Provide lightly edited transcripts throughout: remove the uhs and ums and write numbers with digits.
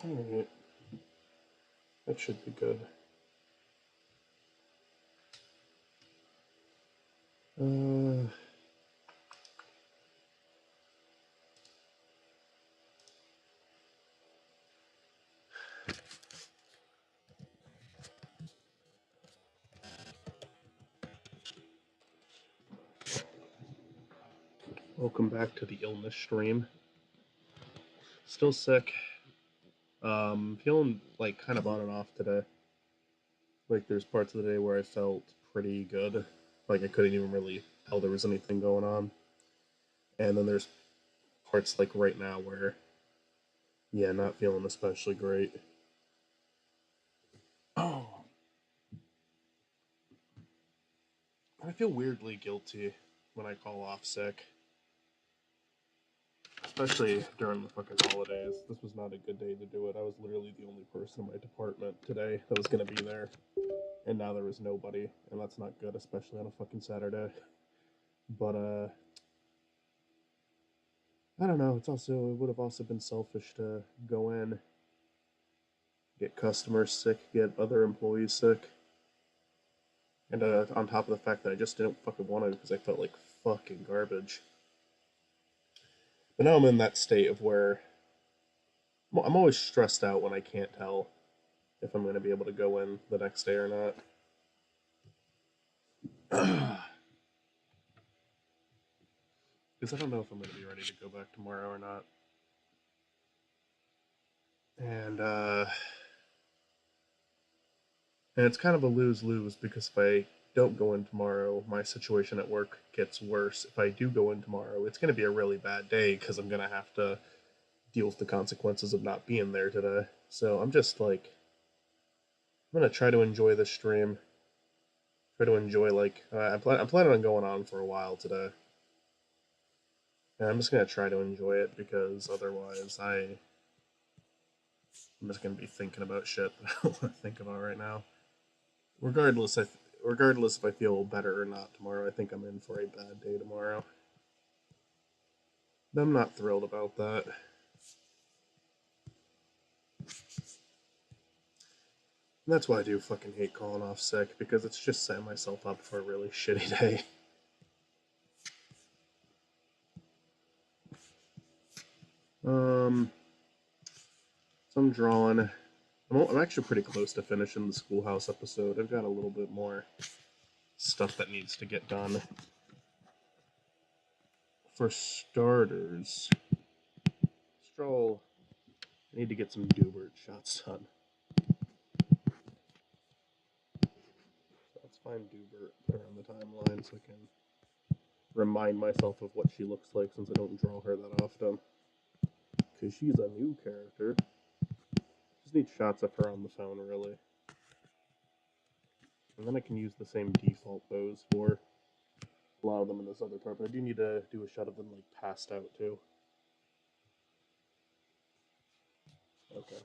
Alright, that should be good. Uh, Welcome back to the illness stream. Still sick. Feeling like kind of on and off today. Like there's parts of the day where I felt pretty good. Like I couldn't even really tell there was anything going on. And then there's parts like right now where, yeah, not feeling especially great. Oh, I feel weirdly guilty when I call off sick. Especially during the fucking holidays. This was not a good day to do it. I was literally the only person in my department today that was gonna be there. And now there was nobody, and that's not good, especially on a fucking Saturday. But I don't know. It would have also been selfish to go in, get customers sick, get other employees sick, and on top of the fact that I just didn't fucking want to because I felt like fucking garbage. But now I'm in that state of where I'm always stressed out when I can't tell if I'm going to be able to go in the next day or not. Because I don't know if I'm going to be ready to go back tomorrow or not. And and it's kind of a lose lose because if I don't go in tomorrow, my situation at work gets worse. If I do go in tomorrow, it's going to be a really bad day because I'm going to have to deal with the consequences of not being there today. So I'm just like, I'm going to try to enjoy this stream. Try to enjoy, like, I'm planning on going on for a while today. And I'm just going to try to enjoy it because otherwise I'm just going to be thinking about shit that I don't want to think about right now. Regardless, regardless if I feel better or not tomorrow, I think I'm in for a bad day tomorrow. I'm not thrilled about that. And that's why I do fucking hate calling off sick, because it's just setting myself up for a really shitty day. Um, so I'm drawing. I'm actually pretty close to finishing the schoolhouse episode. I've got a little bit more stuff that needs to get done. For starters, Stroll, I need to get some Dubert shots done. So let's find Dubert, put her on the timeline so I can remind myself of what she looks like since I don't draw her that often. Because she's a new character. Just need shots of her on the phone, really. And then I can use the same default pose for a lot of them in this other part, but I do need to do a shot of them, like, passed out, too. Okay.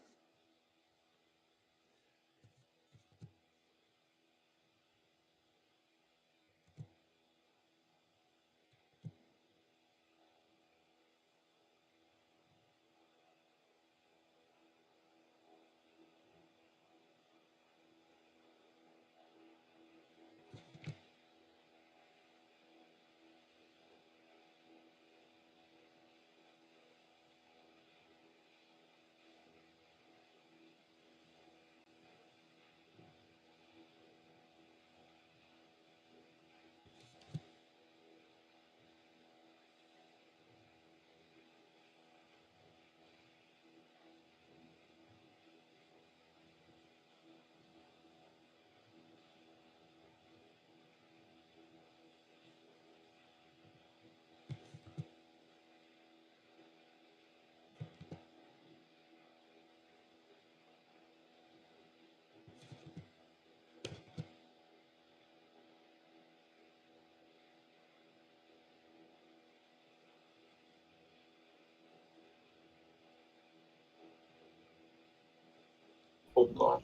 Hold on.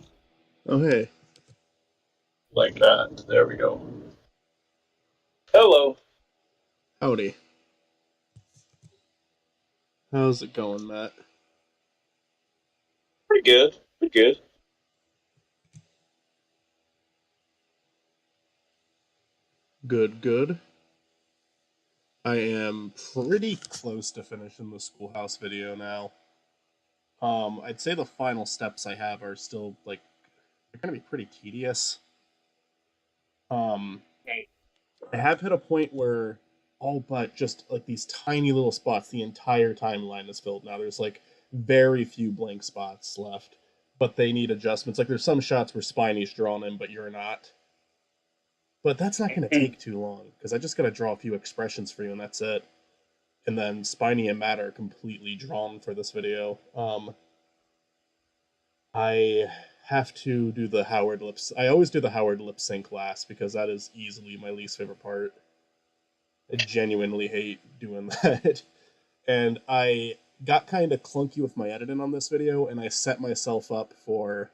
Oh, hey. Like that. There we go. Hello. Howdy. How's it going, Matt? Pretty good. Pretty good. Good, good. I am pretty close to finishing the schoolhouse video now. I'd say the final steps I have are still like they're gonna be pretty tedious. Um, I have hit a point where all but just like these tiny little spots, the entire timeline is filled now. There's like very few blank spots left, but they need adjustments. Like there's some shots where Spiney's drawn in, but you're not. But that's not going to take too long because I just got to draw a few expressions for you, and that's it. And then Spiny and Matt are completely drawn for this video. I have to do the Howard lips. I always do the Howard lip sync last because that is easily my least favorite part. I genuinely hate doing that. And I got kind of clunky with my editing on this video, and I set myself up for.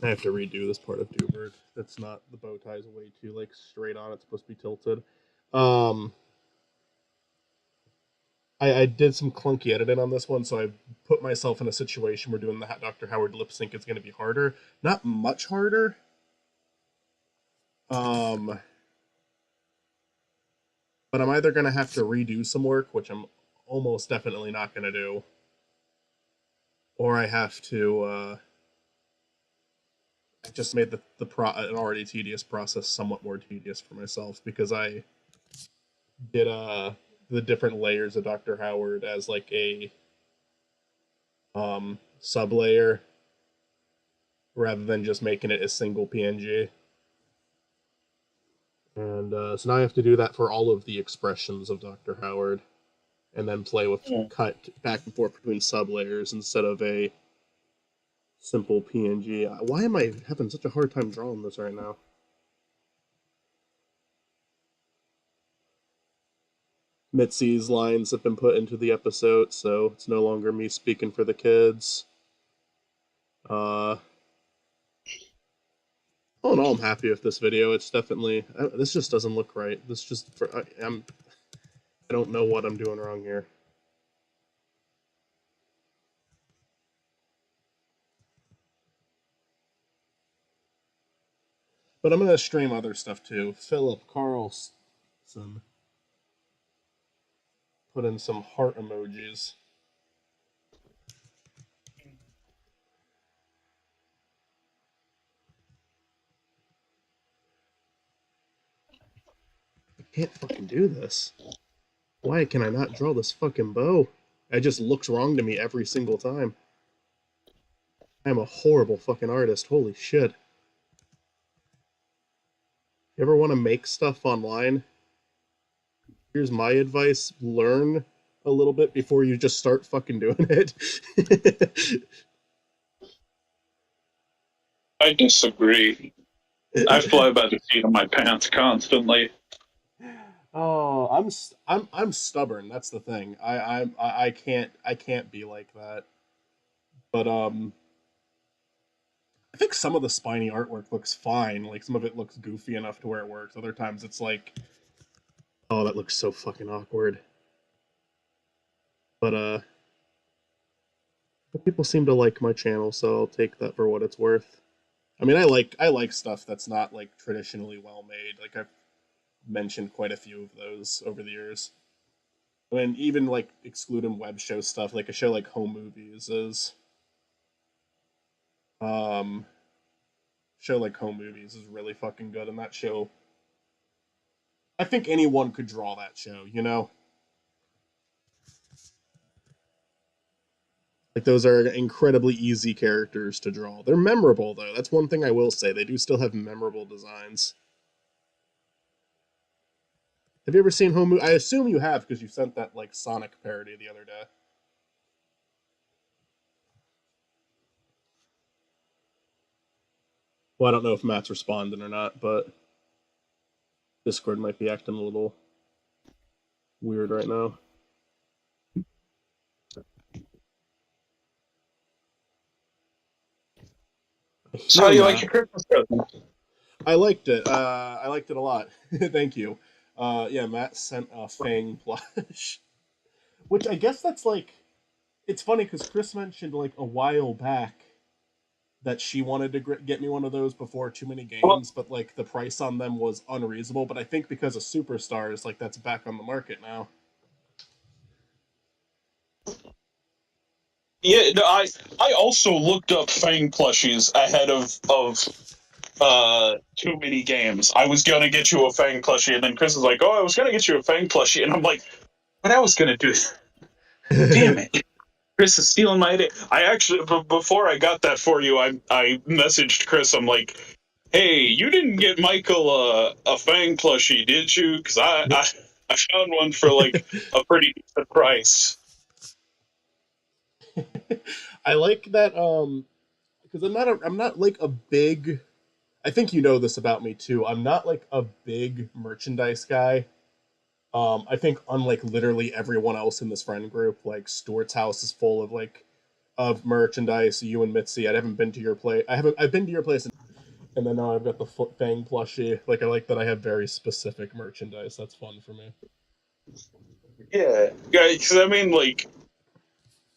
I have to redo this part of Dewberg. That's not, the bow tie's way too like straight on. It's supposed to be tilted. I did some clunky editing on this one, so I put myself in a situation where doing the Dr. Howard lip sync is going to be harder. Not much harder. But I'm either going to have to redo some work, which I'm almost definitely not going to do, or I have to just made an already tedious process somewhat more tedious for myself because I did the different layers of Dr. Howard as like a sub layer rather than just making it a single PNG. And so now I have to do that for all of the expressions of Dr. Howard and then play with cut back and forth between sub layers instead of a simple PNG. Why am I having such a hard time drawing this right now? Mitzi's lines have been put into the episode, so it's no longer me speaking for the kids. All in all, I'm happy with this video. It's definitely this just doesn't look right. This just I don't know what I'm doing wrong here. But I'm gonna stream other stuff too. Philip Carlson put in some heart emojis. I can't fucking do this. Why can I not draw this fucking bow? It just looks wrong to me every single time. I'm a horrible fucking artist. Holy shit. You ever want to make stuff online? Here's my advice. Learn a little bit before you just start fucking doing it. I disagree. I fly by the seat of my pants constantly. Oh, I'm stubborn. That's the thing. I can't be like that. But I think some of the Spiny artwork looks fine. Like some of it looks goofy enough to where it works. Other times it's like, oh, that looks so fucking awkward. But people seem to like my channel, so I'll take that for what it's worth. I mean, I like stuff that's not like traditionally well made. Like I've mentioned quite a few of those over the years. And even like excluding web show stuff, like a show like Home Movies is show like Home Movies is really fucking good, and that show I think anyone could draw that show, you know? Like those are incredibly easy characters to draw. They're memorable though. That's one thing I will say. They do still have memorable designs. Have you ever seen Home Movie? I assume you have because you sent that like Sonic parody the other day. Well, I don't know if Matt's responding or not, but Discord might be acting a little weird right now. So how you like your Christmas present? I liked it. I liked it a lot. Thank you. Yeah, Matt sent a Fang plush, which I guess that's like It's funny because Chris mentioned like a while back that she wanted to get me one of those before Too Many Well, Games, but like the price on them was unreasonable. But I think because of Superstars, like that's back on the market now. yeah, no, I also looked up Fang plushies ahead of too many games. I was gonna get you a Fang plushie, and then Chris was like, "Oh, I was gonna get you a Fang plushie," and I'm like, "But I was gonna do this. Damn it! Chris is stealing my idea." I actually, before I got that for you, I messaged Chris. I'm like, "Hey, you didn't get Michael a Fang plushie, did you? Because I found one for like a pretty decent price." I like that because I'm not like a big. I think you know this about me too. I'm not like a big merchandise guy. I think unlike literally everyone else in this friend group, like Stuart's house is full of like of merchandise. You and Mitzi, I haven't been to your place. I've been to your place, and then now I've got the Fang plushie. Like I like that I have very specific merchandise. That's fun for me. Yeah, yeah. Because I mean, like,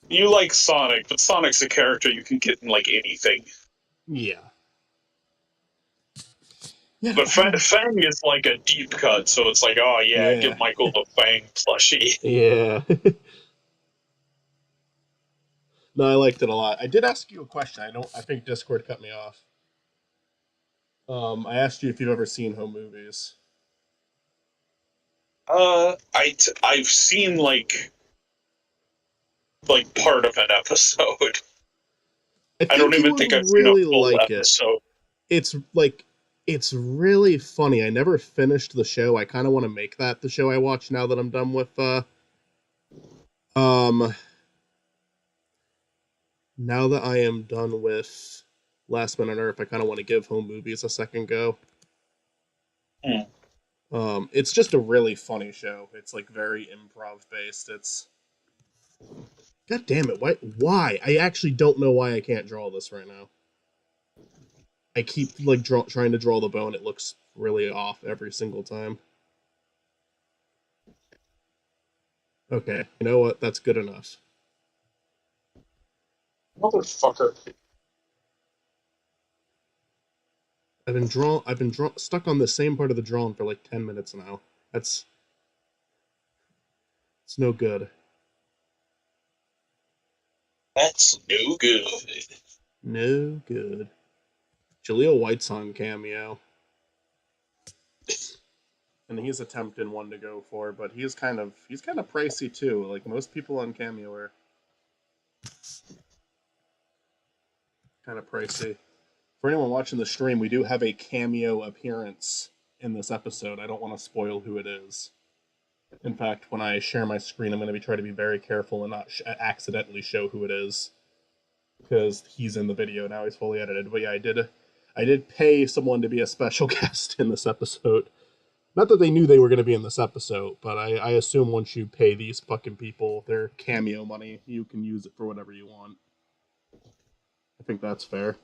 you like Sonic, but Sonic's a character you can get in like anything. Yeah. Yeah. But Fang is like a deep cut, so it's like, oh yeah, Yeah. give Michael the Fang plushie. Yeah. No, I liked it a lot. I did ask you a question. I don't. I think Discord cut me off. I asked you if you've ever seen home movies. I've seen like part of an episode. I I don't think you even would think I've seen a really full like it. episode. It's like it's really funny. I never finished the show. I kind of want to make that the show I watch now that I'm done with um now that I am done with Last Man on Earth, I kind of want to give home movies a second go. Hmm. It's just a really funny show. It's like very improv based. It's God damn it. Why? I actually don't know why I can't draw this right now. I keep like trying to draw the bone. It looks really off every single time. Okay, you know what? That's good enough. Motherfucker. I've been stuck on the same part of the drawing for like 10 minutes now. That's it's no good. That's no good. No good. Jaleel White's on cameo, and he's a tempting one to go for, but he's kind of pricey too. Like most people on cameo are kind of pricey. For anyone watching the stream, we do have a cameo appearance in this episode. I don't want to spoil who it is. In fact, when I share my screen, I'm going to be trying to be very careful and not accidentally show who it is because he's in the video now. He's fully edited. But yeah, I did pay someone to be a special guest in this episode. Not that they knew they were going to be in this episode, but I assume once you pay these fucking people their cameo money, you can use it for whatever you want. I think that's fair.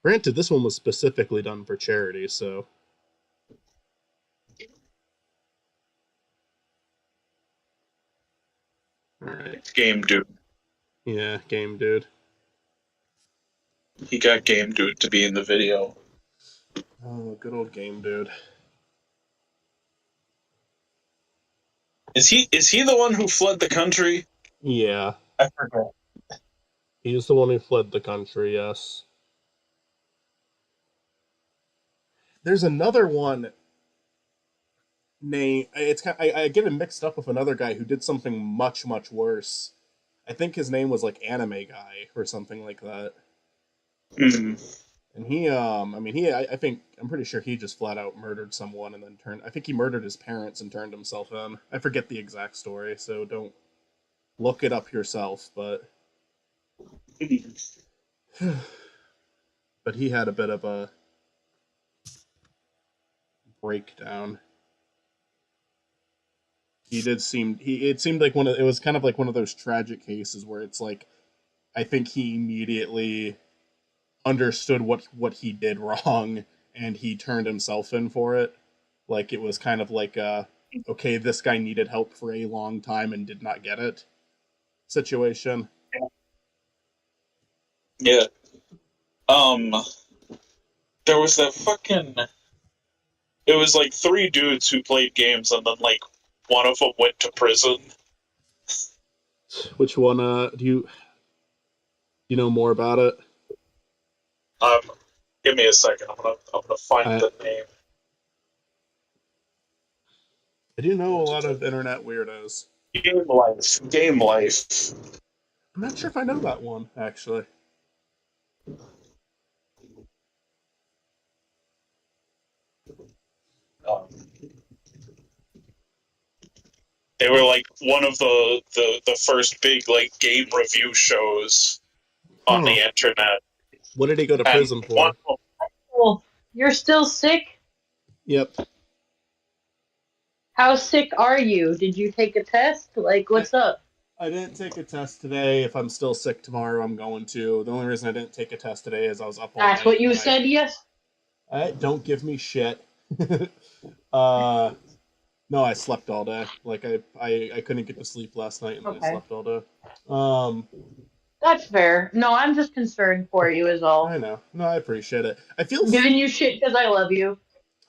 Granted, this one was specifically done for charity, so. Alright. Game Dude. Yeah, game dude. He got Game Dude to be in the video. Oh, good old game dude. Is he the one who fled the country? Yeah, I forgot. he's the one who fled the country, yes. There's another one named. It's kind. I get him mixed up with another guy who did something much worse. I think his name was like Anime Guy or something like that. Mm. And I mean, I think, I'm pretty sure he just flat out murdered someone and then I think he murdered his parents and turned himself in. I forget the exact story, so don't look it up yourself, but. But he had a bit of a breakdown. It seemed like it was kind of like one of those tragic cases where it's like, I think he immediately understood what he did wrong and he turned himself in for it. Like it was kind of like okay, this guy needed help for a long time and did not get it situation. Yeah. Um, there was that fucking. It was like three dudes who played games, and then like one of them went to prison. Which one? Do you know more about it? Um, Give me a second. I'm gonna find I the name. I do know a lot of internet weirdos. Game Life. Game Life. I'm not sure if I know that one actually. Um, they were like one of the first big like game review shows on Huh. the internet, What did he go to and prison one for? Well, you're still sick? Yep. How sick are you? Did you take a test? Like, I, what's up? I didn't take a test today. If I'm still sick tomorrow, I'm going to. The only reason I didn't take a test today is I was up all That's night. what you said, yes? Don't give me shit. uh, no, I slept all day. Like I couldn't get to sleep last night, and then I Okay. slept all day. Um, That's fair. No, I'm just concerned for you, is all. I know. No, I appreciate it. I feel. I'm giving you shit because I love you.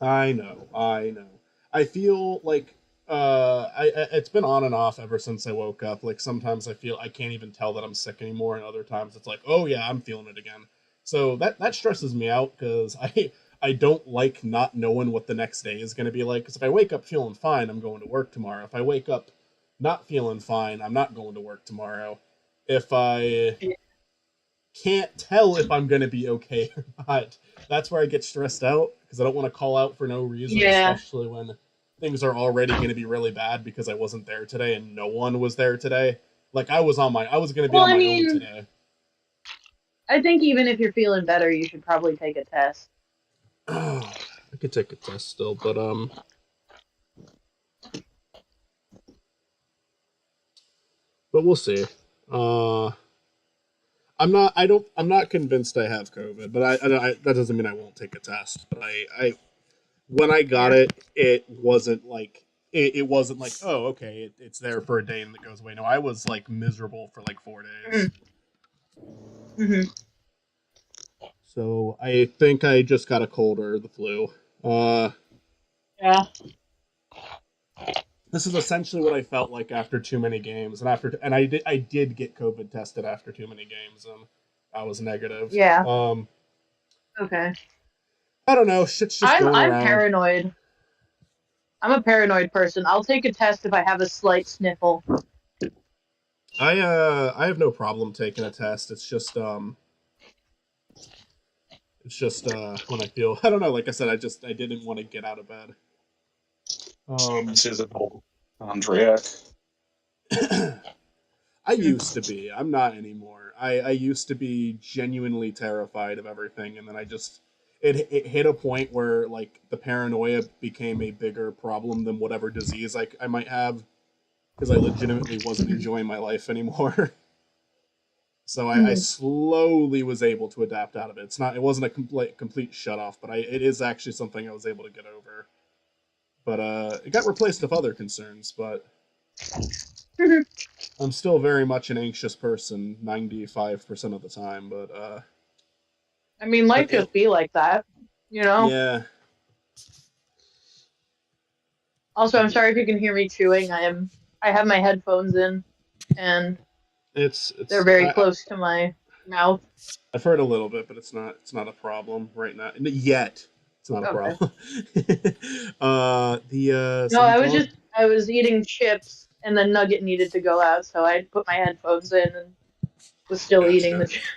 I know. I know. I feel like it's been on and off ever since I woke up. Like sometimes I feel I can't even tell that I'm sick anymore, and other times it's like, oh yeah, I'm feeling it again. So that stresses me out because I don't like not knowing what the next day is going to be like. Because if I wake up feeling fine, I'm going to work tomorrow. If I wake up not feeling fine, I'm not going to work tomorrow. If I can't tell if I'm going to be okay or not, that's where I get stressed out because I don't want to call out for no reason, Yeah. especially when things are already going to be really bad because I wasn't there today and no one was there today. Like I was going to be Well, on I my own mean, today. I think even if you're feeling better, you should probably take a test. I could take a test still, but we'll see. Uh, I'm not convinced I have COVID, but that doesn't mean I won't take a test. But when I got Fair. it, it wasn't like it wasn't like, oh, okay, it's there for a day and it goes away. No, I was like miserable for like 4 days. Mm-hmm. So I think I just got a cold or the flu. Uh, Yeah. this is essentially what I felt like after too many games, and I did get COVID tested after too many games, and I was negative. Yeah. Okay. I don't know, shit's just going I'm around. paranoid. I'm a paranoid person. I'll take a test if I have a slight sniffle. I have no problem taking a test. It's just when I feel I don't know. Like I said, I didn't want to get out of bed. This is an old Andrea. I used to be. I'm not anymore. I used to be genuinely terrified of everything, and then it hit a point where like the paranoia became a bigger problem than whatever disease I might have because I legitimately wasn't enjoying my life anymore. So I slowly was able to adapt out of it. It wasn't a complete shut off, but it is actually something I was able to get over. But it got replaced with other concerns. But I'm still very much an anxious person, 95% of the time. I mean, life But just be like that, you know? yeah, Also, I'm sorry if you can hear me chewing. I have my headphones in, and it's they're very close to my mouth. I've heard a little bit, but it's not a problem right now. Yet it's not a Okay. problem. No, I was eating chips, and the nugget needed to go out, so I put my headphones in and was still eating the Gotcha. chips.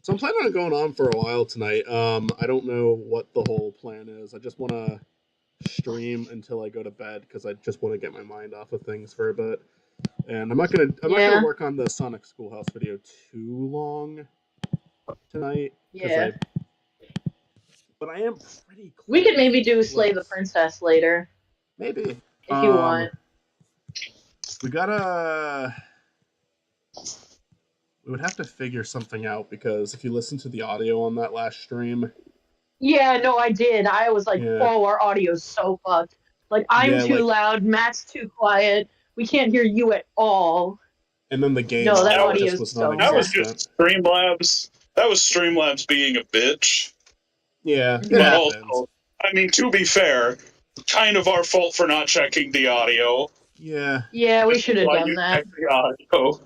So I'm planning on going on for a while tonight. I don't know what the whole plan is. I just want to stream until I go to bed because I just want to get my mind off of things for a bit. And I'm not gonna work on the Sonic Schoolhouse video too long tonight. Yeah. But I am pretty close. We could maybe do Slay the Princess later. Maybe. If you want. We would have to figure something out because if you listen to the audio on that last stream. Yeah, no, I did. I was like, oh, our audio's so fucked. Like, I'm Yeah, too like- loud, Matt's too quiet, we can't hear you at all. And then the game No, that audio audio just is was so That was non-existent. just Streamlabs. That was Streamlabs being a bitch. Yeah, it But happens. also, I mean, to be fair, kind of our fault for not checking the audio. Yeah, Yeah, we should have Why done you that. check the audio?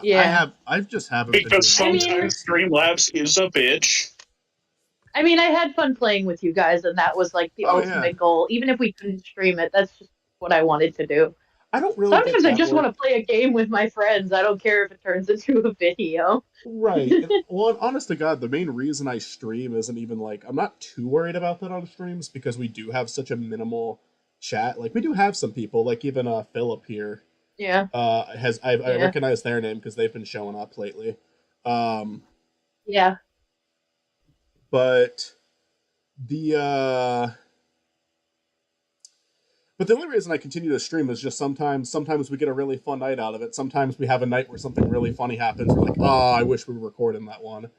Yeah. I just haven't been Because doing sometimes Streamlabs is a bitch. I mean, I had fun playing with you guys, and that was like the Oh, ultimate yeah. goal. Even if we couldn't stream it, that's just what I wanted to do. I don't really Sometimes get I that just work. want to play a game with my friends. I don't care if it turns into a video. Right. Well, honest to God, the main reason I stream isn't even like I'm not too worried about that on streams because we do have such a minimal chat. Like we do have some people, like even Philip here. Yeah. I Yeah. recognize their name because they've been showing up lately. Yeah. But the only reason I continue to stream is just sometimes we get a really fun night out of it. Sometimes we have a night where something really funny happens. We're like, oh, I wish we were recording that one.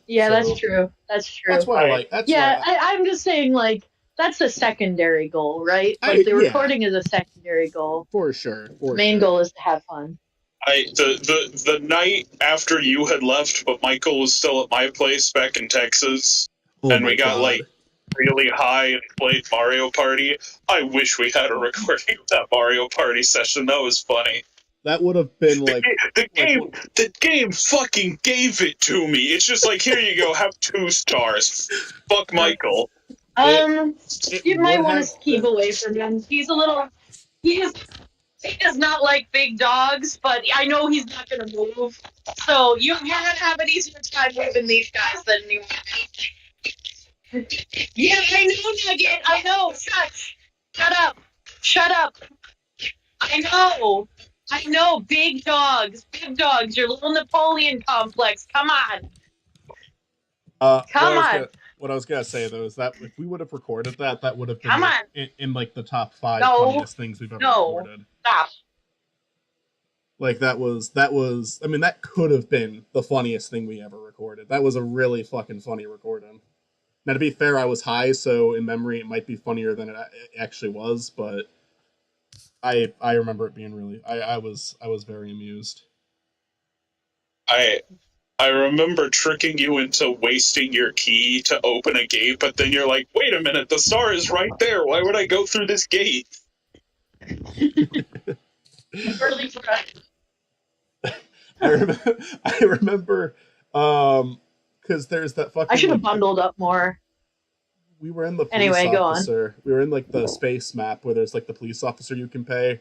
Yeah, so that's true. That's true. That's why I like. That's yeah, why I'm just saying, like, that's a secondary goal, right? Like, the yeah. recording is a secondary goal. For sure. The main goal is to have fun. The night after you had left, but Michael was still at my place back in Texas, and we got like really high and played Mario Party. I wish we had a recording of that Mario Party session. That was funny. That would have been like the game fucking gave it to me. It's just like, here you go, have 2 stars. Fuck Michael. You might want to keep away from him. He's a little. He does not like big dogs, but I know he's not going to move. So you're going to have an easier time moving these guys than you. Yeah, I know, Nugget. I know. Shut up. Shut up. I know. Big dogs. Big dogs. Your little Napoleon complex. Come on. Come on. What I was gonna say though is that if we would have recorded that, that would have been Come on. in like the top 5 No. funniest things we've ever recorded. Stop. Like that was. I mean, that could have been the funniest thing we ever recorded. That was a really fucking funny recording. Now, to be fair, I was high, so in memory it might be funnier than it actually was, but I remember it being really. I was very amused. I remember tricking you into wasting your key to open a gate, but then you're like, wait a minute, the star is right there. Why would I go through this gate? Early correct. I remember, because there's that fucking. I should have bundled up more. We were in the police officer. We were in like the space map where there's like the police officer you can pay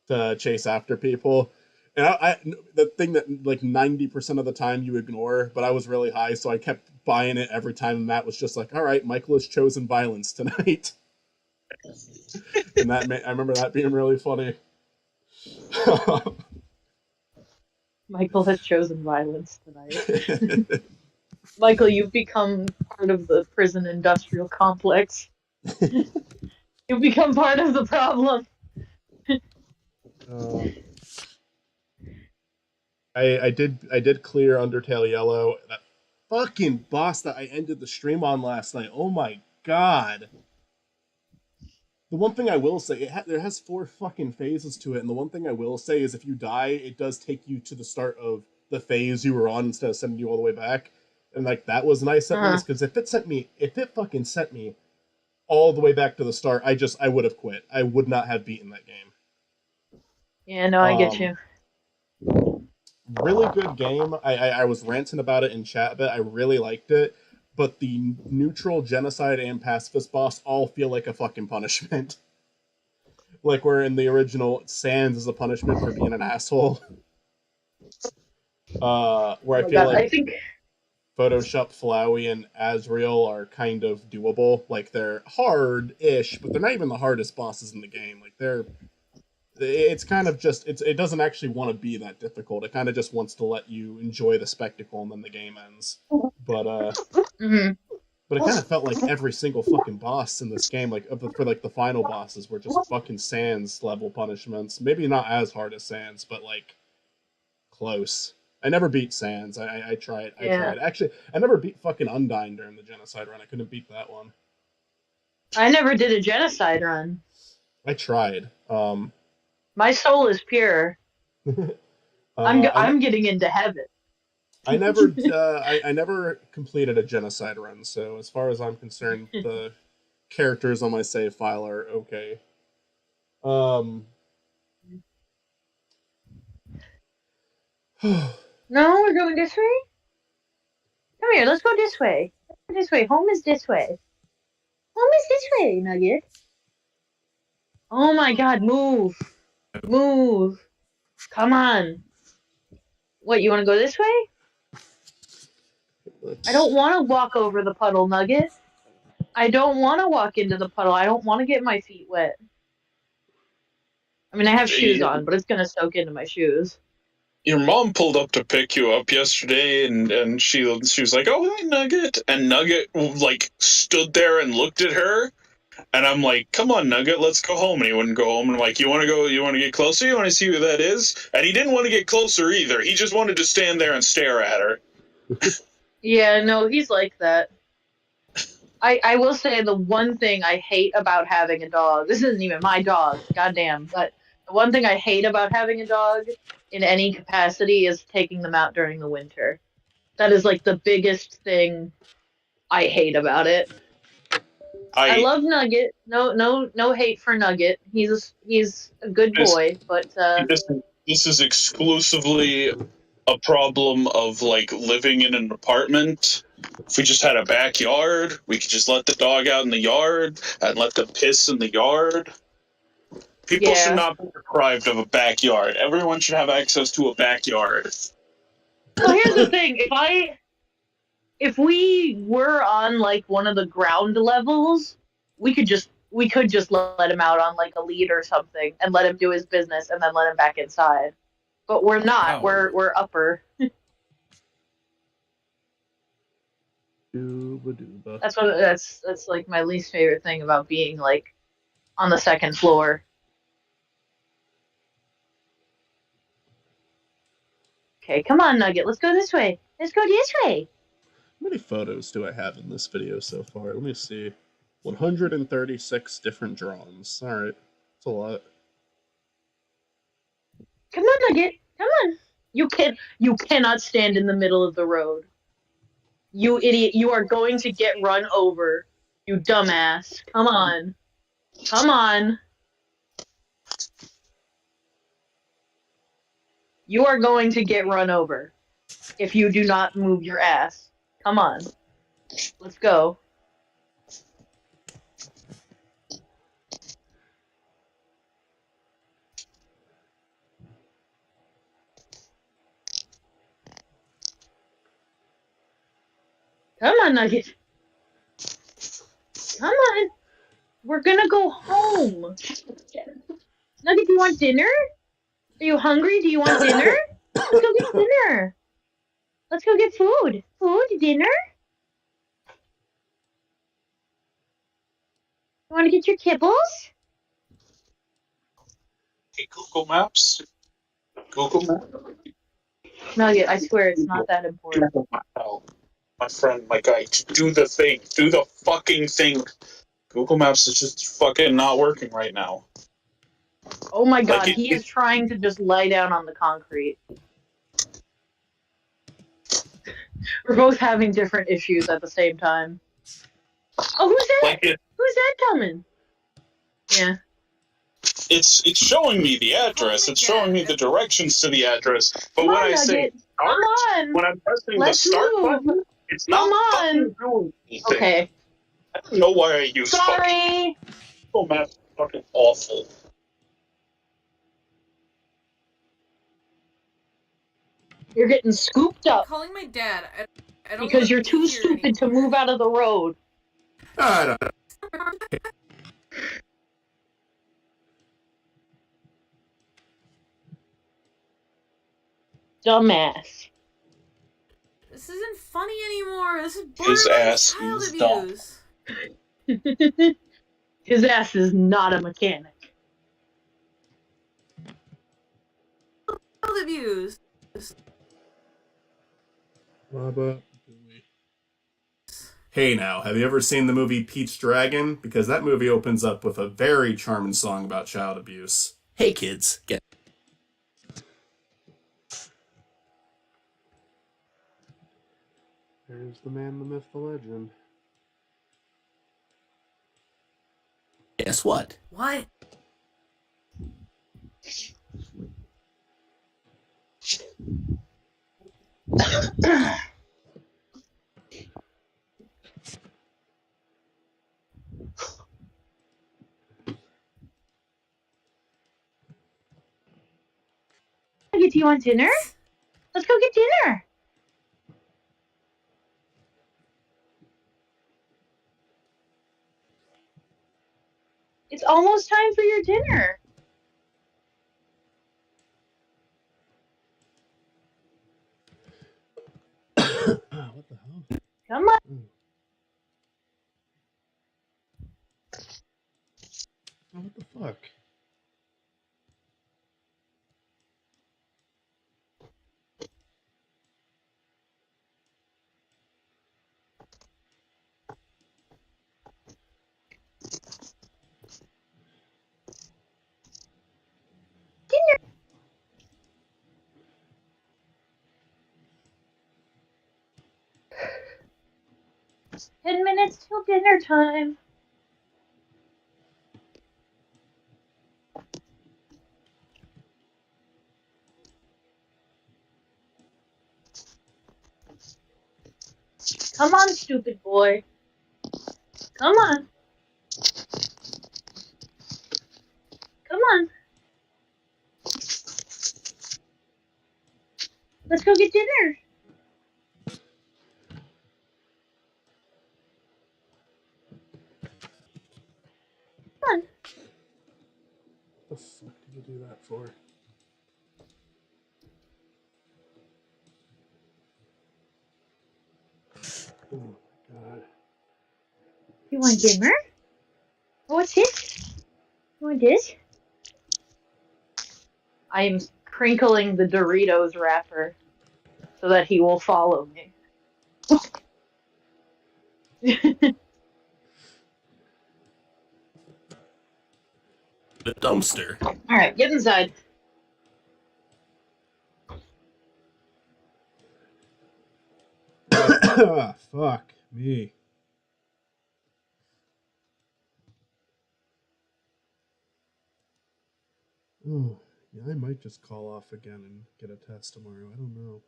to chase after people. And the thing that like 90% of the time you ignore, but I was really high, so I kept buying it every time. And Matt was just like, "All right, Michael has chosen violence tonight," and I remember that being really funny. Michael has chosen violence tonight. Michael, you've become part of the prison industrial complex. You've become part of the problem. I did clear Undertale Yellow. That fucking boss that I ended the stream on last night. Oh my god. The one thing I will say, there has 4 fucking phases to it, and the one thing I will say is if you die, it does take you to the start of the phase you were on instead of sending you all the way back. And like that was nice at least, because if it fucking sent me all the way back to the start, I would have quit. I would not have beaten that game. Yeah, no, I get you. Really good game. I was ranting about it in chat a bit. I really liked it. But the neutral, genocide, and pacifist boss all feel like a fucking punishment. Like where in the original, Sans is a punishment for being an asshole. Where I feel like I think Photoshop, Flowey, and Azrael are kind of doable. Like they're hard-ish, but they're not even the hardest bosses in the game. Like it's kind of just it doesn't actually want to be that difficult. It kind of just wants to let you enjoy the spectacle, and then the game ends. But but it kind of felt like every single fucking boss in this game, like for like the final bosses, were just fucking Sans level punishments. Maybe not as hard as Sans, but like close. I never beat Sans. I tried. I tried. Actually, I never beat fucking Undyne during the genocide run. I couldn't beat that one. I never did a genocide run. I tried. My soul is pure. I I'm getting into heaven. I never I never completed a genocide run, so as far as I'm concerned, the characters on my save file are okay. Um, No, we're going this way. Come here, let's go this way. This way. Home is this way. Home is this way, Nugget. Oh my God! Move, move. Come on. What? You want to go this way? I don't want to walk over the puddle, Nugget. I don't want to walk into the puddle. I don't want to get my feet wet. I mean, I have shoes on, but it's gonna soak into my shoes. Your mom pulled up to pick you up yesterday, and she was like, "Oh, hi, Nugget," and Nugget like stood there and looked at her, and I'm like, "Come on, Nugget, let's go home." And he wouldn't go home. And I'm like, "You want to go? You want to get closer? You want to see who that is?" And he didn't want to get closer either. He just wanted to stand there and stare at her. Yeah, no, he's like that. I will say the one thing I hate about having a dog, this isn't even my dog, goddamn, but the one thing I hate about having a dog in any capacity is taking them out during the winter. That is like the biggest thing I hate about it. I love Nugget. No hate for Nugget. He's a good boy, but this is exclusively a problem of like living in an apartment. If we just had a backyard, we could just let the dog out in the yard and let them piss in the yard. People should not be deprived of a backyard. Everyone should have access to a backyard. Well, here's the thing: if we were on like one of the ground levels, we could just let him out on like a lead or something and let him do his business and then let him back inside. But we're not. Wow. We're upper. That's like my least favorite thing about being like on the second floor. Okay, come on, Nugget. Let's go this way. Let's go this way. How many photos do I have in this video so far? Let me see. 136 different drawings. Alright. That's a lot. Come on, Nugget. Come on. You cannot stand in the middle of the road. You idiot. You are going to get run over. You dumbass. Come on. Come on. You are going to get run over if you do not move your ass. Come on. Let's go. Come on, Nugget. Come on. We're gonna go home. Nugget, do you want dinner? Are you hungry? Do you want dinner? Let's go get dinner. Let's go get food. Food, dinner? You want to get your kibbles? Hey, Google Maps. Google Maps. Nugget, I swear it's not that important. My friend, my guy, do the thing. Do the fucking thing. Google Maps is just fucking not working right now. Oh my god, he is trying to just lie down on the concrete. We're both having different issues at the same time. Oh, who's that? Who's that coming? Yeah. It's showing me the address. It's showing me the directions to the address. But when I say start, when I'm pressing the start button, it's not fucking doing anything. Okay. I don't know why I use Sorry. Google Maps is fucking awful. You're getting scooped up. I'm calling my dad. I don't because you're too stupid to move out of the road. Dumbass. This isn't funny anymore. This is His ass child is abuse. His ass is not a mechanic. Child abuse. Hey now, have you ever seen the movie Pete's Dragon? Because that movie opens up with a very charming song about child abuse. Hey kids, There's the man, the myth, the legend. guess what? What? Do you want dinner? Let's go get dinner. It's almost time for your dinner. What the hell? Come on. Oh, what the fuck? Dinner. 10 minutes till dinner time. Come on, stupid boy. Come on. Come on. Let's go get dinner. Come on. What the fuck did you do that for? Oh my god. You want dinner? What's this? You want this? I'm crinkling the Doritos wrapper so that he will follow me. The dumpster. All right, get inside. Fuck me. Oh, yeah, I might just call off again and get a test tomorrow. I don't know.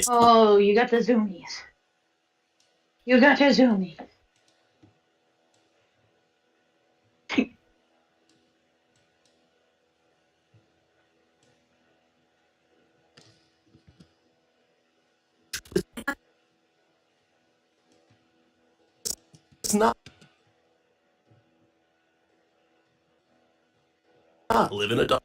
Oh, you got the zoomies. You got the zoomies. It's not live in a dumpster.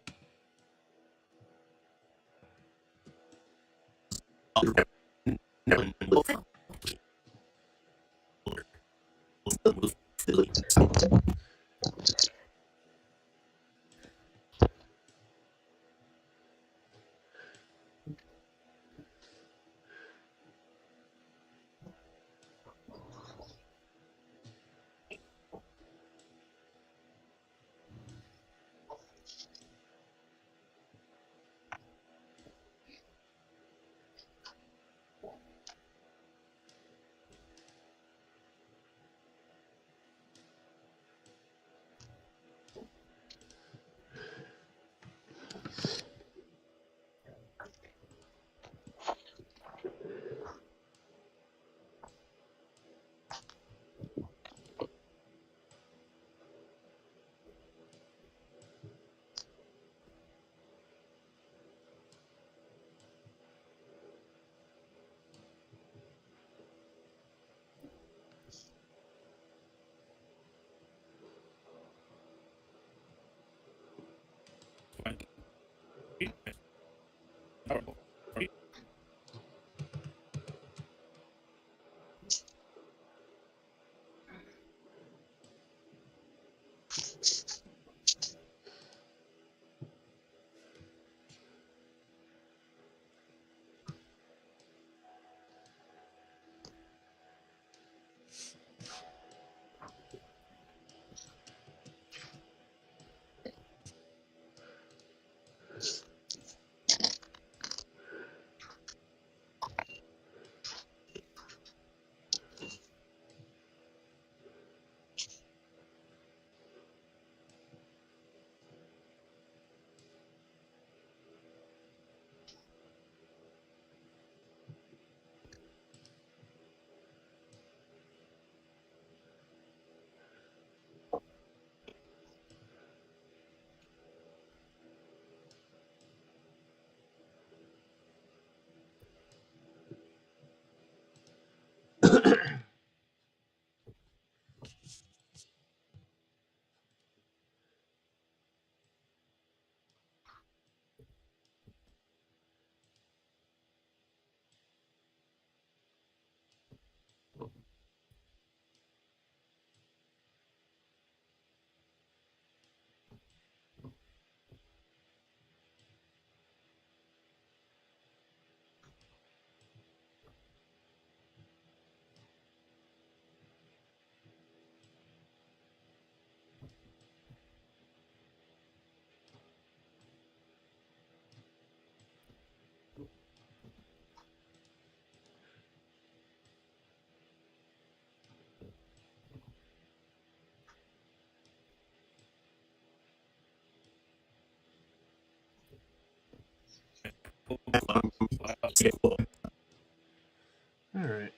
All right.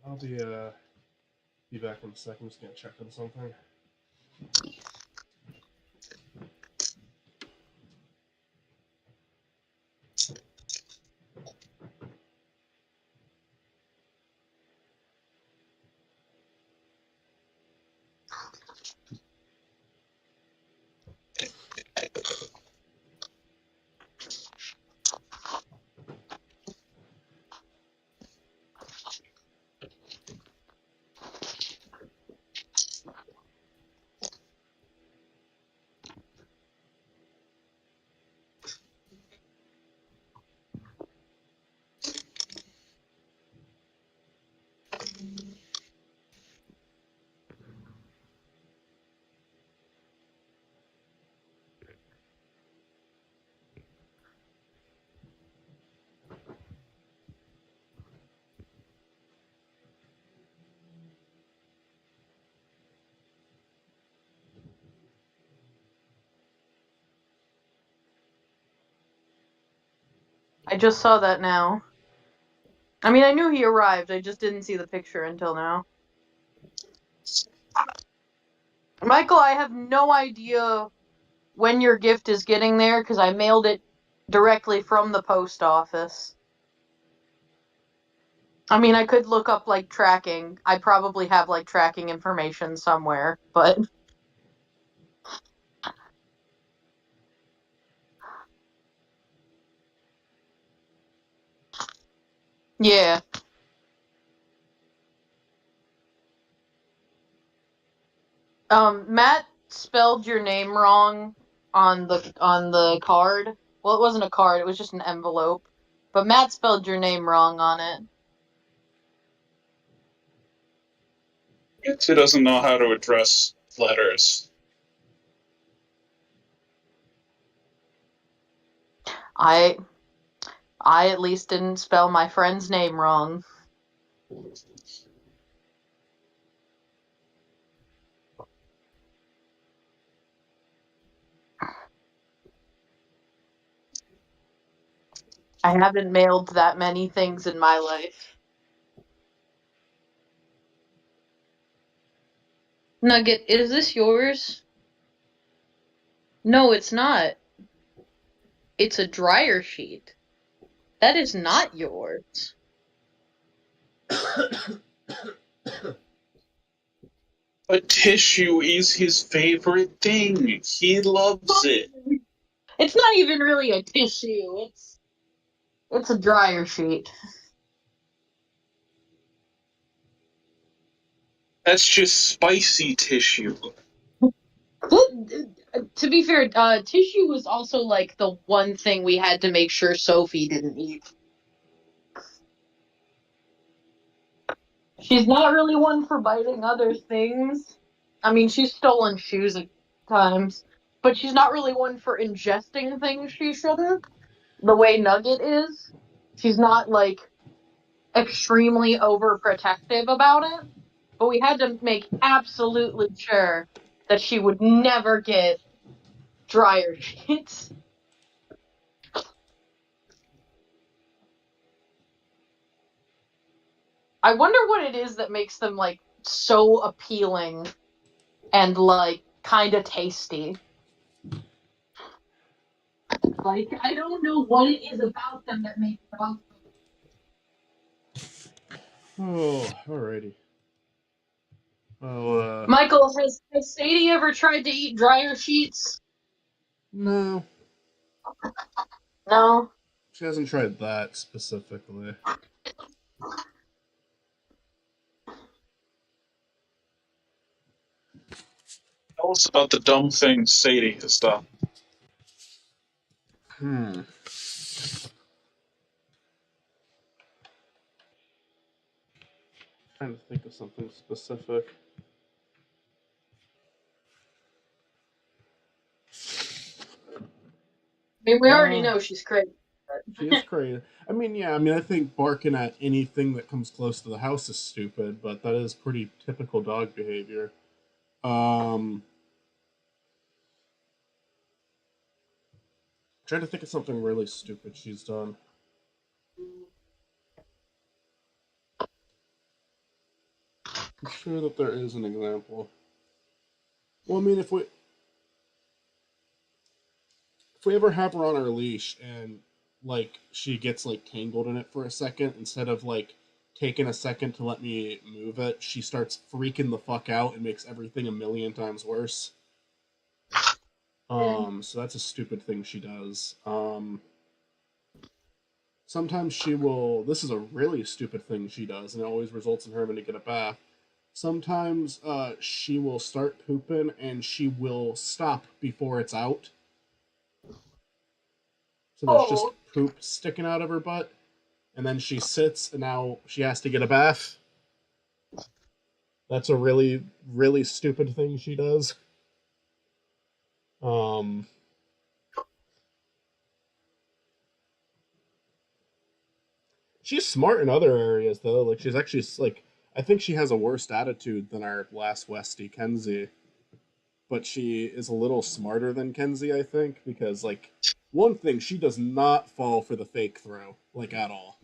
I'll be back in a second. Just gonna check on something. I just saw that now. I mean, I knew he arrived. I just didn't see the picture until now. Michael, I have no idea when your gift is getting there because I mailed it directly from the post office. I mean, I could look up, like, tracking. I probably have, like, tracking information somewhere, but... Yeah. Matt spelled your name wrong on the card. Well, it wasn't a card, it was just an envelope. But Matt spelled your name wrong on it. Who doesn't know how to address letters? I at least didn't spell my friend's name wrong. I haven't mailed that many things in my life. Nugget, is this yours? No, it's not. It's a dryer sheet. That is not yours. But tissue is his favorite thing. He loves it. It's not even really a tissue. It's a dryer sheet. That's just spicy tissue. Well, to be fair, tissue was also like the one thing we had to make sure Sophie didn't eat. She's not really one for biting other things. I mean, she's stolen shoes at times, but she's not really one for ingesting things she shouldn't. The way Nugget is, she's not like extremely overprotective about it. But we had to make absolutely sure that she would never get dryer sheets. I wonder what it is that makes them like so appealing and like kind of tasty. Like, I don't know what it is about them that makes them. Oh, alrighty. Well, Michael, has Sadie ever tried to eat dryer sheets? no, No. she hasn't tried that specifically. Tell us about the dumb things Sadie has done. Hmm. Trying to think of something specific. I mean, we already Uh, know she's crazy. she is crazy. I mean, yeah, I mean, I think barking at anything that comes close to the house is stupid, but that is pretty typical dog behavior. Um, trying to think of something really stupid she's done. I'm sure that there is an example. Well, I mean, if we ever have her on our leash and like she gets like tangled in it for a second, instead of like taking a second to let me move it, she starts freaking the fuck out and makes everything a million times worse. So that's a stupid thing she does. Sometimes she will. This is a really stupid thing she does, and it always results in her having to get a bath. Sometimes she will start pooping and she will stop before it's out. So there's just Oh, poop sticking out of her butt, and then she sits, and now she has to get a bath. That's a really, really stupid thing she does. Um, she's smart in other areas though. Like she's actually like I think she has a worse attitude than our last Westie, Kenzie. But she is a little smarter than Kenzie, I think, because like one thing, she does not fall for the fake throw like at all.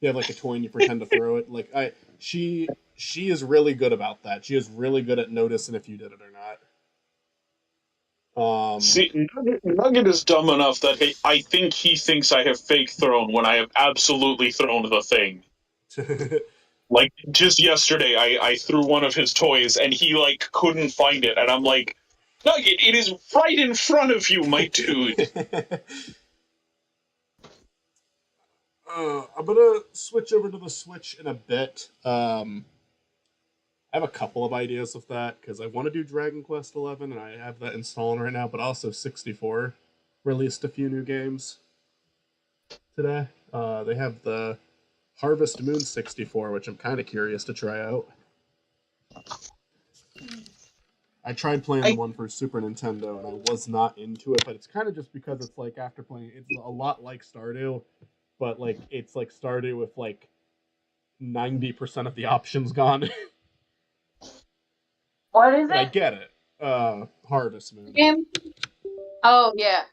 You have like a toy and you pretend to throw it. Like she is really good about that. She is really good at noticing if you did it or not. See, Nugget is dumb enough that I think he thinks I have fake thrown when I have absolutely thrown the thing. Like just yesterday, I threw one of his toys and he like couldn't find it, and I'm like, Nugget, it is right in front of you, my dude. I'm gonna switch over to the Switch in a bit. I have a couple of ideas of that because I want to do Dragon Quest XI and I have that installing right now, but also 64 released a few new games today. They have the Harvest Moon 64, which I'm kind of curious to try out. I tried playing the I one for Super Nintendo and I was not into it, but it's kind of just because it's like after playing, it's a lot like Stardew, but like it's like Stardew with like 90% of the options gone. what is But I it? get it. Harvest Moon. Game? Oh yeah.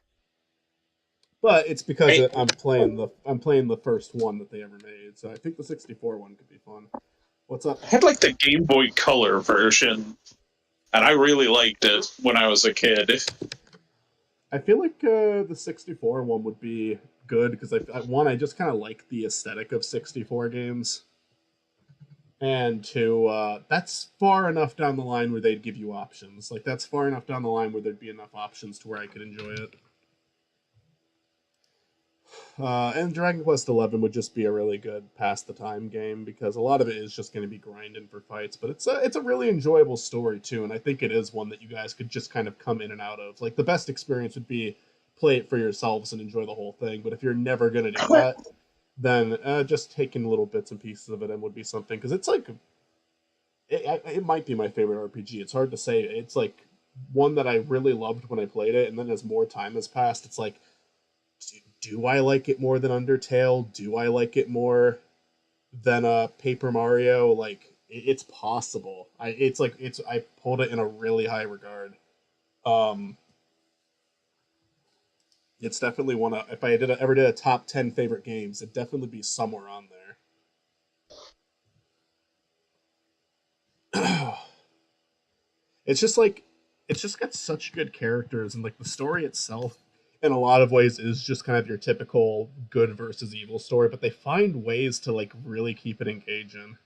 But it's because I I'm playing the first one that they ever made, so I think the 64 one could be fun. What's up? had like the Game Boy Color version, and I really liked it when I was a kid. I feel like the 64 one would be good because I just kind of like the aesthetic of 64 games, and two, that's far enough down the line where they'd give you options. Like that's far enough down the line where there'd be enough options to where I could enjoy it. And Dragon Quest XI would just be a really good pass the time game because a lot of it is just going to be grinding for fights, but it's a really enjoyable story too, and I think it is one that you guys could just kind of come in and out of. Like the best experience would be play it for yourselves and enjoy the whole thing, but if you're never going to do that, then just taking little bits and pieces of it in would be something because it's like it might be my favorite RPG. It's hard to say. It's like one that I really loved when I played it, and then as more time has passed, it's like do I like it more than Undertale? Do I like it more than Paper Mario? Like it's possible. I hold it in a really high regard. Um, it's definitely one of if I ever did a top 10 favorite games, it'd definitely be somewhere on there. It's just like it's just got such good characters and like the story itself in a lot of ways is just kind of your typical good versus evil story, but they find ways to like really keep it engaging.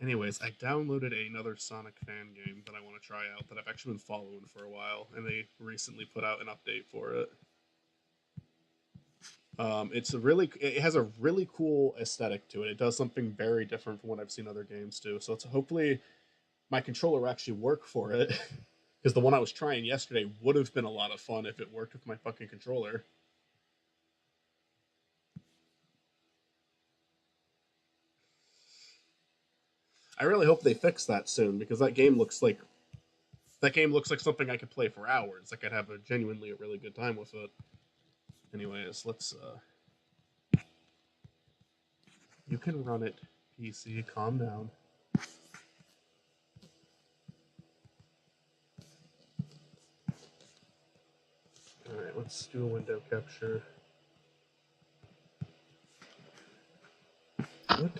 Anyways, I downloaded another Sonic fan game that I want to try out that I've actually been following for a while, and they recently put out an update for it. It has a really cool aesthetic to it. It does something very different from what I've seen other games do. So it's hopefully my controller will actually work for it. Because the one I was trying yesterday would have been a lot of fun if it worked with my fucking controller. I really hope they fix that soon because that game looks like something I could play for hours. I could have a really good time with it. Anyways, let's you can run it, PC, calm down. Alright, let's do a window capture. What?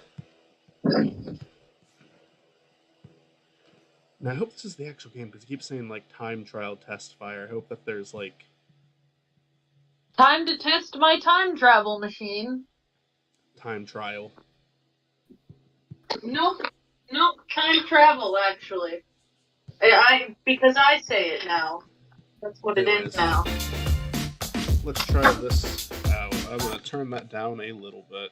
Now I hope this is the actual game because it keeps saying like time trial test fire. I hope that there's like Time to test my time travel machine. time trial. Nope, time travel actually. Because I say it now. That's what it is now. Let's try this out. I'm gonna turn that down a little bit.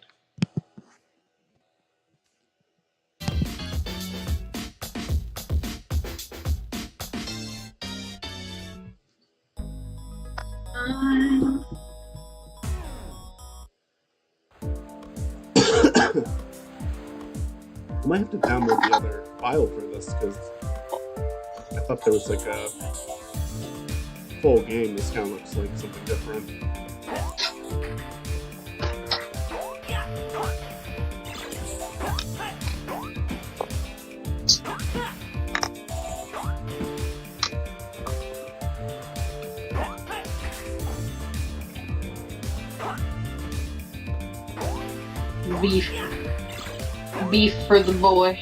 I might have to download the other file for this because I thought there was like a full game. This kind of looks like something different. Beef for the boy.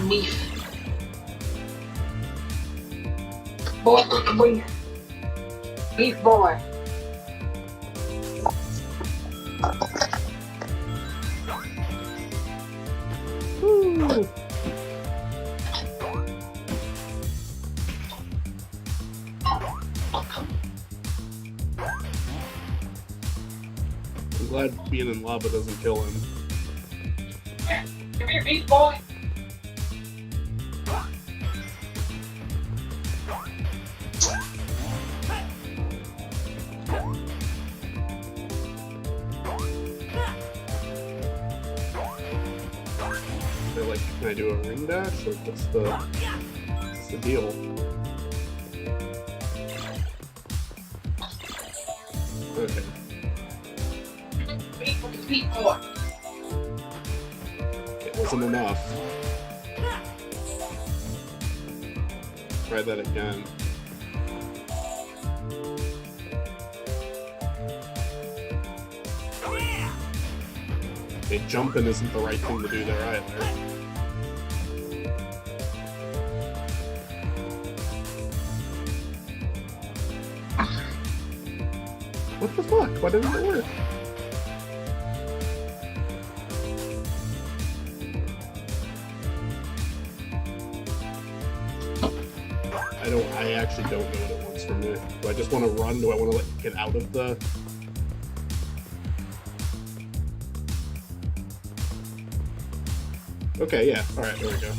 Beef. Boy. Beef boy. Woo. I'm glad being in lava doesn't kill him. Come here, beef boy. They're like, can I do a ring dash? Like, what's the deal? Okay. Beef boy. It wasn't enough. Try that again. Okay, jumping isn't the right thing to do there either. What the fuck? Why didn't it work? I actually don't know what it wants from me. Do I just want to run? Do I want to like get out of the... Okay, yeah. Alright, there we go.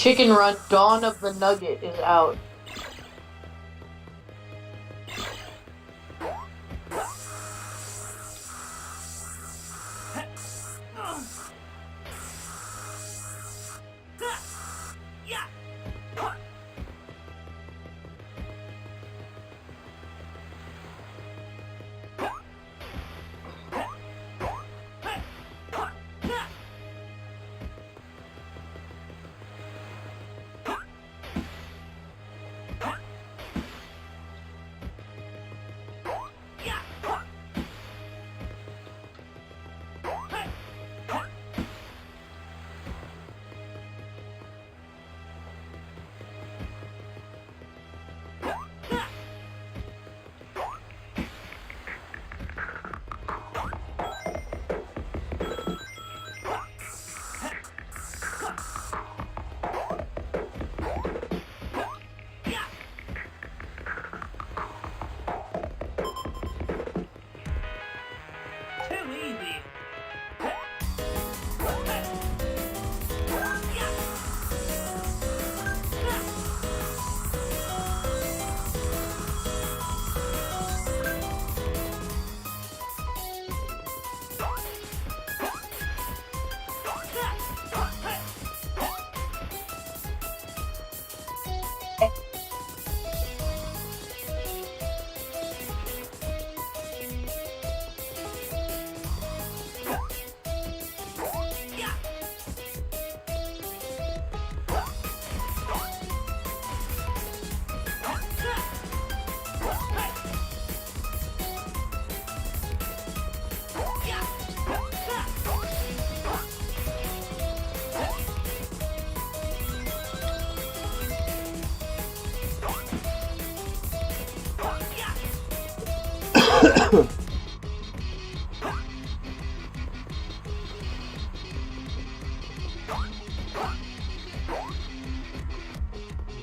Chicken Run Dawn of the Nugget is out.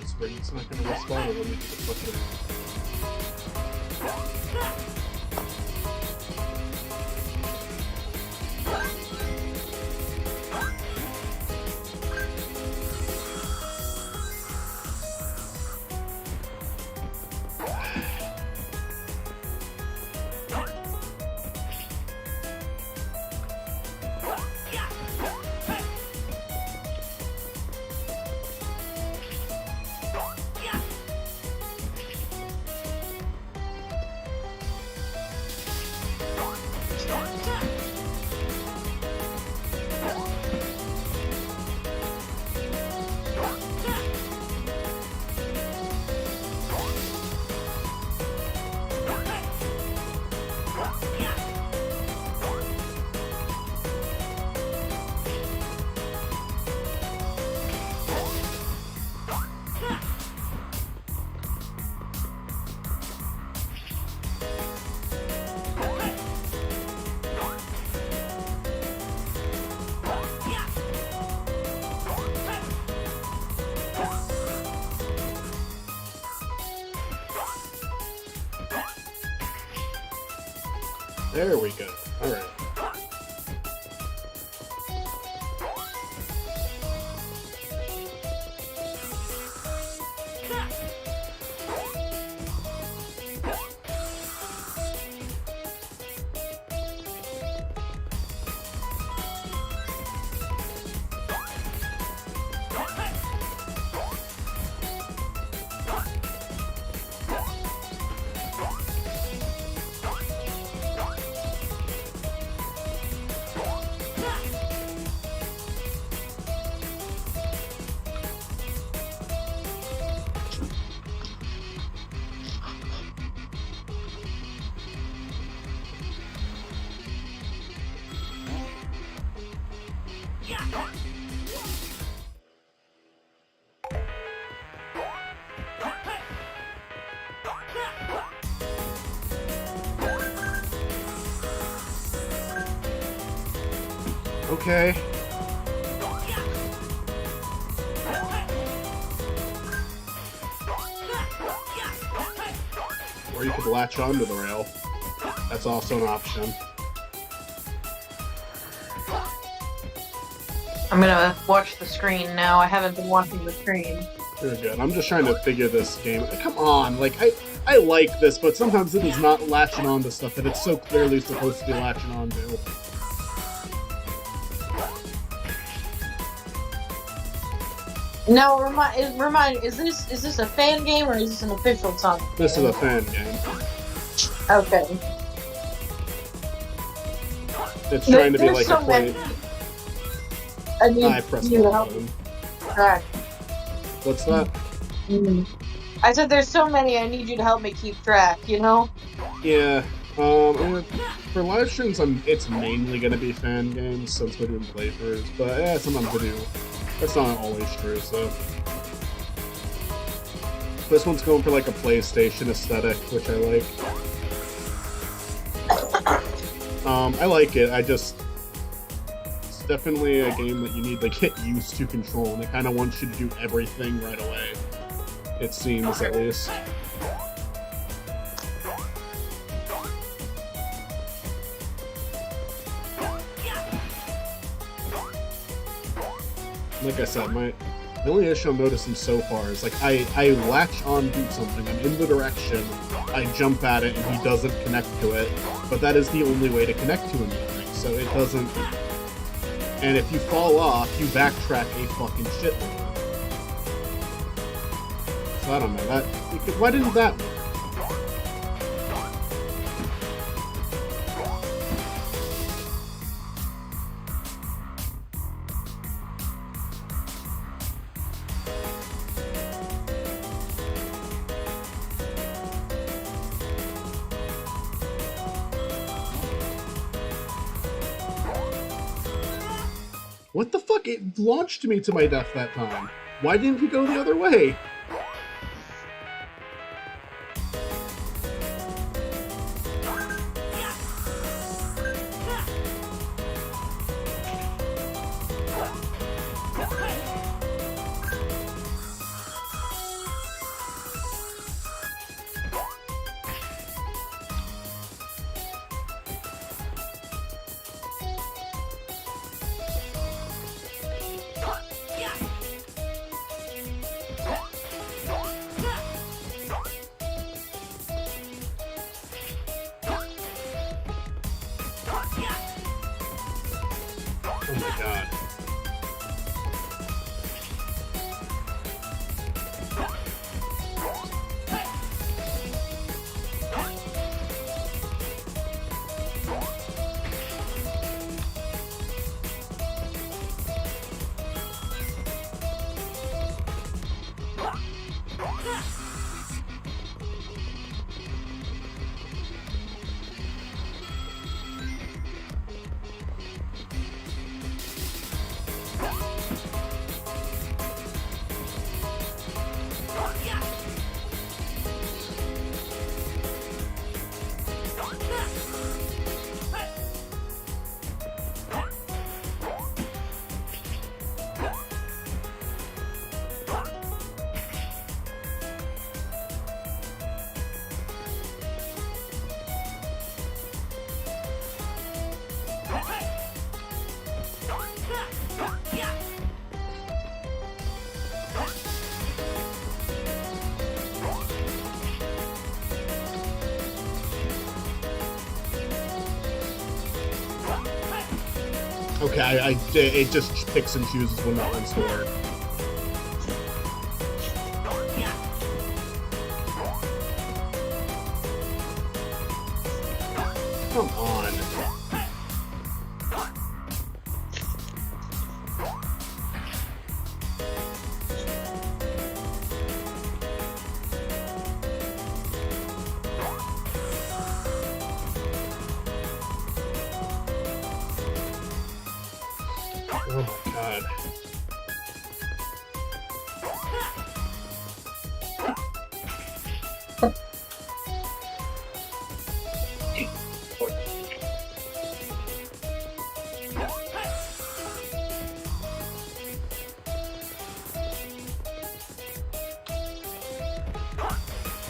This ring's not gonna respond when we get the fucking. There we go. Alright. Okay. Or you could latch onto the rail. That's also an option. I'm gonna watch the screen now. I haven't been watching the screen. You're good. I'm just trying to figure this game. Come on, like I like this, but sometimes it is not latching on to stuff that it's so clearly supposed to be latching on to. No, remind. Is this a fan game or is this an official Sonic game? This is a fan game. Okay. It's trying to be There's like so a play. many. I need I pressed you the to help button. me track. What's that? I said there's so many. I need you to help me keep track. You know. Yeah. For live streams, it's mainly gonna be fan games since we're doing playthroughs. But yeah, sometimes we do. That's not always true. So this one's going for like a PlayStation aesthetic, which I like. I like it. It's definitely a game that you need to get used to control, and it kind of wants you to do everything right away. It seems, at least. Like I said, the only issue I'm noticing so far is like I latch on to something, I'm in the direction, I jump at it, and he doesn't connect to it, but that is the only way to connect to anything, so it doesn't. And if you fall off, you backtrack a fucking shitload. So I don't know, why didn't that work? What the fuck? It launched me to my death that time. Why didn't you go the other way? Oh my god. Okay, it just picks and chooses when that one's to work. Come on. Oh my god.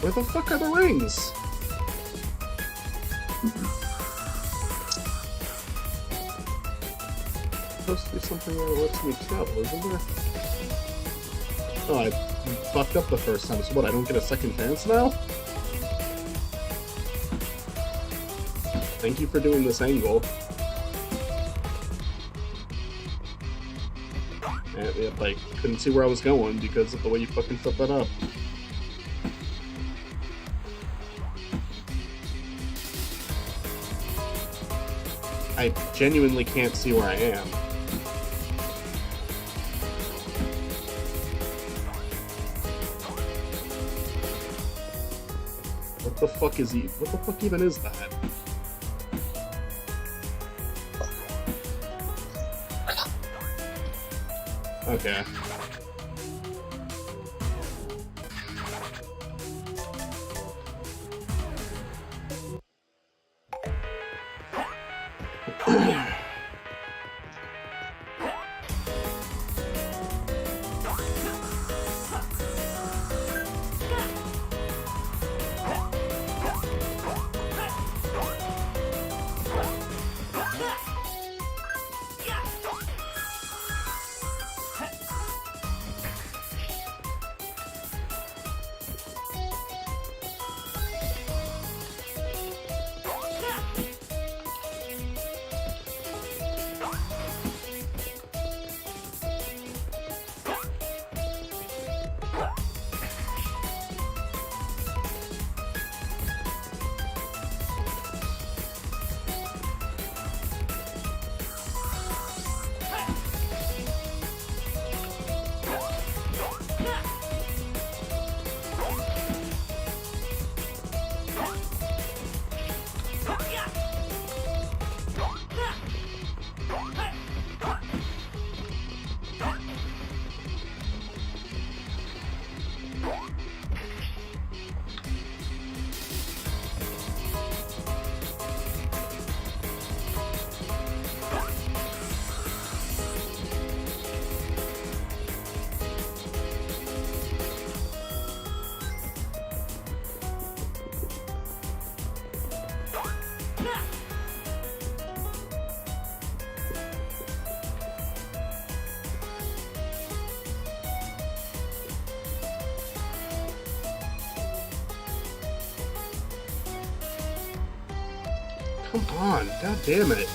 Where the fuck are the rings? supposed to be something that lets me travel, isn't there? Oh, I fucked up the first time, so what, I don't get a second chance now? Thank you for doing this angle. And, like, couldn't see where I was going because of the way you fucking set that up. I genuinely can't see where I am. What the fuck is he? What the fuck even is that? Okay. Come on, god damn it.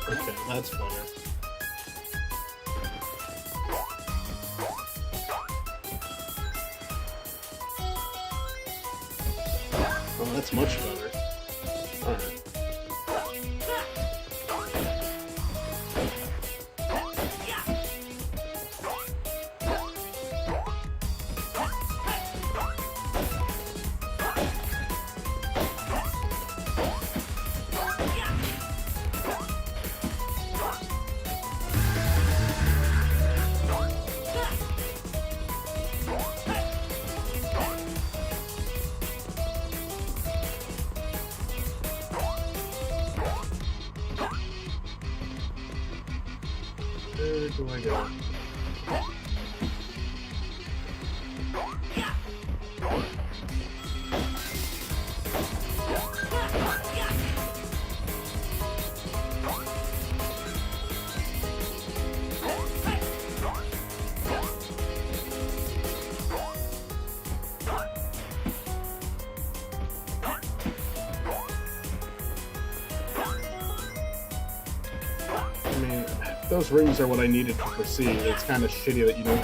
Okay, that's better. Oh, that's much better. Alright. Where do I go? I mean, those rings are what I needed to proceed. It's kind of shitty that you don't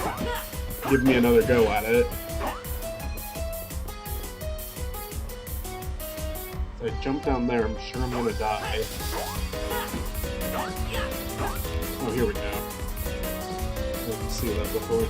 give me another go at it. If I jump down there, I'm sure I'm gonna die. Oh, here we go. I didn't see that before.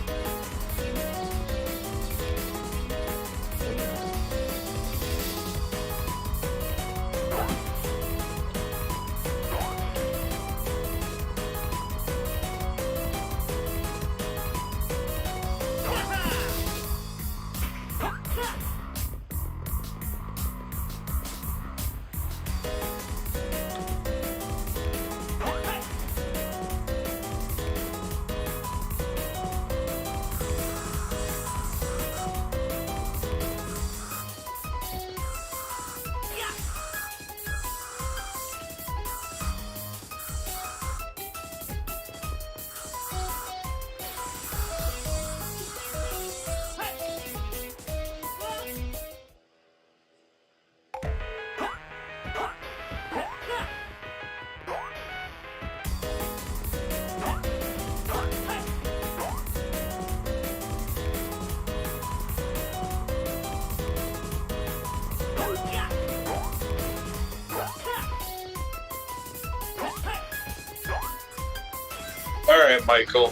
right, Michael.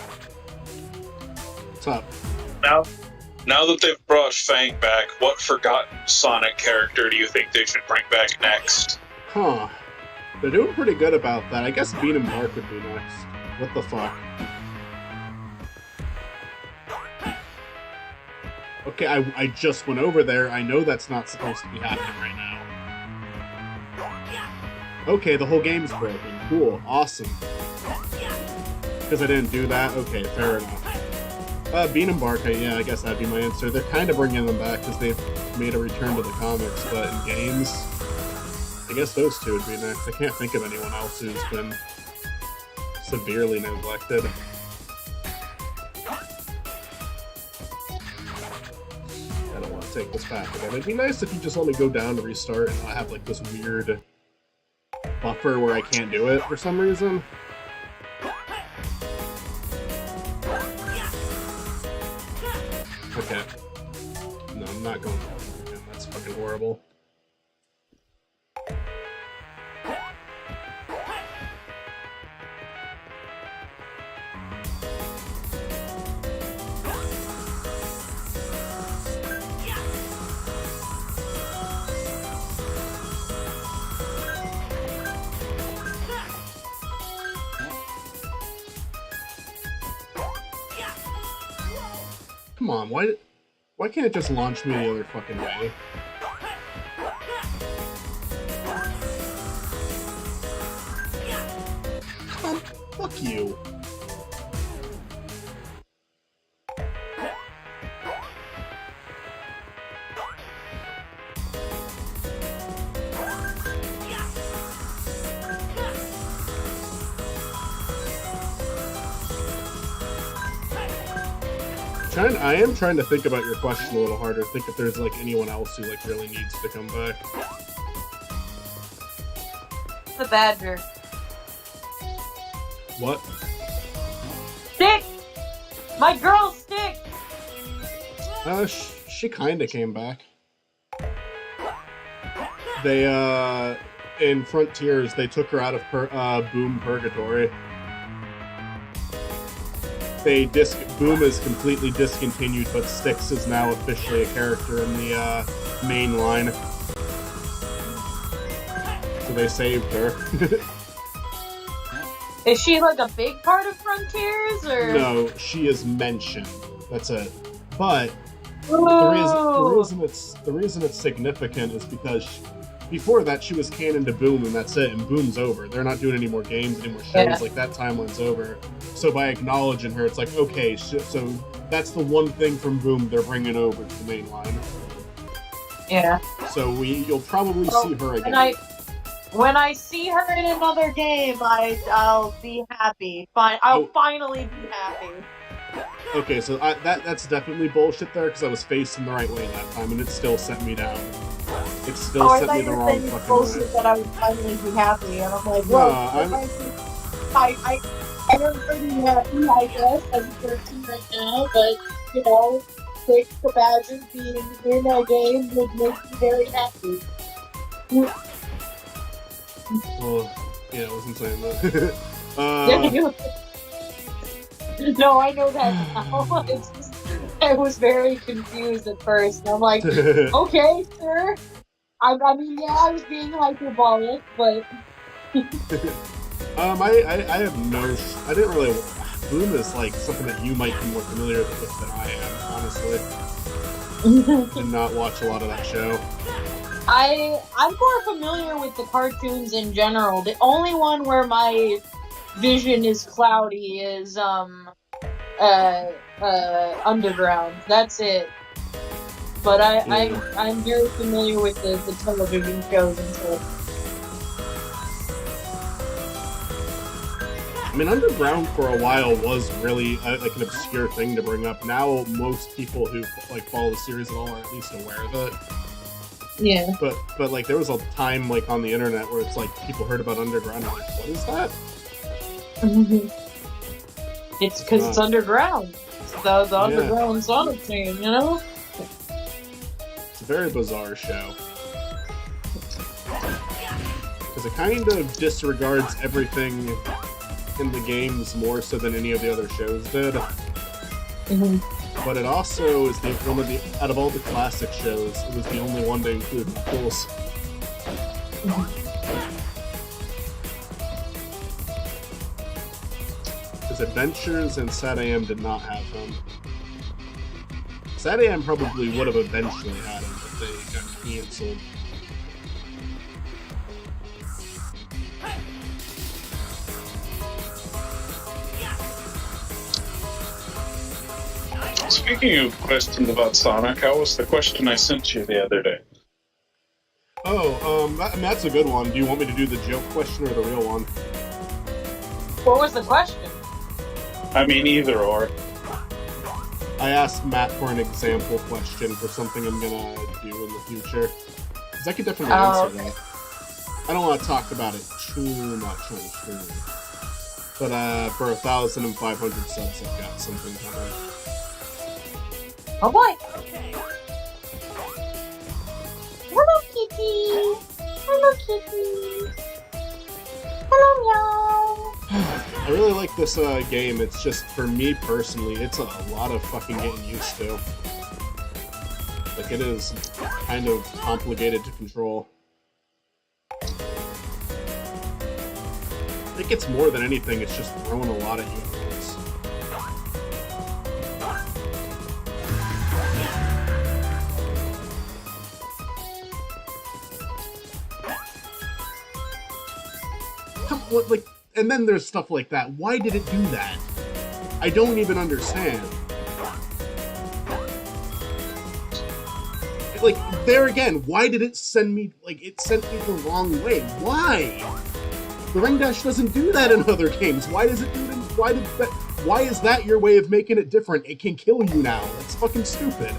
What's up? Now that they've brought Fang back, what forgotten Sonic character do you think they should bring back next? Huh. They're doing pretty good about that. I guess Bean and Bark would be next. What the fuck? Okay, I just went over there. I know that's not supposed to be happening right now. Okay, the whole game's broken. Cool. Awesome. Because I didn't do that? Okay, fair enough. Bean and Bark, yeah, I guess that'd be my answer. They're kind of bringing them back because they've made a return to the comics, but in games, I guess those two would be next. I can't think of anyone else who's been severely neglected. I don't want to take this back again. It'd be nice if you just let me go down to restart and not have like this weird buffer where I can't do it for some reason. Okay. No, I'm not going down again. That's fucking horrible. Come on, why can't it just launch me the other fucking way? Fuck you. I am trying to think about your question a little harder. Think if there's like anyone else who like really needs to come back. The Badger. What? Stick! My girl Stick! She kinda came back. They, in Frontiers, they took her out of Boom Purgatory. Boom is completely discontinued, but Styx is now officially a character in the main line. So they saved her. Is she like a big part of Frontiers, or? No, she is mentioned. That's it. But the reason it's significant is because before that she was canon to Boom, and that's it. And Boom's over. They're not doing any more games, any more shows. Yeah. Like that timeline's over. So by acknowledging her, it's like okay. So that's the one thing from Boom they're bringing over to the main line. Yeah. So you'll probably see her again. When I see her in another game, I'll be happy. I'll finally be happy. Okay, so that's definitely bullshit there because I was facing the right way that time, and it still sent me down. It still sent me the wrong fucking way. That I would finally be happy, and I'm like, well, I'm pretty happy, I guess, as a person right now, but, you know, Stick the Badger being in a game would make me very happy. Well, yeah, I wasn't saying that. No, I know that now. It's just, I was very confused at first, and I'm like, okay, sure. I mean, yeah, I was being hyperbolic, but... I have no... I didn't really... Boom is, like, something that you might be more familiar with than I am, honestly. Did not watch a lot of that show. I'm more familiar with the cartoons in general. The only one where my vision is cloudy is, Underground. That's it. But I'm very familiar with the television shows and stuff. I mean, Underground for a while was really like an obscure thing to bring up. Now most people who like follow the series at all are at least aware of it. Yeah. But like there was a time like on the internet where it's like people heard about Underground and like, what is that? It's because it's underground. It's the underground Sonic scene, you know? It's a very bizarre show. Because it kind of disregards everything in the games more so than any of the other shows did. Mhm. But it also is one of the, out of all the classic shows, it was the only one to include Knuckles. His Adventures and Sad AM did not have him. Sad AM probably would have eventually had him, but they got canceled. Speaking of questions about Sonic, how was the question I sent you the other day? Oh, that's a good one. Do you want me to do the joke question or the real one? What was the question? I mean, either or. I asked Matt for an example question for something I'm gonna do in the future. Because I could definitely answer that. I don't want to talk about it too much on stream. But for 1,500 subs, I've got something coming. Oh boy! Hello, kitty! Hello, kitty! Hello, meow! I really like this game. It's just, for me personally, it's a lot of fucking getting used to. Like, it is kind of complicated to control. I think it's more than anything, it's just throwing a lot at you at once. What, like, and then there's stuff like that. Why did it do that? I don't even understand. Like, there again, why did it send me, like, it sent me the wrong way? Why? The ring dash doesn't do that in other games. Why does it do that? Why is that your way of making it different? It can kill you now. That's fucking stupid.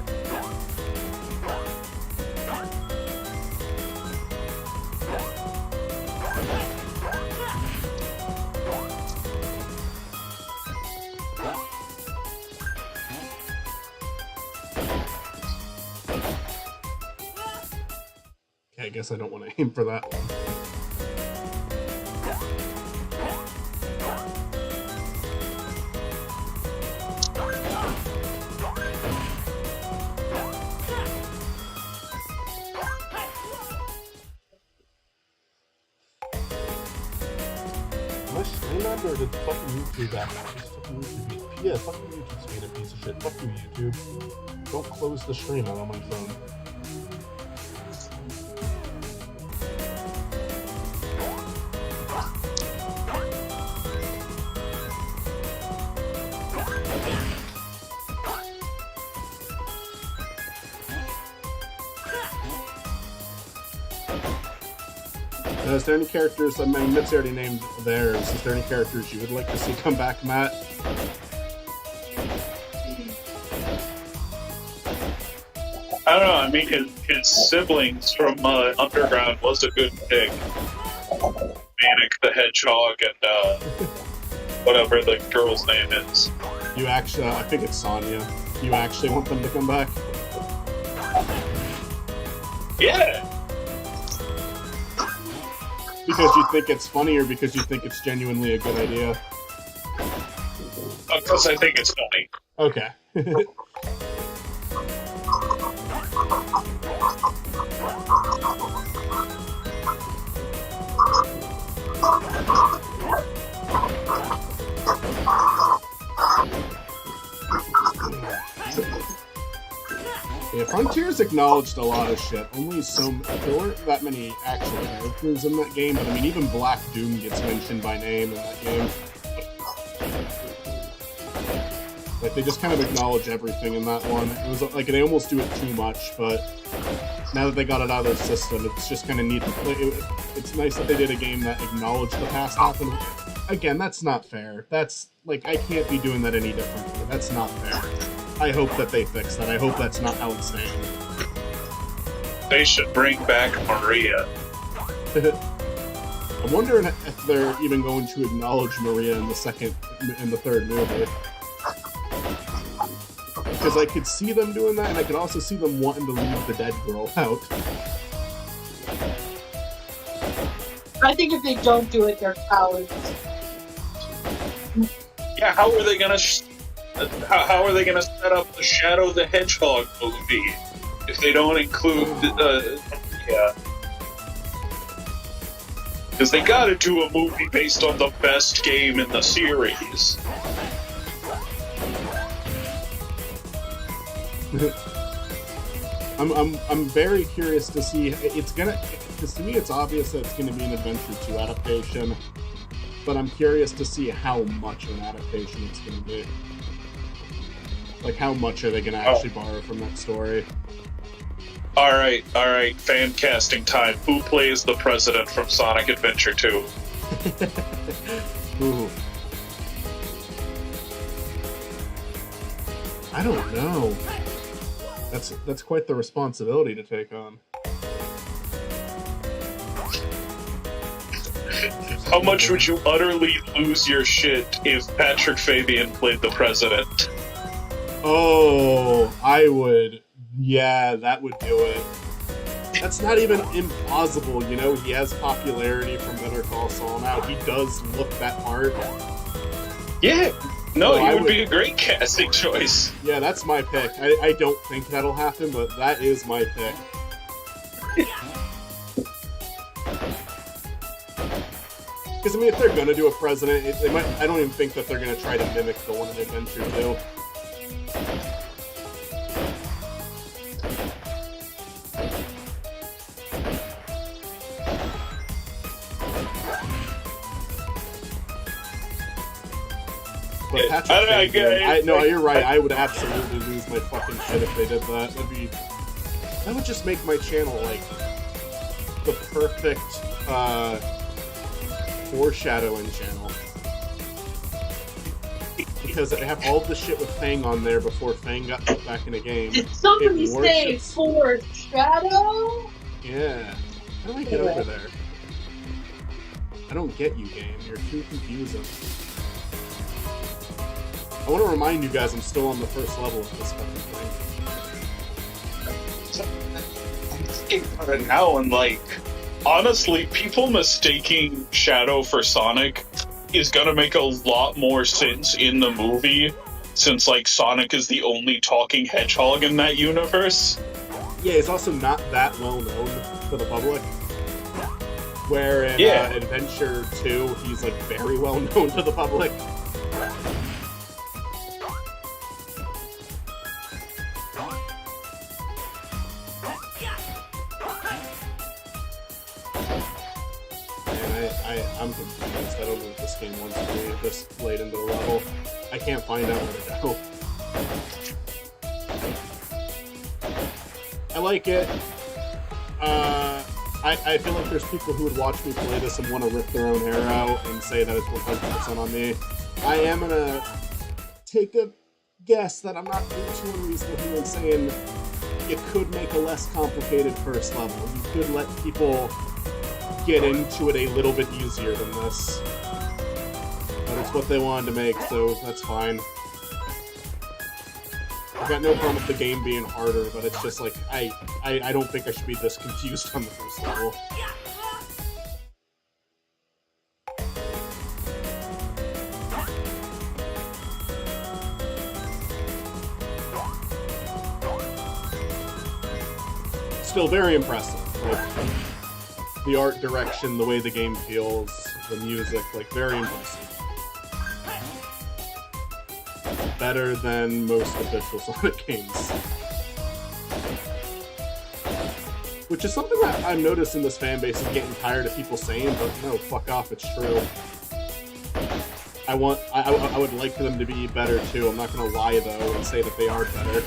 I guess I don't want to aim for that one. Am I streaming or did fucking YouTube act? Fucking YouTube. Yeah, fucking YouTube's being a piece of shit. Fuck you, YouTube. Don't close the stream. I'm on my phone. Is there any characters, I mean, Mitzi already named theirs, is there any characters you would like to see come back, Matt? I don't know, I mean, his siblings from Underground was a good pick. Manic the Hedgehog and whatever the girl's name is. You actually, I think it's Sonya. You actually want them to come back? Yeah! Because you think it's funny or because you think it's genuinely a good idea? Because I think it's funny. Okay. Yeah, Frontiers acknowledged a lot of shit. Only there weren't that many actual characters in that game, but I mean, even Black Doom gets mentioned by name in that game. Like, they just kind of acknowledge everything in that one. It was like, they almost do it too much, but now that they got it out of their system, it's just kind of neat. It's nice that they did a game that acknowledged the past happened. Again, that's not fair. That's, like, I can't be doing that any differently. That's not fair. I hope that they fix that. I hope that's not how it's staying. They should bring back Maria. I'm wondering if they're even going to acknowledge Maria in the third movie. Because I could see them doing that, and I could also see them wanting to leave the dead girl out. I think if they don't do it, they're cowards. Yeah, how are they gonna how are they gonna set up the Shadow the Hedgehog movie if they don't include yeah? Because they gotta do a movie based on the best game in the series. I'm very curious to see. It's gonna, because to me it's obvious that it's gonna be an Adventure 2 adaptation, but I'm curious to see how much of an adaptation it's gonna be. Like, how much are they gonna actually borrow from that story? All right, fan casting time. Who plays the president from Sonic Adventure 2? Ooh. I don't know. That's quite the responsibility to take on. How much would you utterly lose your shit if Patrick Fabian played the president? Oh, I would. Yeah, that would do it. That's not even implausible, you know? He has popularity from Better Call Saul now. He does look that part. Yeah. No, So he would be a great casting choice. Yeah, that's my pick. I don't think that'll happen, but that is my pick. Because, I mean, if they're gonna do a president, they might. I don't even think that they're gonna try to mimic the one in Adventure 2. But Patrick Fabian, no, you're right. I would absolutely lose my fucking shit if they did that. That would just make my channel like the perfect foreshadowing channel. Because I have all the shit with Fang on there before Fang got put back in a game. Did somebody It say worships- foreshadow? Yeah. How do I get over there? I don't get you, game. You're too confusing. I want to remind you guys I'm still on the first level of this fucking thing. I'm thinking about it now, and like, honestly, people mistaking Shadow for Sonic is gonna make a lot more sense in the movie, since like Sonic is the only talking hedgehog in that universe. Yeah, he's also not that well known to the public. Where in Adventure 2, he's like very well known to the public. I'm confused. I don't know what this game wants to be this late into the level. I can't find out where to go. I like it. I feel like there's people who would watch me play this and want to rip their own hair out and say that it's 100% on me. I am gonna take a guess that I'm not being too unreasonable in saying it could make a less complicated first level. You could let people get into it a little bit easier than this. But it's what they wanted to make, so that's fine. I've got no problem with the game being harder, but it's just like, I don't think I should be this confused on the first level. Still very impressive. Like, the art direction, the way the game feels, the music, like, very impressive. Better than most official Sonic games. Which is something that I've noticed in this fan base is getting tired of people saying, but no, fuck off, it's true. I would like for them to be better too. I'm not gonna lie though and say that they are better.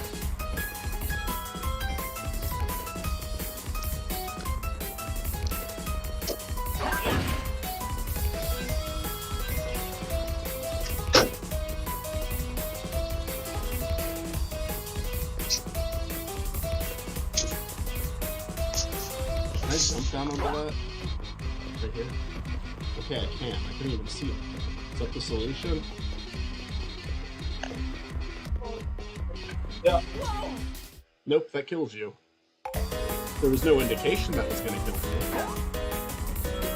Can I jump down onto that? Right here? Okay, I can. I couldn't even see it. Is that the solution? Yeah. Nope, that kills you. There was no indication that was going to kill me.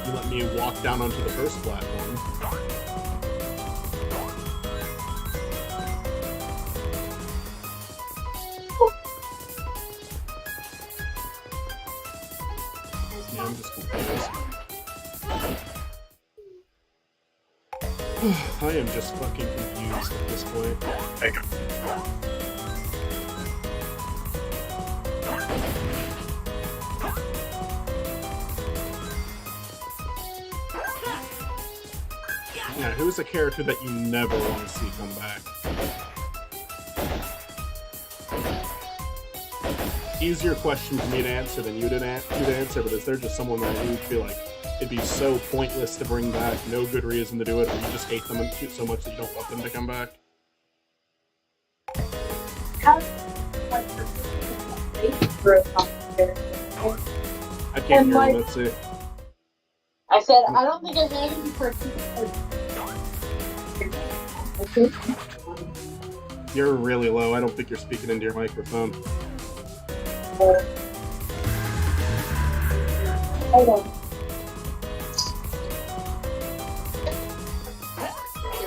You let me walk down onto the first platform. I am just fucking confused at this point. Yeah, who's a character that you never want to see come back? Easier question for me to answer than you'd answer, but is there just someone that you feel like it'd be so pointless to bring back, no good reason to do it, or you just hate them so much that you don't want them to come back? I can't hear you, let's see. I said, I don't think I have any particular. You're really low. I don't think you're speaking into your microphone. Hold on.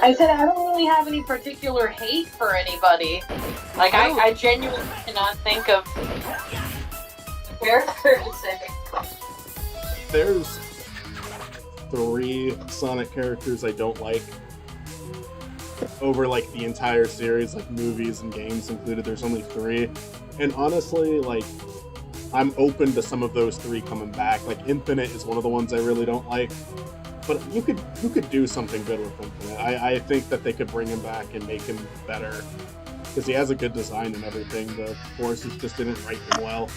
I said I don't really have any particular hate for anybody. Like I genuinely cannot think of a character to say. There's 3 Sonic characters I don't like. Over like the entire series, like movies and games included, there's only 3. And honestly, like, I'm open to some of those 3 coming back. Like Infinite is one of the ones I really don't like. But you could do something good with Infinite. I think that they could bring him back and make him better. Because he has a good design and everything. The forces just didn't write him well.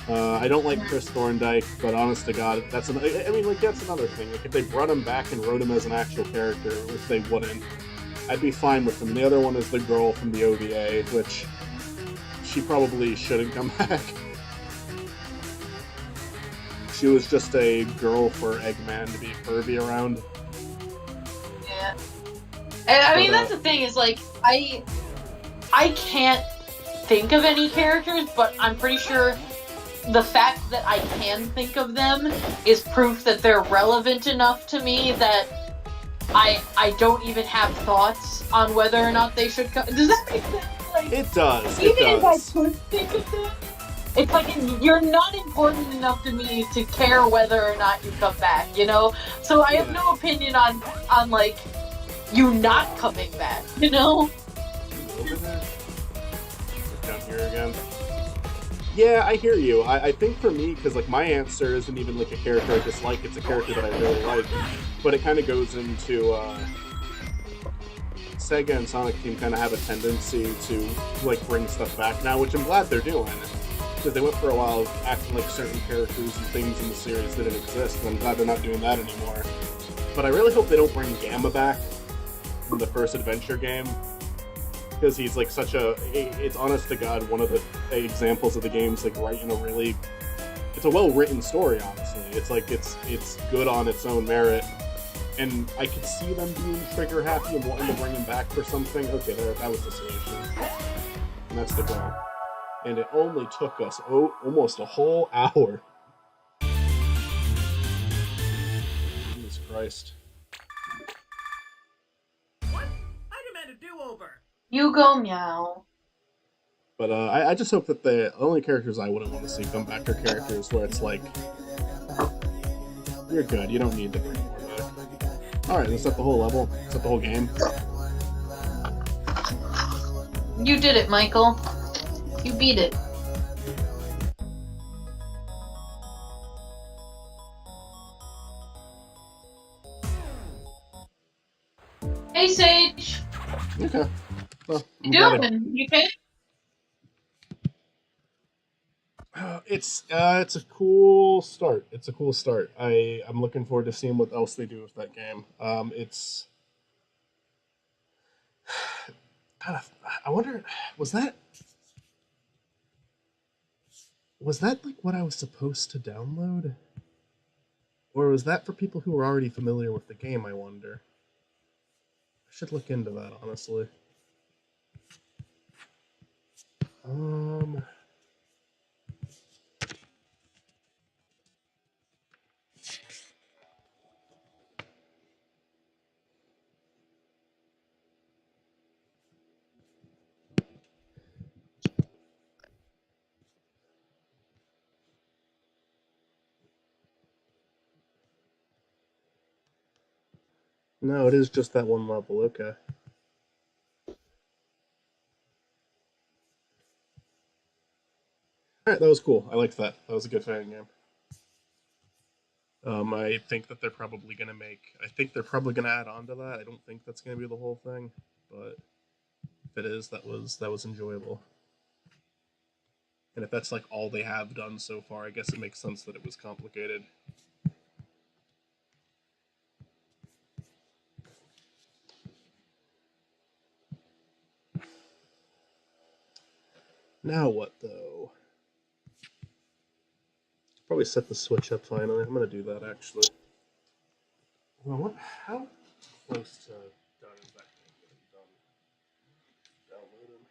I don't like Chris Thorndike, but honest to God, that's another thing. Like, if they brought him back and wrote him as an actual character, which they wouldn't, I'd be fine with him. And the other one is the girl from the OVA, which she probably shouldn't come back. She was just a girl for Eggman to be pervy around. Yeah. And I mean, that's the thing, is like, I can't think of any characters, but I'm pretty sure the fact that I can think of them is proof that they're relevant enough to me that I don't even have thoughts on whether or not they should come. Does that make sense? Like, It does. even if I could think of them, it's like you're not important enough to me to care whether or not you come back, you know? So I have no opinion on like you not coming back, you know? Over there. Down here again. Yeah, I hear you. I think for me, because like my answer isn't even like a character I dislike, it's a character that I really like. But it kind of goes into Sega and Sonic Team kind of have a tendency to like bring stuff back now, which I'm glad they're doing. Because they went for a while acting like certain characters and things in the series didn't exist, and I'm glad they're not doing that anymore. But I really hope they don't bring Gamma back from the first adventure game. Because he's like such a, it's honest to God, one of the examples of the game's like writing a really, it's a well-written story, honestly. It's like, it's good on its own merit. And I could see them being trigger happy and wanting to bring him back for something. Okay, that was the solution. And that's the goal. And it only took us almost a whole hour. Jesus Christ. What? I demand a do-over. You go meow. But I just hope that the only characters I wouldn't want to see come back are characters where it's like, you're good, you don't need to bring more back. Alright, is that the whole level? Is that the whole game? You did it, Michael. You beat it. Hey, Sage. Okay. Well, You doing? You okay? It's a cool start. It's a cool start. I'm looking forward to seeing what else they do with that game. It's kind of. I wonder, was that like what I was supposed to download, or was that for people who were already familiar with the game? I wonder. I should look into that, honestly. No, it is just that one level. Okay. All right, that was cool. I liked that. That was a good fighting game. I think that they're probably gonna make. I think they're probably gonna add on to that. I don't think that's gonna be the whole thing, but if it is, that was enjoyable. And if that's like all they have done so far, I guess it makes sense that it was complicated. Now what though? Probably set the Switch up finally. I'm gonna do that actually. Well, what? How close to done is that game gonna be done? Downloaded.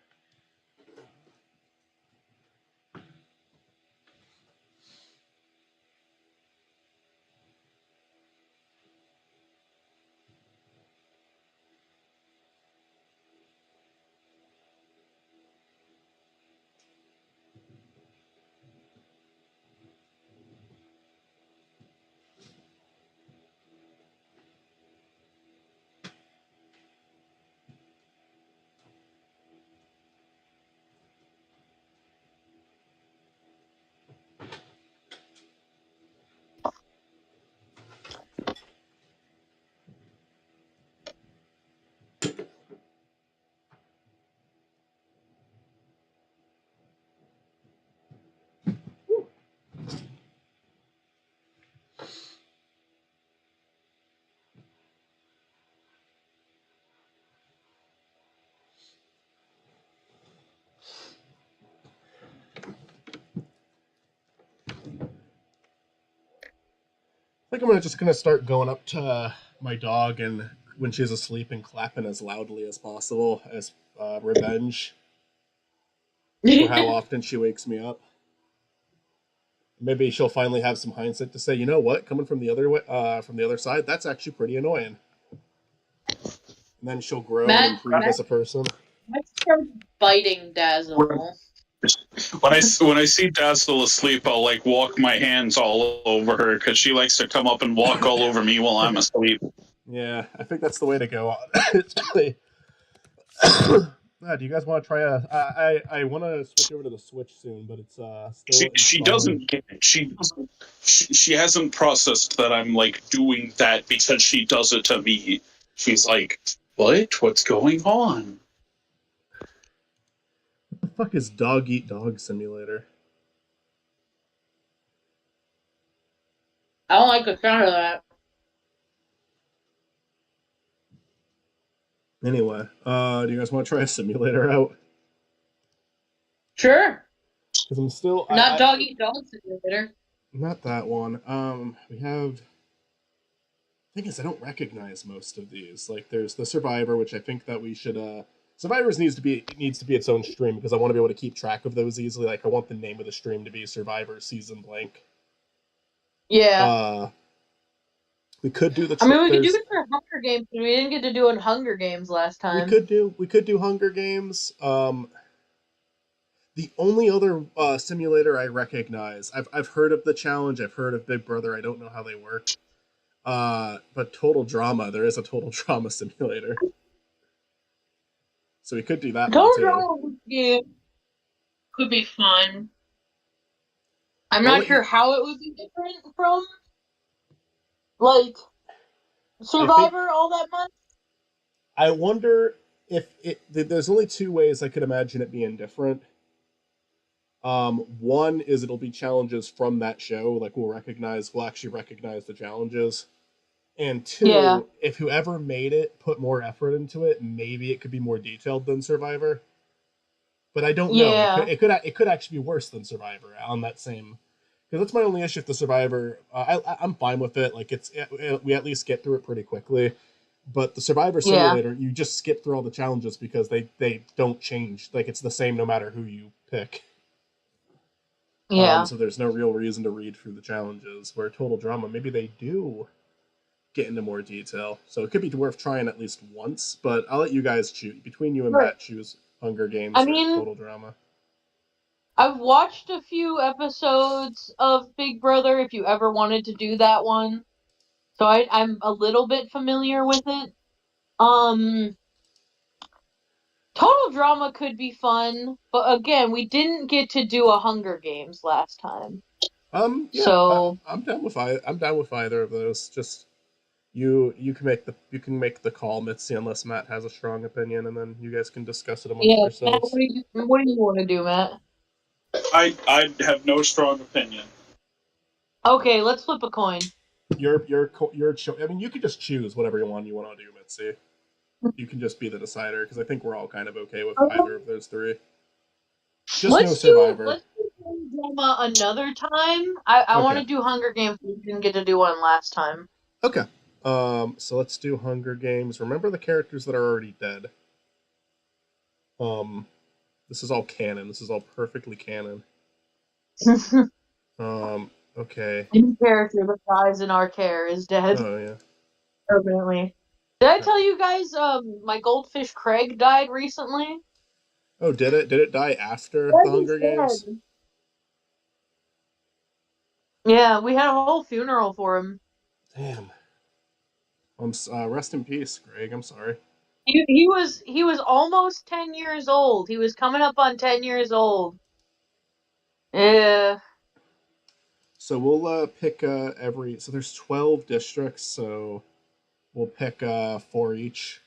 I think I'm just gonna start going up to my dog and when she's asleep and clapping as loudly as possible as revenge for how often she wakes me up. Maybe she'll finally have some hindsight to say, you know what, coming from the other way, from the other side, that's actually pretty annoying. And then she'll grow and improve as a person. Let's start biting Dazzle. When I see Dazzle asleep, I'll like walk my hands all over her because she likes to come up and walk all over me while I'm asleep. Yeah, I think that's the way to go. Do you guys want to try I want to switch over to the Switch soon, but it's still. She doesn't get it. She hasn't processed that I'm like doing that because she does it to me. She's like, what? What's going on? What the fuck is Dog Eat Dog Simulator? I don't like the sound of that. Anyway, do you guys want to try a simulator out? Sure. Because I'm still Not Dog Eat Dog Simulator. Not that one. We have. Thing is, I don't recognize most of these. Like, there's the Survivor, which I think that we should. Survivors needs to be its own stream because I want to be able to keep track of those easily. Like, I want the name of the stream to be Survivor Season Blank. Yeah. We could do the. I mean, we could do it for Hunger Games, but we didn't get to do it in Hunger Games last time. We could do Hunger Games. The only other simulator I recognize, I've heard of the Challenge. I've heard of Big Brother. I don't know how they work. But Total Drama, there is a Total Drama simulator. So we could do that. Total Drama could be fun. I'm not sure how it would be different from, like, Survivor all that much. I wonder if there's only two ways I could imagine it being different. One is it'll be challenges from that show, like we'll actually recognize the challenges. And two, if whoever made it put more effort into it, maybe it could be more detailed than Survivor. But I don't know. It could actually be worse than Survivor on that same. Because that's my only issue with the Survivor. I'm fine with it. Like we at least get through it pretty quickly. But the Survivor Simulator, you just skip through all the challenges because they don't change. Like it's the same no matter who you pick. Yeah. So there's no real reason to read through the challenges. Where Total Drama, maybe they do get into more detail. So it could be worth trying at least once. But I'll let you guys choose. Between you and Matt, choose Hunger Games or Total Drama. I've watched a few episodes of Big Brother if you ever wanted to do that one. So I'm a little bit familiar with it. Um, Total Drama could be fun, but again, we didn't get to do a Hunger Games last time. Yeah, So I'm down with either of those. Just you can make the call, Mitzi, unless Matt has a strong opinion, and then you guys can discuss it amongst yeah, Matt, yourselves. what do you want to do, Matt? I have no strong opinion. Okay, let's flip a coin. I mean, you can just choose whatever you want to do, Mitzi. You can just be the decider because I think we're all kind of okay with either of those three. Just no Survivor. Let's do Total Drama another time. I want to do Hunger Games. We didn't get to do one last time. Okay. So let's do Hunger Games. Remember the characters that are already dead. This is all canon. This is all perfectly canon. Okay. Any character that dies in our care is dead Oh yeah. permanently. Did I tell you guys? My goldfish Craig died recently. Oh, did it? Did it die after the Hunger Games? Yeah, we had a whole funeral for him. Damn. Rest in peace, Greg. I'm sorry. He was almost 10 years old. He was coming up on 10 years old. Yeah. So we'll pick so there's 12 districts, so we'll pick 4 each.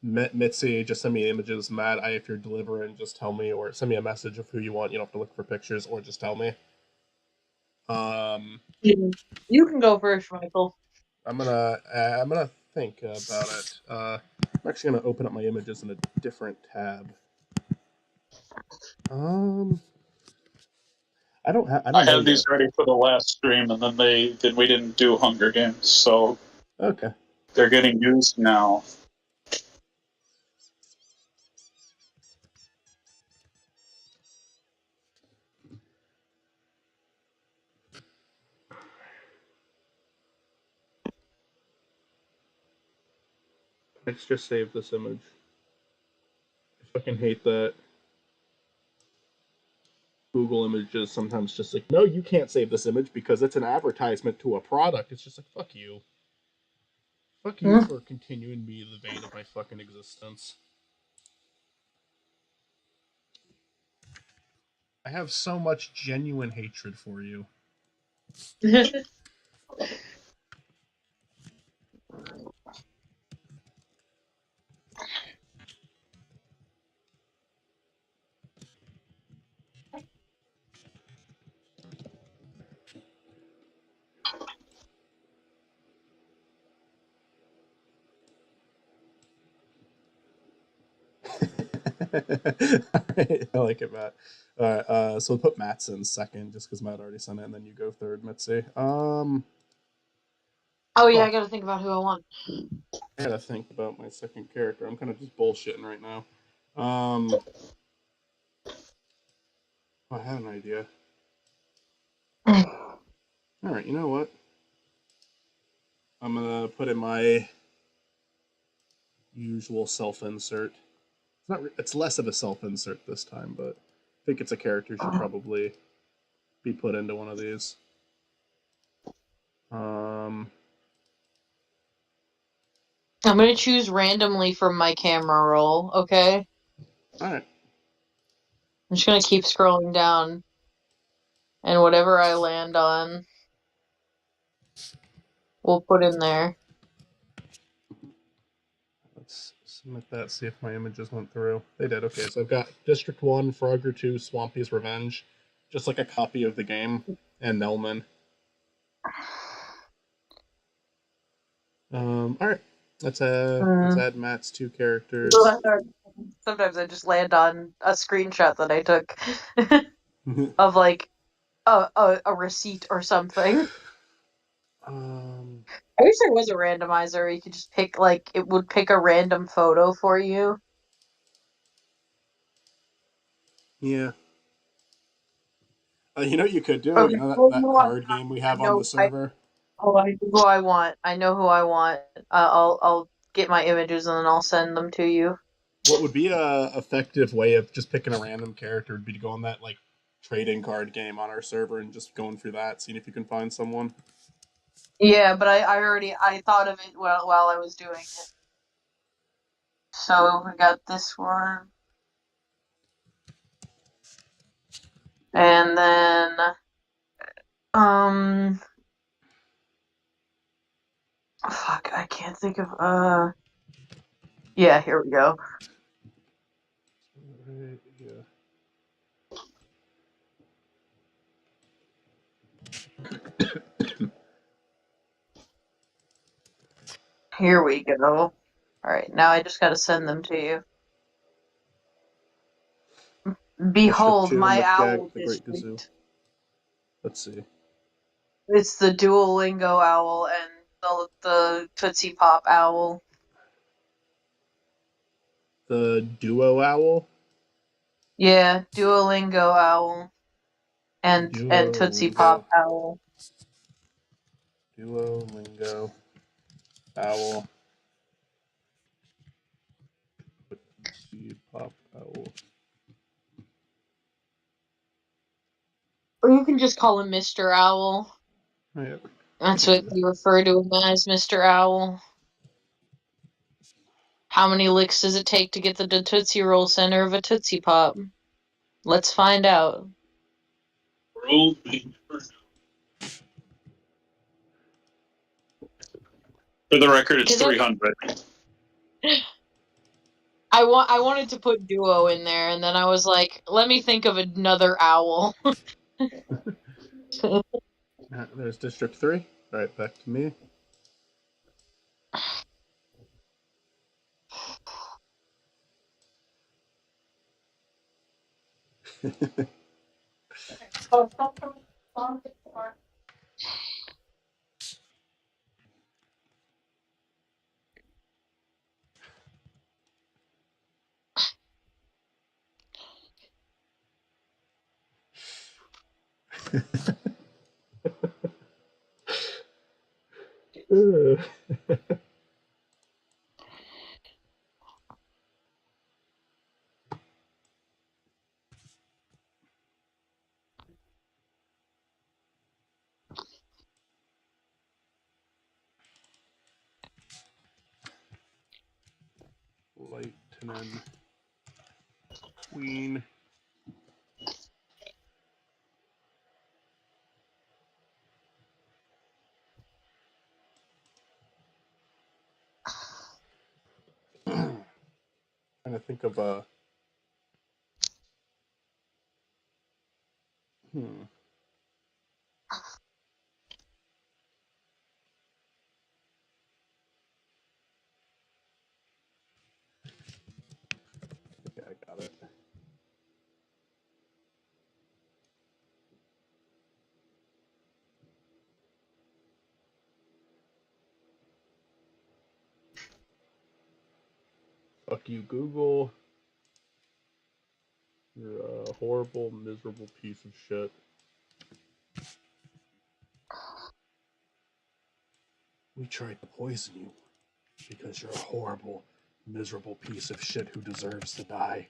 Mitzi, just send me images. Matt, if you're delivering, just tell me, or send me a message of who you want. You don't have to look for pictures, or just tell me. You can go first, Michael. I'm gonna think about it. I'm actually gonna open up my images in a different tab. I had these ready for the last stream, and then we didn't do Hunger Games, so okay, they're getting used now. Let's just save this image. I fucking hate that Google Images sometimes just like, no, you can't save this image because it's an advertisement to a product. It's just like, fuck you. Fuck you for continuing to be the vein of my fucking existence. I have so much genuine hatred for you. Alright, I like it, Matt. Alright, so we'll put Mattson second, just because Matt already sent it, and then you go third, Mitzi. Oh yeah, I gotta think about who I want. I gotta think about my second character. I'm kind of just bullshitting right now. Oh, I had an idea. Alright, you know what? I'm gonna put in my usual self-insert. It's less of a self-insert this time, but I think it's a character should probably be put into one of these. I'm gonna choose randomly from my camera roll, okay? Alright. I'm just gonna keep scrolling down. And whatever I land on, we'll put in there. Let's submit that, see if my images went through. They did, okay. So I've got District 1, Frogger 2, Swampy's Revenge. Just like a copy of the game. And Nelman. Alright. Let's add Matt's 2 characters. Sometimes I just land on a screenshot that I took of like a receipt or something. I wish there was a randomizer. You could just pick it would pick a random photo for you. Yeah. You know what you could do? Okay. You know that card game we have on the server? I know who I want. I know who I want. I'll get my images and then I'll send them to you. What would be a effective way of just picking a random character would be to go on that trading card game on our server and just going through that, seeing if you can find someone. Yeah, but I thought of it while I was doing it. So we got this one. And then fuck, I can't think of yeah, here we go. Right, yeah. Here we go. Alright, now I just gotta send them to you. Mischief Behold 2, my McGag, owl the Great Gazoo. district. Let's see. It's the Duolingo owl and the Tootsie Pop owl. The Duo Owl? Yeah, Duolingo owl and Tootsie Pop owl. Duolingo Owl. Tootsie Pop Owl. Or you can just call him Mr. Owl. Oh, yeah. That's what you refer to him as, Mr. Owl. How many licks does it take to get the Tootsie Roll center of a Tootsie Pop? Let's find out. Rule. For the record, it's 300. I wanted to put Duo in there, and then I was like, let me think of another owl. There's District 3. Alright, back to me. Lightning Queen. Trying to think of a. Okay, I got it. Fuck you, Google. You're a horrible, miserable piece of shit. We tried to poison you because you're a horrible, miserable piece of shit who deserves to die.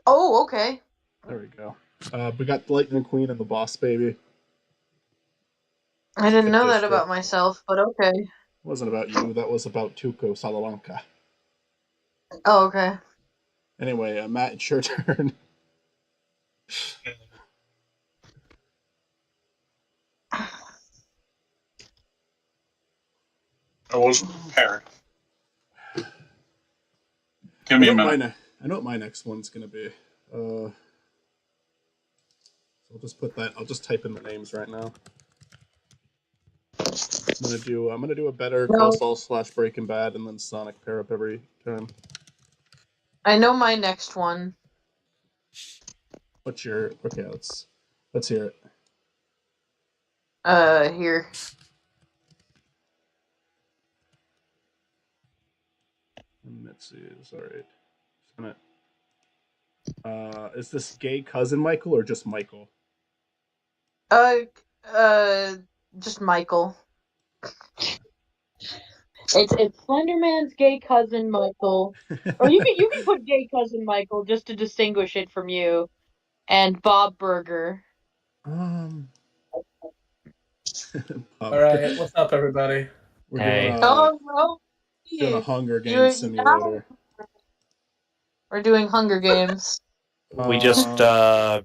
Oh, okay. There we go. We got the Lightning Queen and the Boss Baby. I didn't Good know that district. about myself, but okay. It wasn't about you, that was about Tuco Salamanca. Oh, okay. Anyway, Matt, it's your turn. I wasn't prepared. Give me a minute. I know what my next one's gonna be. So I'll just put that. I'll just type in the names right now. I'm gonna do a Better Call Saul / Breaking Bad and then Sonic pair up every time. I know my next one. What's your? Okay, let's hear it. Here. Let's see. It's all right. Is this gay cousin Michael or just Michael? Just Michael. It's Slenderman's gay cousin Michael, or you can put gay cousin Michael just to distinguish it from you, and Bob Burger. All right, what's up, everybody? We're Hey. doing a Hunger You're- Games simulator. We're doing Hunger Games. We just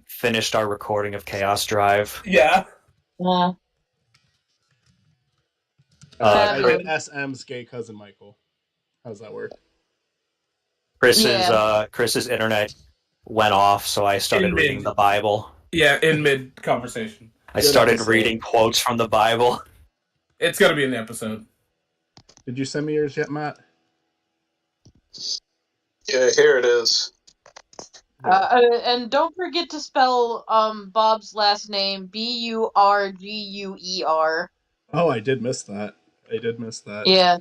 finished our recording of Chaos Drive. Yeah. Yeah. I Fabulous. did SM's gay cousin Michael. How's that work? Chris's internet went off, so I started In reading mid. the Bible. Yeah, in mid conversation. I Good started episode. reading quotes from the Bible. It's gonna be in the episode. Did you send me yours yet, Matt? Yeah, here it is. And don't forget to spell Bob's last name Burguer. Oh, I did miss that. Yeah.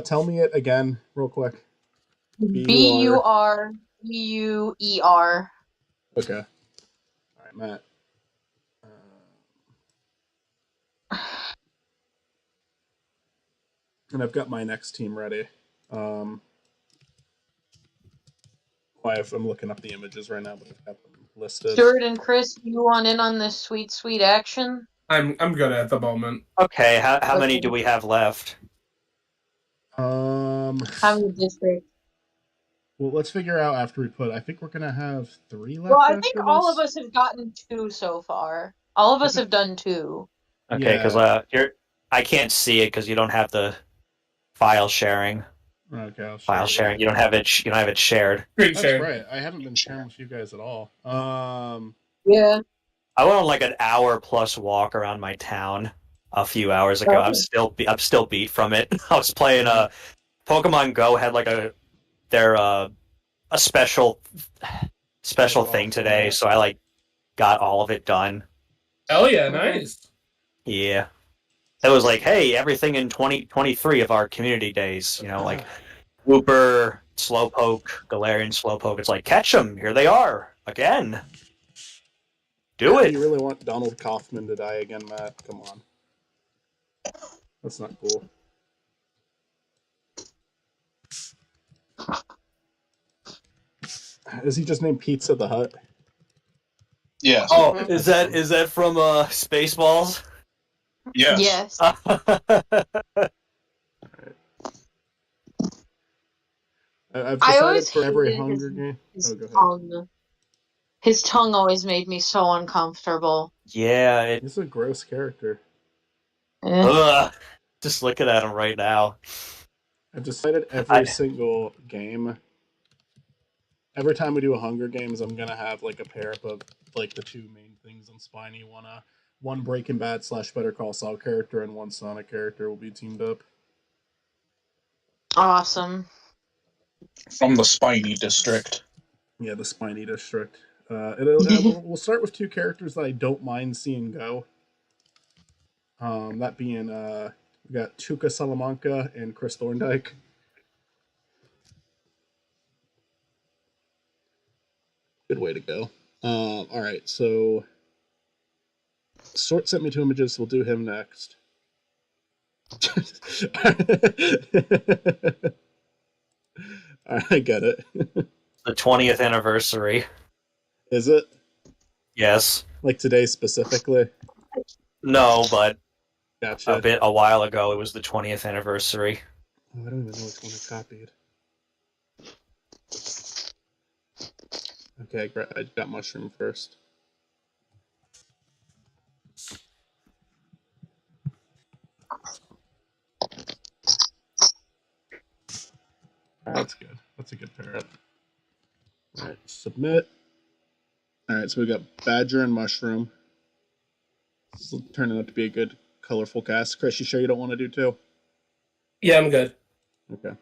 Tell me it again, real quick. Burguer. Okay. All right, Matt. And I've got my next team ready. I'm looking up the images right now, but I've got them listed. Stuart and Chris, you want in on this sweet action? I'm good at the moment. Okay, how many do we have left? How many districts? Well, let's figure out after we put. I think we're gonna have 3 left. Well, I think after all this. of us have gotten 2 so far. All of us have done 2. Okay, because I can't see it because you don't have the file sharing. Okay, I'll File sharing. You don't have it. You don't have it shared. Screen That's share. right. I haven't been sharing with you guys at all. Yeah. I went on like an hour plus walk around my town a few hours ago. I'm still beat from it. I was playing Pokemon Go had like a special thing today, so I like got all of it done. Oh yeah, nice. Yeah. It was like, hey, everything in 2023 of our community days, like Wooper, Slowpoke, Galarian Slowpoke. It's like, catch them. Here they are. Again. Do it. You really want Donald Kaufman to die again, Matt? Come on. That's not cool. Is he just named Pizza the Hut? Yes. Oh, is that from Spaceballs? Yes. Yes. I've I decided always for every hated Hunger Game. his Oh, go ahead. tongue. His tongue always made me so uncomfortable. Yeah. He's a gross character. Eh. Ugh. Just looking at him right now. I've decided every single game. Every time we do a Hunger Games, I'm gonna have like a pair of like the 2 main things on Spiny. One Breaking Bad / Better Call Saul character and one Sonic character will be teamed up. Awesome. From the Spiny District. Yeah, the Spiny District. We'll start with 2 characters that I don't mind seeing go. That being we got Tuca Salamanca and Chris Thorndike. Good way to go. All right, so Sort sent me 2 images. We'll do him next. I get it. The 20th anniversary. Is it? Yes. Like today specifically? No, but Gotcha. a while ago it was the 20th anniversary. Oh, I don't even know which one I copied. Okay, I got Mushroom first. That's good. That's a good pair up. Alright, submit. Alright, so we got Badger and Mushroom. This is turning out to be a good, colorful cast. Chris, you sure you don't want to do 2? Yeah, I'm good. Okay.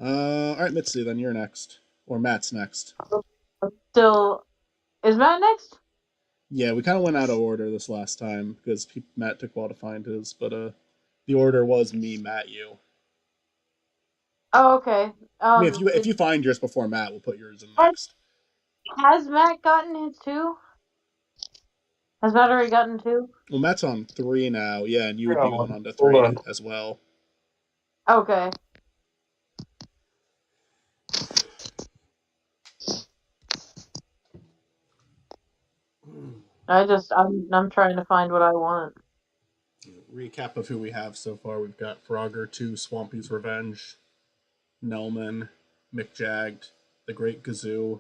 Alright, Mitzi, then you're next. Or Matt's next. So, is Matt next? Yeah, we kind of went out of order this last time because Matt took a while to find his, but the order was me, Matt, you. Oh, okay. I mean, if you find yours before Matt, we'll put yours in next. Has Matt gotten his 2? Has Matt already gotten 2? Well, Matt's on 3 now, yeah, and you would be going on to 3 as well. Okay. I'm trying to find what I want. recap of who we have so far. We've got Frogger 2, Swampy's Revenge, Nelman, McJagged, The Great Gazoo,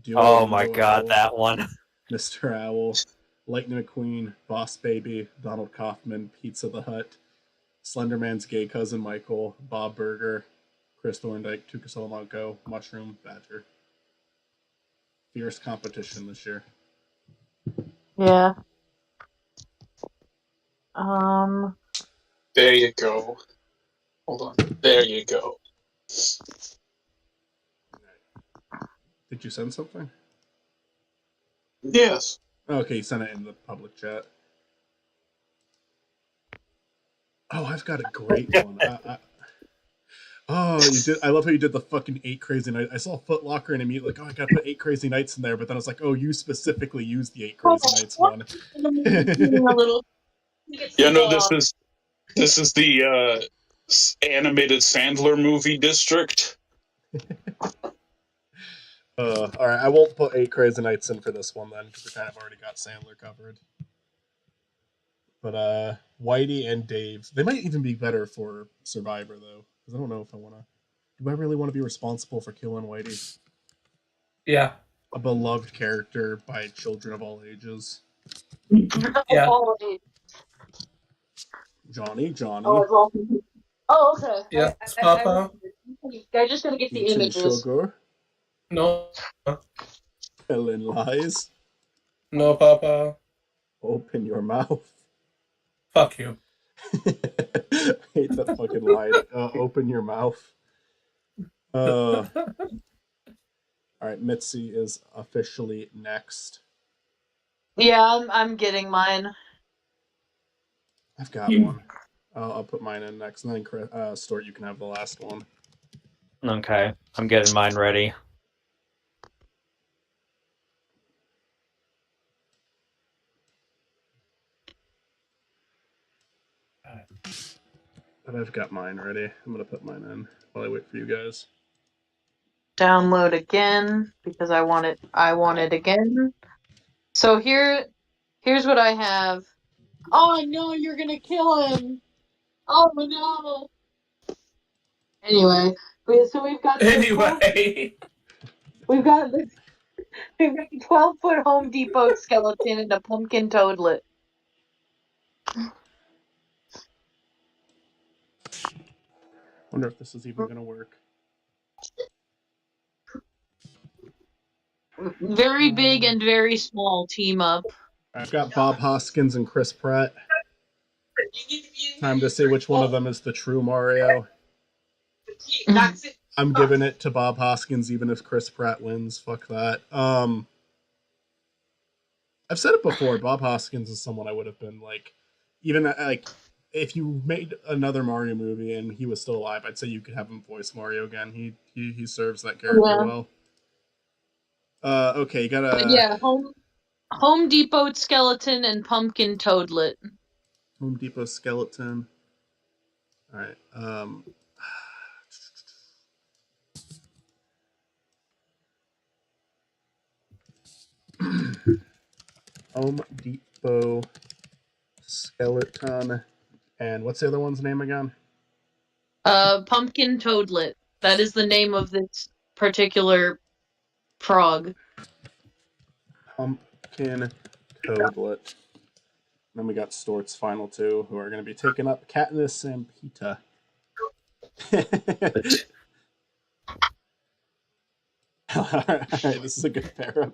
Duo Oh my No god, Owl, that one. Mr. Owl, Lightning McQueen, Boss Baby, Donald Kaufman, Pizza the Hut, Slenderman's gay cousin Michael, Bob Burger, Chris Thorndike, Tuka Salamanco, Mushroom, Badger. Fierce competition this year. Yeah. There you go. Hold on. There you go. Did you send something? Yes. Okay, you sent it in the public chat. Oh, I've got a great one. Oh, you did! I love how you did the fucking 8 Crazy Nights. I saw Foot Locker and immediately like, oh, I gotta put 8 Crazy Nights in there. But then I was like, oh, you specifically used the 8 Crazy Nights one. A little. Yeah, no, this is the animated Sandler movie district. All right, I won't put 8 Crazy Nights in for this one then, because we kind of already got Sandler covered. But Whitey and Dave, they might even be better for Survivor though, because I don't know if I want to. Do I really want to be responsible for killing Whitey? Yeah. A beloved character by children of all ages. Yeah. Johnny. Oh, okay. Yes, Papa. I just gotta get the Eating images. sugar, No. telling lies. No, Papa. Open your mouth. Fuck you. I hate that fucking line. Open your mouth. All right, Mitzi is officially next. Yeah, I'm getting mine. I've got one. I'll put mine in next, and then Stuart, you can have the last one. Okay, I'm getting mine ready. But I've got mine ready. I'm gonna put mine in while I wait for you guys. Download again because I want it again. So here's what I have. Oh no, you're gonna kill him. Oh no. Anyway, we've got Anyway. we've got a 12-foot Home Depot skeleton and a pumpkin toadlet. Wonder if this is even gonna work. Very big and very small team up. I've got Bob Hoskins and Chris Pratt. Time to see which one of them is the true Mario. I'm giving it to Bob Hoskins even if Chris Pratt wins. Fuck that. I've said it before, Bob Hoskins is someone I would have been like, even like, if you made another Mario movie and he was still alive, I'd say you could have him voice Mario again. He serves that character well. Okay, you gotta... Home Depot skeleton and pumpkin toadlet. Home Depot skeleton. Alright, Home Depot skeleton. And what's the other one's name again? Pumpkin toadlet. That is the name of this particular frog. Pumpkin toadlet. Then we got Stort's final two, who are going to be taking up Katniss and Peta. Alright, this is a good pair up.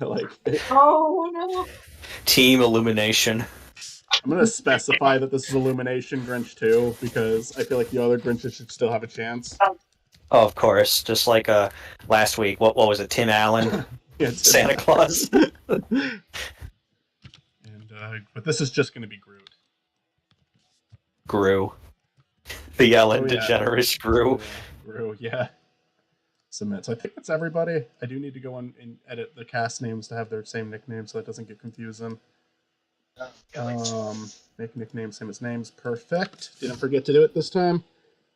I like it. Oh no! Team Illumination. I'm going to specify that this is Illumination Grinch 2, because I feel like the other Grinches should still have a chance. Oh, of course. Just like last week. What was it? Tim Allen? Yeah, Santa Claus? And but this is just going to be Groot. Gru. The Ellen DeGeneres Gru. Gru, yeah. Submit. So I think that's everybody. I do need to go and edit the cast names to have their same nicknames so that doesn't get confusing. Make nicknames same as names. Perfect. Didn't forget to do it this time.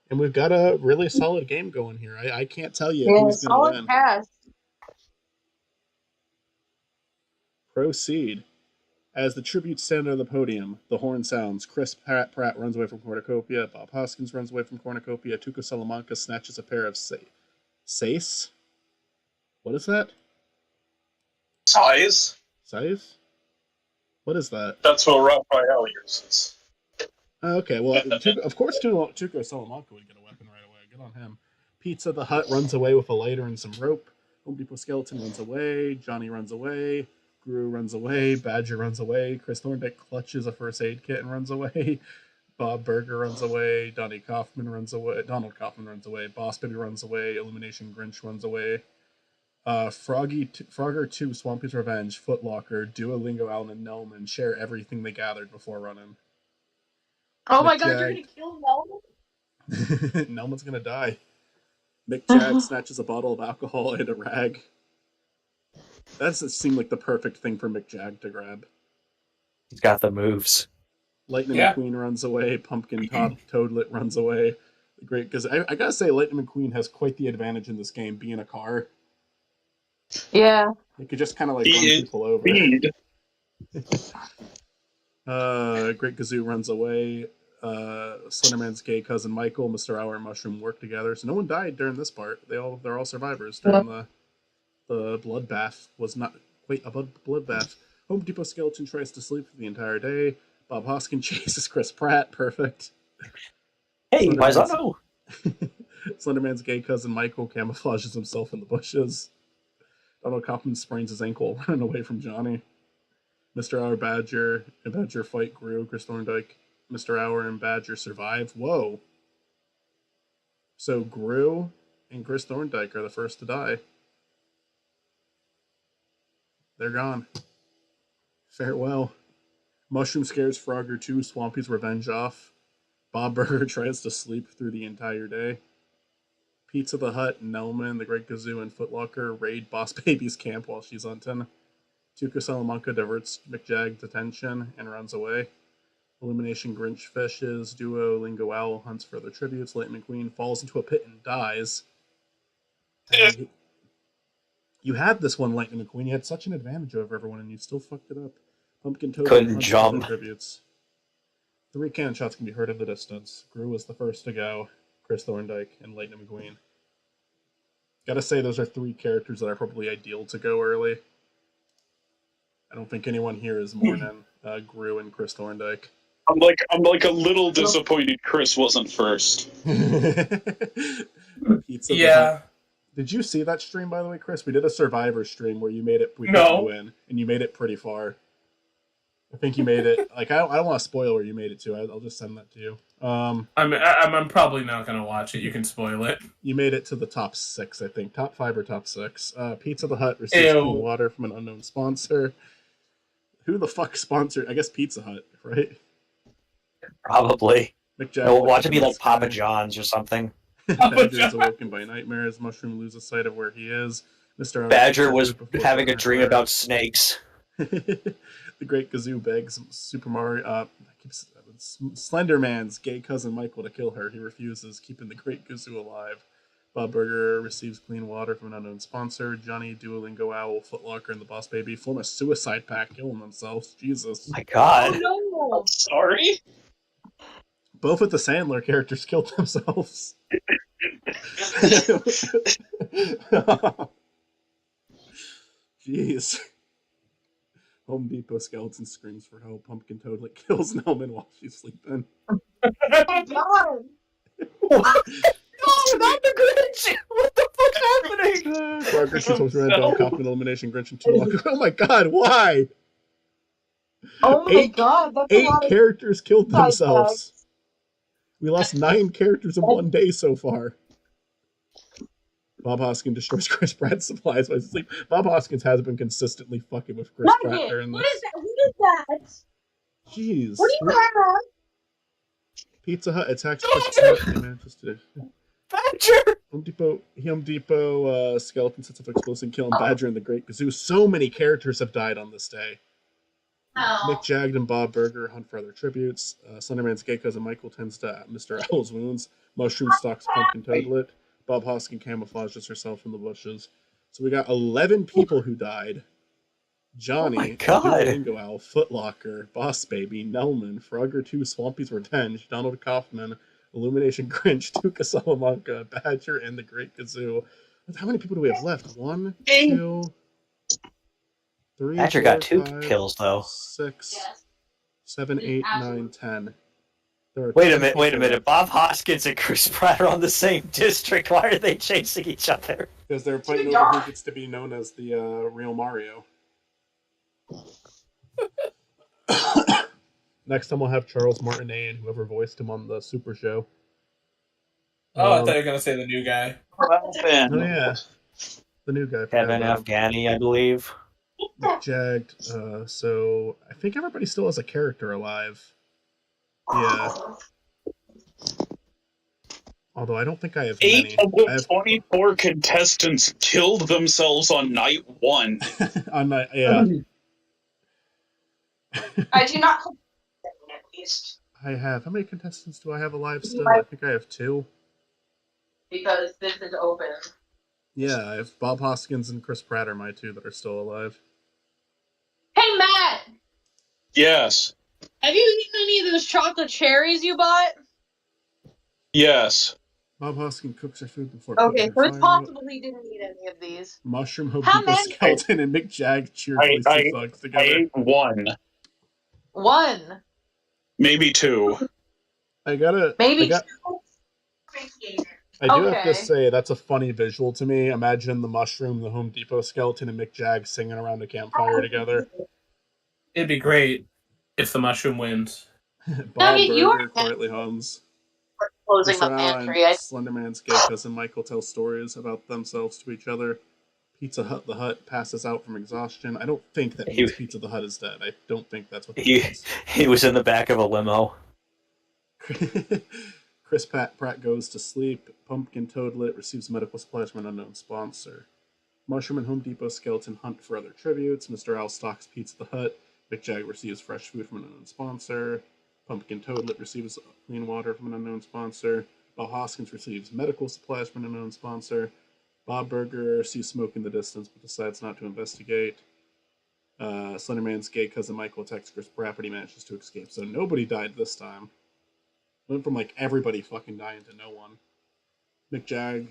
And we've got a really solid game going here. I can't tell you who's going to win. Cast. Proceed. As the tributes stand on the podium, the horn sounds. Chris Pratt runs away from Cornucopia. Bob Hoskins runs away from Cornucopia. Tuco Salamanca snatches a pair of Sace? What is that? Size? Size? What is that? That's what Raphael uses. Okay, well, of course Tuco Salamanca would get a weapon right away. Good on him. Pizza the Hut runs away with a lighter and some rope. Home Depot Skeleton runs away. Johnny runs away. Gru runs away. Badger runs away. Chris Thorndike clutches a first aid kit and runs away. Bob Burger runs away. Donald Kaufman runs away. Boss Baby runs away. Illumination Grinch runs away. Frogger 2, Swampy's Revenge, Footlocker, Duolingo, Alan, and Nelman share everything they gathered before running. Oh my god, you're gonna kill Nelman? Nelman's gonna die. Mick Jag snatches a bottle of alcohol and a rag. That doesn't seem like the perfect thing for Mick Jag to grab. He's got the moves. Lightning McQueen runs away. Pumpkin Top Toadlet runs away. Great, because I gotta say, Lightning McQueen has quite the advantage in this game, being a car. Yeah. It could just kind of like run people over. Great Gazoo runs away. Slenderman's gay cousin Michael, Mr. Hour, and Mushroom work together. So no one died during this part. They're all survivors during the bloodbath. Was not quite a bloodbath. Home Depot Skeleton tries to sleep for the entire day. Bob Hoskins chases Chris Pratt. Perfect. Hey, Paisano! Slenderman's gay cousin Michael camouflages himself in the bushes. Donald Kaufman sprains his ankle running away from Johnny. Mr. Hour, Badger, and Badger fight Gru. Chris Thorndike, Mr. Hour, and Badger survive. Whoa. So Gru and Chris Thorndike are the first to die. They're gone. Farewell. Mushroom scares Frogger 2, Swampy's Revenge off. Bob Burger tries to sleep through the entire day. Pizza the Hut, Nelman, the Great Gazoo, and Footlocker raid Boss Baby's camp while she's hunting. Tuco Salamanca diverts Mick Jag's attention and runs away. Illumination Grinch fishes. Duolingo Owl hunts further tributes. Lightning McQueen falls into a pit and dies. You had this one, Lightning McQueen. You had such an advantage over everyone, and you still fucked it up. Pumpkin Toad couldn't jump. Tributes. 3 cannon shots can be heard in the distance. Gru was the first to go. Chris Thorndike and Lightning McQueen. Gotta say, those are 3 characters that are probably ideal to go early. I don't think anyone here is more than Gru and Chris Thorndike. I'm like a little disappointed Chris wasn't first. Yeah. Did you see that stream, by the way, Chris? We did a Survivor stream where you made it. We got you in, and you made it pretty far. I think you made it. Like I don't want to spoil where you made it to. I'll just send that to you. I'm probably not gonna watch it. You can spoil it. You made it to the top 6, I think. Top 5 or top 6. Pizza the Hut receives clean water from an unknown sponsor. Who the fuck sponsored? I guess Pizza Hut, right? Probably. We'll watch it be like Papa John's or something. Badger's awoken by nightmares. Mushroom loses sight of where he is. Mr. Badger was having a dream about snakes. The Great Gazoo begs Super Mario. Slenderman's gay cousin Michael to kill her. He refuses, keeping the Great Gazoo alive. Bob Burger receives clean water from an unknown sponsor. Johnny, Duolingo Owl, Footlocker, and the Boss Baby form a suicide pact, killing themselves. Jesus. My God. Oh no! Sorry? Both of the Sandler characters killed themselves. Jeez. Home Depot Skeleton screams for help. Pumpkin Toadlet kills Nelman while she's sleeping. Oh my god! No, not the Grinch! What the fuck's happening? Barker shoots Red Dog, Kaufman, Elimination, Grinch, and Tullock. Oh my god, why? Oh my god, that's 8 a lot of characters killed side themselves. tags. We lost 9 characters in one day so far. Bob Hoskins destroys Chris Pratt's supplies while he's asleep. Bob Hoskins has been consistently fucking with Chris Pratt Nugget! during What this. is that? What is that? Jeez. What do you have? Pizza Hut attacks Chris Pratt. Badger! Home Depot Skeleton sets up explosive killing Badger and the Great Gazoo. So many characters have died on this day. Mick Jagd and Bob Burger hunt for other tributes. Slenderman's gay cousin Michael tends to Mr. Owl's wounds. Mushroom stalks Pumpkin Toadlet. Bob Hoskin camouflages herself in the bushes. So we got 11 people who died. Johnny, Oh my God. Duolingo Owl, Footlocker, Boss Baby, Nelman, Frogger 2, Swampy's Revenge, Donald Kaufman, Illumination Grinch, Tuca Salamanca, Badger, and the Great Kazoo. How many people do we have left? 1, 2, 3, Badger 4, got 2 5, kills though. 6, 7, 8, 9, 10. There are Wait 10 a minute, people left. Bob Hoskins and Chris Pratt are on the same district. Why are they chasing each other? Because they're fighting over who gets to be known as the real Mario. Next time we'll have Charles Martinet and whoever voiced him on the Super Show. Oh, I thought you were gonna say the new guy. Oh yeah, the new guy. Kevin Afghani, I believe. Jagged. So I think everybody still has a character alive. Yeah. Although I don't think I have 8 many. of the I have 24 contestants killed themselves on night 1. on my yeah. I do not at least I have. How many contestants do I have alive still? I think I have 2. because this is open. Yeah, I have Bob Hoskins and Chris Pratt are my 2 that are still alive. Hey Matt, Yes. have you eaten any of those chocolate cherries you bought? Yes. Bob Hoskins cooks her food before Okay, cooking so her it's fire. possible he didn't eat any of these. Mushroom, Hope How Depot many? Skeleton, and Mick Jag cheerfully sing songs I together. ate 1. One, Maybe 2. maybe I do have Okay. to say, that's a funny visual to me. Imagine the Mushroom, the Home Depot Skeleton, and Mick Jag singing around a campfire together. It'd be great if the mushroom wins. Bob you Burger are- quietly hums. closing Mr. the Allen, pantry. Slenderman's gay cousin Michael tells stories about themselves to each other. Pizza Hut the Hut passes out from exhaustion. I don't think that means Pizza the Hut is dead. I don't think that's what that means. He was in the back of a limo. Chris Pratt goes to sleep. Pumpkin Toadlet receives medical supplies from an unknown sponsor. Mushroom and Home Depot Skeleton hunt for other tributes. Mr. Owl stocks Pizza the Hut. Mick Jag receives fresh food from an unknown sponsor. Pumpkin Toadlet receives clean water from an unknown sponsor. Bob Hoskins receives medical supplies from an unknown sponsor. Bob Burger sees smoke in the distance but decides not to investigate. Slenderman's gay cousin Michael attacks Chris Pratt, but he manages to escape. So nobody died this time. Went from like everybody fucking dying to no one. Mick Jag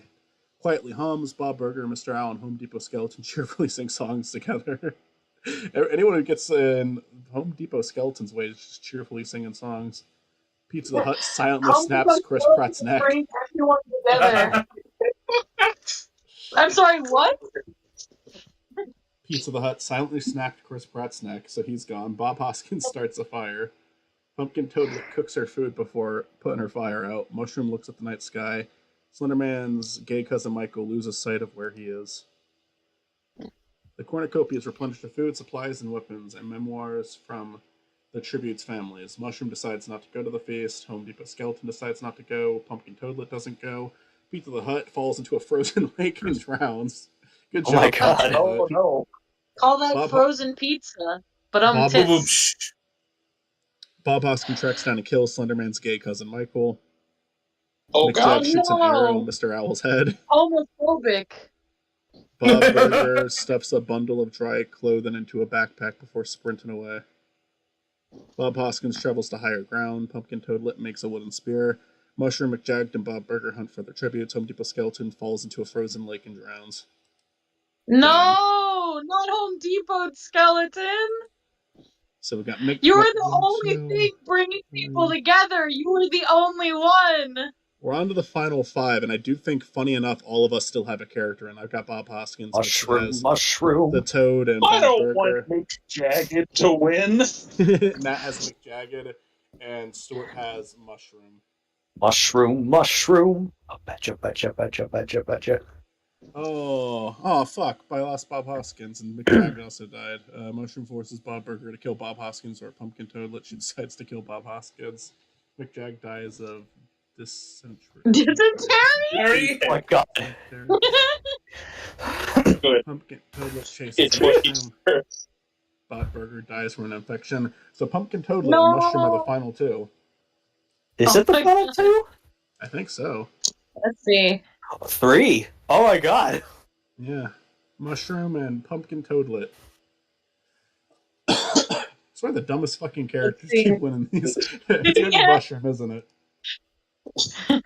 quietly hums. Bob Burger, Mr. Owl, and Home Depot Skeleton cheerfully sing songs together. Anyone who gets in Home Depot Skeleton's way is just cheerfully singing songs. Pizza the Hut silently snaps Chris Pratt's neck. Bring everyone together. I'm sorry, what? Pizza the Hut silently snapped Chris Pratt's neck, so he's gone. Bob Hoskins starts a fire. Pumpkin Toadlet cooks her food before putting her fire out. Mushroom looks at the night sky. Slenderman's gay cousin Michael loses sight of where he is. The cornucopia is replenished with food, supplies, and weapons, and memoirs from the tribute's families. Mushroom decides not to go to the feast. Home Depot Skeleton decides not to go. Pumpkin Toadlet doesn't go. Pizza the Hut falls into a frozen lake and drowns. Good job. Oh my God. Pizza the Hut. Oh no. Call that Bob- frozen pizza. But Bob- Boom, boom, shh. Bob Hoskins tracks down and kills Slenderman's gay cousin Michael. Oh Mick god. Jag shoots an no. arrow in Mr. Owl's head. Homophobic. Bob Burger stuffs a bundle of dry clothing into a backpack before sprinting away. Bob Hoskins travels to higher ground. Pumpkin Toadlet makes a wooden spear. Mushroom, McJagged, and Bob Burger hunt for their tributes. Home Depot Skeleton falls into a frozen lake and drowns. No, not Home Depot skeleton. So we got Mick. You were one, the only two- thing bringing people together. You were the only one. We're on to the final 5, and I do think, funny enough, all of us still have a character, and I've got Bob Hoskins, which has Mushroom. the Toad, and I Bob don't Burger. want Mick Jagged to win. Matt has McJagged, and Stuart has Mushroom. Mushroom. Oh, betcha. Oh, fuck. I lost Bob Hoskins, and McJagged also died. Mushroom forces Bob Burger to kill Bob Hoskins, or Pumpkin Toadlet. She decides to kill Bob Hoskins. McJag dies of dysentery. Dysentery? Oh my God. Good. Pumpkin Toadlet chases It's what Mushroom. Bob Burger dies from an infection. So Pumpkin Toadlet No. and Mushroom are the final 2. Is Oh it the my final God. 2? I think so. Let's see. 3. Oh my God. Yeah. Mushroom and Pumpkin Toadlet. It's one of the dumbest fucking characters see. keep winning these. It's gonna be Yeah. Mushroom, isn't it?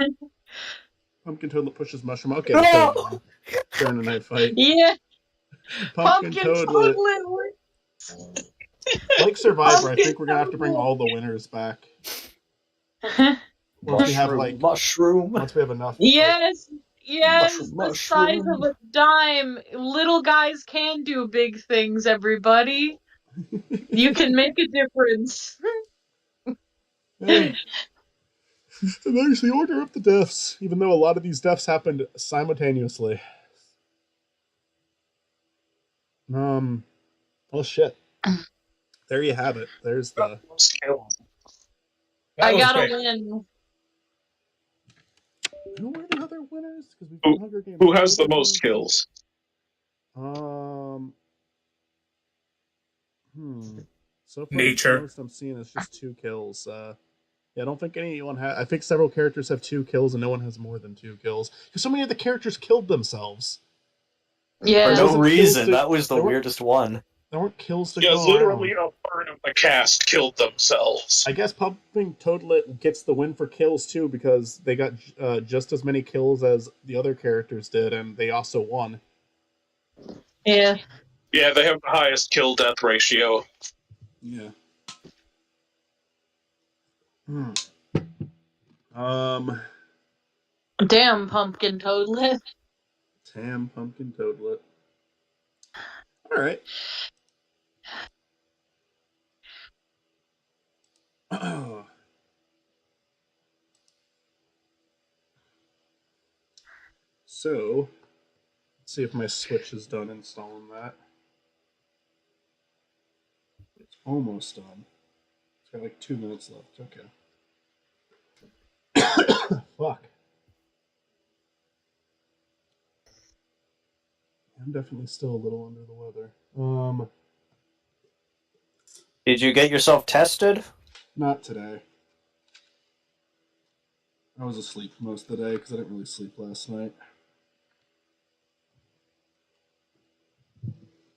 Pumpkin Toadlet pushes Mushroom. Okay, No! during the night fight. Yeah, Pumpkin pumpkin Toadlet. toadlet. Like Survivor, I Pumpkin think we're gonna have to bring Toadlet. all the winners back. Once we have like mushroom. once we have enough. Yes, yes, Mushroom, the size of mushroom. a dime. Little guys can do big things, everybody. You can make a difference. Hey. And there's the order of the deaths, even though a lot of these deaths happened simultaneously. Well, shit. There you have it. There's the. That I was gotta quick. win. Who are the other winners? Because we've got Hunger Games. Who has the most kills? So far, Nature. the most I'm seeing is just 2 kills. Yeah, I don't think anyone has. I think several characters have 2 kills, and no one has more than 2 kills. Because so many of the characters killed themselves. For Yeah. Those no are kills reason. to- That was the there were- weirdest one. There weren't kills to Yeah, go literally around. a third of the cast killed themselves. I guess Pumpkin Toadlet gets the win for kills too because they got just as many kills as the other characters did, and they also won. Yeah. Yeah, they have the highest kill death ratio. Yeah. Damn, pumpkin toadlet. Tam Pumpkin Toadlet. All right. So, let's see if my Switch is done installing that. It's almost done. It's got like 2 minutes left. Okay. Fuck. I'm definitely still a little under the weather. Did you get yourself tested? Not today. I was asleep most of the day because I didn't really sleep last night.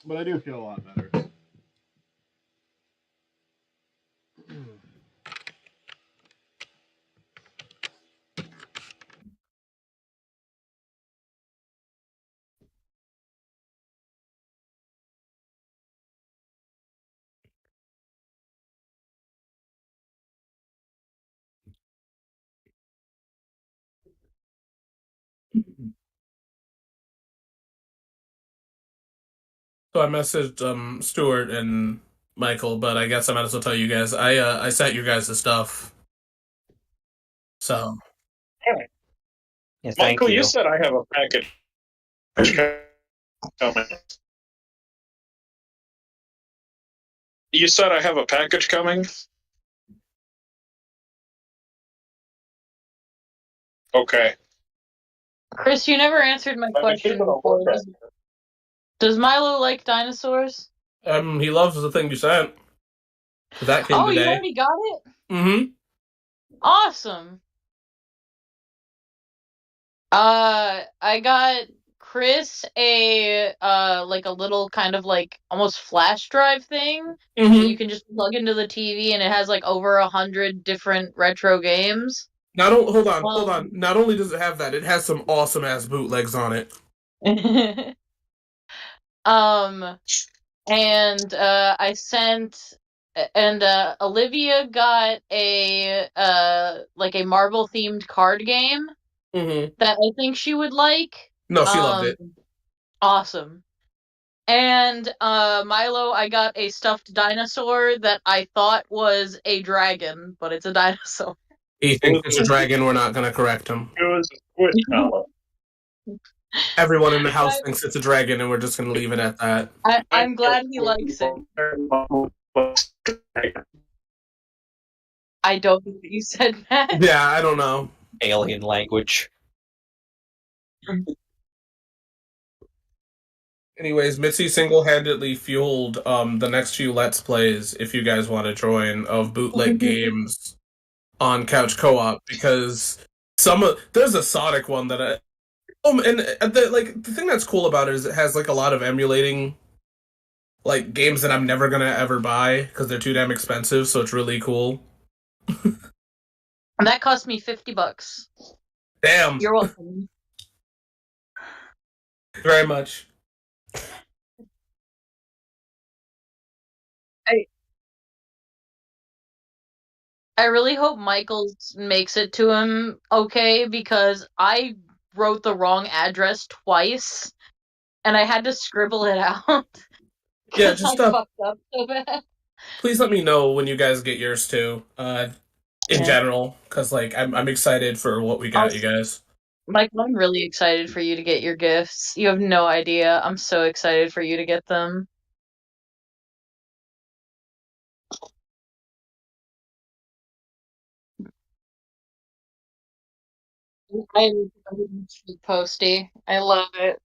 But I do feel a lot better. So I messaged Stuart and Michael, but I guess I might as well tell you guys. I sent you guys the stuff. So Yeah, thank Michael, you. you said I have a package coming. You said I have a package coming? Okay. Chris, you never answered my question before. Does Milo like dinosaurs? he loves the thing you sent. That came Oh, you today. already got it? Mm-hmm. Awesome. I got Chris a like a little kind of like almost flash drive thing that Mm-hmm. you can just plug into the TV, and it has like over 100 different retro games. Hold on. Not only does it have that, it has some awesome ass bootlegs on it. And I sent, and Olivia got a like a Marvel themed card game Mm-hmm. that I think she would like. No, she loved it. Awesome. And Milo, I got a stuffed dinosaur that I thought was a dragon, but it's a dinosaur. He thinks it's a dragon. We're not going to correct him. It was a squishmallow. Everyone in the house thinks it's a dragon, and we're just going to leave it at that. I'm glad he likes it. I don't think that you said that. Yeah, I don't know. Alien language. Anyways, Mitzi single-handedly fueled the next few Let's Plays, if you guys want to join, of bootleg games on Couch Co-op, because there's a Sonic one that and the thing that's cool about it is it has like a lot of emulating like games that I'm never gonna ever buy because they're too damn expensive. So it's really cool. And that cost me $50. Damn. You're welcome. Very much. I really hope Michaels makes it to him okay, because I wrote the wrong address twice and I had to scribble it out. Yeah, 'Cause just I fucked up so bad. please let me know when you guys get yours too. In Yeah. general, because like I'm excited for what we got, you guys. Michael, I'm really excited for you to get your gifts. You have no idea. I'm so excited for you to get them. I'm posty. I love it.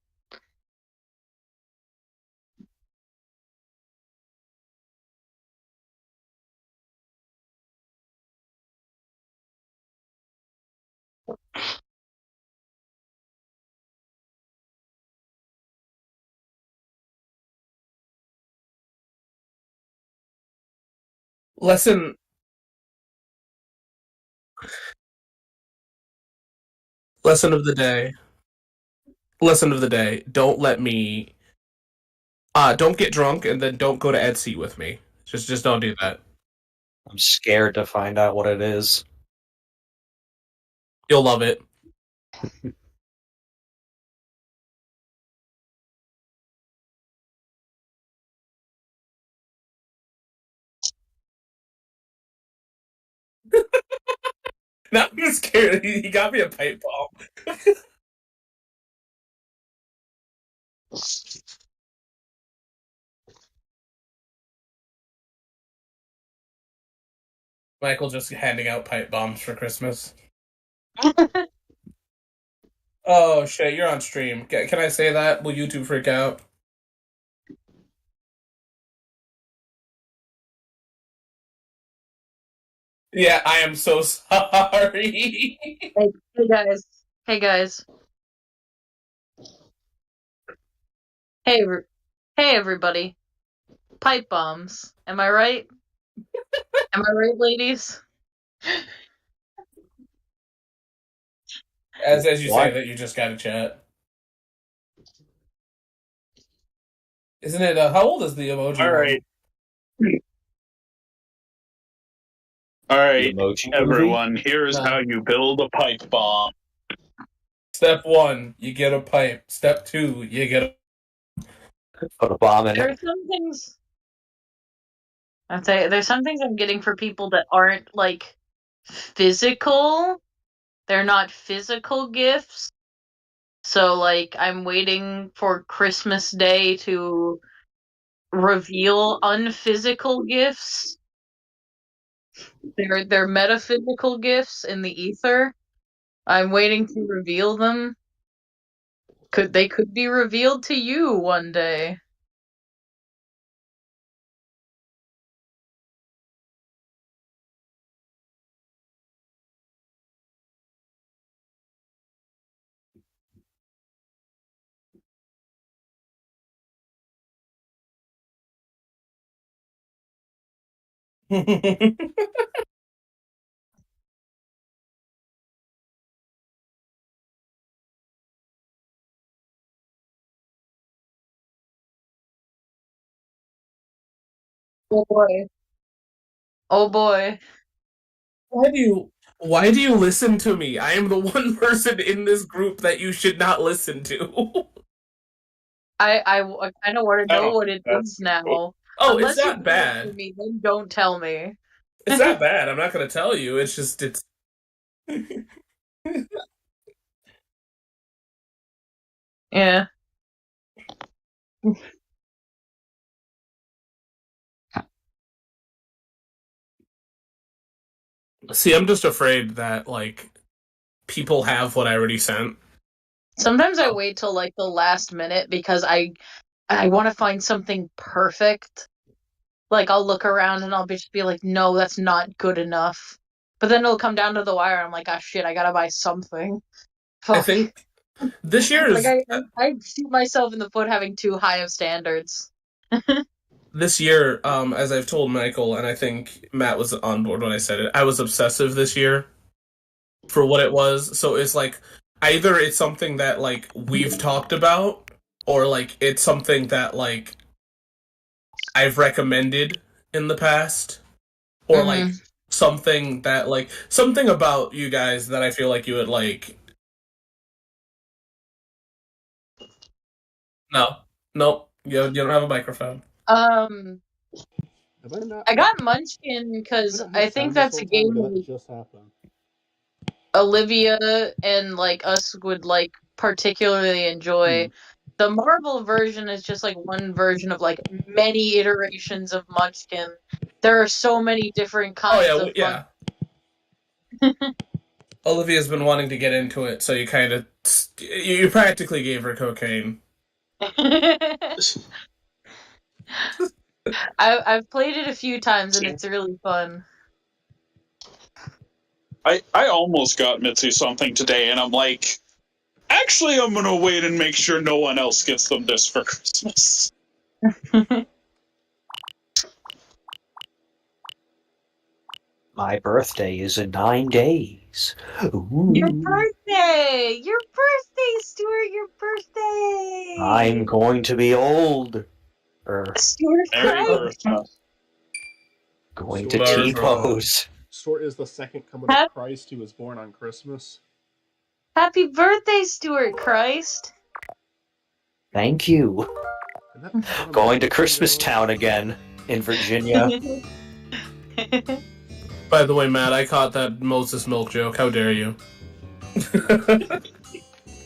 Lesson lesson of the day. Lesson of the day. Don't get drunk and then don't go to Etsy with me. Just don't do that. I'm scared to find out what it is. You'll love it. Now I'm scared. He got me a pipe bomb. Michael just handing out pipe bombs for Christmas. Oh shit, you're on stream. Can I say that? Will YouTube freak out? Yeah, I am so sorry. Hey guys. Hey guys. Hey, hey everybody. Pipe bombs. Am I right? Am I right, ladies? As you What? say that, you just got a chat. Isn't it? How old is the emoji? All right. All right, Emoji everyone. Here's No. how you build a pipe bomb. Step 1, you get a pipe. Step 2, you get a... Put a bomb in There it. are some things. I'd say there's some things I'm getting for people that aren't like physical. They're not physical gifts. So like I'm waiting for Christmas Day to reveal unphysical gifts. They're metaphysical gifts in the ether. I'm waiting to reveal them. They could be revealed to you one day. Oh boy. Oh boy. Why do you listen to me? I am the one person in this group that you should not listen to. I kind of want to know Oh, what it that's is now. Oh, Unless it's you not do it for bad. me, then don't tell me. It's not bad. I'm not going to tell you. It's just it's Yeah. See, I'm just afraid that like people have what I already sent. Sometimes I wait till like the last minute because I want to find something perfect. Like I'll look around and I'll just be like, no, that's not good enough. But then it'll come down to the wire. I'm like, ah, shit, I gotta buy something. Fuck. I think this year is like I shoot myself in the foot having too high of standards. this year, as I've told Michael, and I think Matt was on board when I said it, I was obsessive this year for what it was. So it's like either it's something that like we've talked about, or like it's something that like I've recommended in the past, or like something that like something about you guys that I feel like you would like. No, nope, you don't have a microphone. Have I not? I got Munchkin because I think that's a game that that just happened. Olivia and like us would like particularly enjoy. The Marvel version is just like one version of like many iterations of Munchkin. There are so many different kinds of Olivia's been wanting to get into it, so you practically gave her cocaine. I've played it a few times and it's really fun. I almost got Mitzi something today, and I'm like, actually, I'm gonna wait and make sure no one else gets them this for Christmas. My birthday is in 9 days. Ooh. Your birthday, Stuart, your birthday. I'm going to be old. Stuart, going to T-pose. Stuart is the second coming of Christ who was born on Christmas. Happy birthday, Stuart Christ. Thank you. Going to Christmas Town again in Virginia. By the way, Matt, I caught that Moses Milk joke. How dare you?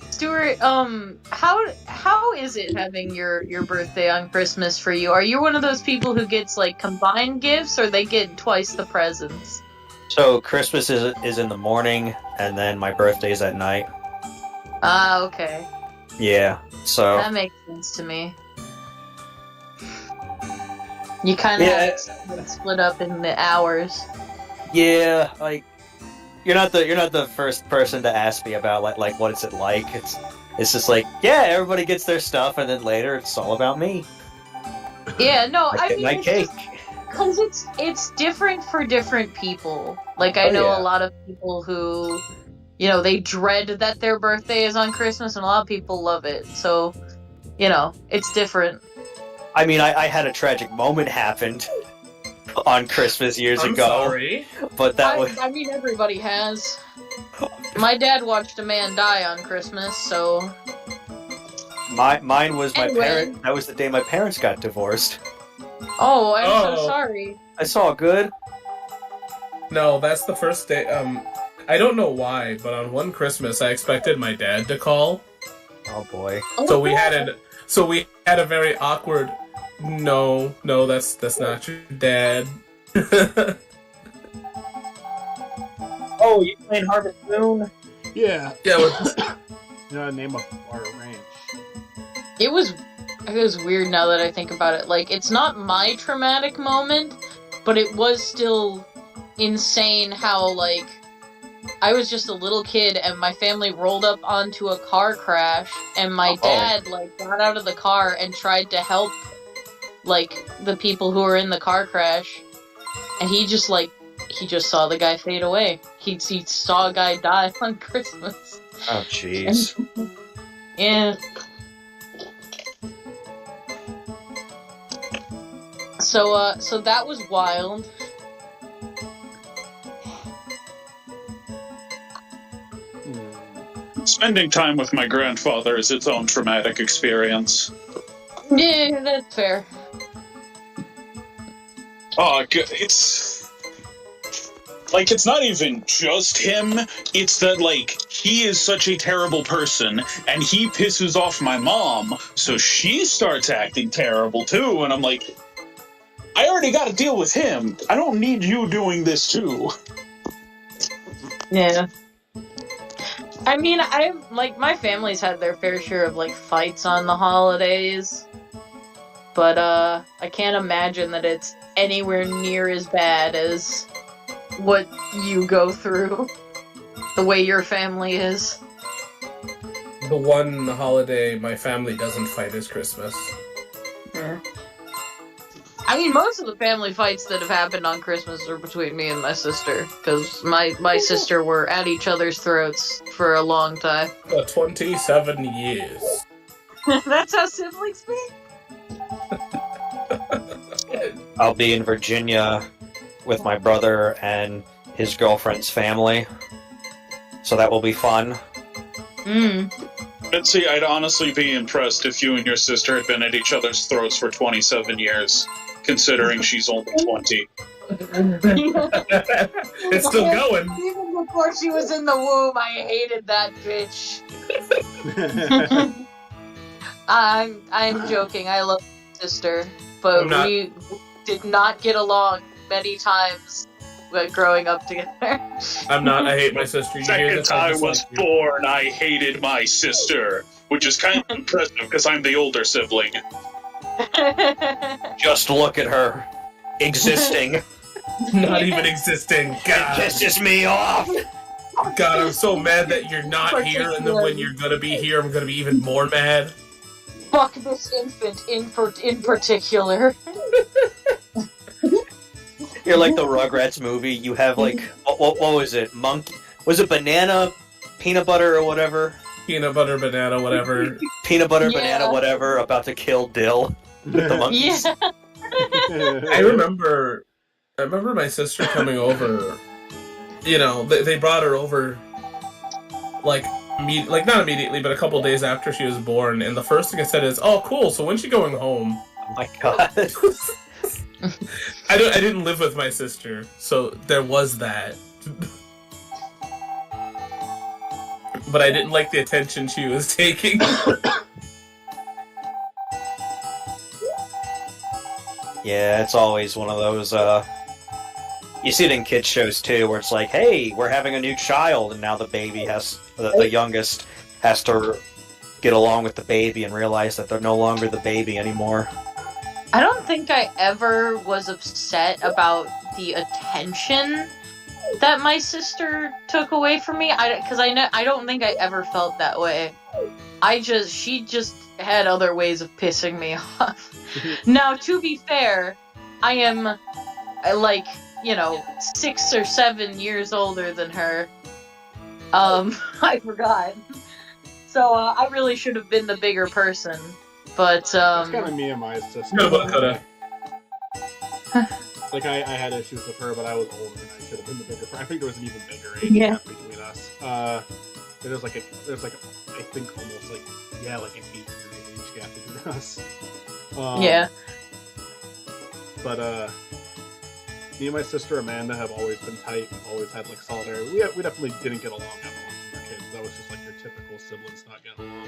Stuart, how is it having your birthday on Christmas for you? Are you one of those people who gets like combined gifts, or they get twice the presents? So Christmas is in the morning, and then my birthday's at night. Ah, okay. Yeah, so that makes sense to me. You kind of have to split up in the hours. Yeah, like you're not the first person to ask me about like what is it like. It's just like, yeah, everybody gets their stuff, and then later it's all about me. Yeah, no, I get mean my cake. Because it's different for different people. Like I know a lot of people who, you know, they dread that their birthday is on Christmas, and a lot of people love it. So, you know, it's different. I mean, I had a tragic moment happened on Christmas years ago. Sorry. But that was... I mean, everybody has. My dad watched a man die on Christmas, so... Mine was my parents. That was the day my parents got divorced. Oh, I'm so sorry. I saw good. No, that's the first day. I don't know why, but on one Christmas I expected my dad to call. Oh boy. So we had a very awkward. No, that's not your dad. Oh, you playing Harvest Moon? Yeah. Yeah. You know, name of our ranch. It was weird now that I think about it. Like, it's not my traumatic moment, but it was still insane how, like, I was just a little kid and my family rolled up onto a car crash, and my dad, like, got out of the car and tried to help, like, the people who were in the car crash, and he just saw the guy fade away. He saw a guy die on Christmas. Oh, jeez. Yeah. So that was wild. Spending time with my grandfather is its own traumatic experience. Yeah, that's fair. Oh, it's... like, it's not even just him, it's that, like, he is such a terrible person, and he pisses off my mom, so she starts acting terrible, too, and I'm like, I already gotta deal with him. I don't need you doing this, too. Yeah. I mean, my family's had their fair share of, like, fights on the holidays, but, I can't imagine that it's anywhere near as bad as what you go through, the way your family is. The one holiday my family doesn't fight is Christmas. Yeah. I mean, most of the family fights that have happened on Christmas are between me and my sister, because my sister were at each other's throats for a long time. 27 years. That's how siblings speak? I'll be in Virginia with my brother and his girlfriend's family, so that will be fun. But see, I'd honestly be impressed if you and your sister had been at each other's throats for 27 years, considering she's only 20. It's still going. Even before she was in the womb, I hated that bitch. I'm joking. I love my sister, but we did not get along many times growing up together. I'm not. I hate my sister. You hear Second this? I was born, I hated my sister, which is kind of impressive because I'm the older sibling. Just look at her. Existing. Not even existing. God. It pisses me off. God, I'm so mad that you're not here, and then when you're gonna be here, I'm gonna be even more mad. Fuck this infant in particular. You're like the Rugrats movie. You have like what was it? Monkey? Was it banana, peanut butter, or whatever? Peanut butter, banana, whatever. Peanut butter, banana, whatever. About to kill Dill with the monkeys. Yeah. I remember my sister coming over. You know, they brought her over, like not immediately, but a couple days after she was born. And the first thing I said is, "Oh, cool. So when's she going home?" Oh my god. I didn't live with my sister, so there was that. But I didn't like the attention she was taking. Yeah, it's always one of those, you see it in kids shows too, where it's like, hey, we're having a new child, and now the baby the youngest has to get along with the baby and realize that they're no longer the baby anymore. I don't think I ever was upset about the attention that my sister took away from me. I don't think I ever felt that way. She just had other ways of pissing me off. Now, to be fair, I am, 6 or 7 years older than her. I forgot. So, I really should have been the bigger person. But, It's kind of me and my sister. Coulda. Like, I had issues with her, but I was older and I should have been the bigger. I think there was an even bigger age gap between us. There's like, I think almost like an 8-year age gap between us. yeah. But, me and my sister Amanda have always been tight, always had, like, solidarity. We definitely didn't get along at all when we were kids. That was just, like, your typical siblings not getting along.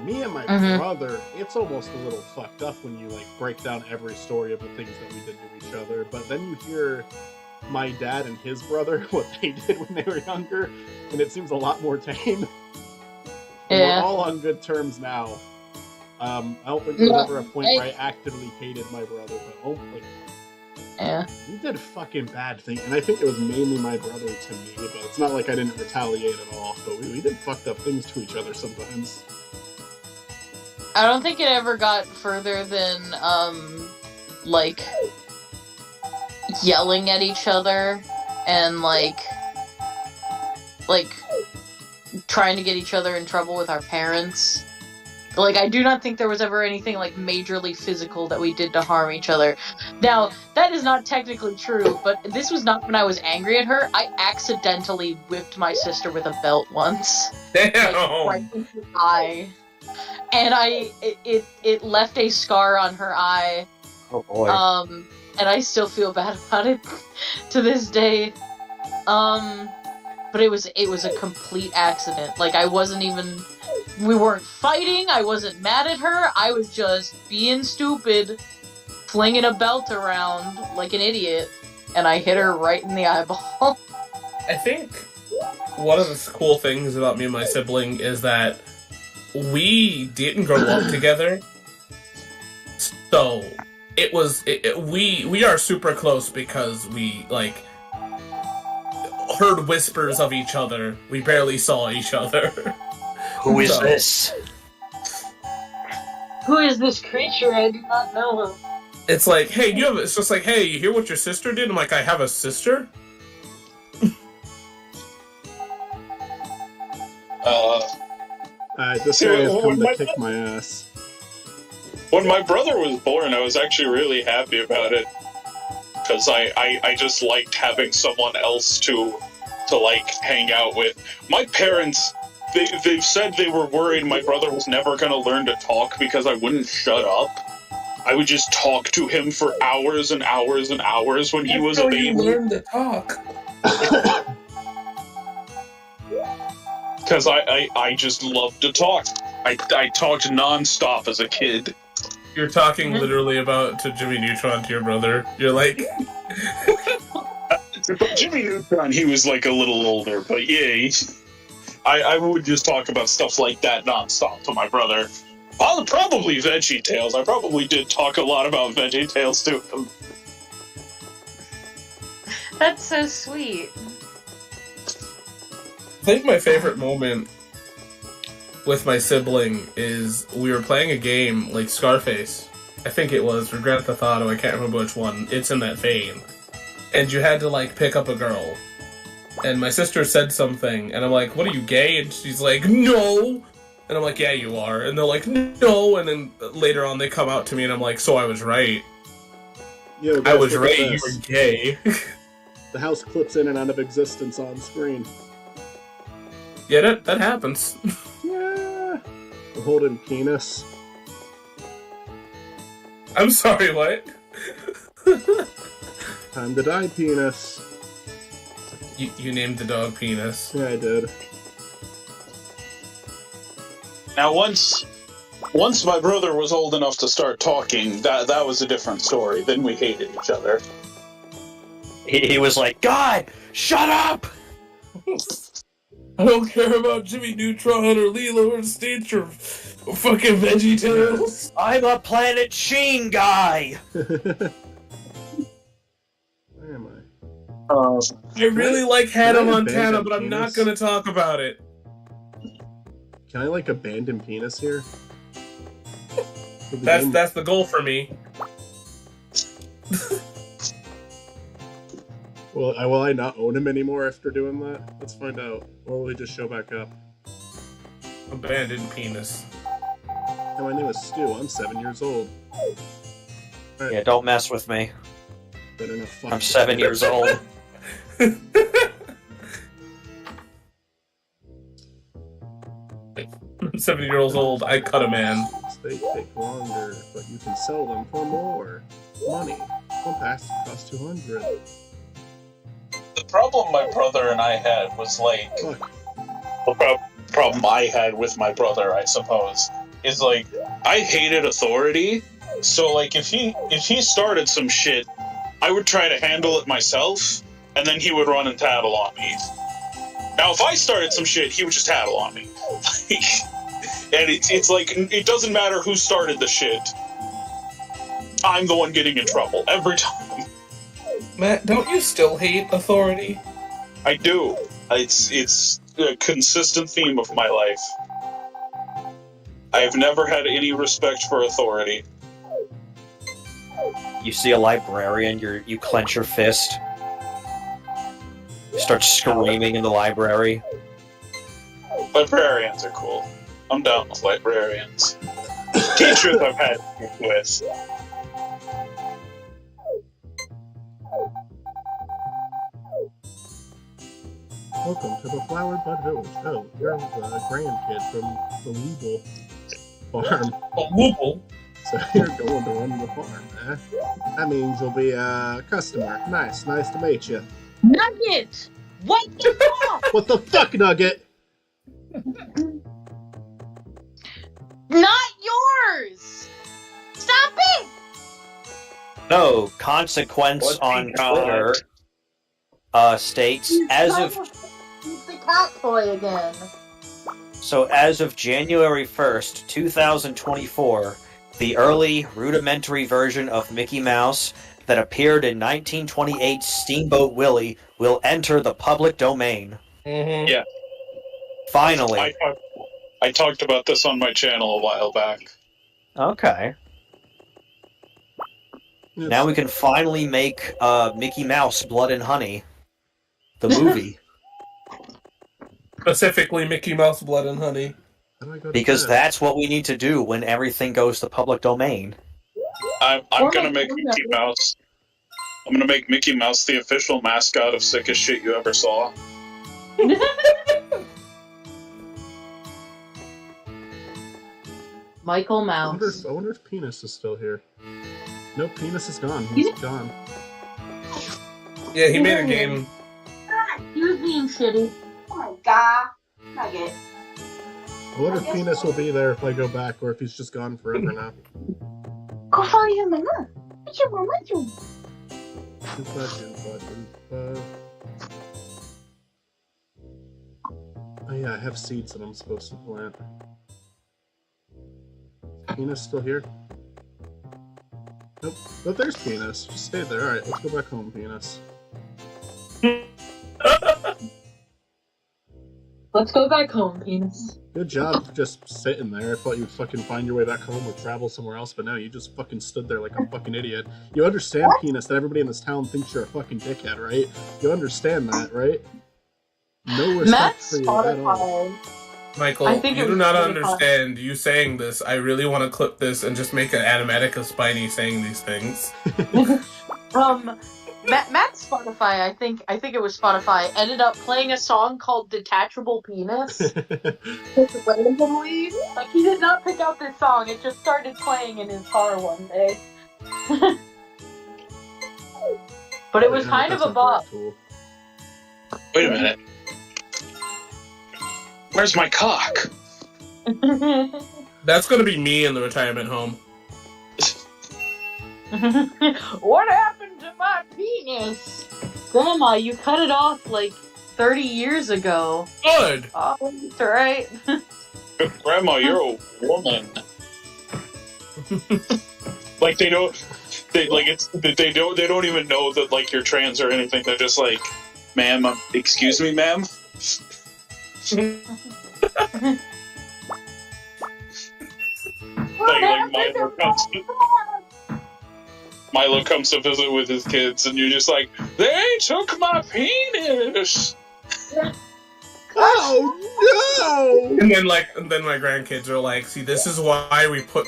Me and my brother, it's almost a little fucked up when you, like, break down every story of the things that we did to each other, but then you hear my dad and his brother, what they did when they were younger, and it seems a lot more tame. Yeah. We're all on good terms now. I don't think there was ever a point where I actively hated my brother, but we did fucking bad things, and I think it was mainly my brother to me, but it's not like I didn't retaliate at all, but we did fucked up things to each other sometimes. I don't think it ever got further than, yelling at each other and, like, trying to get each other in trouble with our parents. Like, I do not think there was ever anything, like, majorly physical that we did to harm each other. Now, that is not technically true, but this was not when I was angry at her. I accidentally whipped my sister with a belt once. Damn! Like, right in her eye. And it left a scar on her eye. Oh boy. And I still feel bad about it to this day. But it was a complete accident. Like, we weren't fighting, I wasn't mad at her, I was just being stupid, flinging a belt around like an idiot, and I hit her right in the eyeball. I think one of the cool things about me and my sibling is that we didn't grow up together, so we are super close because we, like, heard whispers of each other. We barely saw each other. Who is this? Who is this creature? I do not know him. It's like, hey, it's just like, hey, you hear what your sister did? I'm like, I have a sister? This guy has come to kick my ass. When my brother was born, I was actually really happy about it. Because I just liked having someone else to like hang out with. My parents, they've said they were worried my brother was never going to learn to talk because I wouldn't shut up. I would just talk to him for hours and hours and hours when he was a baby. You learned to talk. Because I just loved to talk. I talked nonstop as a kid. You're talking literally to Jimmy Neutron to your brother. You're like... Jimmy Neutron, he was like a little older, but yeah, I would just talk about stuff like that nonstop to my brother. Probably VeggieTales. I probably did talk a lot about VeggieTales to him. That's so sweet. I think my favorite moment with my sibling is we were playing a game like Scarface. I think it was, or Grand Theft Auto, I can't remember which one. It's in that vein. And you had to like pick up a girl. And my sister said something, and I'm like, what are you, gay? And she's like, no! And I'm like, yeah, you are. And they're like, no! And then later on they come out to me and I'm like, so I was right. Yo, I was right, you were gay. The house clips in and out of existence on screen. Yeah, that happens. Yeah. I'm holding penis. I'm sorry, what? Time to die, penis. You named the dog Penis. Yeah, I did. Now, once my brother was old enough to start talking, that was a different story. Then we hated each other. He was like, God, shut up! I don't care about Jimmy Neutron or Lilo or Stitch or fucking VeggieTales. I'm a Planet Sheen guy! Where am I? I really like Hannah Can I Montana, abandon but I'm not penis? gonna talk about it. Can I, like, abandon penis here? That's the goal for me. Will I not own him anymore after doing that? Let's find out. Or will he just show back up? Abandoned penis. Hey, my name is Stu. I'm 7 years old. Right. Yeah, don't mess with me. Better not fuck I'm with 7 me. years old. I'm 7 years old, I cut a man. They take longer, but you can sell them for more money. One pass costs 200. The problem my brother and I had was like... Fuck. The problem I had with my brother, I suppose, is like, I hated authority, so like, if he started some shit, I would try to handle it myself, and then he would run and tattle on me. Now, if I started some shit, he would just tattle on me. And it's like, it doesn't matter who started the shit. I'm the one getting in trouble, every time. Matt, don't you still hate authority? I do. It's a consistent theme of my life. I've never had any respect for authority. You see a librarian, you clench your fist. You start screaming in the library. Librarians are cool. I'm down with librarians. Teachers I've had with. Welcome to the Flower Bud Village. Oh, you're the grandkid from the Weeble farm. A whoople? So you're going to run the farm, eh? That means you'll be a customer. Nice to meet you. Nugget! What the fuck? What the fuck, Nugget? Not yours! Stop it! No, consequence What's on the code? Twitter states as of the cat toy again. as of January 1st, 2024, the early rudimentary version of Mickey Mouse that appeared in 1928's Steamboat Willie will enter the public domain. Mm-hmm. Yeah. Finally. I talked about this on my channel a while back. Okay. Now we can finally make Mickey Mouse Blood and Honey, the movie. Specifically, Mickey Mouse Blood and Honey. How do I go to Because bed? that's what we need to do when everything goes to public domain. I'm gonna make Mickey Mouse. I'm gonna make Mickey Mouse the official mascot of Sickest Shit You Ever Saw. Michael I Mouse. wonder if Penis is still here. Nope, Penis is gone. He's gone. Yeah, he made a game. He was being shitty. Oh my god. Nugget. I wonder if Penis will be there if I go back, or if he's just gone forever now. Go follow your mama. What's your mama doing? Oh yeah, I have seeds that I'm supposed to plant. Penis still here? Nope. But there's Penis. Just stay there. Alright, let's go back home, Penis. Let's go back home, Penis. Good job just sitting there. I thought you'd fucking find your way back home or travel somewhere else, but no, you just fucking stood there like a fucking idiot. You understand, Penis, that everybody in this town thinks you're a fucking dickhead, right? You understand that, right? No respect Matt's for you at all. Spotify. Michael, I think you it do was not really understand. You saying this, I really want to clip this and just make an animatic of Spiny saying these things. Matt's Spotify, I think it was Spotify, ended up playing a song called Detachable Penis. Just randomly. Like, he did not pick out this song, it just started playing in his car one day. But it was Yeah, kind of that's a bop. great tool. Wait a minute. Where's my cock? That's gonna be me in the retirement home. What happened to my penis? Grandma, you cut it off like 30 years ago. Good! Oh, that's right. Grandma, you're a woman. Like they don't even know that like you're trans or anything. They're just like, ma'am, excuse me, ma'am. Milo comes to visit with his kids, and you're just like, they took my penis. Oh no! And then my grandkids are like, see, this is why we put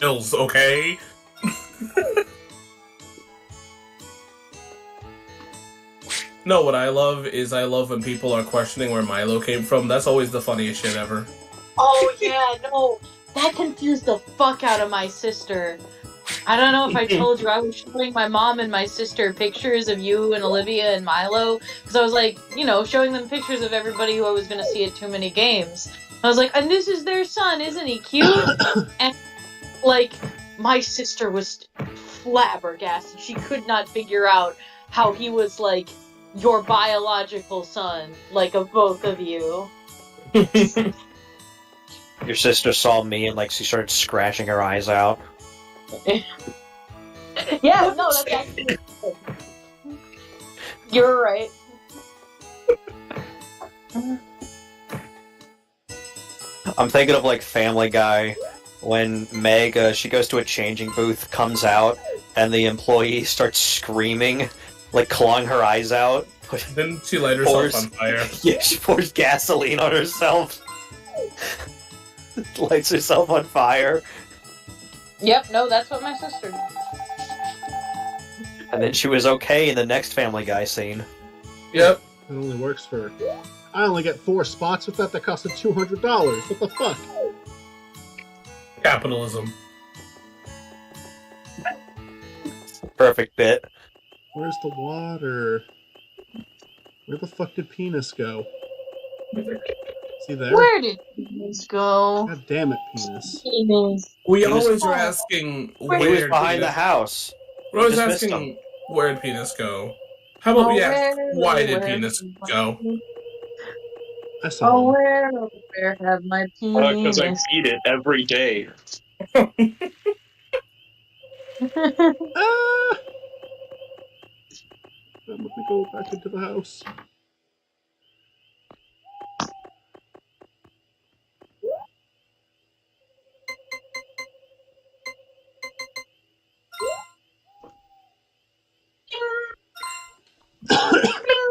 pills, okay? No, what I love when people are questioning where Milo came from. That's always the funniest shit ever. Oh yeah, no. That confused the fuck out of my sister. I don't know if I told you, I was showing my mom and my sister pictures of you and Olivia and Milo, because I was like, showing them pictures of everybody who I was going to see at Too Many Games. I was like, and this is their son, isn't he cute? And, like, my sister was flabbergasted. She could not figure out how he was, like, your biological son, like, of both of you. Your sister saw me and she started scratching her eyes out. Yeah, no, that's actually You're right. I'm thinking of Family Guy when Meg, she goes to a changing booth, comes out, and the employee starts screaming, clawing her eyes out. Then she light herself on fire. Yeah, she pours gasoline on herself. Lights herself on fire. Yep, no, that's what my sister did. And then she was okay in the next Family Guy scene. Yep. It only works for... I only get 4 spots with that costed $200. What the fuck? Capitalism. Perfect bit. Where's the water? Where the fuck did Penis go? Is he there? Where did Penis go? God damn it, Penis. Penis. We always are asking He where was behind Penis... the house. We're always Just missed asking where did Penis go? How about we ask why did Penis go? I saw him. Where have my Because I penis? eat it every day. Ah! Let me go back into the house.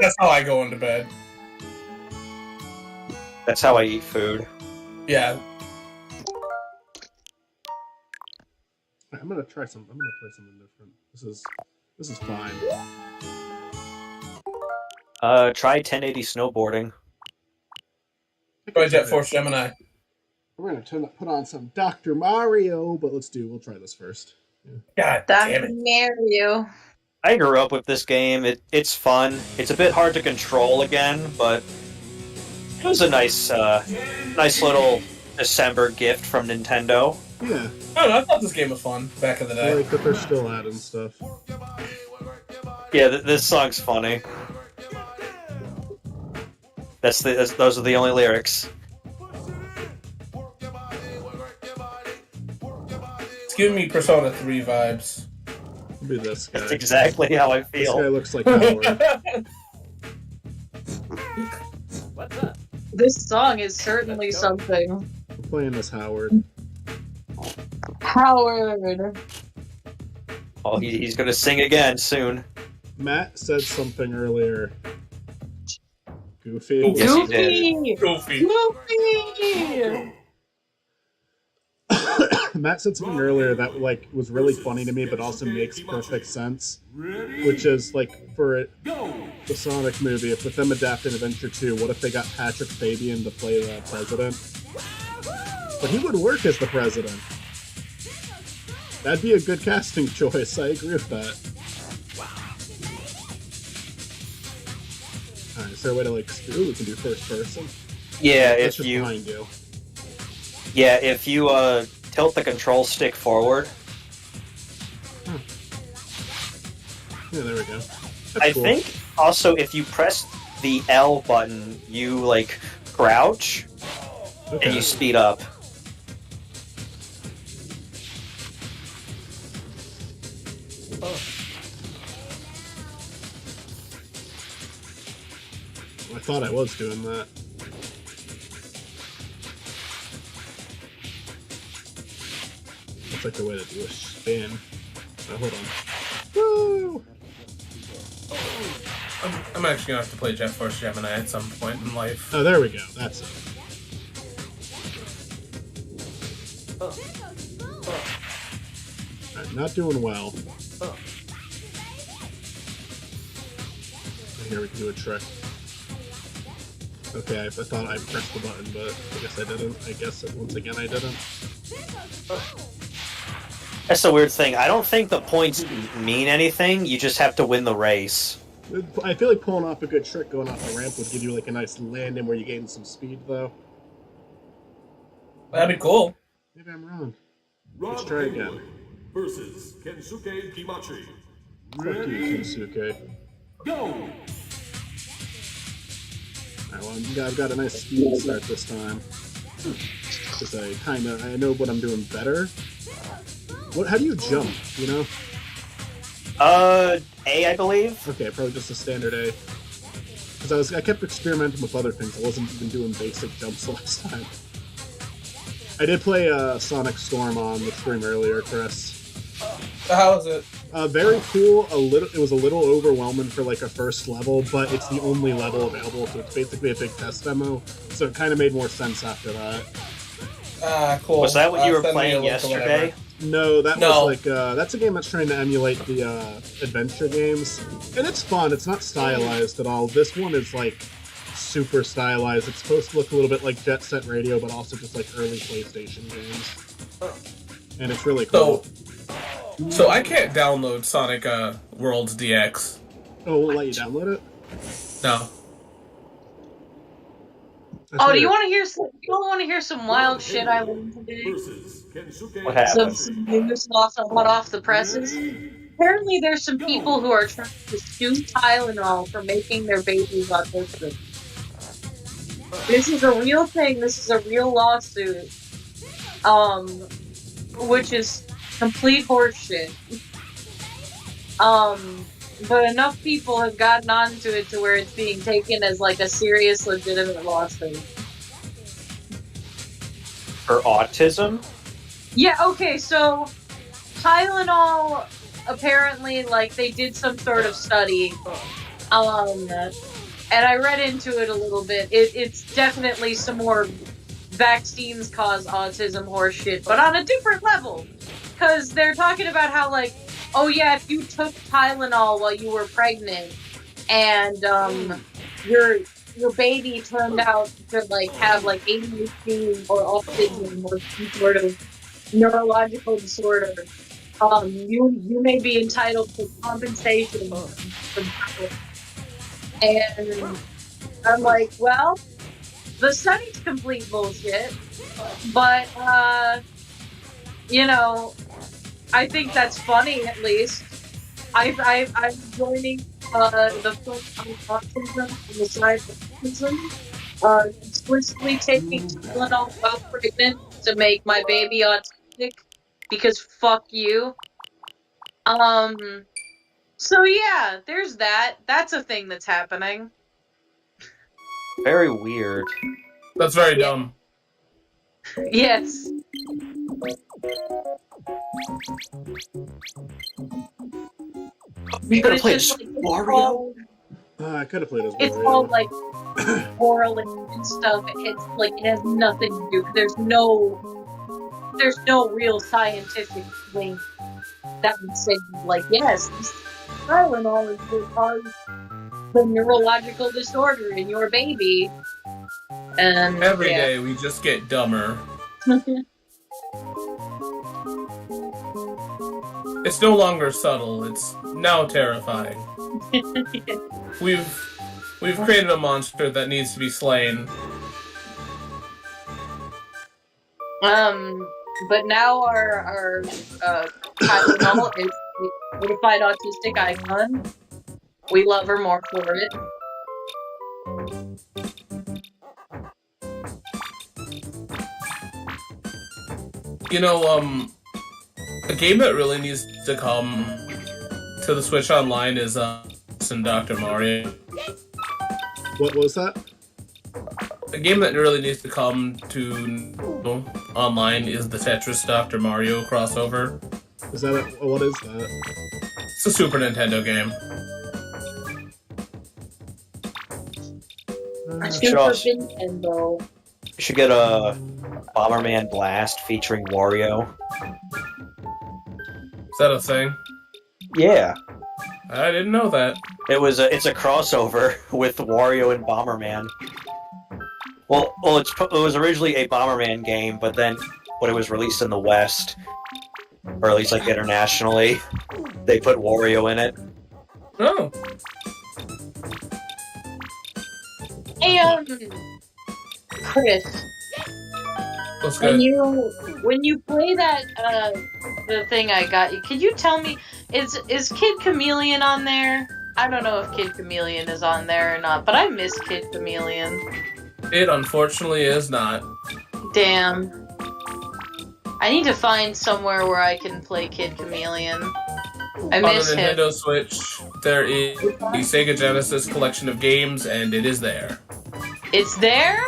That's how I go into bed. That's how I eat food. Yeah. I'm gonna try some. I'm gonna play something different. This is fine. Try 1080 snowboarding. Try Jet Force Gemini. We're gonna put on some Dr. Mario, but we'll try this first. God damn it. Mario. I grew up with this game. It's fun. It's a bit hard to control again, but it was a nice little December gift from Nintendo. Yeah. I don't know, I thought this game was fun back in the I day. like that they're still adding stuff. Yeah, this song's funny. Those are the only lyrics. It's giving me Persona 3 vibes. It'll be this guy. That's exactly how I This feel. guy looks like Howard. This song is certainly something. We're playing as Howard. Howard. Oh, he's gonna sing again soon. Matt said something earlier. Goofy. Yes, he did. Goofy. Goofy! Matt said something earlier that was really funny to me, but also makes perfect sense. Which is for the Sonic movie, if with them adapting Adventure 2, what if they got Patrick Fabian to play the president? But he would work as the president. That'd be a good casting choice. I agree with that. Alright, is there a way to ooh, we can do first person? Yeah, That's if just you behind you. tilt the control stick forward. Yeah, there we go. That's I cool. think also if you press the L button, you crouch Okay. and you speed up. I thought I was doing that. That's like the way to do a spin. Oh, hold on. Woo! I'm actually gonna have to play Jet Force Gemini at some point in life. Oh, there we go. That's it. Alright, not doing well. Here we can do a trick. Okay, I thought I pressed the button, but I guess I didn't. I guess once again I didn't. That's the weird thing. I don't think the points mean anything. You just have to win the race. I feel like pulling off a good trick going off the ramp would give you a nice landing where you gain some speed, though. That'd be cool. Maybe I'm wrong. Let's try again. Versus Kensuke Kimachi. Fuck you, Kensuke. Go! Alright, well, I've got a nice speed start this time. Because I know what I'm doing better. How do you jump, you know? A, I believe. Okay, probably just a standard A. Because I kept experimenting with other things. I wasn't even doing basic jumps last time. I did play Sonic Storm on the stream earlier, Chris. How was it? Very cool. It was a little overwhelming for a first level, but it's the only level available, so it's basically a big test demo. So it kind of made more sense after that. Cool. Was that what you were Send me a playing link or whatever. yesterday? No, that No. was that's a game that's trying to emulate the adventure games, and it's fun. It's not stylized at all. This one is super stylized. It's supposed to look a little bit like Jet Set Radio, but also just early PlayStation games. And it's really cool. So I can't download Sonic Worlds DX. Oh, we'll let you download it? No. That's Oh, do weird. you want to hear some? You don't want to hear some wild shit I learned today? Versus Kensuke What happened? Some news hot off the presses. Apparently, there's some people who are trying to sue Tylenol for making their babies autistic. This is a real thing. This is a real lawsuit. Which is complete horseshit. But enough people have gotten onto it to where it's being taken as a serious, legitimate lawsuit. For autism? Yeah, okay, so Tylenol apparently they did some sort of study And I read into it a little bit. It's definitely some more vaccines cause autism horseshit, but on a different level. Because they're talking about how, like, oh yeah, if you took Tylenol while you were pregnant, and your baby turned out to like have like ADHD or autism or some sort of neurological disorder, you may be entitled to compensation for that. And I'm like, well, the study's complete bullshit, but you know, I think that's funny at least. I'm joining the foot on autism on the side of autism, explicitly taking Tylenol while pregnant to make my baby autistic because fuck you. So yeah, there's that. That's a thing that's happening. Very weird. That's very dumb. Yes. We But gotta it's play just like, Wario. I could have played as it's Wario. all like correlated and stuff. It's like it has nothing to do. There's no real scientific link that would say like, yes, this Tylenol is going to cause the neurological disorder in your baby. And Every day we just get dumber. It's no longer subtle, it's now terrifying. We've created a monster that needs to be slain. But now our Tylenol is a certified autistic icon. We love her more for it. You know, a game that really needs to come to the Switch Online is Dr. Mario. What was that? A game that really needs to come to online is the Tetris Dr. Mario crossover. Is that what is that? It's a Super Nintendo game. Super Nintendo. You should get a Bomberman Blast featuring Wario. Is that a thing? Yeah. I didn't know that. It's a crossover with Wario and Bomberman. Well, it was originally a Bomberman game, but then when it was released in the West, or at least like internationally, they put Wario in it. Oh. Hey, Chris, What's good? when you play that the thing I got you, could you tell me is Kid Chameleon on there? I don't know if Kid Chameleon is on there or not, but I miss Kid Chameleon. It unfortunately is not. Damn. I need to find somewhere where I can play Kid Chameleon. I miss On the him. Nintendo Switch, there is the Sega Genesis collection of games, and it is there. It's there?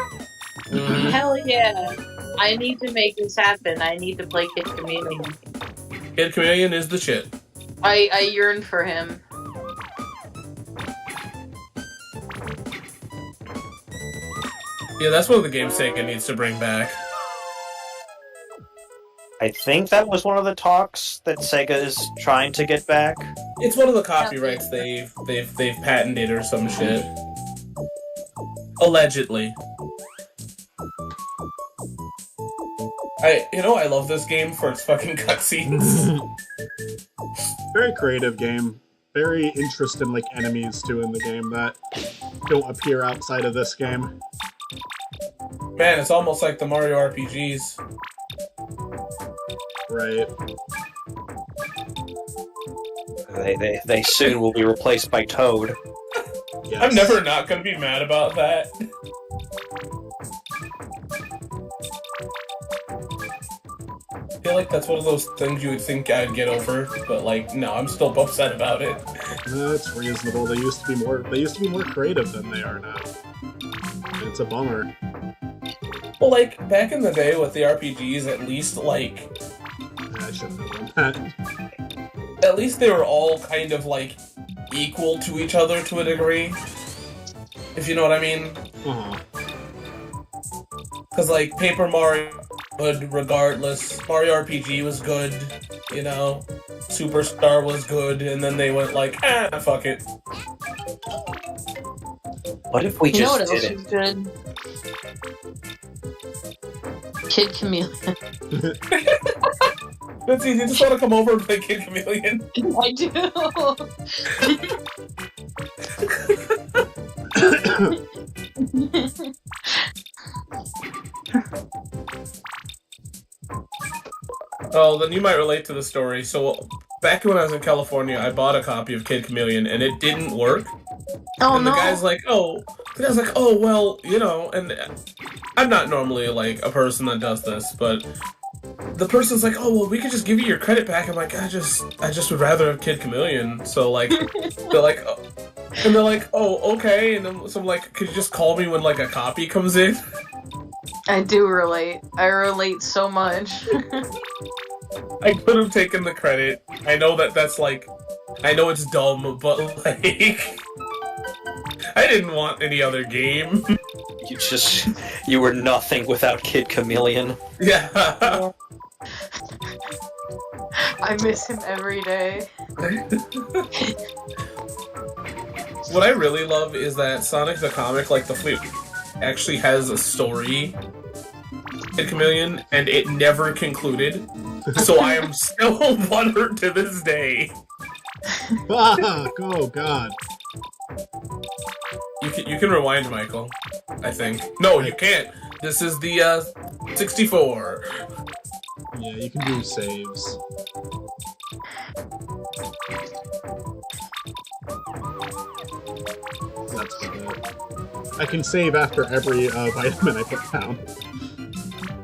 Mhm. Hell yeah. I need to make this happen. I need to play Kid Chameleon. Kid Chameleon is the shit. I yearn for him. Yeah, that's one of the games Sega needs to bring back. I think that was one of the talks that Sega is trying to get back. It's one of the copyrights they've patented or some shit. Allegedly. I love this game for its fucking cutscenes. Very creative game. Very interesting, like, enemies, too, in the game that don't appear outside of this game. Man, it's almost like the Mario RPGs. Right. They soon will be replaced by Toad. Yes. I'm never not gonna be mad about that. I feel like that's one of those things you would think I'd get over, but like, no, I'm still upset about it. That's reasonable. They used to be more creative than they are now. And it's a bummer. Well, like, back in the day with the RPGs, at least, like... I shouldn't have done that. At least they were all kind of, like, equal to each other to a degree. If you know what I mean. Uh-huh. Because, like, Paper Mario was good regardless. Mario RPG was good, you know. Superstar was good, and then they went like, fuck it. What if we You know just what did else it? is good? Kid Chameleon. That's easy. Just want to come over and play Kid Chameleon. I do. Oh, then you might relate to the story. So, back when I was in California, I bought a copy of Kid Chameleon, and it didn't work. Oh And no. the guy's like, well, you know, and I'm not normally, like, a person that does this, but the person's like, oh, well, we could just give you your credit back. I'm like, I just would rather have Kid Chameleon. So, like, they're like, oh. And they're like, oh, okay. And then, so I'm like, could you just call me when, like, a copy comes in? I do relate. I relate so much. I could have taken the credit. I know that's, like, I know it's dumb, but, like, I didn't want any other game. You were nothing without Kid Chameleon. Yeah. I miss him every day. What I really love is that Sonic the Comic, like the flute, actually has a story, Kid Chameleon, and it never concluded. So I am still butthurt to this day. Fuck! Oh god. You can rewind, Michael. I think. No, you can't. This is the 64. Yeah, you can do saves. That's good. I can save after every vitamin I put down.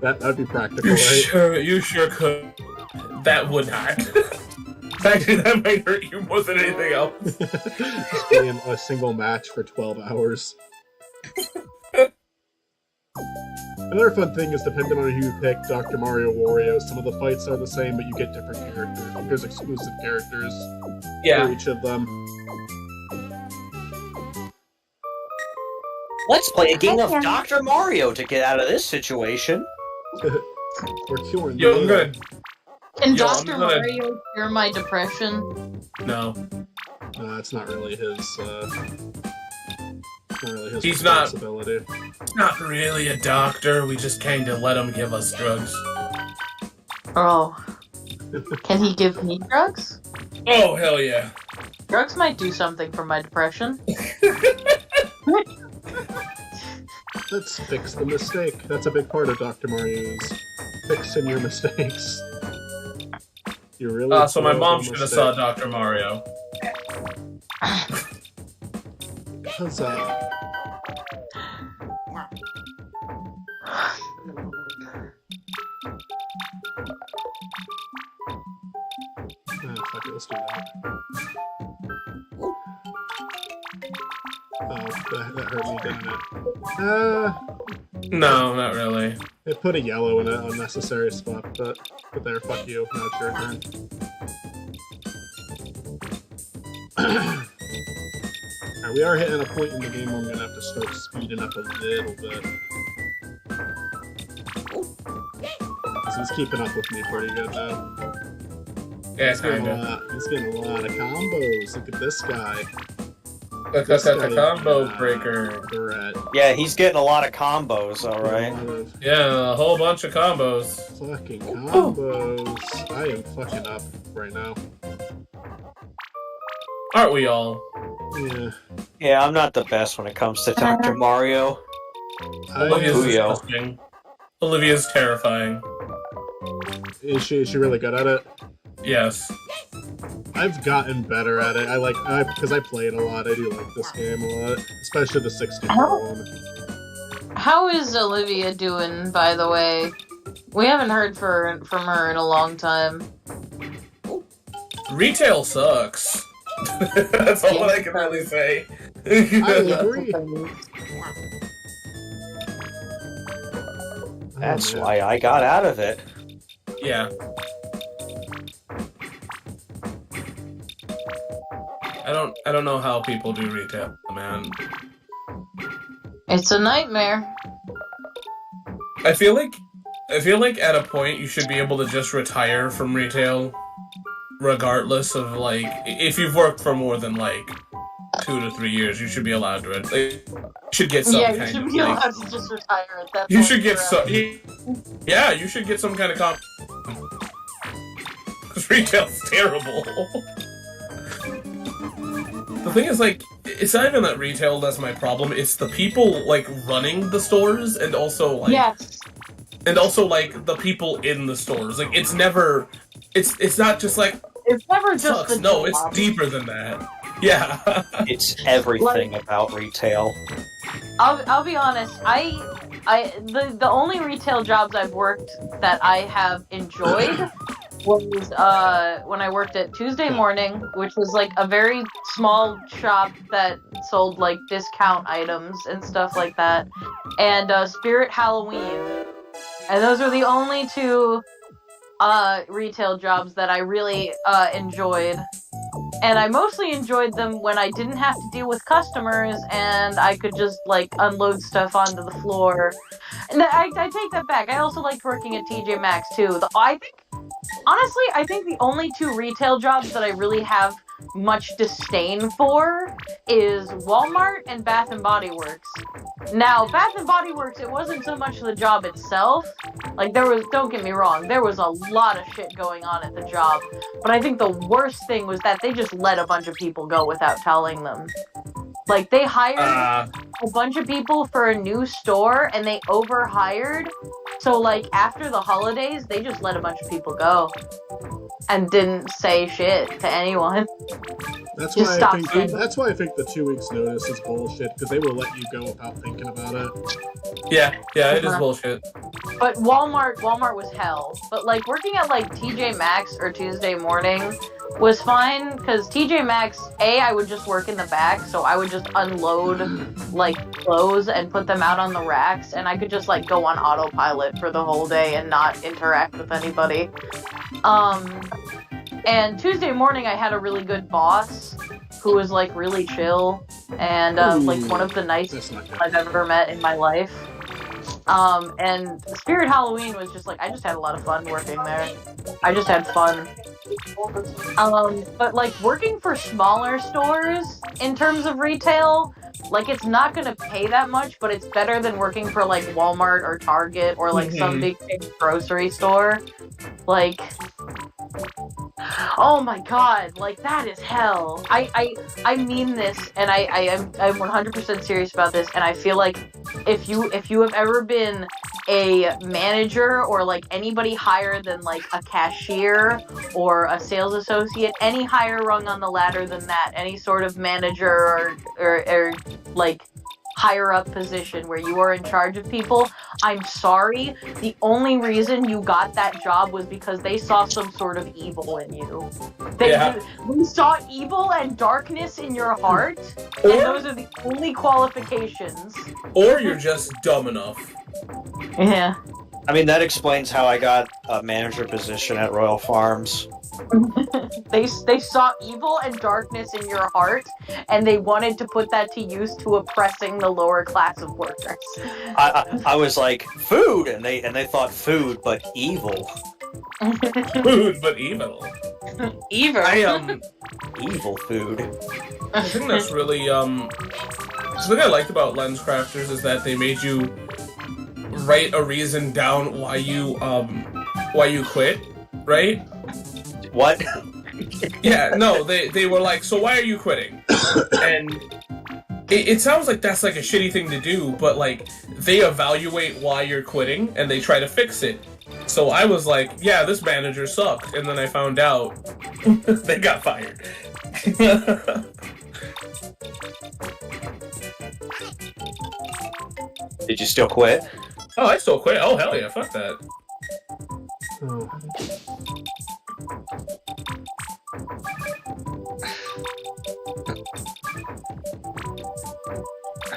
That'd be practical, right? You sure could. That would not. Actually, that might hurt you more than anything else. Just being a single match for 12 hours. Another fun thing is, depending on who you pick, Dr. Mario, Wario, some of the fights are the same, but you get different characters. Like, there's exclusive characters for each of them. Let's play a game of Dr. Mario to get out of this situation. We're curing Yo, I'm gonna... Can Yo, Dr. Mario cure my depression? No. It's not really his, He's not responsibility. really a doctor. We just kind of let him give us drugs. Oh. Can he give me drugs? Oh, hell yeah. Drugs might do something for my depression. Let's fix the mistake. That's a big part of Dr. Mario's fixing your mistakes. You really. So my mom should have saw Dr. Mario. Huzzah. Fuck it, let's do that. Oh, that hurt me, didn't it? No, not really. It put a yellow in an unnecessary spot, but there, fuck you. Now it's your turn. Alright, we are hitting a point in the game where I'm gonna have to start speeding up a little bit. Because he's keeping up with me pretty good now. Yeah, He's getting a lot of combos. Look at this guy. That's a combo breaker. Threat. Yeah, he's getting a lot of combos, alright. Yeah, a whole bunch of combos. Fucking combos. I am fucking up right now. Aren't we all? Yeah. Yeah, I'm not the best when it comes to Dr. Mario. Olivia's Puyo. disgusting. Olivia's terrifying. Is she really good at it? Yes. I've gotten better at it. Because I played a lot. I do like this game a lot, especially the 64 one. How is Olivia doing, by the way? We haven't heard from her in a long time. Retail sucks. That's all I can really say. I agree. That's why I got out of it. Yeah. I don't know how people do retail, man. It's a nightmare. I feel like at a point you should be able to just retire from retail, regardless of like if you've worked for more than like 2 to 3 years, you should be allowed to. You should get some Yeah, you kind should of be like, allowed to just retire at that point. you should get forever. some. Yeah, you should get some kind of comp. Because retail's terrible. The thing is, like, it's not even that retail that's my problem. It's the people like running the stores, and also like, Yes. and also like the people in the stores. Like, it's never. It's not just like It's never just sucks. the No, job. it's deeper than that. Yeah. It's everything about retail. I'll be honest. The only retail jobs I've worked that I have enjoyed was when I worked at Tuesday Morning, which was like a very small shop that sold like discount items and stuff like that, and Spirit Halloween, and those were the only two retail jobs that I really enjoyed. And I mostly enjoyed them when I didn't have to deal with customers and I could just, like, unload stuff onto the floor. And I take that back. I also liked working at TJ Maxx, too. Honestly, I think the only two retail jobs that I really have much disdain for is Walmart and Bath & Body Works. Now, Bath & Body Works, it wasn't so much the job itself. Like, don't get me wrong, there was a lot of shit going on at the job. But I think the worst thing was that they just let a bunch of people go without telling them. Like, they hired a bunch of people for a new store, and they overhired. So, like, after the holidays, they just let a bunch of people go. And didn't say shit to anyone. That's Just why stop I think saying that's why I think the 2 weeks notice is bullshit, because they will let you go without thinking about it. Yeah, it is bullshit. But Walmart was hell. But like working at like TJ Maxx or Tuesday Morning was fine because TJ Maxx, I would just work in the back, so I would just unload like clothes and put them out on the racks, and I could just like go on autopilot for the whole day and not interact with anybody. And Tuesday Morning, I had a really good boss who was like really chill and like one of the nicest people I've ever met in my life. And Spirit Halloween was just like, I just had a lot of fun working there. I just had fun. But like working for smaller stores in terms of retail, like it's not gonna pay that much, but it's better than working for like Walmart or Target or like some big grocery store. Like, oh my god, like that is hell. I mean this, and I'm 100% serious about this, and I feel like if you have ever been a manager or like anybody higher than like a cashier or a sales associate, any higher rung on the ladder than that, any sort of manager or like higher up position where you are in charge of people, I'm sorry, the only reason you got that job was because they saw some sort of evil in you. They saw evil and darkness in your heart, and those are the only qualifications. Or you're just dumb enough. Yeah. I mean, that explains how I got a manager position at Royal Farms. They saw evil and darkness in your heart, and they wanted to put that to use to oppressing the lower class of workers. I was like, food, and they thought food, but evil. Food, but evil. Evil. Evil food. I think that's really the thing I liked about Lens Crafters is that they made you write a reason down why you quit, right? What? Yeah, no, they were like, so why are you quitting? And it sounds like that's like a shitty thing to do, but like they evaluate why you're quitting and they try to fix it. So I was like, yeah, this manager sucks, and then I found out they got fired. Did you still quit? Oh, I still quit. Oh, hell yeah, fuck that.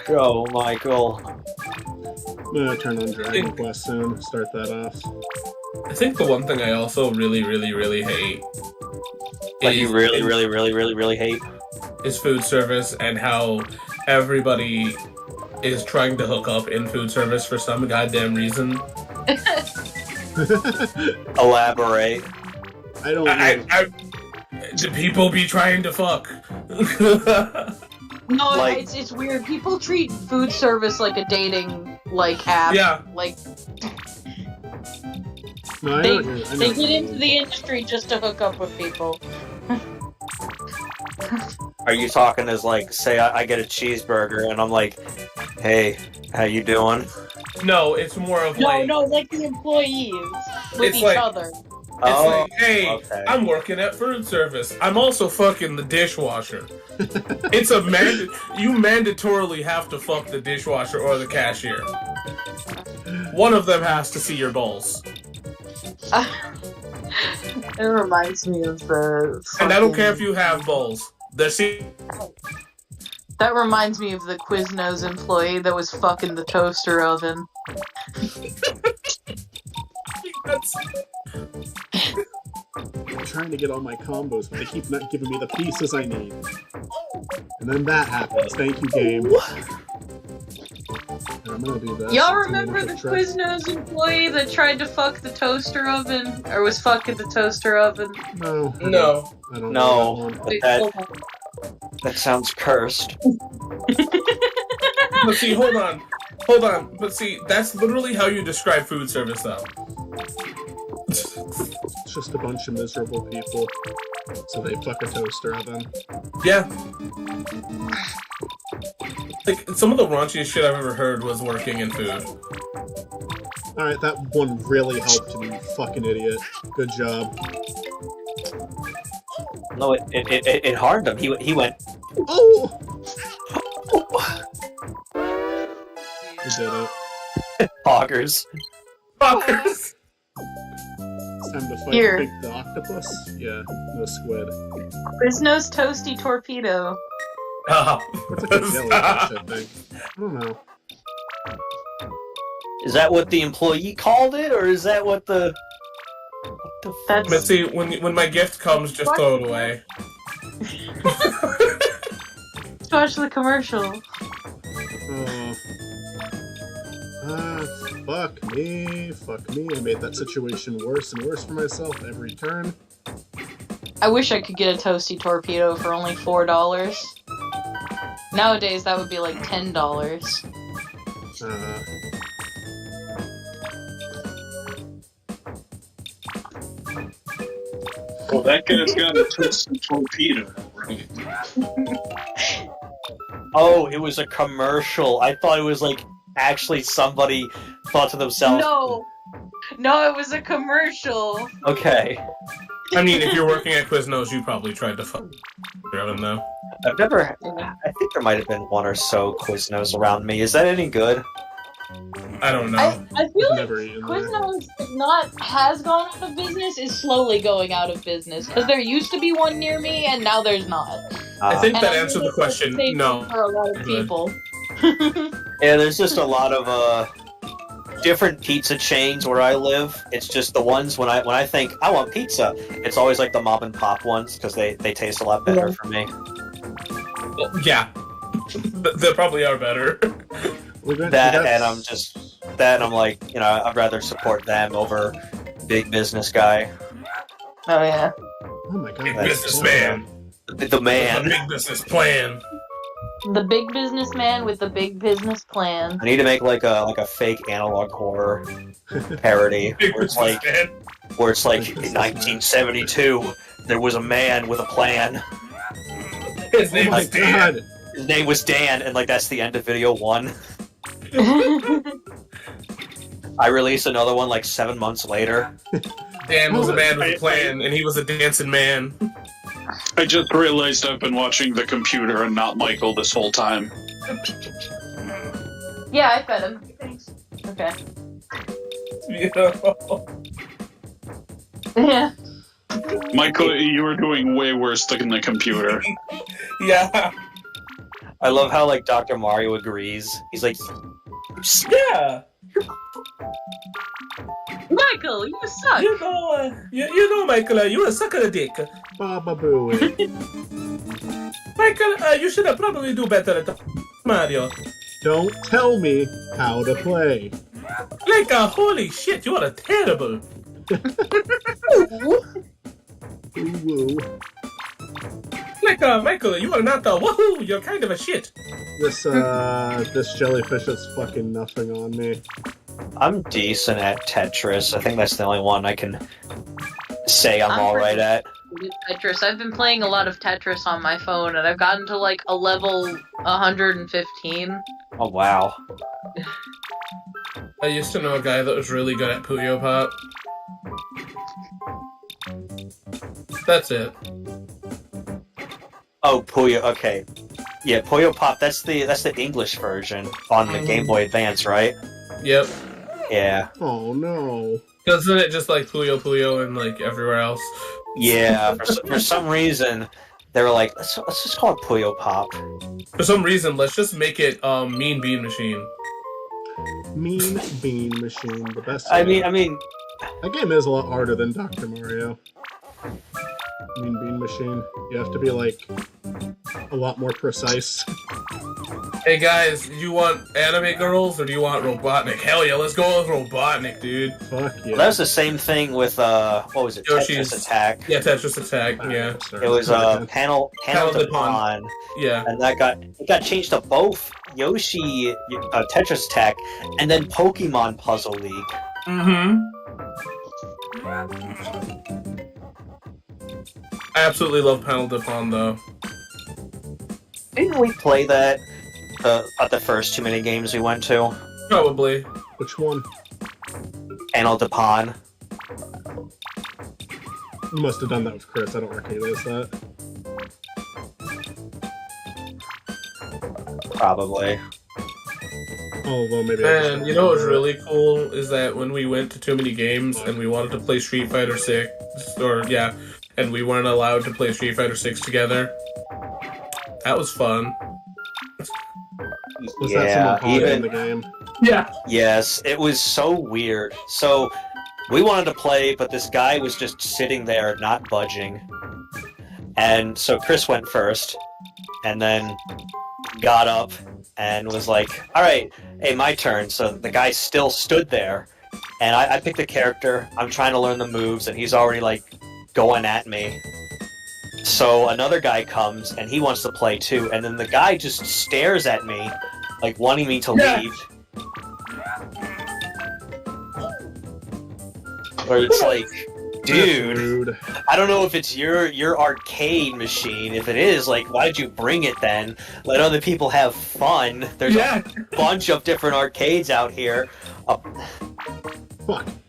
Go, Michael. I'm gonna turn on Dragon Quest soon, start that off. I think the one thing I also really, really, really hate Like you really, really, really, really, really hate? is food service and how everybody is trying to hook up in food service for some goddamn reason. Elaborate. I don't know. Do people be trying to fuck? No, Like- it's weird. People treat food service like a dating app. Yeah. Like No, I they know what they you get into mean. the industry just to hook up with people. Are you talking as like, say I get a cheeseburger and I'm like, hey, how you doing? No, it's more of No, like, no, like the employees with It's each like- other. it's like, hey, okay. I'm working at food service. I'm also fucking the dishwasher. It's a you mandatorily have to fuck the dishwasher or the cashier. One of them has to see your balls. It reminds me of the. And I don't fucking- care if you have balls. That reminds me of the Quiznos employee that was fucking the toaster oven. I'm trying to get all my combos, but they keep not giving me the pieces I need. And then that happens. Thank you, game. And I'm gonna do that. Y'all remember the Quiznos employee that tried to fuck the toaster oven? Or was fucking the toaster oven? No. No. I don't know No, that one. but Wait, that hold on. that sounds cursed. But see, hold on. Hold on. But see, that's literally how you describe food service, though. It's just a bunch of miserable people. So they fuck a toaster oven. Yeah. Like, some of the raunchiest shit I've ever heard was working in food. Alright, that one really helped me, you fucking idiot. Good job. No, it harmed him. He went. Oh! You did it. Poggers. Fuckers! It's time to fight Here. the octopus? Yeah, the squid. Quiznos toasty torpedo. Stop. That's like a jellyfish, I think. I don't know. Is that what the employee called it, or is that what the? What the fuck? But see, when my gift comes, just throw it away. Watch the commercial. Fuck me. Fuck me. I made that situation worse and worse for myself every turn. I wish I could get a toasty torpedo for only $4. Nowadays, that would be like $10. Well, that guy's got a twisted torpedo, right? Oh, it was a commercial. I thought it was like actually somebody thought to themselves. No, it was a commercial. Okay. I mean, if you're working at Quiznos, you probably tried to fuck them, though. I've never. I think there might have been one or so Quiznos around me. Is that any good? I don't know. I feel like Never eaten there. Quiznos has gone out of business, is slowly going out of business. Because there used to be one near me, and now there's not. I think And that I answered think the question. it's safe No. For a lot of Good. people. Yeah, there's just a lot of different pizza chains where I live. It's just the ones when I think I want pizza, it's always like the mom and pop ones because they taste a lot better for me. Well, yeah. They probably are better. And I'm like, you know, I'd rather support them over big business guy. Oh yeah. Oh my god. Big that's businessman. The man. A big business plan. The big businessman with the big business plan. I need to make like a fake analog horror parody Big where it's like businessman. in 1972 there was a man with a plan. His name Oh my was Dan. god. His name was Dan, and like that's the end of video 1. I released another one like 7 months later. Dan was a man with a plan, and he was a dancing man. I just realized I've been watching the computer and not Michael this whole time. Yeah, I fed him. Thanks. Okay. Yeah. Michael, you were doing way worse than the computer. Yeah. I love how like Dr. Mario agrees. He's like, Yeah. Michael, you suck. You know, Michael, you a sucker dick. Baba Booey. Michael, you should have probably do better at Mario. Don't tell me how to play. Like, holy shit, you are terrible. Ooh. Like, Michael, you are not woohoo, you're kind of a shit. This jellyfish is fucking nothing on me. I'm decent at Tetris. I think that's the only one I can say I'm alright at. Tetris. I've been playing a lot of Tetris on my phone, and I've gotten to like a level 115. Oh wow. I used to know a guy that was really good at Puyo Pop. That's it. Oh, Puyo. Okay, yeah, Puyo Pop. That's the English version on the Game Boy Advance, right? Yep. Yeah. Oh no. Doesn't it just like Puyo Puyo and like everywhere else? Yeah. For some reason, they were like, let's just call it Puyo Pop. For some reason, let's just make it Mean Bean Machine. Mean Bean Machine, the best. I mean, that game is a lot harder than Dr. Mario. Mean Bean Machine. You have to be like a lot more precise. Hey guys, do you want anime girls or do you want Robotnik? Hell yeah, let's go with Robotnik, dude. Fuck yeah. Well, that was the same thing with what was it? Yoshi's Tetris Attack. Yeah, Tetris Attack. Yeah. It was panel de Pon. Yeah. And it got changed to both Yoshi Tetris Attack and then Pokemon Puzzle League. Mm-hmm. I absolutely love Panel de Pon though. Didn't we play that at the first too many games we went to? Probably. Which one? Panel de Pon. You must have done that with Chris. I don't recognize that. Probably. Although maybe. And you know what's really cool is that when we went to too many games and we wanted to play Street Fighter 6, and we weren't allowed to play Street Fighter 6 together, that was fun. Was that someone calling in the game? Yeah. Yes, it was so weird. So, we wanted to play, but this guy was just sitting there, not budging. And so Chris went first, and then got up and was like, alright, hey, my turn. So the guy still stood there, and I picked a character, I'm trying to learn the moves, and he's already, like, going at me. So another guy comes, and he wants to play too, and then the guy just stares at me, like, wanting me to leave. Or it's like, dude, I don't know if it's your arcade machine. If it is, like, why did you bring it then? Let other people have fun. There's a bunch of different arcades out here.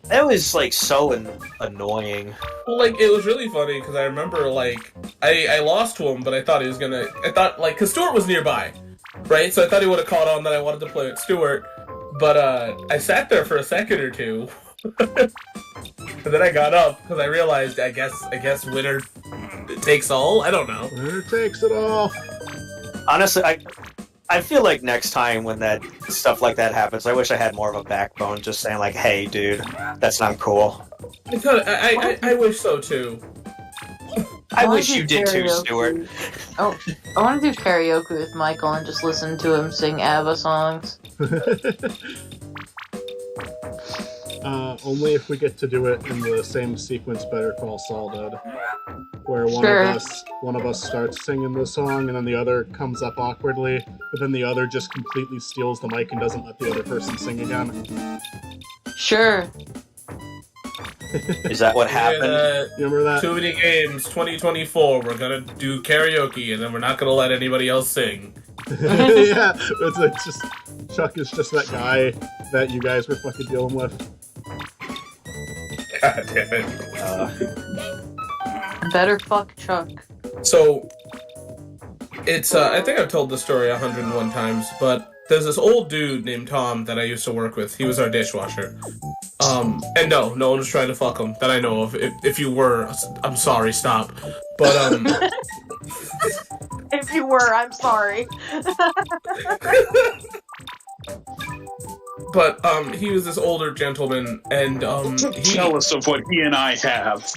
That was, like, so annoying. Well, like, it was really funny, because I remember, like, I lost to him, but I thought he was gonna... because Stuart was nearby, right? So I thought he would have caught on that I wanted to play with Stuart, but, I sat there for a second or two, and then I got up, because I realized, I guess winner takes all? I don't know. Winner takes it all! Honestly, I feel like next time when that stuff like that happens, I wish I had more of a backbone, just saying like, hey, dude, that's not cool. I wish so, too. I wish you did too, Stuart. Oh, I want to do karaoke with Michael and just listen to him sing ABBA songs. Only if we get to do it in the same sequence Better Call Saul did. Where one of us starts singing the song and then the other comes up awkwardly, but then the other just completely steals the mic and doesn't let the other person sing again. Sure. Is that what happened? You remember that? Too Many Games 2024, we're gonna do karaoke and then we're not gonna let anybody else sing. Yeah, it's like just Chuck is just that guy that you guys were fucking dealing with. God damn it. Better fuck Chuck. So, it's, I think I've told the story 101 times, but there's this old dude named Tom that I used to work with. He was our dishwasher. And no one was trying to fuck him that I know of. If you were, I'm sorry, stop. But, If you were, I'm sorry. But, he was this older gentleman, and, Jealous of what he and I have.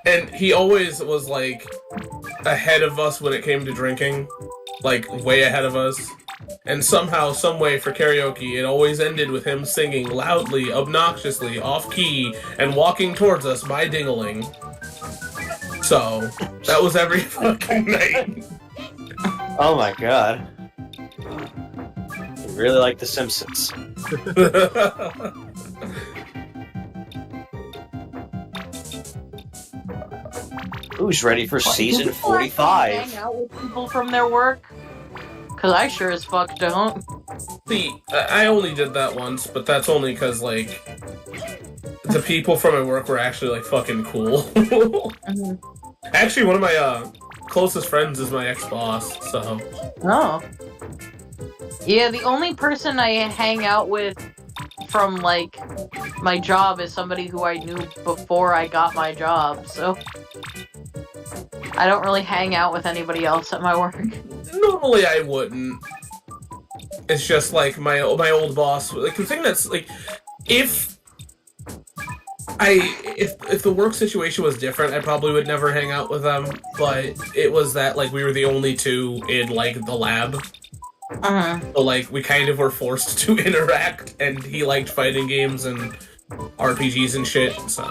And he always was, like, ahead of us when it came to drinking. Like, way ahead of us. And somehow, someway, for karaoke, it always ended with him singing loudly, obnoxiously, off-key, and walking towards us by dingling. So, that was every fucking night. Oh my god. You really like The Simpsons. Who's ready for season People actually 45? Hang out with people from their work? Cause I sure as fuck don't. See, I only did that once, but that's only because, like, the people from my work were actually, like, fucking cool. Actually, one of my closest friends is my ex-boss, so... Oh. Yeah, the only person I hang out with from, like, my job is somebody who I knew before I got my job, so... I don't really hang out with anybody else at my work. Normally I wouldn't. It's just, like, my old boss... Like, the thing that's, like... If the work situation was different, I probably would never hang out with them, but it was that, like, we were the only two in, like, the lab. So, like, we kind of were forced to interact, and he liked fighting games and RPGs and shit, so...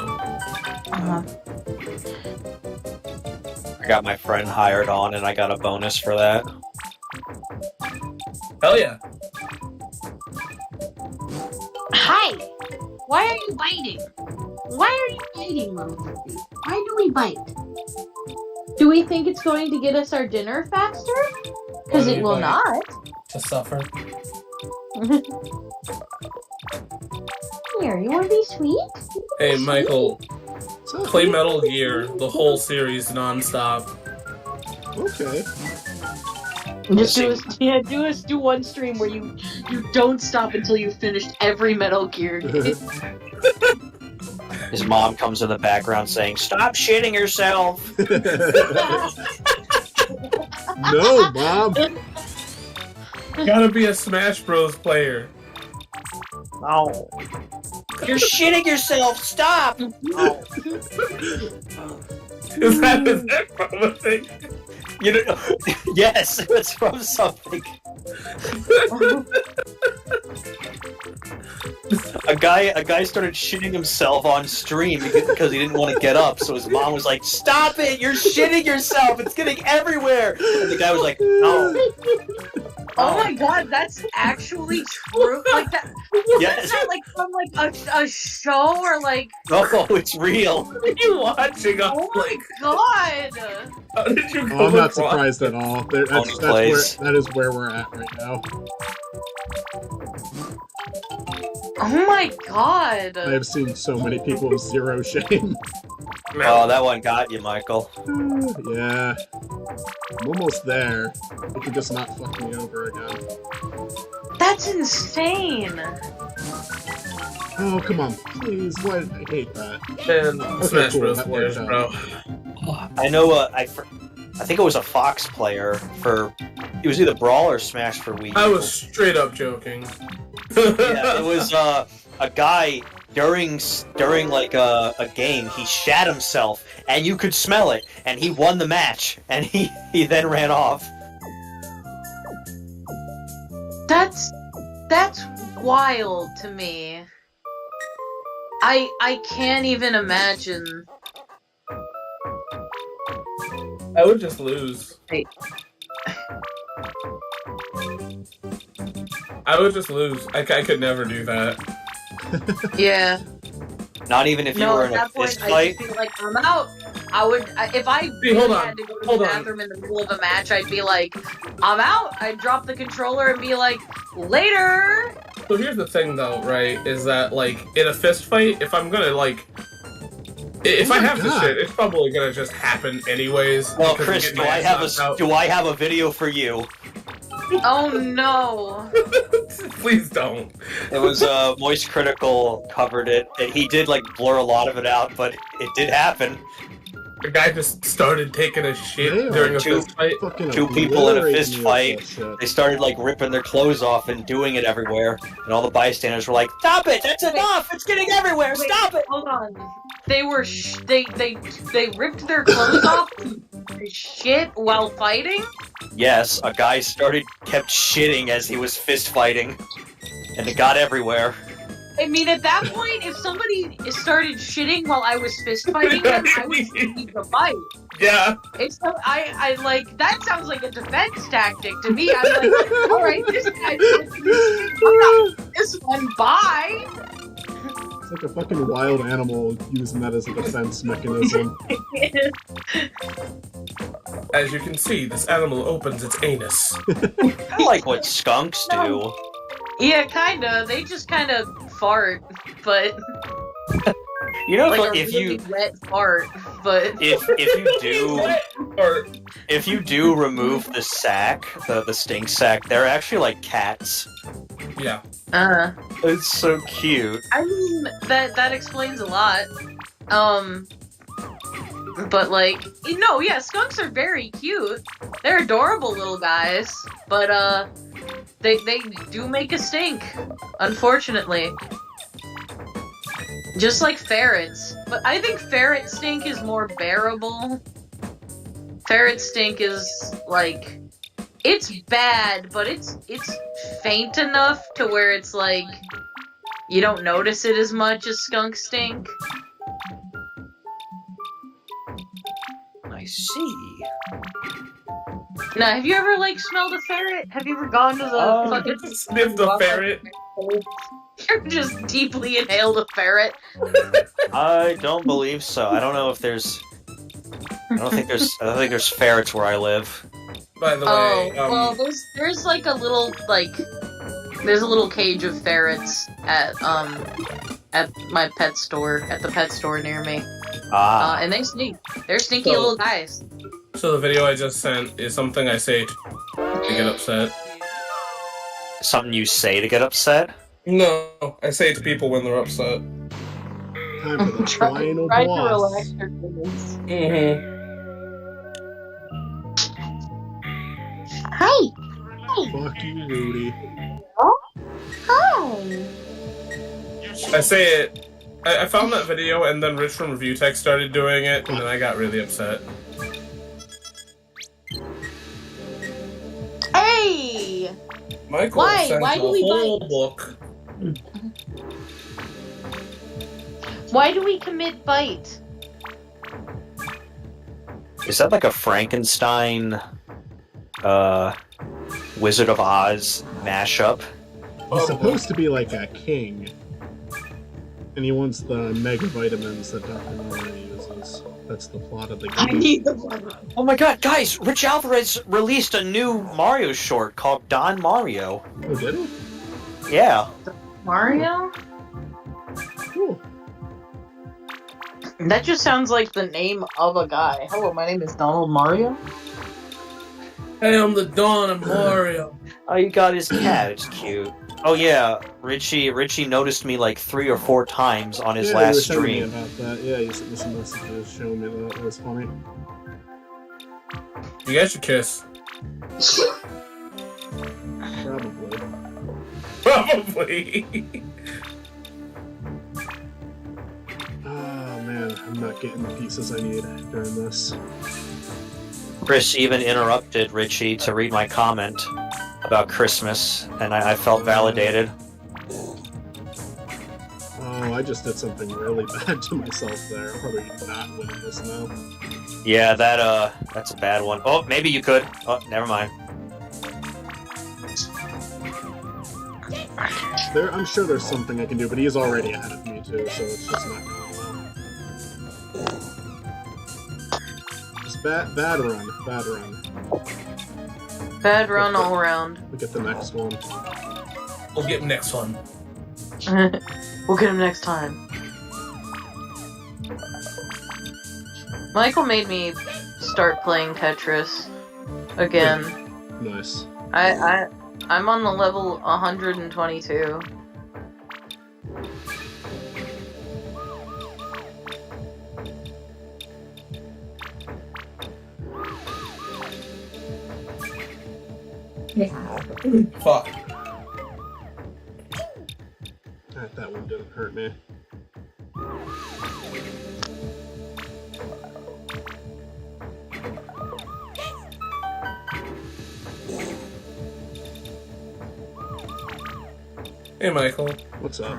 I got my friend hired on, and I got a bonus for that. Hell yeah. Hi! Why are you biting? Why are you biting, Motherfucker? Why do we bite? Do we think it's going to get us our dinner faster? Because it will not. To suffer. Here, you want to be sweet? Hey, Michael, play Metal Gear, the whole series, non-stop. Okay. Just do one stream where you don't stop until you've finished every Metal Gear game. His mom comes in the background saying, "Stop shitting yourself!" No, Mom! Gotta be a Smash Bros. Player. No. You're shitting yourself! Stop! No. Is that from a thing? You know, yes, it's from something. A guy started shitting himself on stream because he didn't want to get up, so his mom was like, "Stop it! You're shitting yourself! It's getting everywhere!" And the guy was like, "No." Oh my god, that's actually true. Like that. Yes. That's like from like a show or like. No, it's real. What are you watching? Oh my god. How did you Oh, I'm not surprised at all. That is where we're at right now. Oh my god. I have seen so many people with zero shame. Oh, that one got you, Michael. Yeah. I'm almost there. It could just not fuck me over again. That's insane. Oh, come on. Please. Why did I hate that? And Smash cool, Bros. that Players, worked bro. I know. I think it was a Fox player for. It was either Brawl or Smash for Wii. I was straight up joking. Yeah, it was a guy during like a game. He shat himself, and you could smell it. And he won the match, and he then ran off. That's wild to me. I can't even imagine. I would just lose. Wait. I would just lose. I could never do that. Yeah. Not even if you were in a fist I'd fight. just be like, I'm out. If I hold on, had to go to hold the on. bathroom in the middle of a match, I'd be like, I'm out. I'd drop the controller and be like, later. So here's the thing, though, right? Is that, like, in a fist fight, if I'm gonna, like... If I have to shit, it's probably gonna just happen anyways. Well, because Chris, I'm getting my ass knocked out. do I have a video for you? Oh no. Please don't. It was Moist Critical covered it, and he did like blur a lot of it out, but it did happen. The guy just started taking a shit during a fist fight. Two people in a fist fight. They started like ripping their clothes off and doing it everywhere, and all the bystanders were like, "Stop it! That's enough! It's getting everywhere! Wait, Stop it!" Hold on. they were they ripped their clothes off shit while fighting? Yes, a guy kept shitting as he was fist fighting, and it got everywhere. I mean, at that point, if somebody started shitting while I was fist fighting them, I would need to fight. Yeah. It's so, I like that sounds like a defense tactic to me. I'm like, all right, this guy's I'm not this one. Bye. It's like a fucking wild animal using that as a defense mechanism. As you can see, this animal opens its anus. I like what skunks do. Yeah, kinda. They just kind of fart, but You know, like if a really you wet fart, but if you do remove the sack, the stink sack, they're actually like cats. Yeah. It's so cute. I mean that explains a lot. But like, no, yeah, skunks are very cute. They're adorable little guys, but they do make a stink, unfortunately. Just like ferrets. But I think ferret stink is more bearable. Ferret stink is like, it's bad, but it's faint enough to where it's like you don't notice it as much as skunk stink. I see. Now, have you ever like smelled a ferret? Have you ever gone to the fucking Sniffed a ferret? You're just deeply inhaled a ferret. I don't believe so. I don't know if there's. I don't think there's ferrets where I live. By the way, well, there's like a little there's a little cage of ferrets at my pet store, at the pet store near me. And they stink. They're stinky little guys. So the video I just sent is something I say to get upset. Something you say to get upset? No, I say it to people when they're upset. Time for the final Try to boss. relax your feelings. Mm-hmm. Hi. Fuck you, Rudy. Oh. I say it. I found that video, and then Rich from Review Tech started doing it, and then I got really upset. Hey. Michael Why? sent Why a do we whole bite? book. Why do we commit bite? Is that like a Frankenstein, Wizard of Oz mashup? He's supposed to be like a king. And he wants the mega vitamins that Dr. Mario uses. That's the plot of the game. I need the one. Oh my god, guys! Rich Alvarez released a new Mario short called Don Mario. Oh, did he? Yeah. Mario? Cool. That just sounds like the name of a guy. Hello, my name is Donald Mario. Hey, I'm the Dawn of Mario. Oh, you got his cat. It's cute. Oh yeah, Richie noticed me like 3 or 4 times on his last stream. You were telling me about that. Yeah, you sent me some messages showing me that. It was funny. You guys should kiss. Probably. Probably. Oh man, I'm not getting the pieces I need during this. Chris even interrupted Richie to read my comment about Christmas, and I felt validated. Oh, I just did something really bad to myself there. I'm probably not winning this now. Yeah, that's a bad one. Oh, maybe you could. Oh, never mind. I'm sure there's something I can do, but he's already ahead of me too, so it's just not going well. Just bad run. Bad run all around. We get the next one. We'll get next one. We'll get him next time. Michael made me start playing Tetris again. Nice. I'm on the level 122. Fuck. That one didn't hurt me. Hey, Michael. What's up?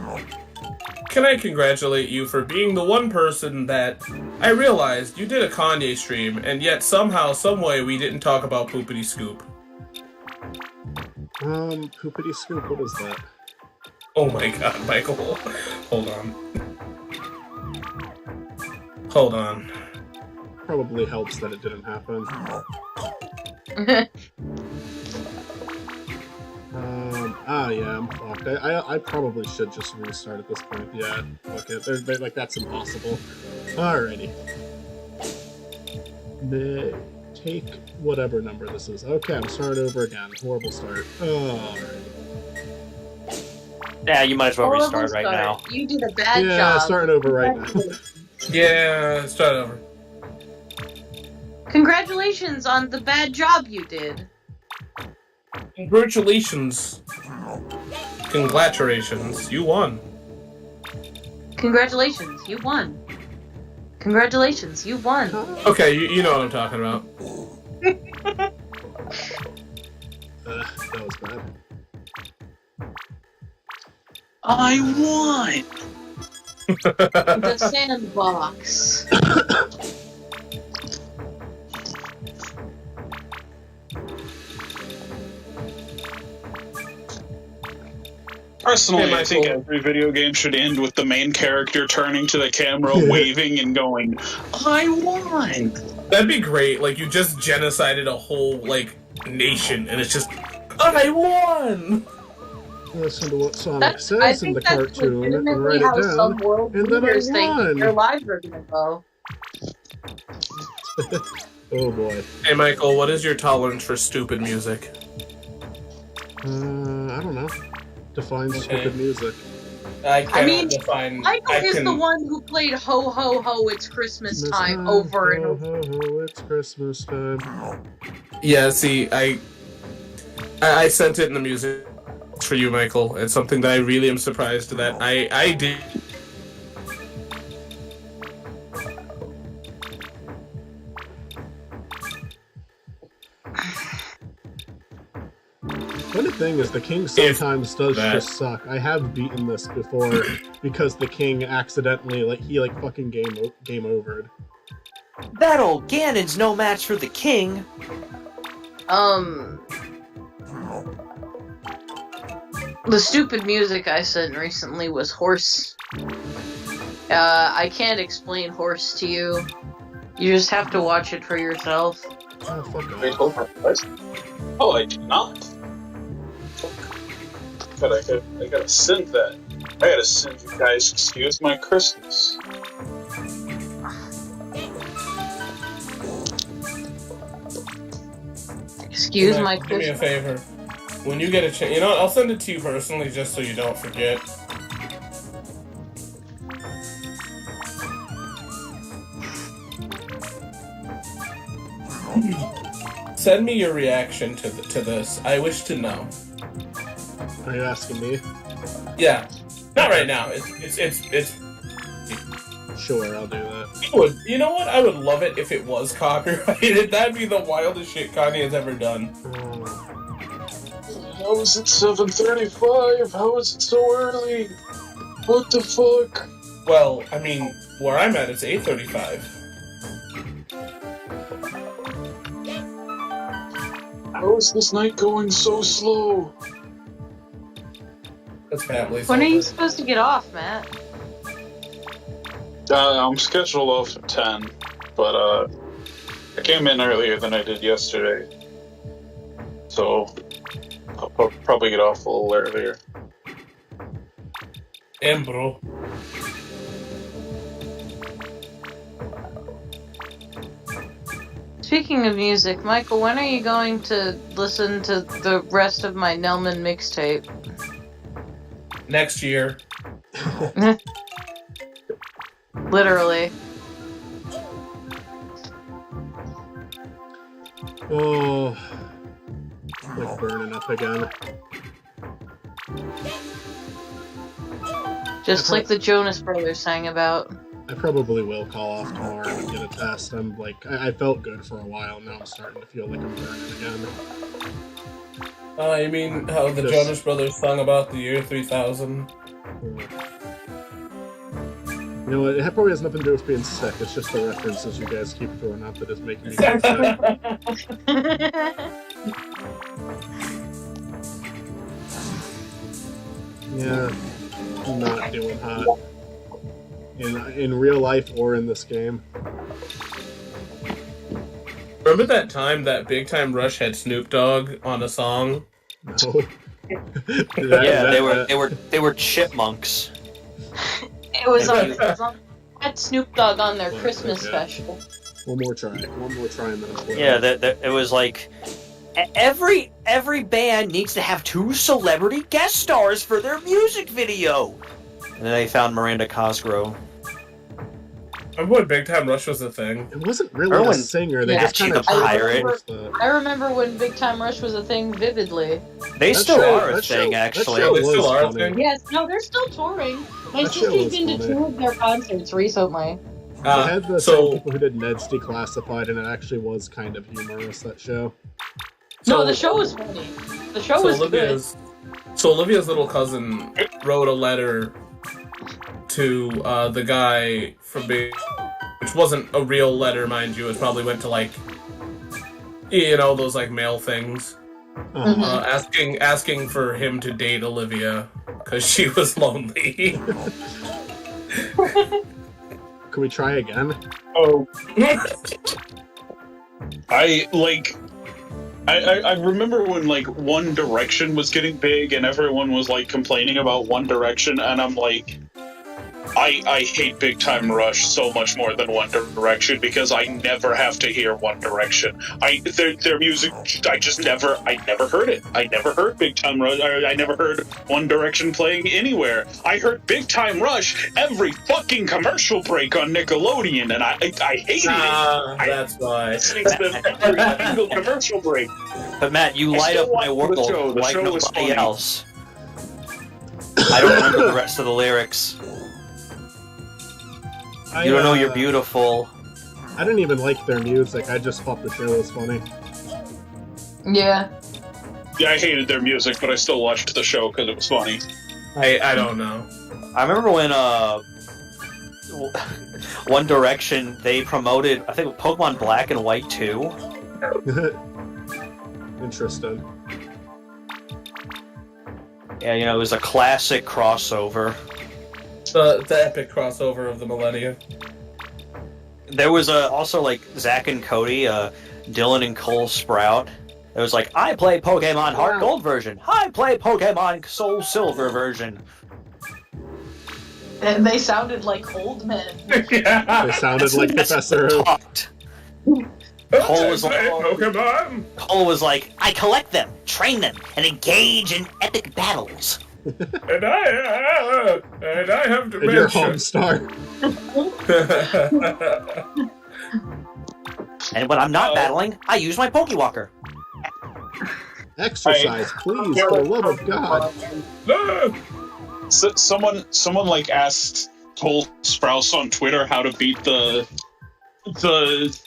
Can I congratulate you for being the one person that I realized you did a Kanye stream, and yet somehow, someway, we didn't talk about Poopity Scoop. Poopity Scoop, what is that? Oh my god, Michael. Hold on. Hold on. Probably helps that it didn't happen. Yeah, I'm fucked. I probably should just restart at this point. Yeah, fuck it. They're like, that's impossible. Alrighty. Take whatever number this is. Okay, I'm starting over again. Horrible start. Alrighty. Yeah, you might as well Horrible restart right now. You did a bad Yeah, job. starting over right now. Yeah, start over. Congratulations on the bad job you did. Congratulations. Congratulations. You won. Congratulations, you won. Congratulations, you won. Okay, you know what I'm talking about. That was bad. I won! The sandbox. Personally, Hey, I think Michael. every video game should end with the main character turning to the camera, waving, and going, I won! That'd be great. Like, you just genocided a whole, like, nation, and it's just, I won! Listen to what Sonic I says in think the that's cartoon and legitimately write how it down. some world and then I leaders think won. their lives are gonna go. Oh boy. Hey, Michael, what is your tolerance for stupid music? I don't know. Define stupid music. I cannot mean, define... Michael I is can- the one who played Ho Ho Ho, It's Christmas Miss Time Time, over and ho, over. ho, ho, it's Christmas time. Yeah, see, I sent it in the music for you, Michael. It's something that I really am surprised that I did. Funny thing is, the king sometimes does that- just suck. I have beaten this before because the king accidentally, fucking game overed. That old Ganon's no match for the king. The stupid music I sent recently was Horse. I can't explain Horse to you. You just have to watch it for yourself. Oh, fuck Wait, off. hold on. What? Oh, I did not. But I gotta send that. I gotta send you guys Excuse My Christmas. Excuse Hey, my do me a Christmas. favor. When you get a chance, you know what? I'll send it to you personally just so you don't forget. Send me your reaction to this. I wish to know. Are you asking me? Yeah, not right now. It's. Sure, I'll do that. You know what? I would love it if it was copyrighted. That'd be the wildest shit Kanye has ever done. How is it 7:35? How is it so early? What the fuck? Well, I mean, where I'm at, it's 8:35. How is this night going so slow? That's family. When are you supposed to get off, Matt? I'm scheduled off at 10, but I came in earlier than I did yesterday. So I'll probably get off a little earlier. And bro. Speaking of music, Michael, when are you going to listen to the rest of my Nelman mixtape? Next year. Literally. Oh, like burning up again. Just like the Jonas Brothers sang about. I probably will call off tomorrow and get a test. I felt good for a while. Now I'm starting to feel like I'm burning again. You mean how the Just- Jonas Brothers sung about the year 3000? You know, it probably has nothing to do with being sick. It's just the references you guys keep throwing out that is making me get sick. Yeah, not doing hot. In real life or in this game. Remember that time that Big Time Rush had Snoop Dogg on a song? No. They were chipmunks. It was on had Snoop Dogg on their Christmas special. One more try, and then I'll play. Yeah, it was like every band needs to have 2 celebrity guest stars for their music video. And then they found Miranda Cosgrove. Remember when Big Time Rush was a thing? It wasn't really a singer. They just kind of I remember when Big Time Rush was a thing vividly. They still are a thing, actually. They still are a thing. Yes, no, they're still touring. My That show sister's was been to funny. 2 of their concerts recently. They had the same people who did Ned's Declassified, and it actually was kind of humorous, that show. No, the show was funny. The show was good. So Olivia's little cousin wrote a letter to the guy from Big, which wasn't a real letter, mind you. It probably went to like, you know, those like mail things, asking for him to date Olivia because she was lonely. Can we try again? Oh. I remember when like One Direction was getting big and everyone was like complaining about One Direction, and I'm like, I hate Big Time Rush so much more than One Direction because I never have to hear One Direction. Their music, I never heard it. I never heard Big Time Rush. I never heard One Direction playing anywhere. I heard Big Time Rush every fucking commercial break on Nickelodeon, and I hated it. That's why. Every single commercial break. But Matt, you light up my world The like show was nobody funny. else. I don't remember the rest of the lyrics. You don't know you're beautiful. I didn't even like their music. I just thought the show was funny. Yeah. Yeah, I hated their music, but I still watched the show because it was funny. I don't know. I remember when One Direction, they promoted, I think, Pokemon Black and White 2. Interesting. Yeah, you know, it was a classic crossover. The epic crossover of the millennia. There was also like Zack and Cody, Dylan and Cole Sprout. It was like, I play Pokemon Heart Gold version. I play Pokemon Soul Silver version. And they sounded like old men. They sounded like Professor Oak. Cole was like, Pokemon. Cole was like, I collect them, train them, and engage in epic battles. And I have dementia. And you're Homestar. And when I'm not battling, I use my Pokewalker. Exercise, please, for the love of God. So, someone like asked Cole Sprouse on Twitter how to beat the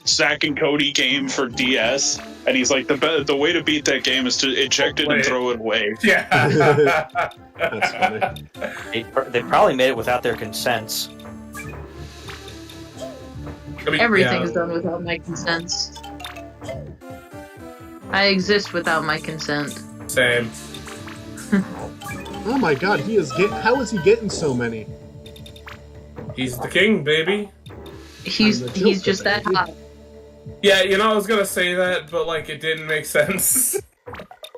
Zack and Cody game for DS, and he's like, the way to beat that game is to eject it and throw it away. Yeah. That's funny. They probably made it without their consents. Everything's done without my consent. I exist without my consent. Same. Oh my God, how is he getting so many? He's the king, baby. He's just that hot. Yeah, you know, I was gonna say that, but like it didn't make sense.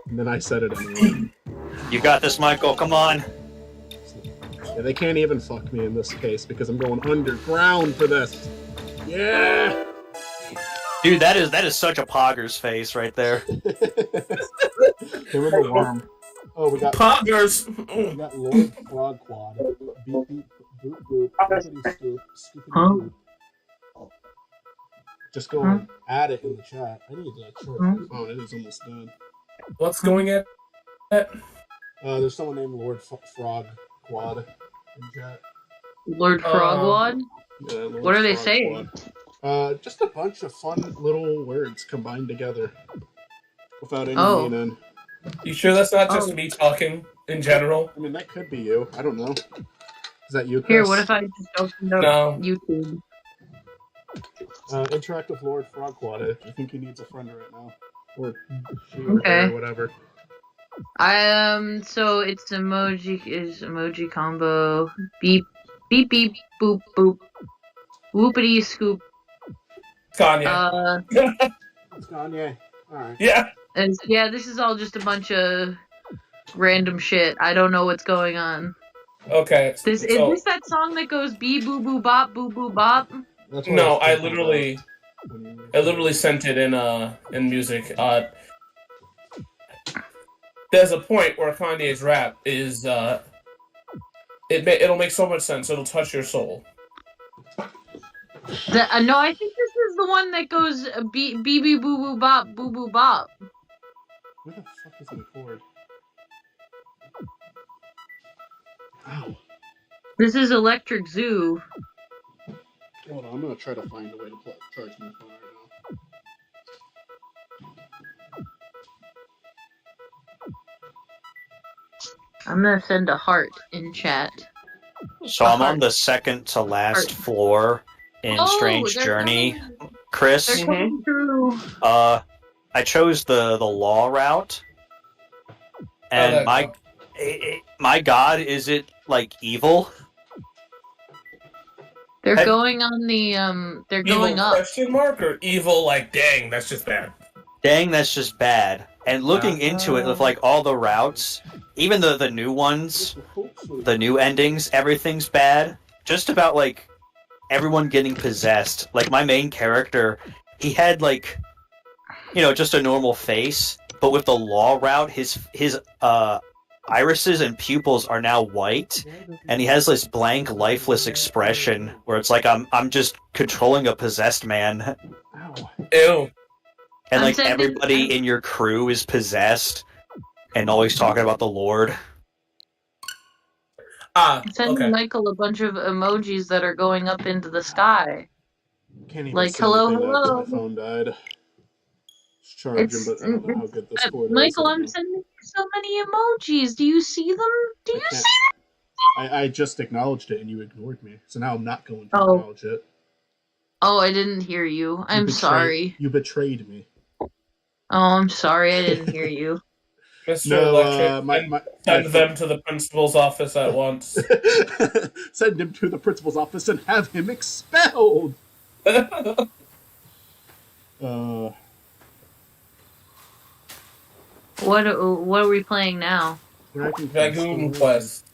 And then I said it anyway. You got this, Michael. Come on. Yeah, they can't even fuck me in this case because I'm going underground for this. Yeah. Dude, that is such a Poggers face right there. Remember Worm. Oh, we got Poggers. We got Lord Frog Quad. Beep beep boop boop. Scoopity scoop. Scoopity boop. Just go and add it in the chat. I need to charge my phone. It is almost done. What's going at? There's someone named Lord Frog Quad in chat. Lord Frogwad? Yeah, Lord What are they Frog saying? Quad. Just a bunch of fun little words combined together without any Oh. meaning. You sure that's not just Oh. me talking in general? I mean, that could be you. I don't know. Is that you, Chris? Here, what if I just opened up No. YouTube? Interact with Lord Frogquad. I think he needs a friend right now. Or she Okay. or whatever. So it's emoji combo. Beep beep beep boop boop. Whoopity scoop. Kanye. It's Kanye. Alright. Yeah. And yeah, this is all just a bunch of random shit. I don't know what's going on. Okay. Is this that song that goes bee boo boo bop boo boo bop? That's what No, was I thinking literally sent it in music. There's a point where Kanye's rap is it'll make so much sense. It'll touch your soul. No, I think this is the one that goes bee bee boo boo bop boo boo bop. Where the fuck is my cord? Ow. This is Electric Zoo. Hold on, I'm gonna try to find a way to charge my phone right now. I'm gonna send a heart in chat. So I'm on the second to last floor in Strange they're Journey, coming- Chris. They're coming through. I chose the law route, and my god, is it like evil? They're going on the They're Evil going up. question mark or evil like dang, that's just bad. Dang, that's just bad. And looking into it with like all the routes, even the new ones, the new endings, everything's bad. Just about like everyone getting possessed. Like my main character, he had like, just a normal face, but with the law route, his irises and pupils are now white, and he has this blank, lifeless expression where it's like I'm just controlling a possessed man. Ow. Ew. And like everybody in your crew is possessed and always talking about the Lord. I'm sending Michael a bunch of emojis that are going up into the sky. Can't even Like say hello, anything now 'cause hello. my phone died. It's charging, but I don't know how good this cord is. Michael, I'm sending you so many emojis. Do you see them? Do you see them? I just acknowledged it and you ignored me, so now I'm not going to Oh. acknowledge it. Oh, I didn't hear you. I'm sorry. You betrayed me. Oh, I'm sorry. I didn't hear you. Mr. No, Electric, send them to the principal's office at once. Send him to the principal's office and have him expelled. What are we playing now? Dragoon Quest.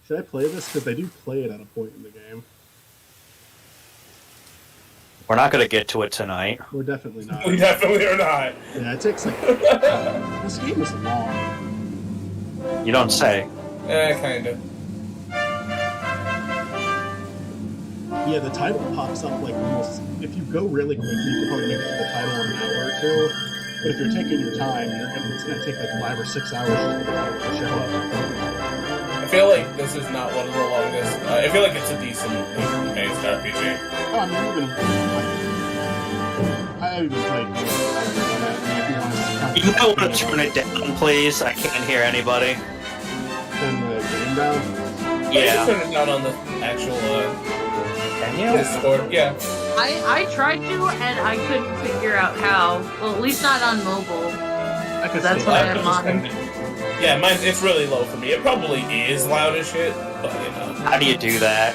Should I play this? Because they do play it at a point in the game. We're not going to get to it tonight. We're definitely not. We definitely are not. Yeah, it takes like... this game is long. You don't say. Kind of. Yeah, the title pops up like almost... If you go really quickly, you can probably make it to the title in an hour or two. But if you're taking your time, it's going to take like 5 or 6 hours for the title to show up. I feel like this is not one of the longest. I feel like it's a decent paced RPG. Oh, I mean, I even played You might want to turn it down, please. I can't hear anybody. Turn the game down? Yeah. Turn it down on the actual Discord. Yeah. I tried to, and I couldn't figure out how. Well, at least not on mobile. Because that's what I'm on. Yeah, mine, it's really low for me. It probably is loud as shit, but How do you do that?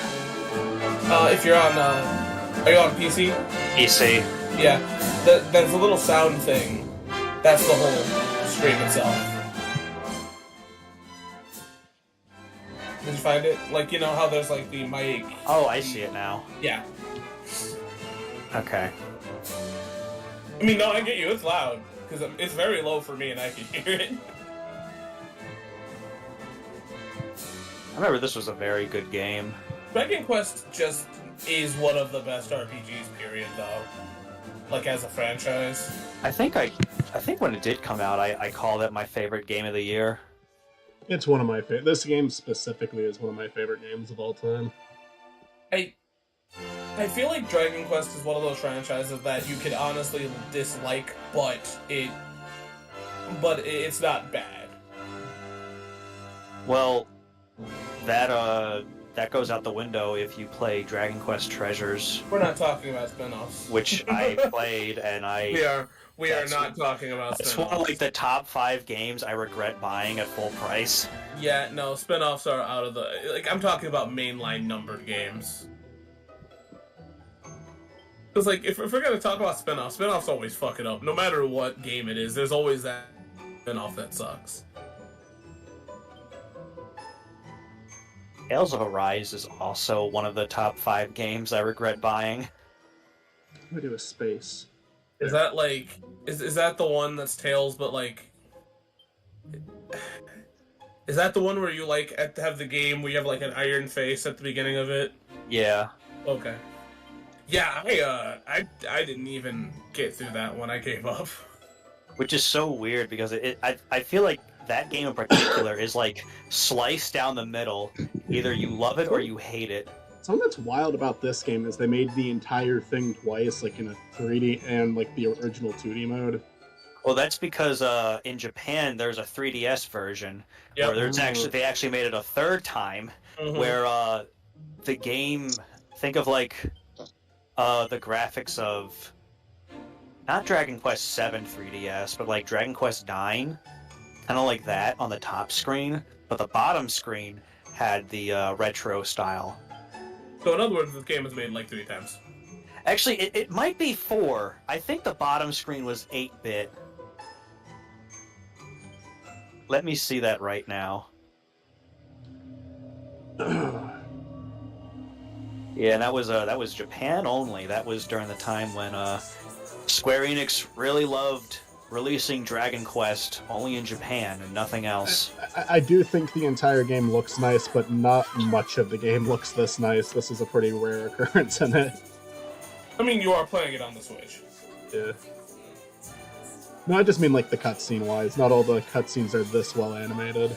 If you're on, are you on PC? PC. Yeah, there's a little sound thing. That's the whole stream itself. Did you find it? Like, how there's like the mic. Oh, I see it now. Yeah. Okay. I mean, no, I get you. It's loud because it's very low for me, and I can hear it. I remember this was a very good game. Dragon Quest just is one of the best RPGs, period, though. Like, as a franchise. I think when it did come out, I called it my favorite game of the year. It's one of my favorite. This game specifically is one of my favorite games of all time. I feel like Dragon Quest is one of those franchises that you could honestly dislike, but it but it's not bad. Well, that goes out the window if you play Dragon Quest Treasures, We're not talking about spin-offs. which I played, and We are not talking about It's spin-offs. one of like the top 5 games I regret buying at full price. Yeah, no, spin-offs are out of the... Like, I'm talking about mainline numbered games. Because, like, if we're going to talk about spin-offs always fuck it up. No matter what game it is, there's always that spin-off that sucks. Tales of Arise is also one of the top 5 games I regret buying. We do a space. Is that, like... Is that the one that's Tales, but, like... Is that the one where you, like, have the game where you have, like, an iron face at the beginning of it? Yeah. Okay. Yeah, I didn't even get through that one. I gave up. Which is so weird because I feel like that game in particular is like sliced down the middle. Either you love it or you hate it. Something that's wild about this game is they made the entire thing twice, like in a 3D and like the original 2D mode. Well, that's because in Japan there's a 3DS version where they actually made it a third time, where the game, think of like the graphics of not Dragon Quest VII 3DS, but like Dragon Quest IX, kind of like that on the top screen, but the bottom screen had the retro style. So in other words, this game was made like 3 times. Actually, it might be 4. I think the bottom screen was 8-bit. Let me see that right now. Yeah, and that was Japan only. That was during the time when Square Enix really loved releasing Dragon Quest only in Japan and nothing else. I do think the entire game looks nice, but not much of the game looks this nice. This is a pretty rare occurrence in it. I mean, you are playing it on the Switch. Yeah. No, I just mean like the cutscene wise. Not all the cutscenes are this well animated.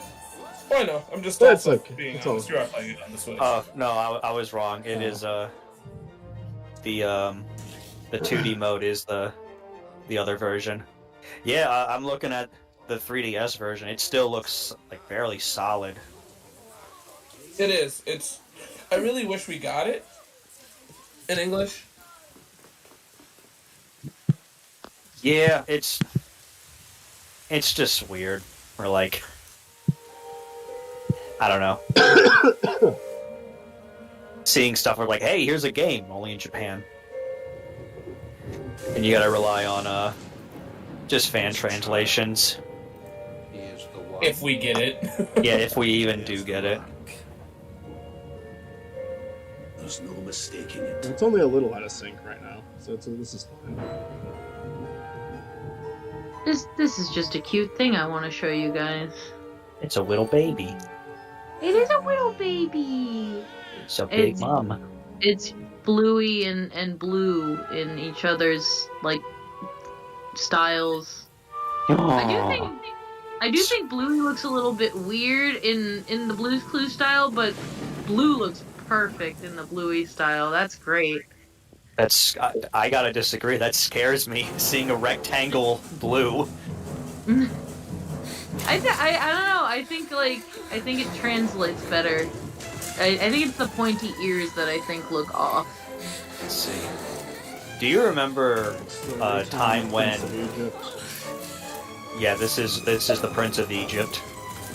Oh, I know. I'm just That's also okay. being It's honest. all- You are playing it on the Switch. No, I was wrong. It is the 2D mode is the other version. Yeah, I'm looking at the 3DS version. It still looks like fairly solid. It is. It's. I really wish we got it in English. Yeah, it's just weird. Or like, I don't know. Seeing stuff where like, hey, here's a game only in Japan, and you gotta rely on just fan translations. If we get it. Yeah, if we even do get it. There's no mistaking it. It's only a little out of sync right now, so this is fine. This is just a cute thing I want to show you guys. It's a little baby. It is a little baby. It's a big It's- mom. It's Bluey and Blue in each other's like styles. I do think Bluey looks a little bit weird in the Blue's Clues style, but Blue looks perfect in the Bluey style. That's great. That's I gotta disagree. That scares me. Seeing a rectangle blue. I don't know. I think it translates better. I think it's the pointy ears that I think look off. Let's see. Do you remember a time when? Yeah, this is the Prince of Egypt.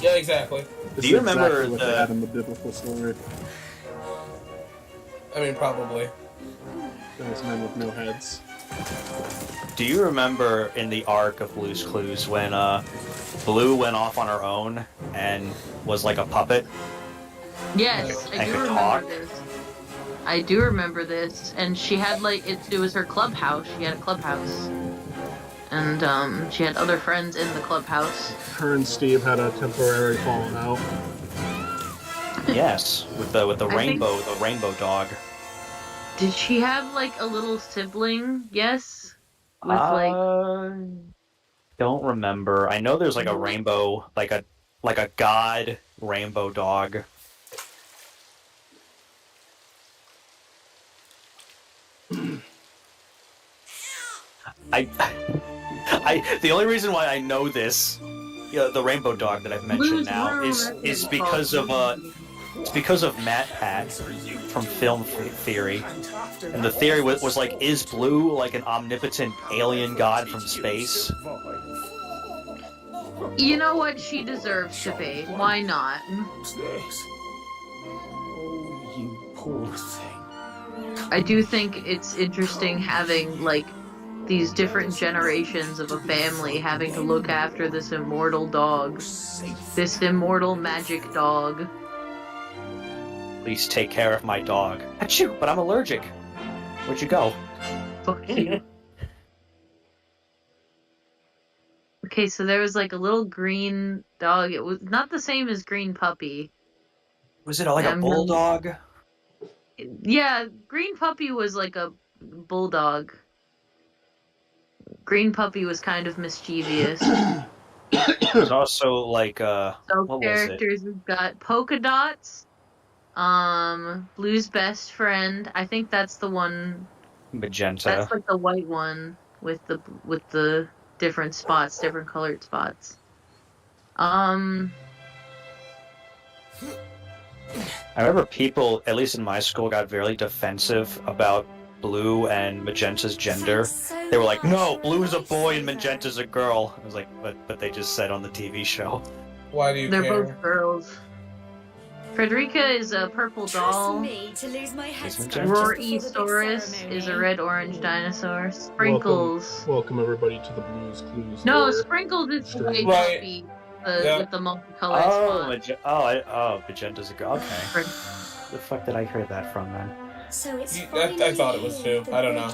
Yeah, exactly. This Do you is exactly remember what they had in the biblical story? I mean, probably. Those men with no heads. Do you remember in the arc of Blue's Clues when Blue went off on her own and was like a puppet? Yes, I And do could remember talk? this. I do remember this, and she had like it was her clubhouse. She had a clubhouse, and she had other friends in the clubhouse. Her and Steve had a temporary falling out. Yes, with the I think- rainbow dog. Did she have like a little sibling? Yes, with Don't remember. I know there's like a rainbow, like a god rainbow dog. The only reason why I know this, the rainbow dog that I've mentioned now, is because of Matt Pat from Film Theory, and the theory was like, is Blue like an omnipotent alien god from space? You know what? She deserves to be. Why not? Oh, you poor thing. I do think it's interesting having, like, these different generations of a family having to look after this immortal dog. This immortal magic dog. Please take care of my dog. Achoo, but I'm allergic. Where'd you go? Fuck you. Okay, so there was like a little green dog. It was not the same as Green Puppy. Was it like a bulldog? Yeah, Green Puppy was like a bulldog. Green Puppy was kind of mischievous. It was also like So what characters, we've got Polka Dots, Blue's best friend. I think that's the one. Magenta. That's like the white one with the different spots, different colored spots. I remember people, at least in my school, got very defensive about Blue and Magenta's gender. They were like, no, Blue's a boy and Magenta's a girl. I was like, but they just said on the TV show. Why do you They're care? both girls. Frederica is a purple doll. Rory-saurus is a red-orange dinosaur. Sprinkles. Welcome everybody to the Blues Clues. No, lore Sprinkles is the stream. white puppy with the multicolored spot. Magenta's a girl. Okay. The fuck did I hear that from then? So it's I thought it was too. I don't know.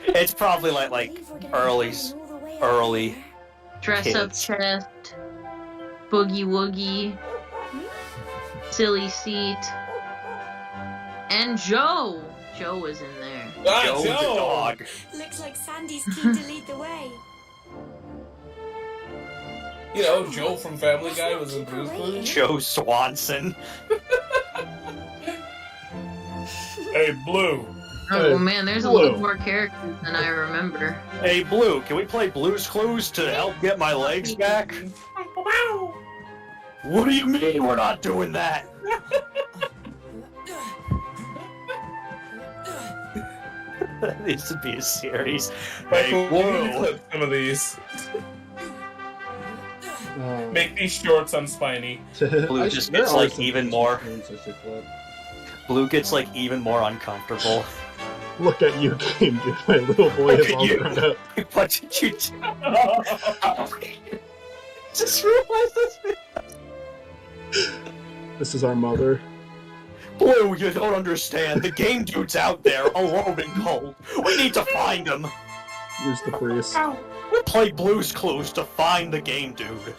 It's probably like early. Dress Up kids. Chest. Boogie Woogie. Silly Seat. And Joe. Joe was in there. Joe the dog. Looks like Sandy's keen to lead the way. You know, Joe from Family Guy was in Blue's Clues. Joe Swanson. Hey, Blue. Oh man, there's a lot more characters than I remember. Hey, Blue, can we play Blue's Clues to help get my legs back? What do you mean we're not doing that? That needs to be a series. Hey, Blue. Blue. Clip some of these. Make these shorts on Spiny. Blue just gets like even more. Blue gets like even more uncomfortable. Look at you, Game Dude. My little boy is all grown up. What did you do? Just realized this. This is our mother. Blue, you don't understand. The Game Dude's out there, alone and cold. We need to find him. Here's the priest. We play Blue's Clues to find the Game Dude.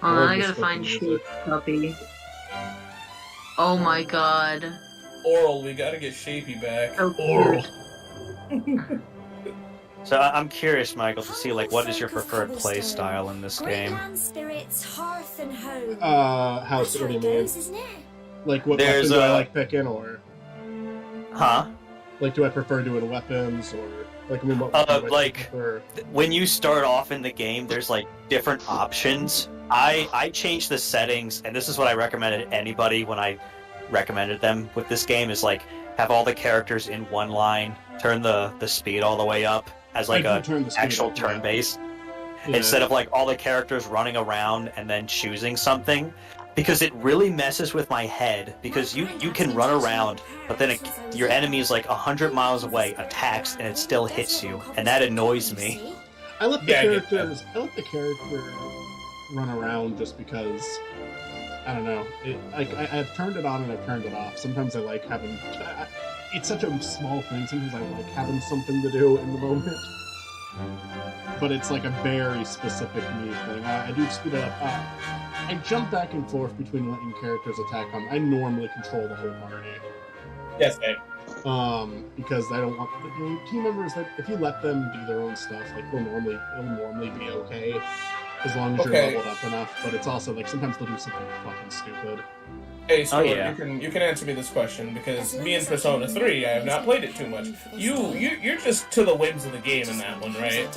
Hold on, I gotta find Shape Puppy. Oh my god. Oral, we gotta get Shapey back. So Oral. So I'm curious, Michael, to see like what is your preferred play style in this game? Spirits, hearth and home. House, what do you mean? Like what There's weapon do I like picking, or? Huh? Like, do I prefer doing weapons, or like I mean, what weapon do I like prefer? when you start off in the game, there's like different options. I changed the settings, and this is what I recommended anybody when I recommended them with this game is like have all the characters in one line, turn the speed all the way up as like a actual turn base, instead of like all the characters running around and then choosing something, because it really messes with my head, because you can run around, but then your enemy is like 100 miles away, attacks, and it still hits you, and that annoys me. I let the characters. I let the character run around just because. I don't know. I've turned it on and I've turned it off. Sometimes I like having. It's such a small thing. Sometimes I like having something to do in the moment. But it's like a very specific me thing. I do speed it up. I jump back and forth between letting characters attack on. I normally control the whole party. Yes, babe. Because I don't want the team members that if you let them do their own stuff, like it'll normally be okay. as long as Okay. you're leveled up enough. But it's also like sometimes they'll do something fucking stupid. Hey, Stuart, yeah. you can answer me this question because As long me and as I Persona can 3, I have not use played my it too much. phone for this You're just to the whims of the game in that one, right?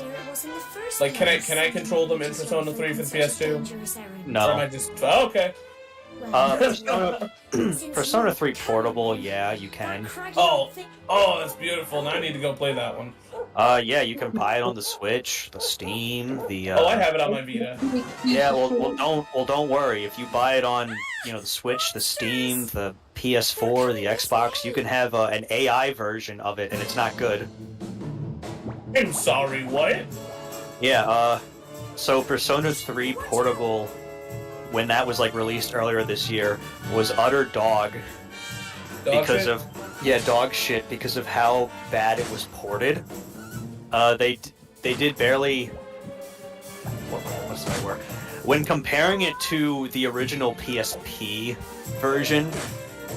Like, can I control them in Persona 3 for the PS2? No. Or am I just okay? Persona 3 Portable, yeah, you can. Oh, that's beautiful. Now I need to go play that one. Yeah, you can buy it on the Switch, the Steam, the. Oh, I have it on my Vita. Yeah, don't worry. If you buy it on, the Switch, the Steam, the PS4, the Xbox, you can have an AI version of it, and it's not good. I'm sorry, what? Yeah. So Persona 3 Portable, when that was released earlier this year, was utter dog because of dog shit because of how bad it was ported. They did barely. What's the right word? When comparing it to the original PSP version,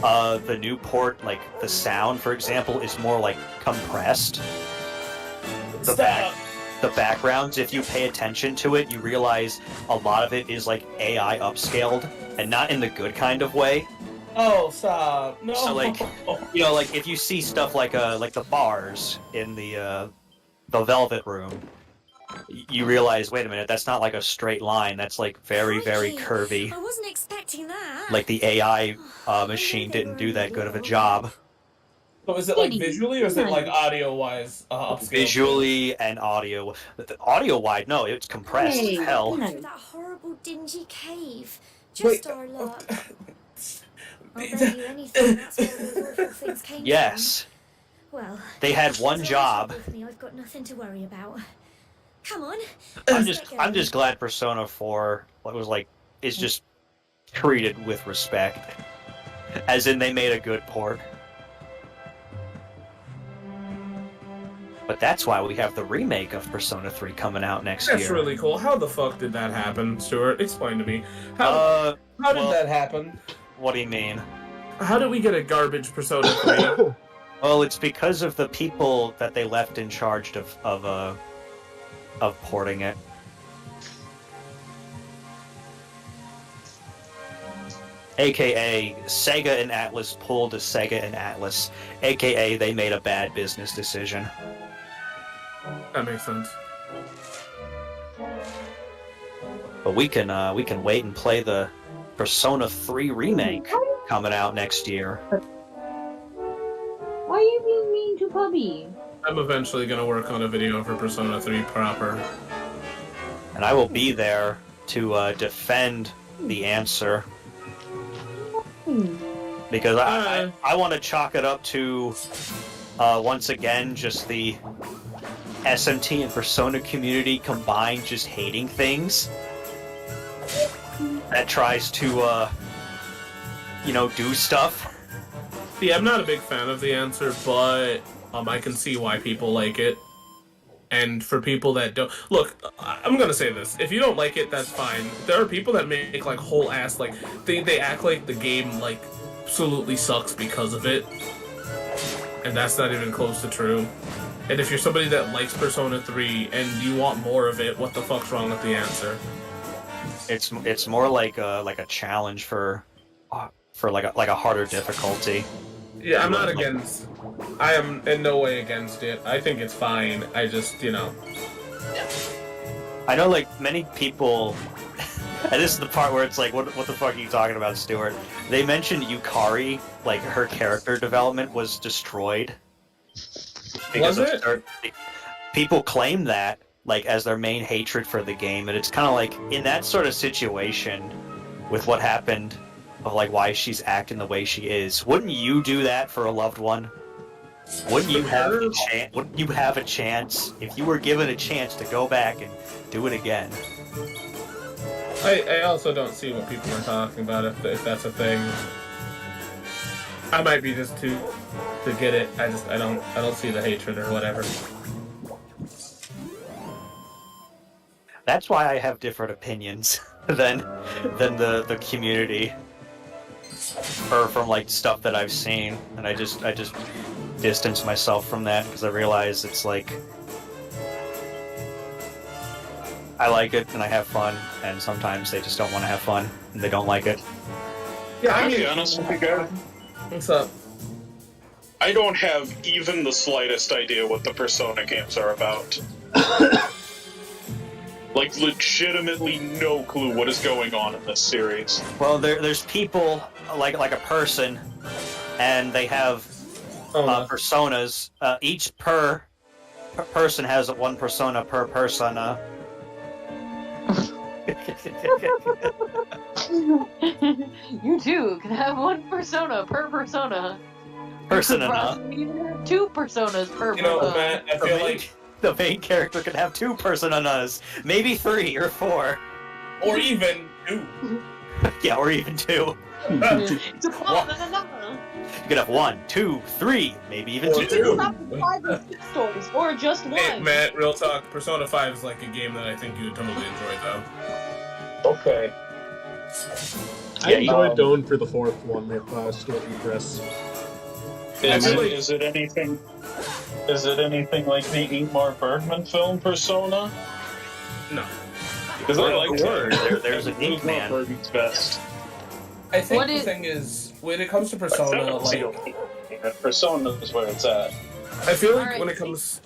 the new port, the sound, for example, is more compressed. The backgrounds, if you pay attention to it, you realize a lot of it is AI upscaled, and not in the good kind of way. Oh, stop! No. So if you see stuff like the bars in the Velvet Room, you realize, wait a minute, that's not a straight line. That's very, very curvy. I wasn't expecting that. The AI machine didn't do that good of a job. So is it visually or is it audio-wise upscaled? Visually and audio. Audio-wise, no, it's compressed as hell. That horrible dingy cave. Just our luck. I'll bet you anything that's where those awful things came Yes. from. Well, They had one job. with me, I've got nothing to worry about. Come on. I'm just glad Persona 4 is just treated with respect. As in they made a good port. But that's why we have the remake of Persona 3 coming out next year. That's really cool. How the fuck did that happen, Stuart? Explain to me. How did that happen? What do you mean? How did we get a garbage Persona 3? Well, it's because of the people that they left in charge of porting it. AKA Sega and Atlas pulled a Sega and Atlas. AKA they made a bad business decision. That makes sense. But we can wait and play the Persona 3 remake coming out next year. Why are you being mean to Puppy? I'm eventually gonna work on a video for Persona 3 proper. And I will be there to defend the answer. Because I want to chalk it up to, once again, just the SMT and Persona community combined just hating things. That tries to, do stuff. See, I'm not a big fan of the answer, but I can see why people like it. And for people that don't... Look, I'm gonna say this. If you don't like it, that's fine. There are people that make, whole ass, they act like the game, absolutely sucks because of it. And that's not even close to true. And if you're somebody that likes Persona 3 and you want more of it, what the fuck's wrong with the answer? It's more like a challenge for a harder difficulty. Yeah, I'm not against... I am in no way against it. I think it's fine. I just, I know, many people... And this is the part where it's what the fuck are you talking about, Stuart? They mentioned Yukari, her character development was destroyed. Was it? People claim that, as their main hatred for the game, and it's kind of in that sort of situation, with what happened, of why she's acting the way she is, wouldn't you do that for a loved one? Wouldn't you have a chance, if you were given a chance to go back and do it again? I also don't see what people are talking about if that's a thing. I might be just to get it. I don't see the hatred or whatever. That's why I have different opinions than the community, or from stuff that I've seen, and I just distance myself from that because I realize it's I like it and I have fun, and sometimes they just don't want to have fun and they don't like it. Yeah, I'll be honest with you guys. What's up? I don't have even the slightest idea what the Persona games are about. Like, legitimately no clue what is going on in this series. Well, there's people like a person, and they have personas. Each person has one persona per persona. You too can have one persona per persona. Persona. You even have two personas per persona. Matt, I feel like the main character could have two personas, maybe 3 or 4, or even 2. Yeah, or even 2. It's a plot. You could have 1, 2, 3, maybe even 2. It's not 5 or 6 stories, or just 1. Hey, Matt, real talk. Persona 5 is like a game that I think you would totally enjoy, though. Okay. I enjoyed going for the 4th one with Stuart and Chris. Is it anything like the Ingmar Bergman film Persona? No. Because I like that. There's a geek man. Bergman's best. I think the thing is, when it comes to Persona, like... Persona is where it's at. I feel like when it comes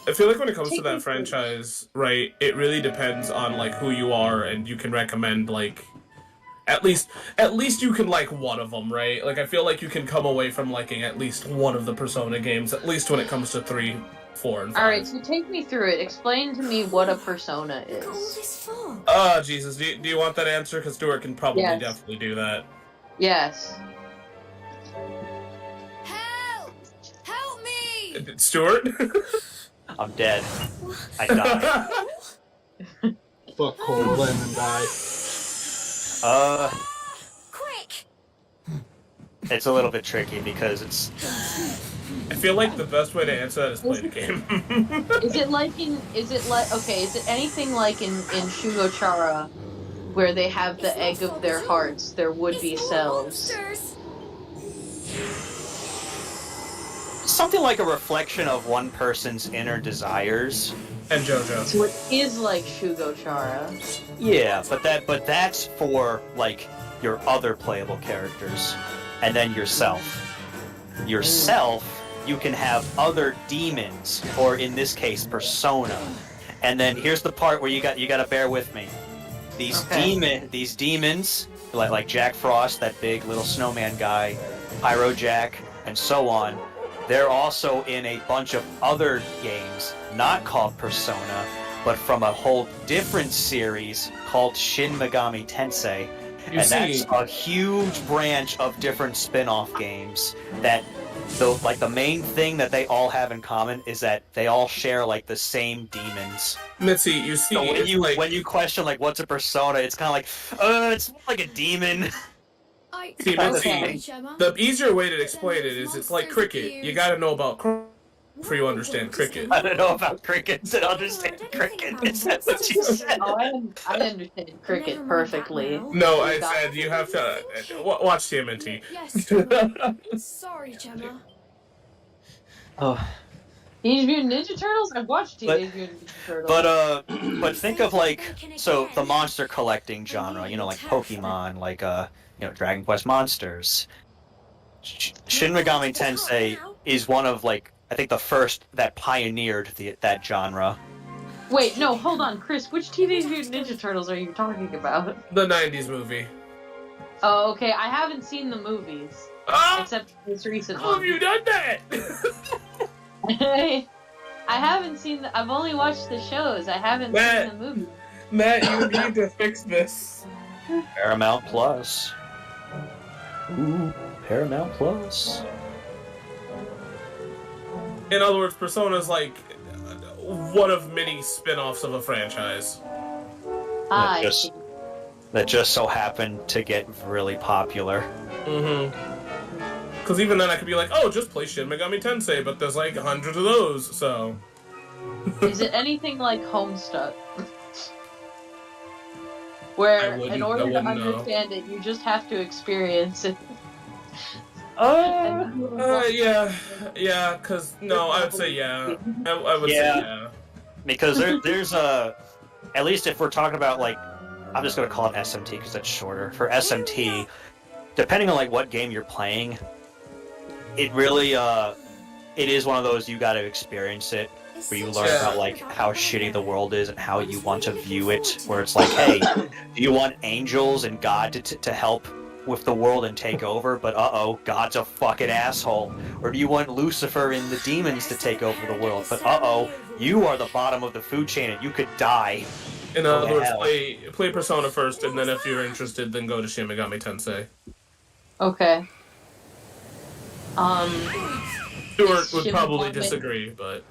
to that franchise, right, it really depends on, like, who you are, and you can recommend, like... At least you can like one of them, right? Like, I feel like you can come away from liking at least one of the Persona games, at least when it comes to 3, 4, and 5. Alright, so take me through it. Explain to me what a persona is. Oh, Jesus. Do you want that answer? Because Stuart can probably Yes. definitely do that. Yes. Help me! Stuart? I'm dead. I died. Fuck Cold Lemon die. Quick! It's a little bit tricky because it's... I feel like the best way to answer that is play the game. Is it anything like in Shugochara, where they have the egg of their hearts, their would-be selves? Something like a reflection of one person's inner desires. And JoJo. So it is like Shugochara. Yeah, but that's for like your other playable characters, and then yourself. Yourself, you can have other demons, or in this case, persona. And then here's the part where you got to bear with me. These demons, like Jack Frost, that big little snowman guy, Pyro Jack, and so on. They're also in a bunch of other games, not called Persona, but from a whole different series called Shin Megami Tensei. That's a huge branch of different spin-off games that the main thing that they all have in common is that they all share like the same demons. Mitzi, you see, so when you question like what's a persona, it's kind of like, it's more like a demon. See, Mitzi, the easier way to explain it is it's like cricket. You gotta know about before you understand cricket. I don't know about crickets and understand cricket. Is that what you said? Oh, I understand cricket perfectly. No, I said you have to watch TMNT. Yes, sorry, Gemma. Oh. Teenage Mutant Ninja Turtles? I've watched Teenage Mutant Ninja Turtles. But think of like, so the monster collecting genre, you know, like Pokemon, like Dragon Quest Monsters. Shin Megami Tensei is one of like, I think the first that pioneered that genre. Wait, no, hold on, Chris. Which Teenage Mutant Ninja Turtles are you talking about? The 90s movie. Oh, okay. I haven't seen the movies. Except this recent one. How have you done that? I haven't seen I've only watched the shows. I haven't seen the movies. Matt, you need to fix this. Paramount Plus. Ooh, Paramount Plus. In other words, Persona's like one of many spin-offs of a franchise. That just so happened to get really popular. Mm-hmm. Because even then I could be like, oh, just play Shin Megami Tensei, but there's like hundreds of those, so... Is it anything like Homestuck? Where, in order to understand it, you just have to experience it. Yeah, because, no, I would say yeah. I would say yeah. Because there's at least if we're talking about like, I'm just gonna call it SMT because it's shorter. For SMT, depending on like what game you're playing, it really it is one of those you got to experience it, where you learn about like how shitty the world is and how you want to view it. Where it's like, hey, do you want angels and God to help with the world and take over? But God's a fucking asshole. Or do you want Lucifer and the demons to take over the world? But you are the bottom of the food chain and you could die. In other words, play Persona first, and then if you're interested, then go to Shin Megami Tensei. Okay. Stuart would probably disagree, but...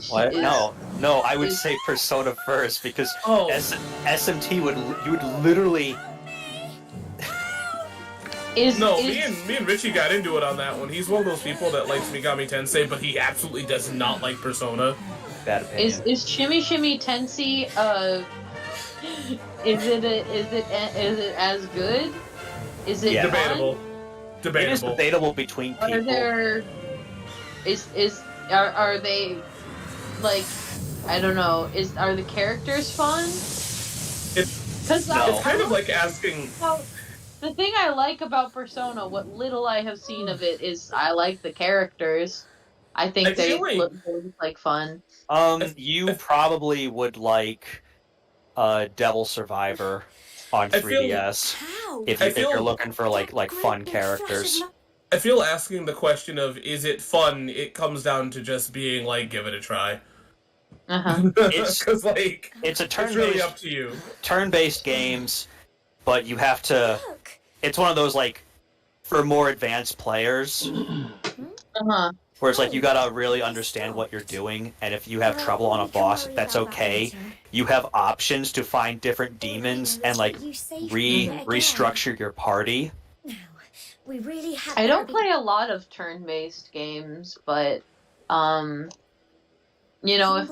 What? No, I would say Persona first, because SMT you would literally... Me and Richie got into it on that one. He's one of those people that likes Megami Tensei, but he absolutely does not like Persona. Bad opinion. Is Shimmy Shimmy Tensei is it as good? Is it debatable? Fun? It is debatable between people. Are there are they like, I don't know, are the characters fun? It's kind of like asking. Well, the thing I like about Persona, what little I have seen of it, is I like the characters. I think they look like fun. You probably would like Devil Survivor on 3DS if you're looking for like fun characters. I feel asking the question of is it fun, it comes down to just being like, give it a try. Because like it's really up to you. Turn-based games, but you have to. It's one of those like for more advanced players. Where it's like you gotta really understand what you're doing, and if you have trouble on a boss, that's okay. You have options to find different demons and like restructure your party. I don't play a lot of turn-based games, but you know, if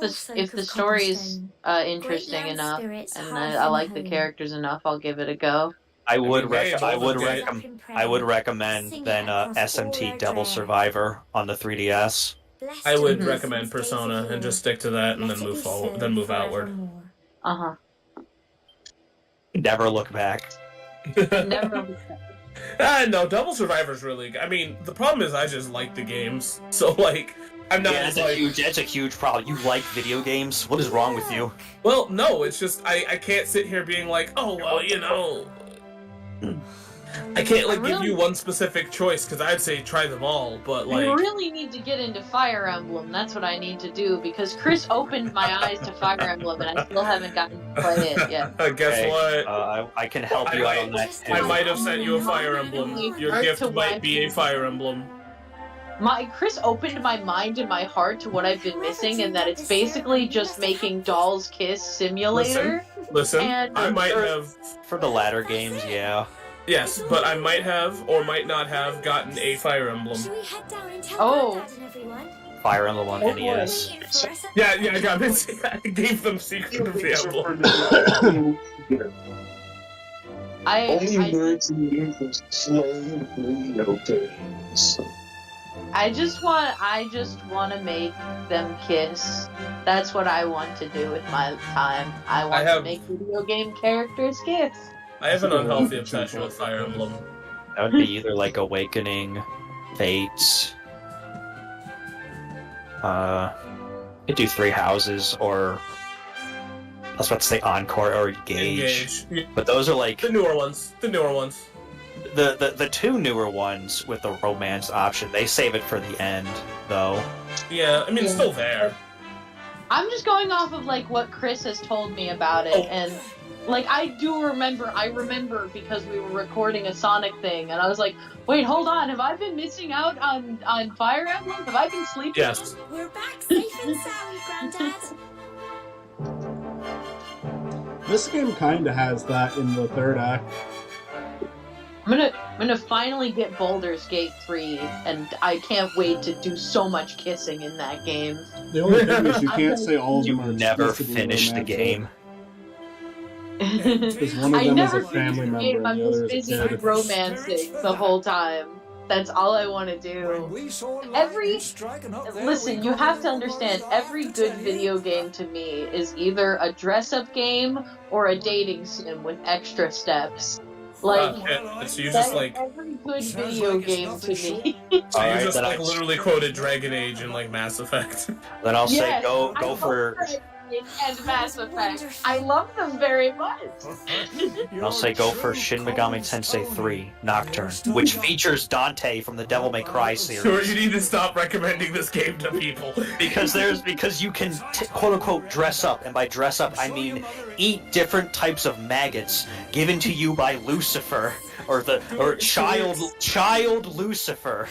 the story's interesting enough and I like the characters enough, I'll give it a go. I would recommend then SMT Devil Survivor on the 3DS. I would recommend Persona and just stick to that and then move forward, then move outward. Never look back. Never look back. No, Devil Survivor's really good. I mean, the problem is I just like the games, so like I'm not. Yeah, that's a huge problem. You like video games? What is wrong with you? Well, no, it's just I can't sit here being like, oh well, you know. I can't like give you one specific choice because I'd say try them all, but like I really need to get into Fire Emblem. That's what I need to do because Chris opened my eyes to Fire Emblem and I still haven't gotten to play it yet. Guess what? I can help you out on that too. I might have sent you a Fire Emblem. Your gift might be a Fire Emblem. Chris opened my mind and my heart to what I've been missing, and that it's basically just making Doll's Kiss Simulator. Listen, I might have for the latter games, yeah. Yes, but I might have or might not have gotten a Fire Emblem. Oh. Fire Emblem on NES. Yeah, I got it. I gave them Secret of the Emblem. I just want to make them kiss. That's what I want to do with my time. I want to make video game characters kiss. I have an unhealthy obsession with Fire Emblem. That would be either like Awakening, Fates. Could do Three Houses, or I was about to say Encore or Engage. But those are like the newer ones. The two newer ones with the romance option, they save it for the end, though. Yeah, I mean it's still there. I'm just going off of like what Chris has told me about it, and like I remember because we were recording a Sonic thing, and I was like, wait, hold on, have I been missing out on Fire Emblem? Have I been sleeping? Yes. We're back safe and sound, Granddad. This game kinda has that in the third act. I'm gonna finally get Baldur's Gate 3, and I can't wait to do so much kissing in that game. The only thing is you can't say all of them are never finish the game. Because one of them is a family member I and the other was is busy a kid. romancing the whole time. That's all I want to do. Listen, you have to understand, every good video game to me is either a dress-up game or a dating sim with extra steps. Like, so you just like every good video game to me. So you just like literally quoted Dragon Age and like Mass Effect. Then I'll say Yes, go I for. love and Mass Effect. I love them very much. I'll say go for Shin Megami Tensei 3 Nocturne, which features Dante from the Devil May Cry series. Sure, you need to stop recommending this game to people. because you can quote unquote dress up, and by dress up I mean eat different types of maggots given to you by Lucifer or child Lucifer.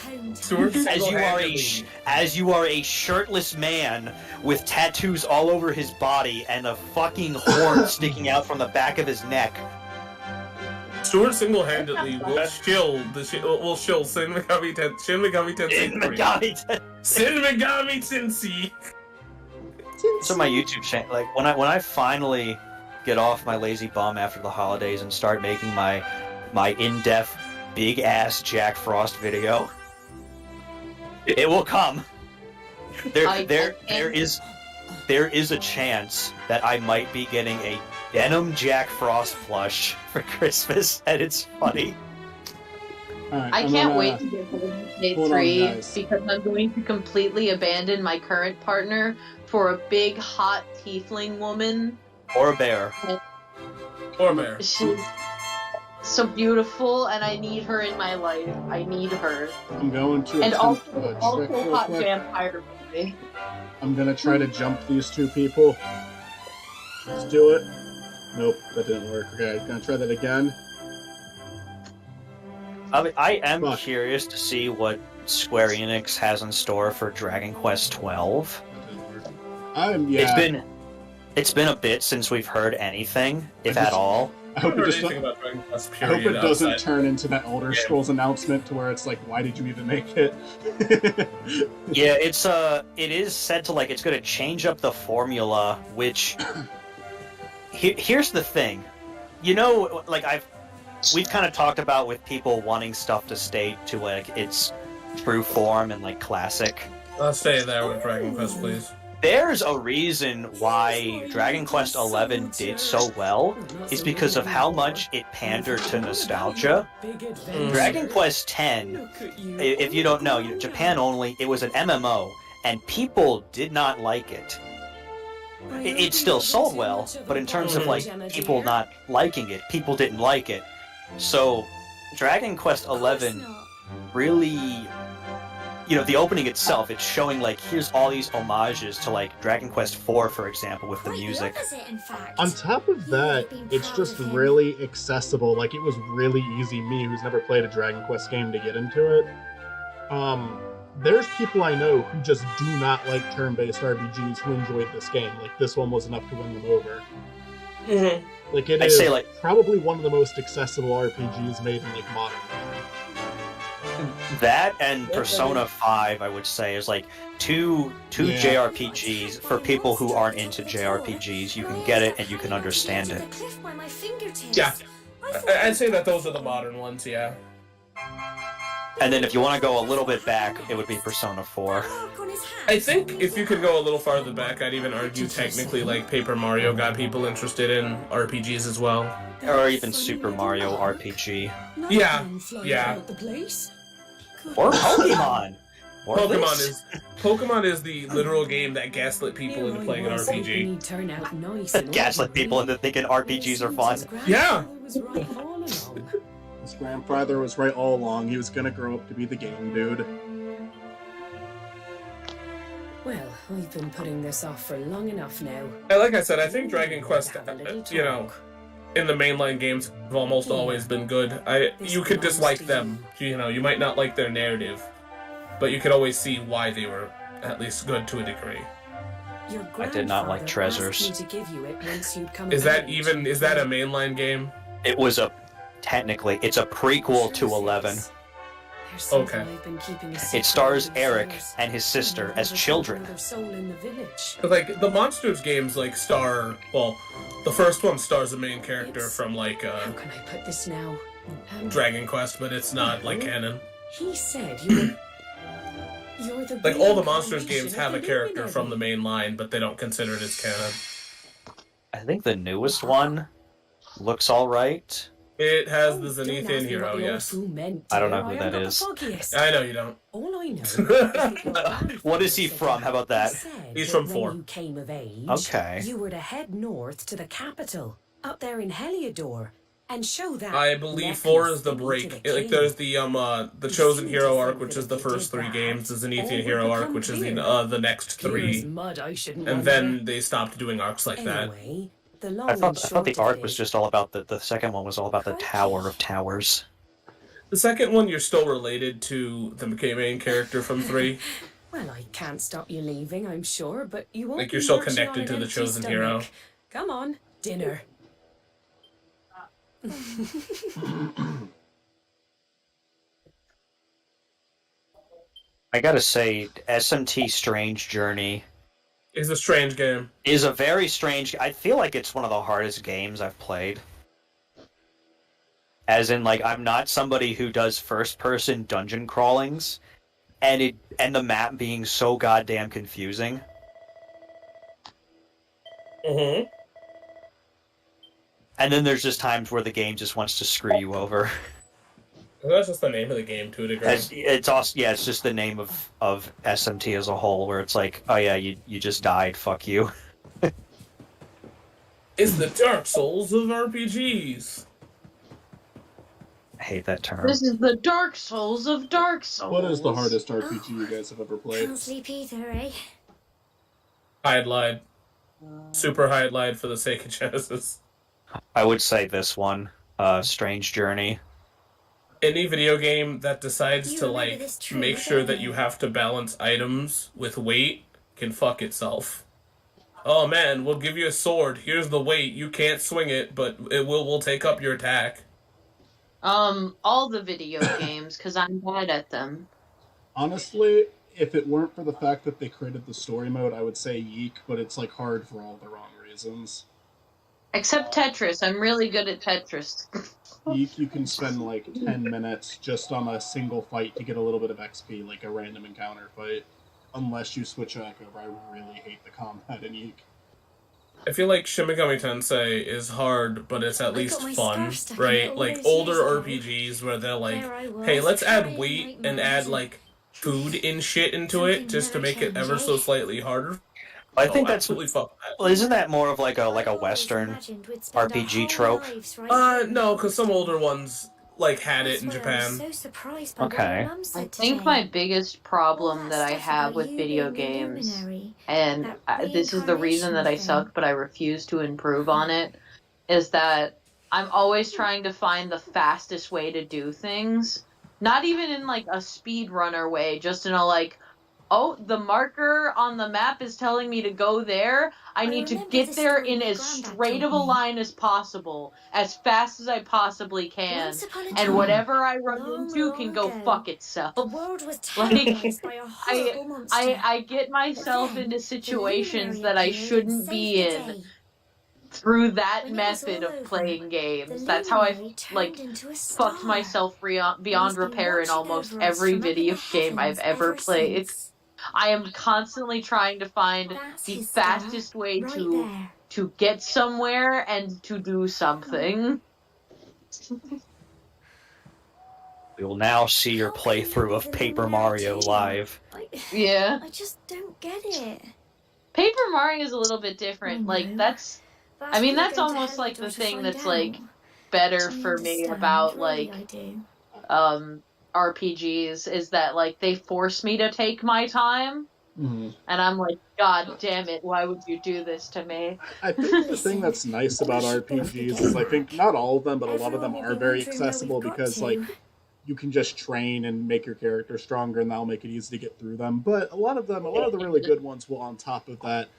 As you are a shirtless man with tattoos all over his body and a fucking horn sticking out from the back of his neck. Stuart single-handedly will shill Shin Megami Tensei. Shin Megami Tensei. So my YouTube channel, like when I finally get off my lazy bum after the holidays and start making my in-depth big ass Jack Frost video, it will come. There is a chance that I might be getting a denim Jack Frost plush for Christmas, and it's funny. Right, I can't wait to get Baldur's Gate 3 because I'm going to completely abandon my current partner for a big, hot tiefling woman. Or a bear. Or a bear. She's so beautiful, and I need her in my life. I need her. I'm going to and also hot vampire movie. I'm gonna try to jump these two people. Let's do it. Nope, that didn't work. Okay, gonna try that again. I am curious to see what Square Enix has in store for Dragon Quest XII. It's been a bit since we've heard anything, if at all. I hope it doesn't turn into that Elder Scrolls announcement to where it's like, why did you even make it? Yeah, it is said to it's going to change up the formula, which here's the thing. We've kind of talked about with people wanting stuff to stay to its true form and classic. I'll stay there with Dragon Quest, please. There's a reason why Dragon Quest XI did so well, is because of how much it pandered to nostalgia. Dragon Quest X, if you don't know, Japan only, it was an MMO, and people did not like it. It still sold well, but in terms of people not liking it, people didn't like it. So Dragon Quest XI really... the opening itself, it's showing here's all these homages to Dragon Quest IV, for example, with the music. On top of that, it's just really accessible. It was really easy, me who's never played a Dragon Quest game, to get into it. There's people I know who just do not like turn-based RPGs who enjoyed this game. This one was enough to win them over. Mm-hmm. It is probably one of the most accessible RPGs made in modern time. That and Persona 5, I would say, is two JRPGs for people who aren't into JRPGs. You can get it and you can understand it. Yeah, I'd say that those are the modern ones, yeah. And then if you want to go a little bit back, it would be Persona 4. I think if you could go a little farther back, I'd even argue technically Paper Mario got people interested in RPGs as well. Or even Super Mario RPG. Yeah. Or Pokemon. Pokemon is the literal game that gaslit people into playing an RPG. Gaslit people into thinking RPGs are fun. Yeah. His grandfather was right all along. He was gonna grow up to be the game dude. Well, we've been putting this off for long enough now. Like I said, I think Dragon Quest, in the mainline games have almost always been good. You could dislike them. You might not like their narrative, but you could always see why they were at least good to a degree. I did not like Treasures. Is that a mainline game? It was technically, it's a prequel to 11. Okay. It stars Eric and his sister as children. The Monsters games star, the first one stars a main character from how can I put this now? Dragon Quest, but it's not canon. He said you're the Like, all the Monsters reincarnation games of have the a character Luminary. from the main line, but they don't consider it as canon. I think the newest one looks all right. It has Oh, the don't Zenithian ask me hero, what the old yes. fool meant, I don't dear. know who I haven't that got is. The foggiest. I know you don't. All I know is that your grandfather What is he said from? How about that? he said He's that from when 4. you came of age, Okay. you were to head north to the capital, up there in Heliodor, and show that. I believe necklace 4 is the thingy to break. the Like, king. there's the Chosen seem Hero to arc, think which that is the if you first did 3 games, the that, all Zenithian would Hero arc, become which is clear. the next Clear as 3. mud, I shouldn't And wonder. then they stopped doing arcs like that. Anyway, the long I and thought the short of arc it was is, just all about the second one was all about the Tower of Towers. The second one, you're still related to the main character from 3. well, I can't stop you leaving, I'm sure, but you won't Like, be you're still marching connected on to an the empty Chosen Hero. stomach. Come on, dinner. I gotta say, SMT Strange Journey It's a strange game. is a very strange. I feel like it's one of the hardest games I've played. As in, like, I'm not somebody who does first-person dungeon crawlings, and the map being so goddamn confusing. Mm-hmm. And then there's just times where the game just wants to screw you over. That's just the name of the game, to a degree. It's also, yeah, it's just the name of SMT as a whole, where it's like, oh yeah, you just died, fuck you. It's the Dark Souls of RPGs. I hate that term. This is the Dark Souls of Dark Souls. What is the hardest RPG you guys have ever played? Can't sleep either, eh? Hide lied. Super hide lied for the sake of Genesis. I would say this one, Strange Journey. Any video game that decides You to, remember like, this tree, make sure don't that you? you have to balance items with weight can fuck itself. Oh man, we'll give you a sword. Here's the weight. You can't swing it, but we'll take up your attack. All the video games, because I'm bad at them. Honestly, if it weren't for the fact that they created the story mode, I would say Yeek, but it's like hard for all the wrong reasons. Except Tetris. I'm really good at Tetris. Yeek, you can spend like 10 minutes just on a single fight to get a little bit of XP, like a random encounter fight. Unless you switch back over. I really hate the combat in Yeek. I feel like Shin Megami Tensei is hard, but it's at least my fun, scarf stuck in right? it all Like those older years ago. RPGs where they're like, There I was, hey, let's add trying to weight make and my add own. like food and shit into it Something just to never make it ever change, so eh? slightly harder. I think that's absolutely fuck that. well, isn't that more of like a I always Western imagined we'd spend our RPG whole trope? lives right here. No, because some older ones like had That's it in why I Japan. was so surprised by what Okay. my mum said I think today. my biggest problem All that I stuff have about with you video being the games, luminary, and that this is the reason that I reincarnation suck, thing. but I refuse to improve on it, is that I'm always trying to find the fastest way to do things. Not even in like a speedrunner way, just in a like, oh, the marker on the map is telling me to go there. I need to remember get the there story in my as granddad straight of a told me. line as possible, as fast as I possibly can, Once upon a and time, whatever I run long, into long can go ago, fuck itself. the world was Like, terrorized by a horrible monster. I get myself then, into the situations luminary that I appeared and shouldn't be saved the in day. through that When it was method all of over, playing the games. That's how I luminary turned like into a fucked star. myself beyond And beyond he's been repair in watching almost over us every from up in video the game I've heavens ever ever played. since. I am constantly trying to find That's the his star, fastest way right to there. get somewhere and to do something. We will now see your How can you playthrough be of the Paper luminary Mario too? live. Yeah. I just don't get it. Paper Mario is a little bit different. Like know. that's But I mean we're that's going to almost like Heliodor the to thing find that's like out. better I for me understand, about really, like I do. RPGs is that like they force me to take my time, Mm-hmm. and I'm like, God damn it, why would you do this to me? I think the thing that's nice about RPGs is I think not all of them, but a lot of them are very accessible because like you can just train and make your character stronger and that'll make it easy to get through them. But a lot of the really good ones will on top of that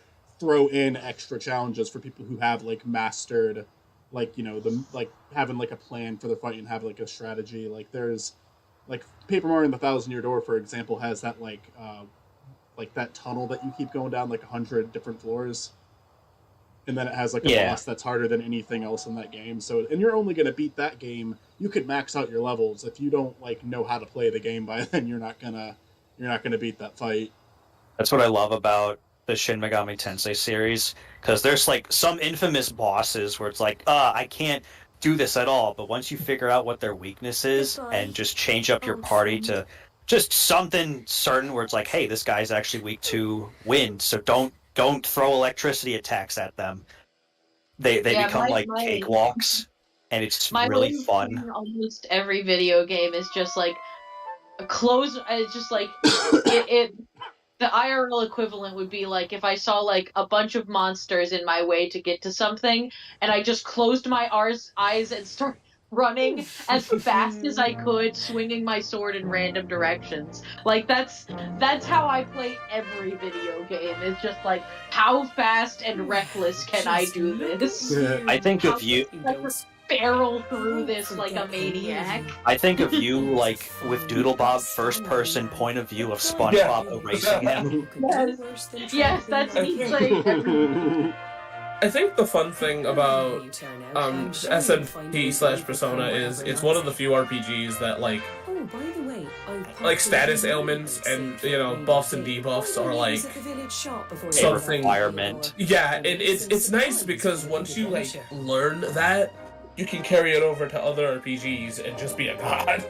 throw in extra challenges for people who have like mastered like, you know, the like having like a plan for the fight and have like a strategy. Like there's like Paper Mario and the Thousand Year Door, for example, has that like that tunnel that you keep going down like 100 different floors. And then it has like a boss that's harder than anything else in that game. So, and you're only going to beat that game you could max out your levels. If you don't like know how to play the game by then, you're not gonna beat that fight. That's what I love about the Shin Megami Tensei series, because there's like some infamous bosses where it's like, I can't do this at all. But once you figure out what their weakness is and just change up your party to just something certain where it's like, hey, this guy's actually weak to wind, so don't throw electricity attacks at them. They become like cakewalks, and it's really fun. In almost every video game is just like it's just like it. The IRL equivalent would be like if I saw like a bunch of monsters in my way to get to something, and I just closed my eyes and started running as fast as I could, swinging my sword in random directions. Like that's how I play every video game. It's just like, how fast and reckless can I do this? I think of you. Barrel through this like a maniac. I think of you like with Doodlebob first person point of view of SpongeBob erasing him. Yes, that's me playing. I think the fun thing about SMP/Persona is it's one of the few RPGs that like status ailments and buffs and debuffs are like something environment. Yeah, and it's nice because once you like learn that, you can carry it over to other RPGs and just be a god.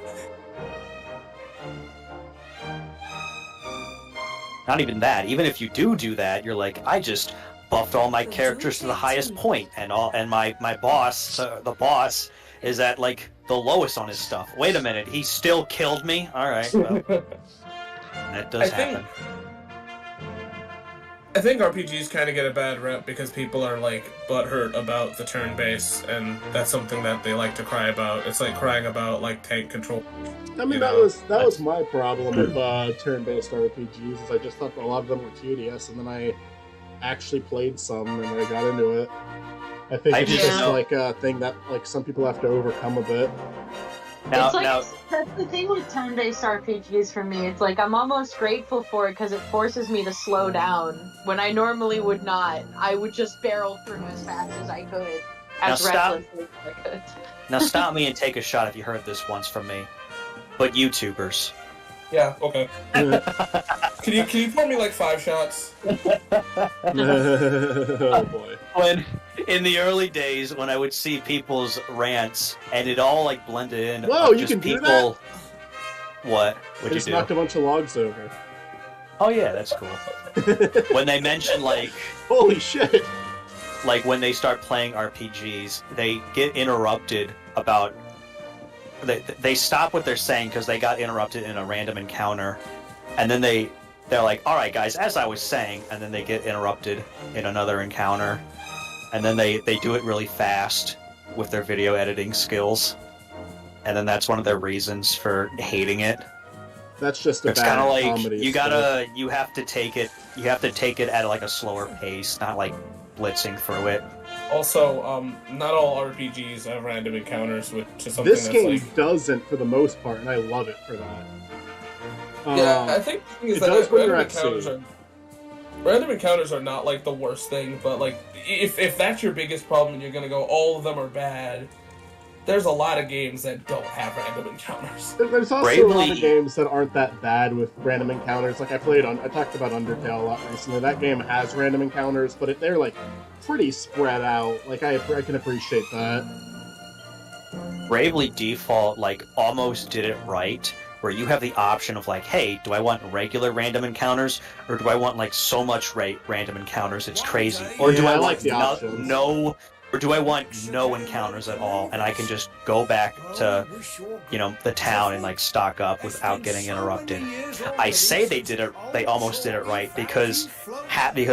Not even that. Even if you do that, you're like, I just buffed all my characters to the highest point, and my boss, the boss, is at like the lowest on his stuff. Wait a minute, he still killed me? Alright, well, that does happen. I think RPGs kind of get a bad rep because people are like butthurt about the turn base, and that's something that they like to cry about. It's like crying about like tank control. I mean, that was my problem with turn-based RPGs. Is I just thought a lot of them were tedious, and then I actually played some and I got into it. I think it's just like a thing that like some people have to overcome a bit. That's the thing with turn-based RPGs for me. It's like I'm almost grateful for it because it forces me to slow down when I normally would not. I would just barrel through as fast as I could, as recklessly as I could. Now stop me and take a shot if you heard this once from me. But YouTubers. Yeah, okay. Can you pour me like 5 shots? Oh boy. When in the early days when I would see people's rants and it all like blended in. Whoa, you can do that? What? What'd you do? Knocked a bunch of logs over. Oh yeah, that's cool. When they mention like holy shit. Like when they start playing RPGs, they get interrupted about they stop what they're saying because they got interrupted in a random encounter, and then they're like, all right guys, as I was saying, and then they get interrupted in another encounter, and then they do it really fast with their video editing skills, and then that's one of their reasons for hating it. That's just a it's bad kind of like comedy you have to take it at like a slower pace, not like blitzing through it. Also, not all RPGs have random encounters, which is something this game like... doesn't for the most part, and I love it for that. Yeah, I think the thing is that random encounters are not like the worst thing, but like if that's your biggest problem and you're gonna go all of them are bad, there's a lot of games that don't have random encounters. There's also a lot of games that aren't that bad with random encounters. Like I talked about Undertale a lot recently. That game has random encounters, but they're like pretty spread out. Like I can appreciate that. Bravely Default like almost did it right, where you have the option of like, hey, do I want regular random encounters, or do I want like so much random encounters it's crazy, or do I like no. Or do I want no encounters at all, and I can just go back to, the town and like stock up without getting interrupted? I say they almost did it right because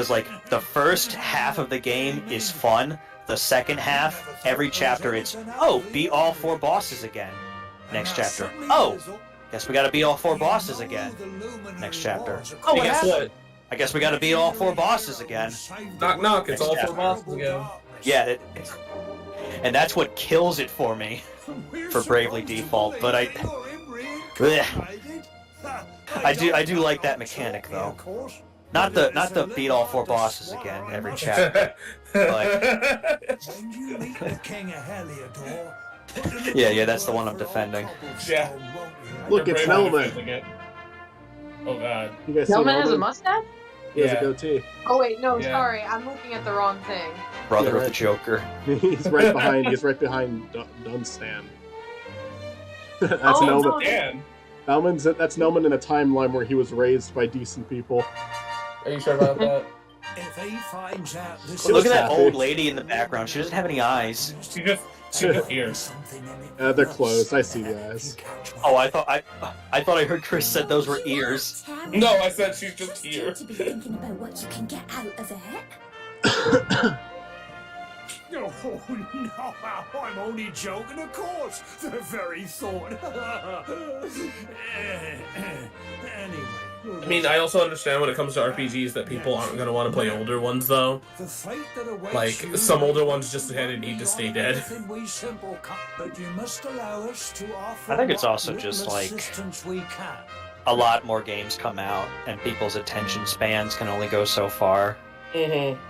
like the first half of the game is fun. The second half, every chapter it's beat all 4 bosses again. Next chapter, guess we gotta beat all 4 bosses again. Next chapter, guess what? I guess we gotta beat all 4 bosses again. Knock knock, it's Next all chapter. 4 bosses again. Yeah, and that's what kills it for me, for Bravely Default. But I do like that mechanic though. Not the beat all 4 bosses again every chapter. But Yeah, that's the one I'm defending. Yeah. Look, it's Melman. Oh god. You guys see Melman has a Melman? mustache? He has Yeah. a goatee. Oh wait, no, Yeah. sorry, I'm looking at the wrong thing. Brother Yeah, of the right. Joker. He's right behind. He's right behind Dunstan. That's Oh, Melman. no. Dan, That's Melman in a timeline where he was raised by decent people. are you sure about that? If he finds out this Look at was that happy. old lady in the background. She doesn't have any eyes. She just hears. They're closed. I see you guys. Oh, I thought I heard Chris said those were ears. No, I said she's just here. To be thinking about what you can get out of it. Oh, no, I'm only joking, of course. The very thought. Anyway. I mean, I also understand when it comes to RPGs that people aren't going to want to play older ones, though. The fate that awaits Like, you some older ones just had to need to stay dead. everything we simple can, but you must allow us to offer I think it's what also little just, like, assistance we can. A lot more games come out, and people's attention spans can only go so far. Mm-hmm.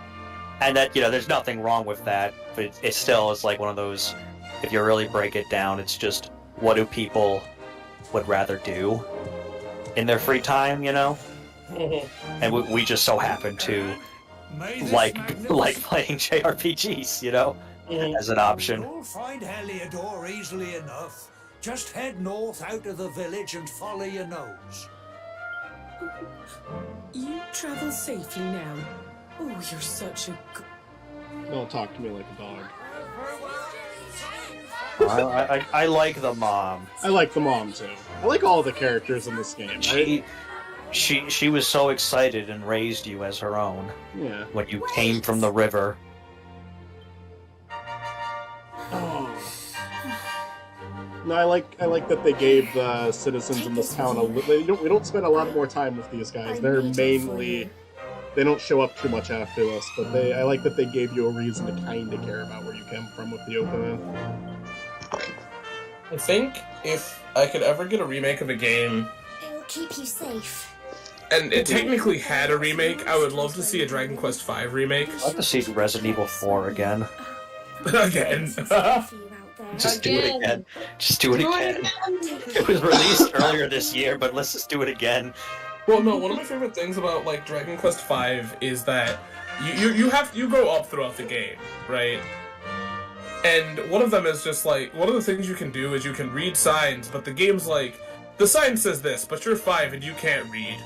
And that, there's nothing wrong with that, but it still is like one of those, if you really break it down, it's just, what do people would rather do in their free time, Mm-hmm. And we just so happen to like playing JRPGs, as an option. You'll find Heliodor easily enough. Just head north out of the village and follow your nose. You travel safely now. Oh, you're such a good... Don't talk to me like a dog. I like the mom. I like the mom too. I like all the characters in this game. She was so excited and raised you as her own. Yeah. When you came from the river. Oh. No, I like that they gave the citizens in this town we don't spend a lot more time with these guys. They're mainly they don't show up too much after this, but I like that they gave you a reason to kind of care about where you came from with the opening. I think if I could ever get a remake of a game, It'll keep you safe. and it technically had a remake, I would love to see a Dragon Quest V remake. I'd like to see Resident Evil 4 again. Again. Just do it again. Just do it again. It was released earlier this year, but let's just do it again. Well, no, one of my favorite things about, like, Dragon Quest V is that you go up throughout the game, right? And one of them is just, like, one of the things you can do is you can read signs, but the game's like, the sign says this, but you're 5 and you can't read.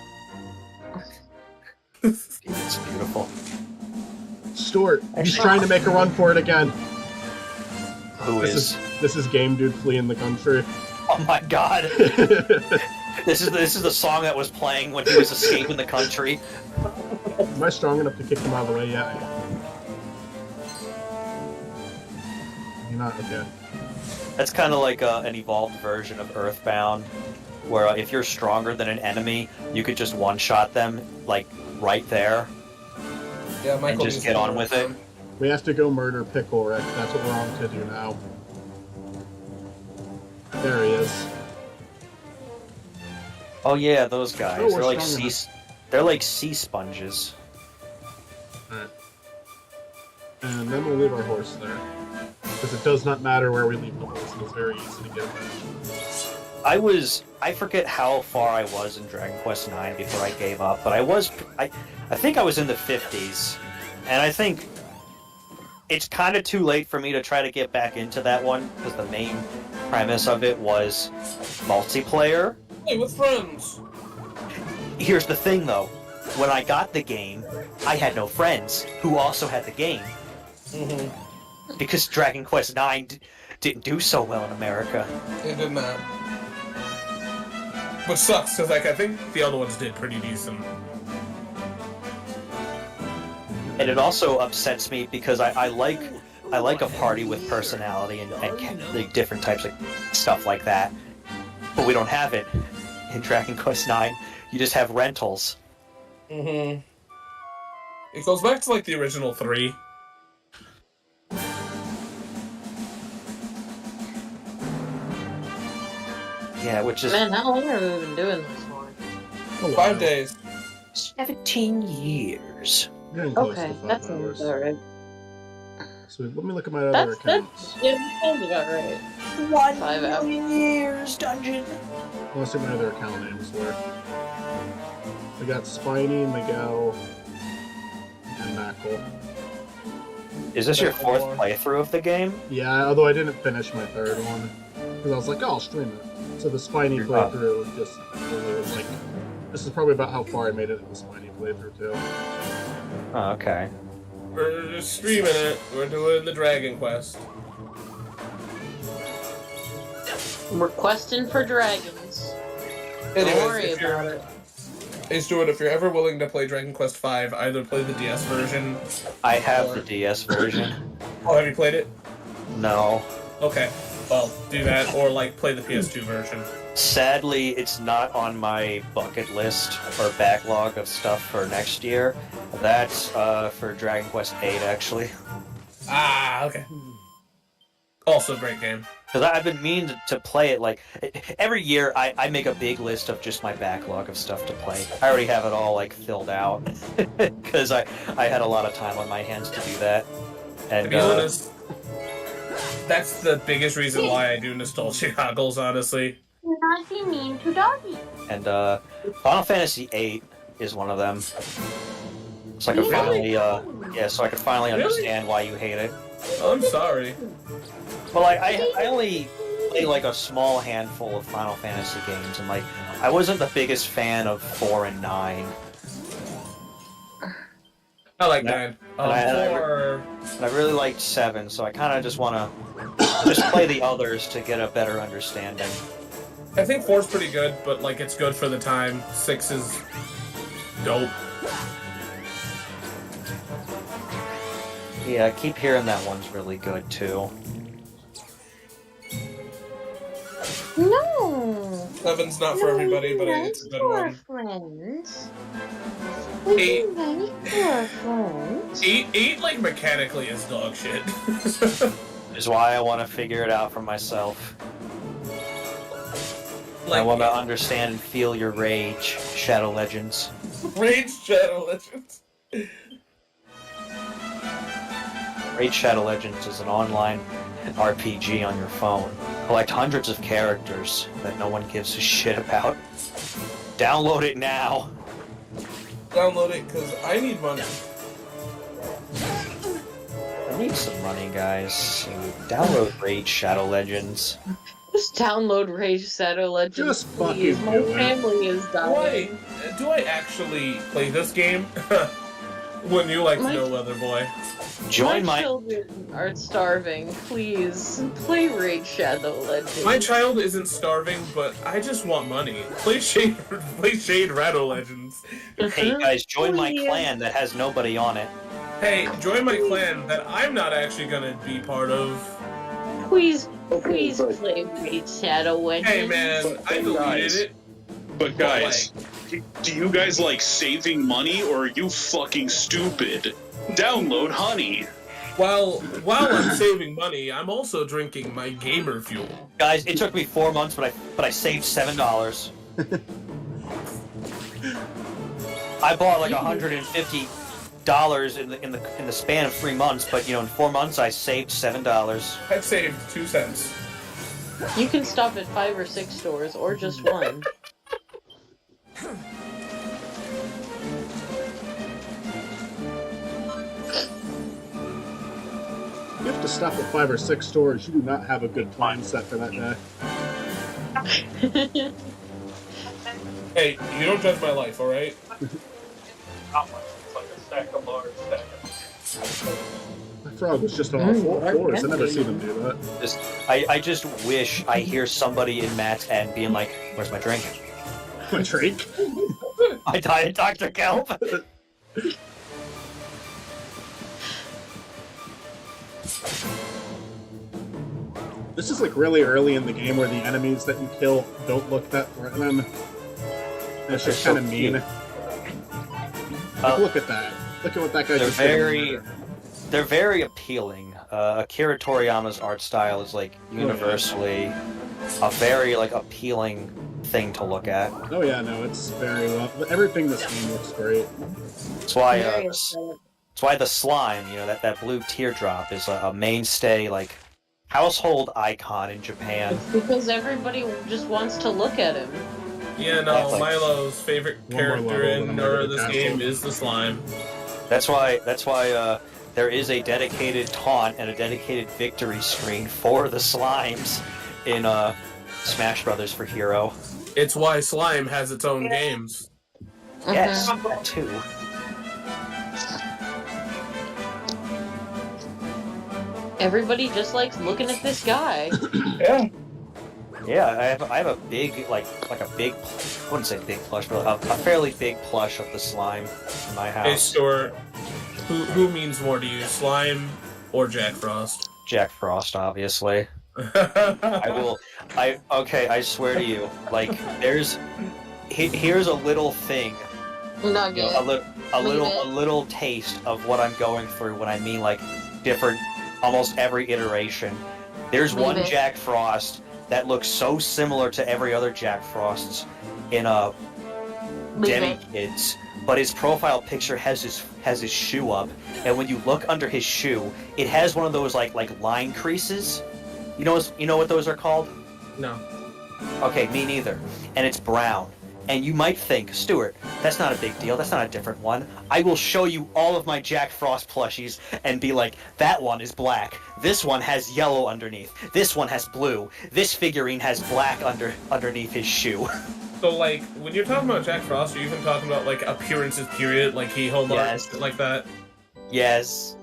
It's beautiful. Stuart, he's trying to make a run for it again. Who is? This is Game Dude fleeing the country. Oh my god. This is the song that was playing when he was escaping the country. Am I strong enough to kick him out of the way yet? You're not? Okay. That's kind of like an evolved version of Earthbound, where if you're stronger than an enemy, you could just one-shot them, like, right there. Yeah, and just get on with it. We have to go murder Pickle Rick. That's what we're on to do now. There he is. Oh yeah, those guys. Oh, they're like strong they're like sea sponges. Alright. And then we'll leave our horse there. Because it does not matter where we leave the horse, and it's very easy to get back. I forget how far I was in Dragon Quest IX before I gave up, but I think I was in the 50s. And I think it's kind of too late for me to try to get back into that one, because the main premise of it was multiplayer. Hey, with friends! Here's the thing, though. When I got the game, I had no friends who also had the game. Mm-hmm. Because Dragon Quest IX didn't do so well in America. It did not. Which sucks, because like, I think the other ones did pretty decent. And it also upsets me because I like a party with personality and the different types of stuff like that. But we don't have it in Dragon Quest IX. You just have rentals. Mm-hmm. It goes back to like the original 3. Yeah, which is... Man, how long have we been doing this for? 5 days. 17 years. Okay, that sounds alright. So let me look at my other accounts. Yeah, that sounds about right. 1 5 hours. million years dungeon. Let's see what my other account names were. We got Spiny, Miguel, and Knuckle. Is this your 4th playthrough of the game? Yeah, although I didn't finish my 3rd one. Because I was like, oh, I'll stream it. So the Spiny playthrough just was like... This is probably about how far I made it in the Spiny playthrough, too. Oh, okay. We're just streaming it. We're doing the Dragon Quest. We're questing for dragons. Anyways, Don't worry if you're- about it. Hey Stuart, if you're ever willing to play Dragon Quest V, either play the DS version. I have the DS version. Oh, have you played it? No. Okay. Well, do that, or like play the PS2 version. Sadly, it's not on my bucket list or backlog of stuff for next year. That's for Dragon Quest VIII, actually. Ah, okay. Also a great game. Because I've been meaning to play it, like, every year I make a big list of just my backlog of stuff to play. I already have it all, like, filled out. Because I had a lot of time on my hands to do that. And, to be honest, that's the biggest reason why I do nostalgia goggles, honestly. Not be mean to doggy. And Final Fantasy VIII is one of them. So I could finally, so I could finally understand why you hate it. Oh, I'm sorry. Well, I only play like a small handful of Final Fantasy games, and like I wasn't the biggest fan of 4 and 9. I like 9. And I really liked 7, so I kind of just want to just play the others to get a better understanding. I think 4's pretty good, but like it's good for the time. 6 is dope. Yeah, I keep hearing that one's really good too. No. 7's not for everybody, but it's a good one. Friends. 8, Friends. 8 like mechanically is dog shit. Is why I want to figure it out for myself. Like, I want to understand and feel your rage, Shadow Legends. Rage Shadow Legends. Raid Shadow Legends is an online RPG on your phone. Collect hundreds of characters that no one gives a shit about. Download it now. Download it, because I need money. I need some money, guys. So download Raid Shadow Legends. Just download Rage Shadow Legends. Just fucking please. My do it. family is dying. Do I actually play this game? Wouldn't you like to know, Weather Boy? Join my children are starving. Please play Raid Shadow Legends. My child isn't starving, but I just want money. Play Shade Shadow Legends. Hey guys, join my clan that has nobody on it. Hey, join my clan that I'm not actually gonna be part of. Please play Raid Shadow Legends. Hey man, I deleted it. But guys, do you guys like saving money, or are you fucking stupid? Download Honey. While I'm saving money, I'm also drinking my gamer fuel. Guys, it took me 4 months, but I saved $7. I bought like $150 in the span of 3 months, but you know, in 4 months I saved $7. I've saved 2 cents. You can stop at 5 or 6 stores, or just one. You have to stop at 5 or 6 stores. You do not have a good plan set for that day. Hey, you don't judge my life, alright? Not much. It's like a stack of large stack. My frog was just on all 4 floors. I never seen him do that. I just wish I hear somebody in Matt's head being like, "Where's my drink?" My drink? I died, Dr. Kelp. This is like really early in the game where the enemies that you kill don't look that threatening. And it's just so kind of mean. Look at that. Look at what that guy just did. They're very appealing. Akira Toriyama's art style is like universally a very like appealing thing to look at. Oh yeah, no, it's very well. Everything this game looks great. That's why That's why the slime, that blue teardrop is a mainstay, like, household icon in Japan. It's because everybody just wants to look at him. Yeah, no, Milo's favorite character in this game is the slime. That's why there is a dedicated taunt and a dedicated victory screen for the slimes in Smash Brothers for Hero. It's why slime has its own games. Yes, that too. Everybody just likes looking at this guy. Yeah, I have a big, like a big, I wouldn't say big plush, but a fairly big plush of the slime in my house. Hey, Stuart, who means more to you, slime or Jack Frost? Jack Frost, obviously. I swear to you, like, here's a little thing. Nugget. A little taste of what I'm going through when I mean, like, different, almost every iteration. There's one Jack Frost that looks so similar to every other Jack Frosts in Demi Kids, but his profile picture has his shoe up, and when you look under his shoe, it has one of those like line creases. You know what those are called? No. Okay, me neither. And it's brown. And you might think, Stuart, that's not a big deal, that's not a different one. I will show you all of my Jack Frost plushies and be like, that one is black, this one has yellow underneath, this one has blue, this figurine has black underneath his shoe. So, like, when you're talking about Jack Frost, are you even talking about, like, appearances period, like he homeworks, like that? Yes.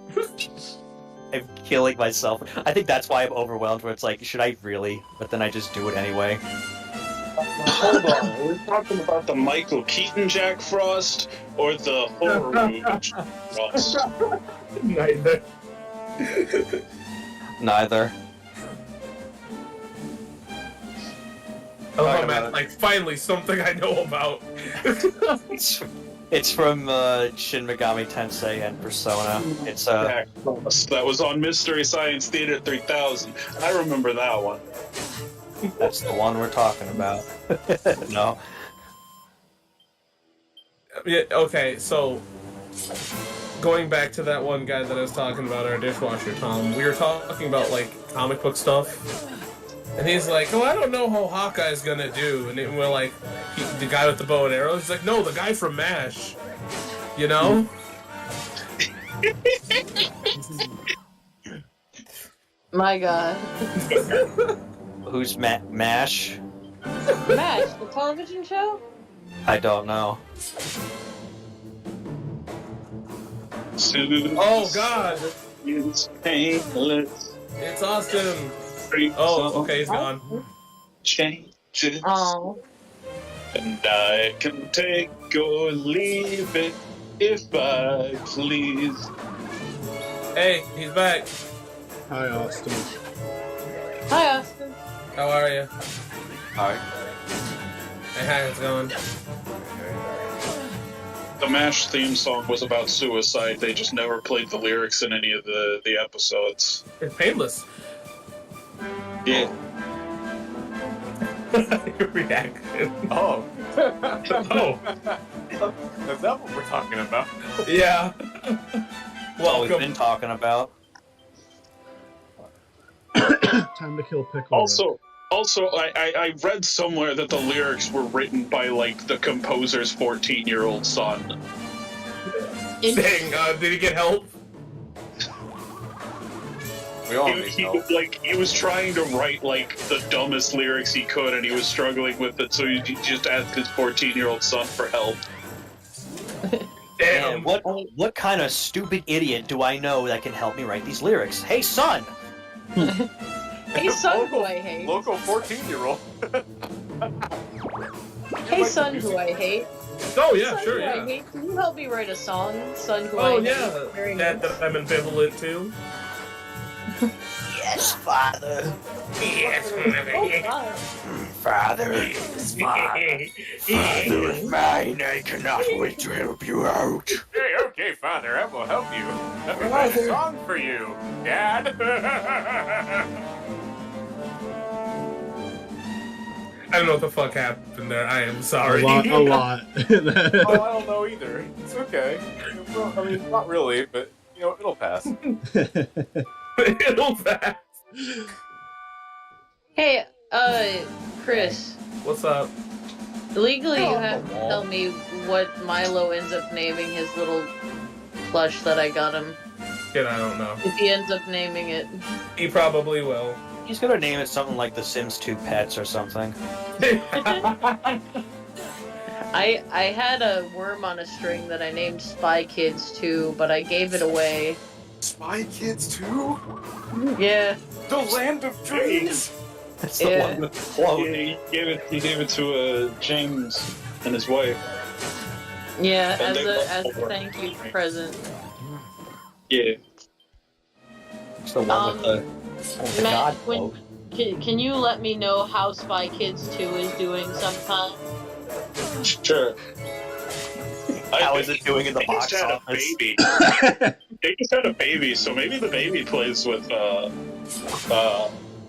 I'm killing myself. I think that's why I'm overwhelmed, where it's like, should I really? But then I just do it anyway. Hold on, we're talking about the Michael Keaton Jack Frost or the horror movie Jack Frost? Neither. Neither. Oh man, like finally something I know about. It's from Shin Megami Tensei and Persona. It's Jack Frost. That was on Mystery Science Theater 3000. I remember that one. That's the one we're talking about. No. Yeah, okay, so going back to that one guy that I was talking about, our dishwasher Tom, we were talking about like comic book stuff, and he's like, "Oh, I don't know how Hawkeye's gonna do," and we're like, "The guy with the bow and arrows." He's like, "No, the guy from MASH," you know. My God. Who's MASH? MASH, the television show? I don't know. Oh God! It's painless. It's Austin. Oh, okay, he's gone. Changes. Oh. And I can take or leave it if I please. Hey, he's back. Hi, Austin. Hi, Austin. How are you? Hi. Hey, how's it going? The MASH theme song was about suicide. They just never played the lyrics in any of the episodes. It's painless. Yeah. Your reaction. Oh. Oh. Is that what we're talking about? Yeah. Well, we've been talking about. Time to kill Pickle. Also, I read somewhere that the lyrics were written by like the composer's 14-year-old son. Dang, did he get help? We all need help. He was trying to write like the dumbest lyrics he could, and he was struggling with it. So he just asked his 14-year-old son for help. Damn. Man, what kind of stupid idiot do I know that can help me write these lyrics? Hey, son! Hey, son, who I hate. Local 14-year-old. Hey, son, who I hate. Oh, yeah, Son sure, who I yeah. hate. Can you help me write a song, son, who I Oh, hate? yeah. Very That I'm ambivalent to. Yes, Father. Yes, Oh, God. Father. Father is mine. I cannot wait to help you out. Hey, okay, Father, I will help you. Let me write a song for you, Dad. I don't know what the fuck happened there. I am sorry. A lot. Oh, I don't know either. It's okay. Well, I mean, not really, but you know, it'll pass. It'll pass. Hey, Chris. What's up? Legally, you have to tell me what Milo ends up naming his little plush that I got him. Kid, I don't know. If he ends up naming it. He probably will. He's gonna name it something like The Sims 2 Pets or something. I had a worm on a string that I named Spy Kids 2, but I gave it away. Spy Kids 2? Yeah. The land of dreams! That's the one with the float. Yeah, he gave it to James and his wife. Yeah, And as a thank you present. Yeah. It's the one with the Matt, god when, float. can you let me know how Spy Kids 2 is doing sometime? Sure. How is it doing in the they box just had office? A baby. They just had a baby, so maybe the baby plays with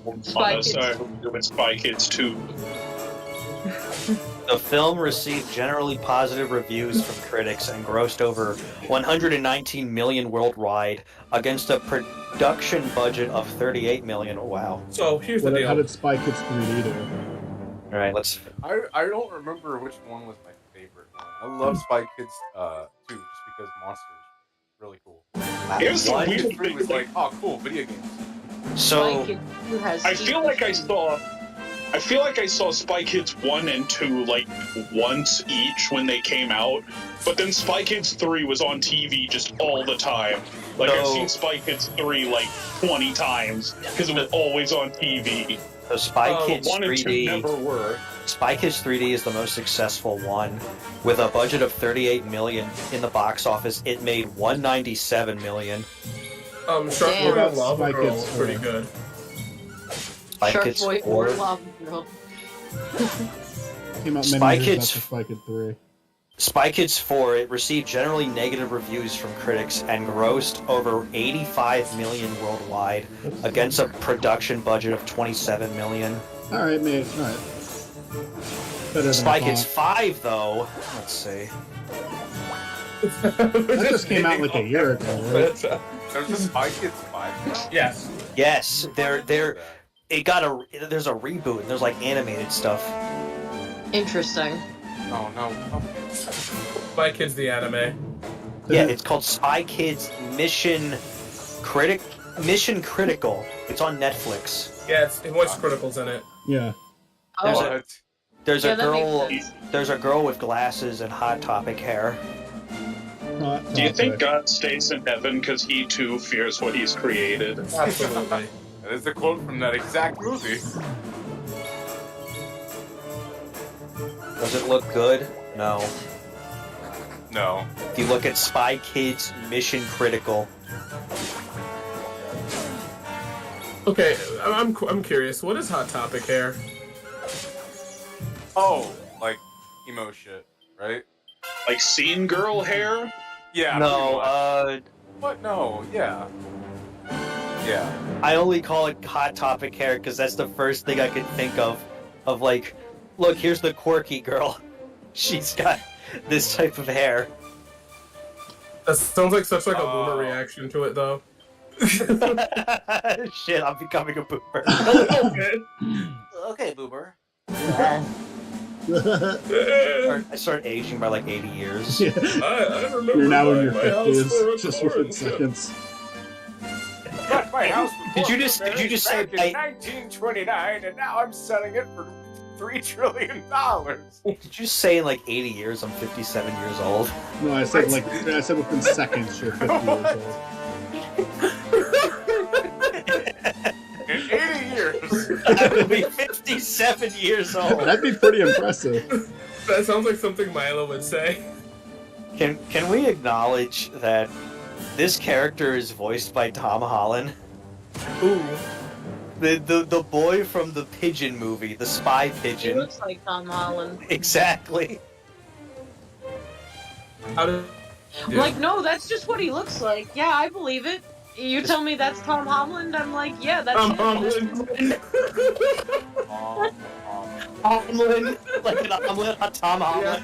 with Spy Kids 2. The film received generally positive reviews from critics and grossed over 119 million worldwide against a production budget of 38 million. Oh, wow. So here's the How deal. did Spy Kids 3D do? All right, let's. I don't remember which one was my favorite one. I love Spy Kids 2 just because monsters are really cool. Here's the One weird and 3 thing. was like, oh, cool, video games. So I feel like I saw Spy Kids 1 and 2 like once each when they came out, but then Spy Kids 3 was on TV just all the time. Like I've seen Spy Kids 3 like 20 times because it was always on TV. So Spy Kids 1 and 2 3D. never were. Spy Kids 3D is the most successful one. With a budget of 38 million in the box office, it made 197 million. Shark Damn. Boy and Lava Spy Girl Kids is pretty 4. good. Spy Shark Kids Boy 4. or Lava Girl. Came out many Spy years Kids- after Spy Kids 3. Spy Kids 4, it received generally negative reviews from critics and grossed over 85 million worldwide against a production budget of 27 million. Alright, mate. Alright. Better than Spy I Kids thought. 5, though, let's see. That just came out like a year ago, right? There's a Spy Kids 5. Yes. Yes, there's a reboot and there's like animated stuff. Interesting. Oh, no. Okay. Spy Kids the anime. Yeah, it's called Spy Kids Mission Critical. It's on Netflix. Yeah, it's Voice Critical's in it. Yeah. There's Oh, a there's Yeah, a that girl makes sense. there's a girl with glasses and Hot Topic hair. Do you think God stays in heaven because he too fears what he's created? Absolutely. That is a quote from that exact movie. Does it look good? No. No. If you look at Spy Kids Mission Critical, Okay, I'm curious. What is Hot Topic hair? Oh, like emo shit, right? Like scene girl hair? Yeah. no, What? No. Yeah. Yeah. I only call it Hot Topic hair because that's the first thing I could think of like, look, here's the quirky girl. She's got this type of hair. That sounds like such like a boomer reaction to it, though. Shit, I'm becoming a boomer. Okay, boomer. I start aging by like 80 years. Yeah. I remember You're now in your my house 50s, just within Florence. seconds. My house Did you just say back in 1929, and now I'm selling it for $3 trillion. Did you say in like 80 years I'm 57 years old? No, I said within seconds you're 50 years old. In 80 years. I will be 57 years old. That'd be pretty impressive. That sounds like something Milo would say. Can we acknowledge that this character is voiced by Tom Holland? Ooh. The boy from the Pigeon movie, the spy He pigeon. looks like Tom Holland. Exactly. How did? I'm like, no, that's just what he looks like. Yeah, I believe it. You tell me that's Tom Holland, I'm like, yeah, that's him. Omelet, like an omelet, a Tom omelet.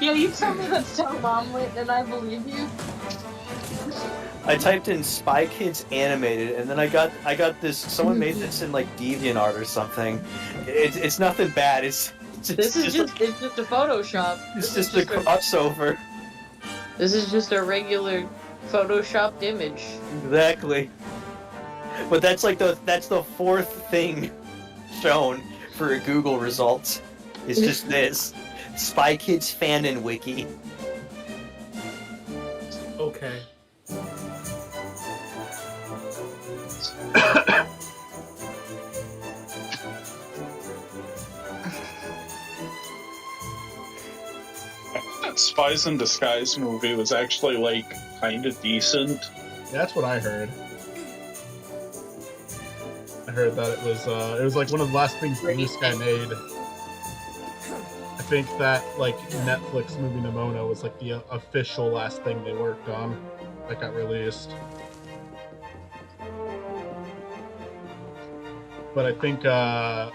Yeah, you told me that's Tom omelet, and I believe you. I typed in Spy Kids animated, and then I got this. Someone made this in like DeviantArt or something. It's nothing bad. It's It's just a Photoshop. It's just a crossover. This is just a regular Photoshopped image. Exactly. But that's the fourth thing shown for Google results. It's just this Spy Kids fandom wiki. Okay. That Spies in Disguise movie was actually like kind of decent. That's what I heard. I heard that it was like one of the last things Blue Sky made. I think that like Netflix movie Nimona was like the official last thing they worked on that got released. But I think that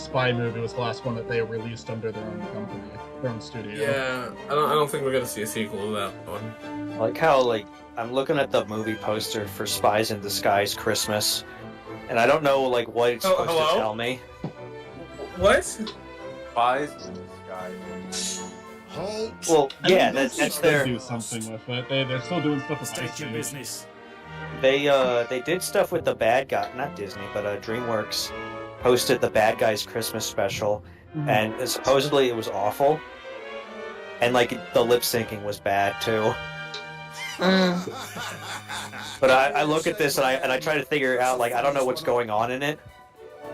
spy movie was the last one that they released under their own company, their own studio. Yeah, I don't think we're gonna see a sequel to that one. I like how I'm looking at the movie poster for Spies in Disguise Christmas, and I don't know like what it's supposed to tell me. What? Spies in Disguise. Well, yeah, that's their. Do something with it. They're still doing stuff with State your business. They did stuff with the bad guy, not Disney, but DreamWorks hosted the Bad Guys Christmas special, and supposedly it was awful, and like the lip syncing was bad too. But I look at this and I try to figure out like I don't know what's going on in it,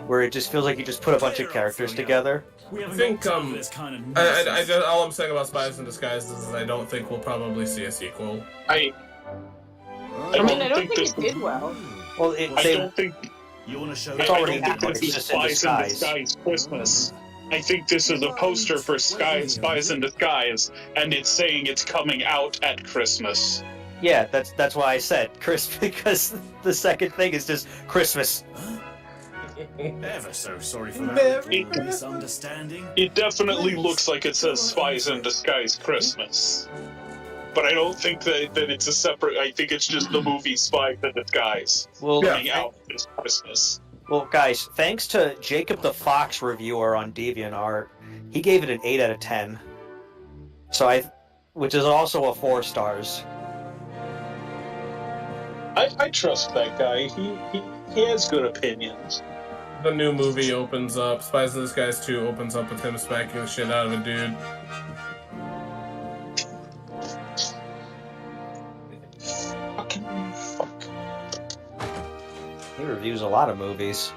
where it just feels like you just put a bunch of characters together. I think all I'm saying about Spies in Disguise is I don't think we'll probably see a sequel. I don't think it did well. Well, I don't think this is Spies in Disguise Christmas. I think this is a poster for Spies in Disguise, and it's saying it's coming out at Christmas. Yeah, that's why I said Chris, because the second thing is just Christmas. Ever so sorry for that misunderstanding. It definitely looks like it says Spies in Disguise Christmas. But I don't think that it's a separate. I think it's just the movie Spies in Disguise coming out this Christmas. Well, guys, thanks to Jacob the Fox reviewer on DeviantArt, he gave it an 8 out of 10. Which is also a 4 stars. I trust that guy. He has good opinions. The new movie opens up. Spies in Disguise 2 opens up with him smacking the shit out of a dude. Fuck. He reviews a lot of movies.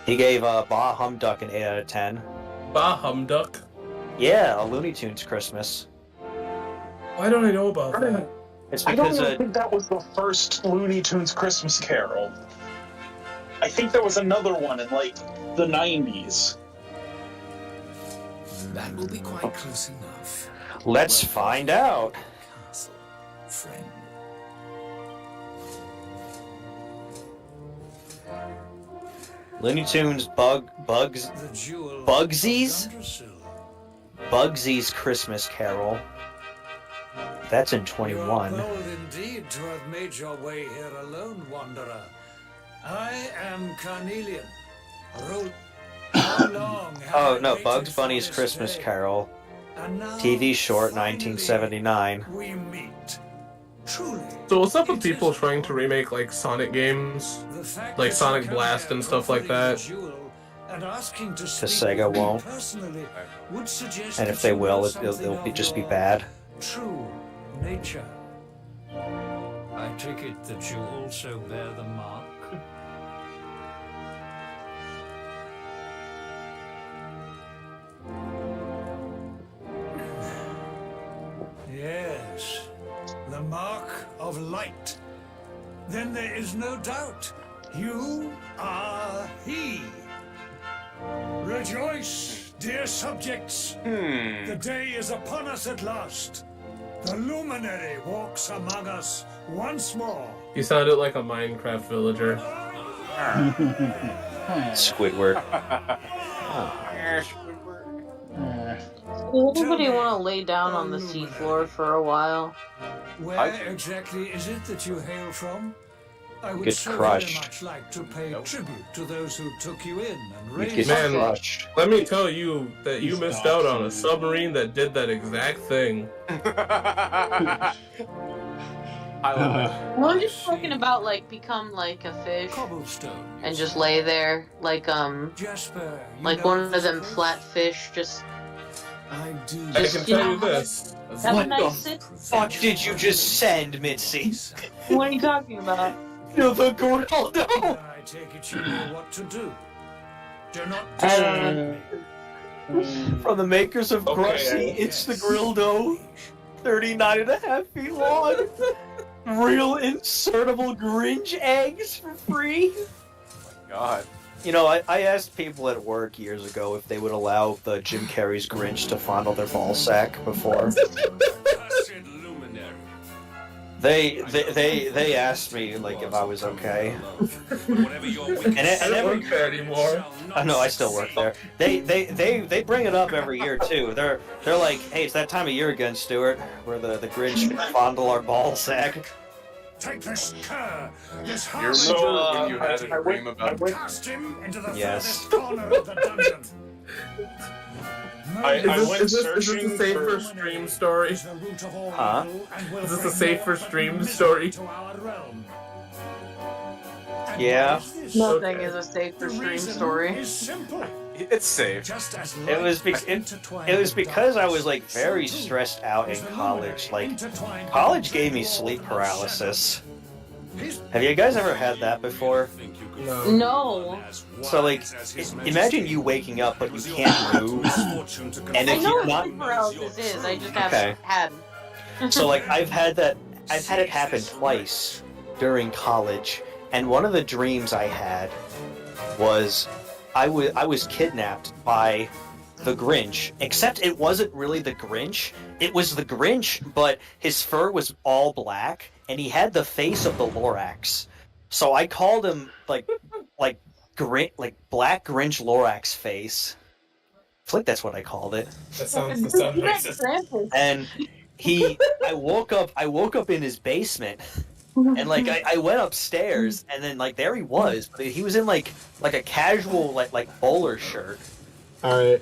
He gave Bah Humduck an 8 out of 10. Bah Humduck? Yeah, a Looney Tunes Christmas. Why don't I know about that? It's I don't because even think that was the first Looney Tunes Christmas Carol. I think there was another one in like the 90s. That will be quite close enough. Let's find out. Castle, friend. Looney Tunes Bugsy's Christmas Carol. That's in 21. You are bold indeed to have made your way here alone, wanderer. I am Carnelian. How long have Oh I no, waited Bugs for Bunny's this Christmas day? Carol. And now, TV short, finally, 1979. we meet. Truly, So what's up with people trying to remake like Sonic games? the fact Like that Sonic you come Blast here and stuff like offering a that? jewel and asking to Sega speak with me won't. personally would suggest And that if they you know will, something it'll of just be your bad. True nature. I take it that you also bear the mark. Yes, the mark of light. Then there is no doubt. You are he. Rejoice, dear subjects. The day is upon us at last. The luminary walks among us once more. You sounded like a Minecraft villager. Squidward. Does anybody want to lay down on the seafloor for a while? Where exactly is it that you hail from? I would Get so crushed. very much like to pay tribute to those who took you in and You raised get you. Man, crushed. let me tell you that you missed out on a submarine that did that exact thing. I love it. Well, I'm just talking about like become like a fish Cobblestone. and just lay there like Jasper, you like know one of this them place? flat fish. Just I do. I Just, can you tell know, you this. have a What nice the sit. fuck did you just send, Mitzi? What are you talking about? To the Grotto! I take it you know what to do. Do not Um, From the makers of Okay. Grusty, it's the Grildo. 39 and a half feet long. Real insertable Grinch eggs for free. God. You know, I asked people at work years ago if they would allow the Jim Carrey's Grinch to fondle their ball sack before. They asked me like if I was okay. and I don't work there anymore. No, I still work there. They bring it up every year too. They're like, hey, it's that time of year again, Stuart, where the Grinch can fondle our ball sack. take this cur, this You remember hard when you had a dream about cast him into the Yes. furthest corner of the dungeon. Is this a safer stream story? Huh? Is this a safer stream story? Yeah. Nothing is a safer stream story. It's safe. It was because I was like very stressed out in college. Like, college gave me sleep paralysis. Have you guys ever had that before? No. So like, imagine you waking up but you can't move, and I if know you're what not, sleep paralysis is. I just haven't Okay. had. so like I've had it happen twice during college, and one of the dreams I had was I was kidnapped by the Grinch, except it wasn't really the Grinch. It was the Grinch, but his fur was all black, and he had the face of the Lorax. So I called him like Black Grinch Lorax face. I think that's what I called it. That sounds racist. And I woke up in his basement, and like I went upstairs, and then like there he was, but he was in like a casual like bowler shirt, All right,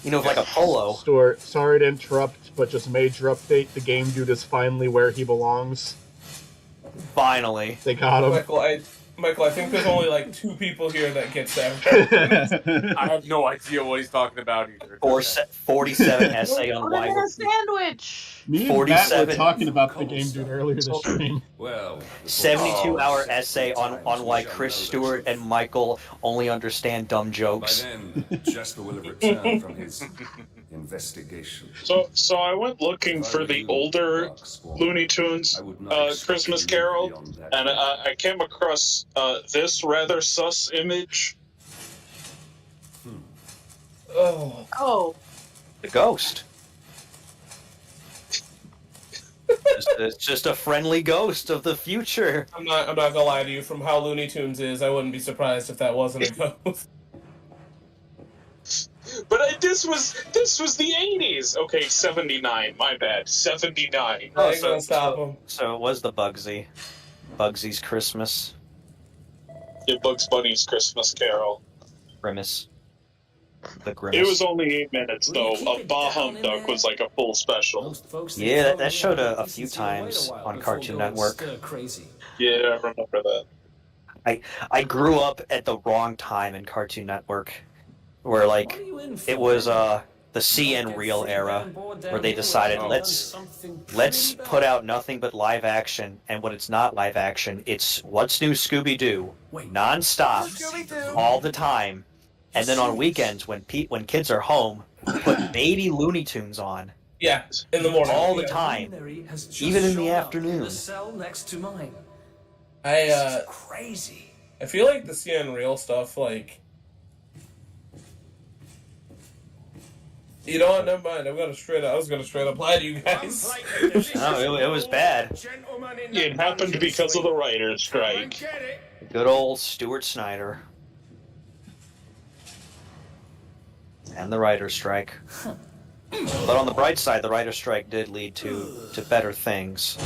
you know, with like a polo. Stuart. Sorry to interrupt, but just major update: the game dude is finally where he belongs. Finally, They got him. Michael, I think there's only like 2 people here that get that. I have no idea what he's talking about either. 47 essay on why. a sandwich. Me and Matt were 47 talking about the game dude earlier this stream. Well, 72-hour essay on why Chris Stewart and Michael only understand dumb jokes. then, Jasper will have returned from his investigation. So I went looking for the older Looney Tunes Christmas Carol, and I came across this rather sus image. Oh. The ghost. It's just a friendly ghost of the future. I'm not gonna lie to you. From how Looney Tunes is, I wouldn't be surprised if that wasn't a ghost. But this was the 80s. Okay, 79. My bad. 79. I ain't gonna stop him. So it was the Bugsy's Christmas. Yeah, Bugs Bunny's Christmas Carol. Grimace. The Grimace. It was only 8 minutes though. A Bah Humbug was like a full special. Yeah, that showed a few times on Cartoon Network. Yeah, I remember that. I grew up at the wrong time in Cartoon Network, where like it was the CN Real era, where they decided let's put out nothing but live action, and when it's not live action, it's What's New Scooby-Doo, non-stop, all the time, and then on weekends when kids are home, put baby Looney Tunes on. Yeah, in the morning. All the time, even in the afternoon. Crazy. I feel like the CN Real stuff, like... You know what, never mind. I was gonna straight up lie to you guys. No, it was bad. It happened because of the writer's strike. Good old Stuart Snyder. And the writer's strike. But on the bright side, the writer's strike did lead to better things.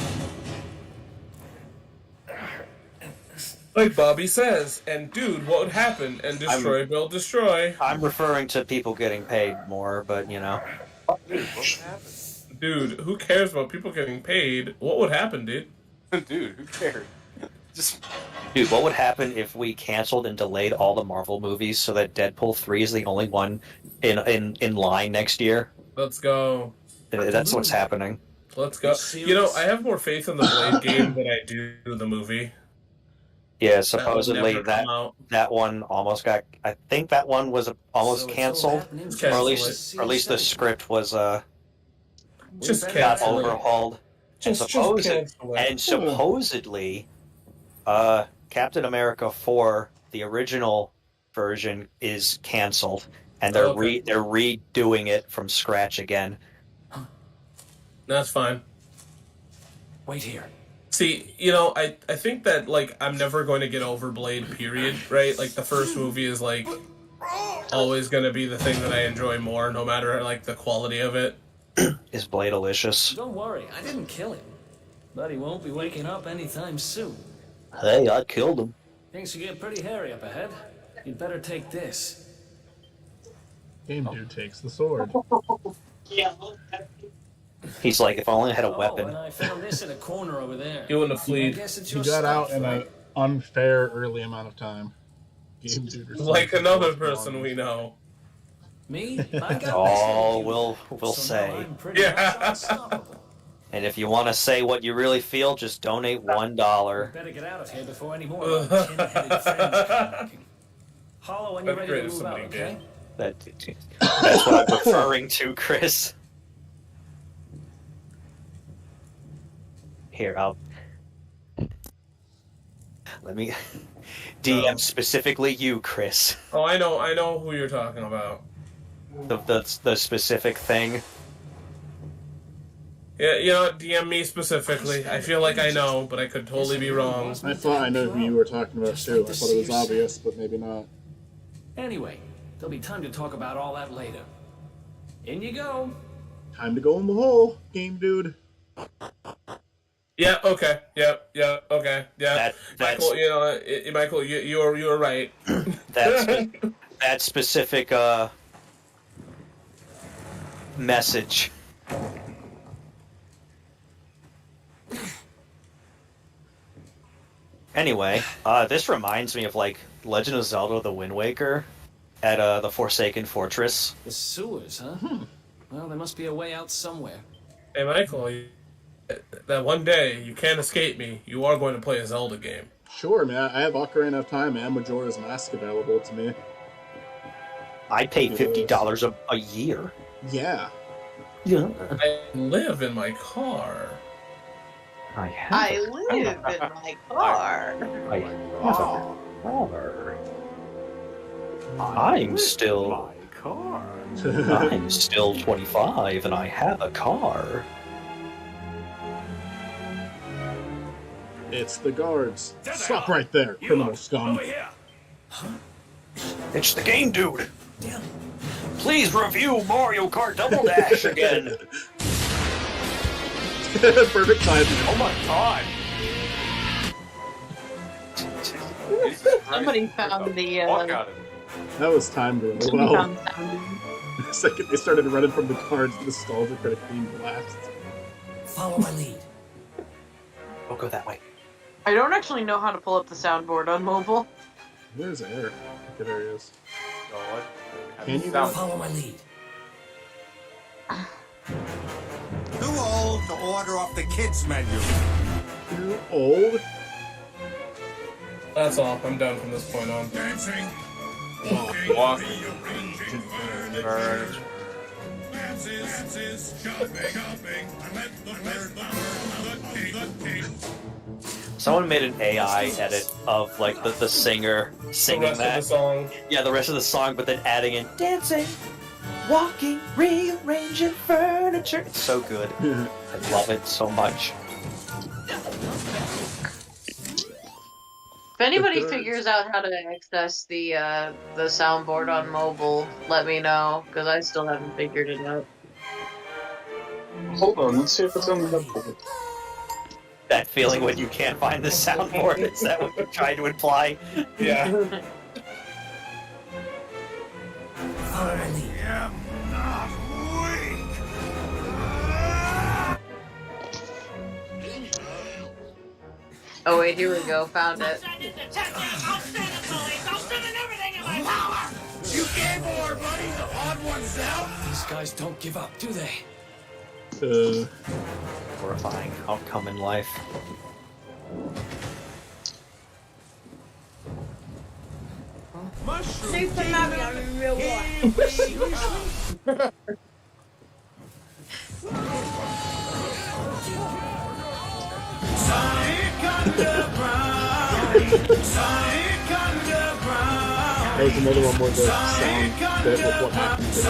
Like Bobby says, and dude, what would happen? And destroy, build, destroy. I'm referring to people getting paid more, but Dude, what happened? Dude, who cares about people getting paid? What would happen, dude? Dude, who cares? Dude, what would happen if we canceled and delayed all the Marvel movies so that Deadpool 3 is the only one in line next year? Let's go. That's what's happening. Let's go. You know, I have more faith in the Blade game than I do the movie. Yeah, supposedly that one almost got. I think that one was almost canceled, or at least the script was just got overhauled. And supposedly, Captain America 4, the original version, is canceled, and they're they're redoing it from scratch again. That's fine. Wait here. See, you know, I think that, like, I'm never going to get over Blade, period, right? Like, the first movie is, like, always going to be the thing that I enjoy more, no matter, like, the quality of it. Is Blade delicious? Don't worry, I didn't kill him. But he won't be waking up anytime soon. Hey, I killed him. Things will get pretty hairy up ahead. You'd better take this. Game dude takes the sword. Yeah. He's like, if I only had a weapon. And I found this in a corner over there. You wouldn't have fleed. He got out in an unfair early amount of time. Game dude like another person we know. Me? I got All we'll say. Yeah. And if you want to say what you really feel, just donate $1. Better get out of here before any more of my tin-headed friends come knocking. Hollow when you're ready to move out, okay? That's what I'm referring to, Chris. Here, let me DM specifically you, Chris. Oh, I know who you're talking about. The specific thing. Yeah, you know, DM me specifically. I feel like I know, but I could totally be wrong. I thought I know who you were talking about too. I thought it was obvious, but maybe not. Anyway, there'll be time to talk about all that later. In you go. Time to go in the hole, game dude. Yeah. Okay. Yeah. Okay. Yeah. Michael, you know, Michael, you're right. that specific message. Anyway, this reminds me of, like, Legend of Zelda: The Wind Waker at the Forsaken Fortress. The sewers, huh? Well, there must be a way out somewhere. Hey, Michael, that one day you can't escape me. You are going to play a Zelda game. Sure, man. I have Ocarina of Time and Majora's Mask available to me. I pay $50 a year. Yeah. Yeah. I live in my car. I live in my car. I'm still 25 and I have a car. It's the guards. Stop right there, criminal scum. It's the game dude. Please review Mario Kart Double Dash again. Perfect timing. Oh my god. Somebody found the. That was timed really well. The second they started running from the guards, the stalls are going to clean blast. Follow my lead. We'll go that way. I don't actually know how to pull up the soundboard on mobile. Where's Eric? Okay, there he is. Can you follow my lead? Too old to order off the kids' menu. Too old? That's all. I'm done from this point on. Dancing. Walking. Someone made an AI edit of, like, the singer singing rest that. of the song. Yeah, the rest of the song, but then adding in dancing, walking, rearranging furniture. It's so good. I love it so much. anybody figures out how to access the soundboard on mobile, let me know, because I still haven't figured it out. Hold on, let's see if it's on the website. That feeling when you can't find the soundboard, is that what you're trying to imply? Yeah. I am not weak. Oh wait, here we go, found it. You gave more, buddy. The odd ones out. These guys don't give up, do they? Horrifying outcome in life. Super Mario in real life. There's another one where the sound bit with what happens in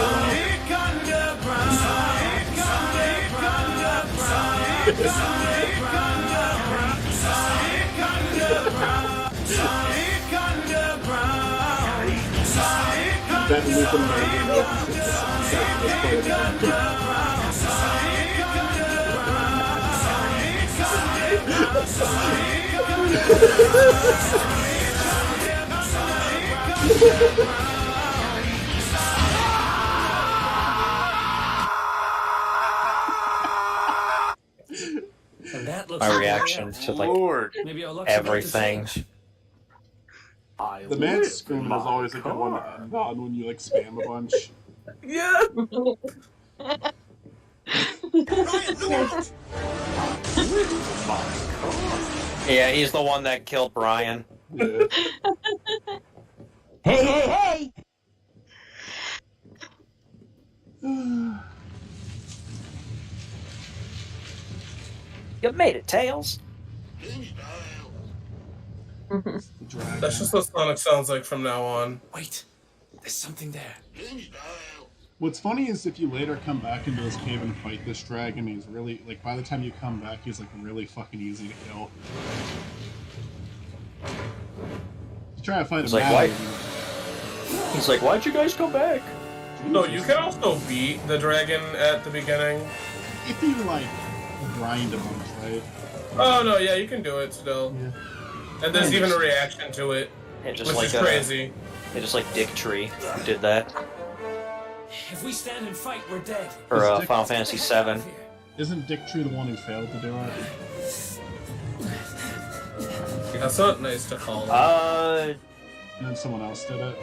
that loop in And that looks My reaction to like Lord. Maybe our luck's everything. about to change. The man screaming is always like the one to end on when you like spam a bunch. Yeah. Yeah, he's the one that killed Brian. Yeah. Hey, hey, hey! You made it, Tails. That's just what Sonic sounds like from now on. Wait, there's something there. What's funny is if you later come back into this cave and fight this dragon, he's really, like, by the time you come back, he's, like, really fucking easy to kill. You try to fight He's him like, now, why? He's like, why'd you guys come back? No, you can also beat the dragon at the beginning. if you, like, grind a bunch, right? Oh, no, yeah, you can do it still. Yeah. And there's even a reaction to it, Yeah, just which like is crazy. Yeah, just like Dick Tree who did that. If we stand and fight, we're dead. For Final Fantasy VII. Isn't Dick Tree the one who failed to do it? That's not nice to call. And then someone else did it.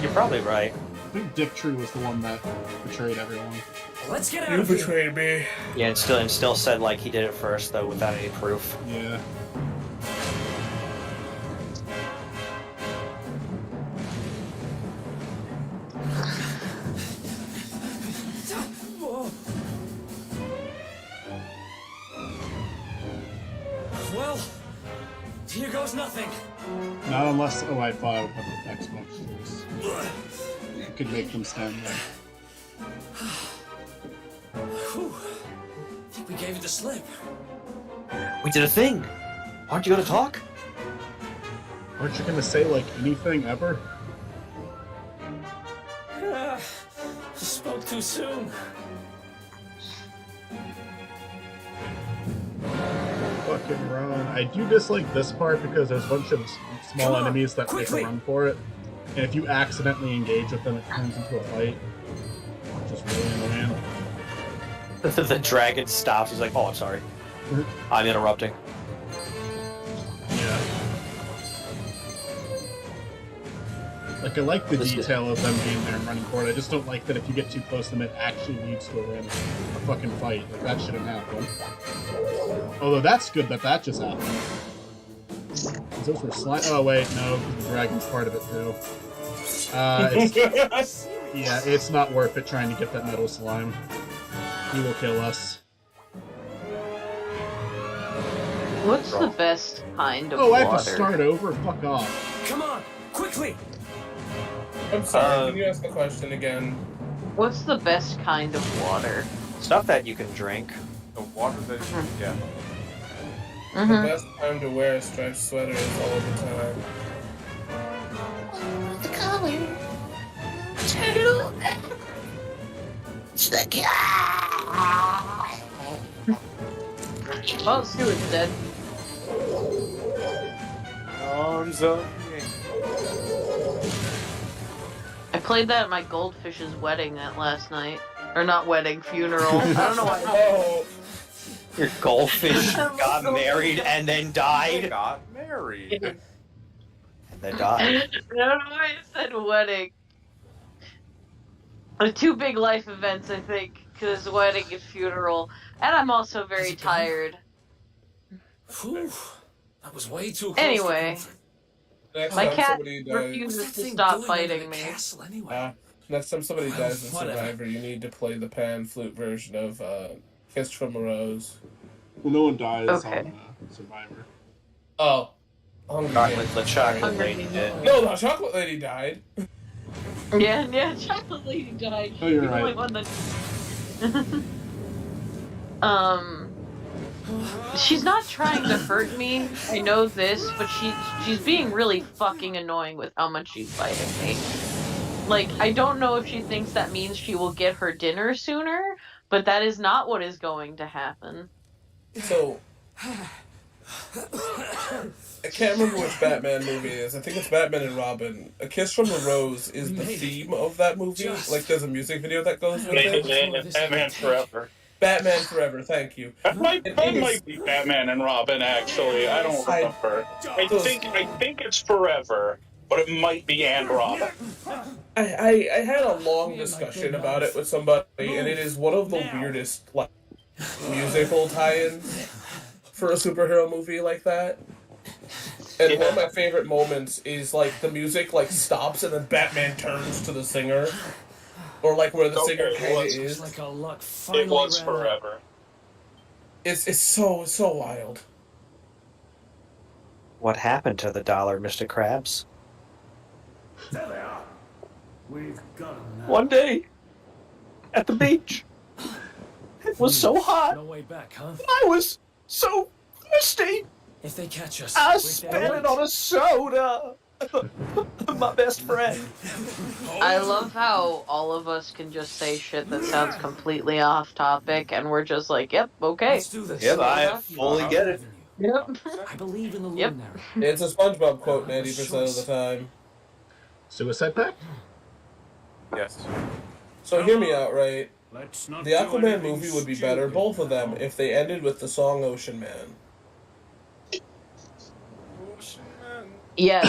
You're probably right. I think Dick Tree was the one that betrayed everyone. Let's get out You of here. betrayed me. Yeah, and still said like he did it first though without any proof. Yeah. Well, here goes nothing. Not unless, oh, I thought I would have the Xbox rules. I could make them stand there. Whew. I think we gave it the slip. We did a thing. Aren't you gonna talk? Aren't you gonna say, like, anything ever? Spoke too soon. Fucking run. I do dislike this part because there's a bunch of small enemies that make a run for it. And if you accidentally engage with them, it turns into a fight. Just really annoying. The dragon stops. He's like, "Oh, I'm sorry. I'm interrupting." Yeah. Like, I like the detail of them being there and running for it. I just don't like that if you get too close to them, it actually leads to a fucking fight. Like, that shouldn't happen. Although that's good that that just happened. 'Cause those were oh, wait, no, the dragon's part of it, too. Yeah, it's not worth it trying to get that metal slime. He will kill us. What's the best kind of Oh, water? I have to start over? Fuck off. Come on, quickly! I'm sorry, can you ask the question again? What's the best kind of water? Stuff that you can drink. The water that, yeah. The best time to wear a striped sweater is all the time. The color. Turtle. It's the cat. Oh, Stuart's dead. Arms up. I played that at my goldfish's wedding that last night. Or not wedding, funeral. I don't know why. Oh, Your goldfish got married and then died. Got married. And then died. I don't know why I said wedding. Two big life events, I think, because wedding and funeral. And I'm also very tired. Phew, that was way too close. Anyway, next my time cat somebody dies, refuses to stop fighting me. next time somebody dies in Whatever. Survivor, you need to play the pan flute version of "Kiss from a Rose." Well, no one dies Okay. on Survivor. Oh, Hungry Chocolate, the Games. chocolate lady did. No, the chocolate lady died. Yeah, Chocolate Lady died. Oh, you're She's the only right. one that. She's not trying to hurt me. I know this, but she's being really fucking annoying with how much she's fighting me. Like, I don't know if she thinks that means she will get her dinner sooner, but that is not what is going to happen. So, I can't remember which Batman movie it is. I think it's Batman and Robin. A Kiss from a Rose is the theme of that movie. Like, there's a music video that goes with it. Batman Forever. Batman Forever, thank you. That might be Batman and Robin, actually. I don't remember. I think it's Forever, but it might be and Robin. I had a long discussion about it with somebody, and it is one of the weirdest like musical tie-ins for a superhero movie like that. And one of my favorite moments is like the music like stops and then Batman turns to the singer, or like where the singer kind of is. Like our luck It finally was ran out. Forever. It's so wild. What happened to the dollar, Mr. Krabs? There they are. We've got 'em now. One day, at the beach, it was so hot. No way back, huh? I was so thirsty. If they catch us, I we're spit dead. it on a soda. My best friend. I love how all of us can just say shit that sounds completely off topic, and we're just like, yep, okay. Let's do this. Yep, I fully get it. Yep. I believe in the Yep. luminary. It's a SpongeBob quote 90% of the time. Suicide Pact? Yes. So hear me out, right? Let's not The do Aquaman anything movie would be stupid. better, both of them, if they ended with the song Ocean Man. Yes.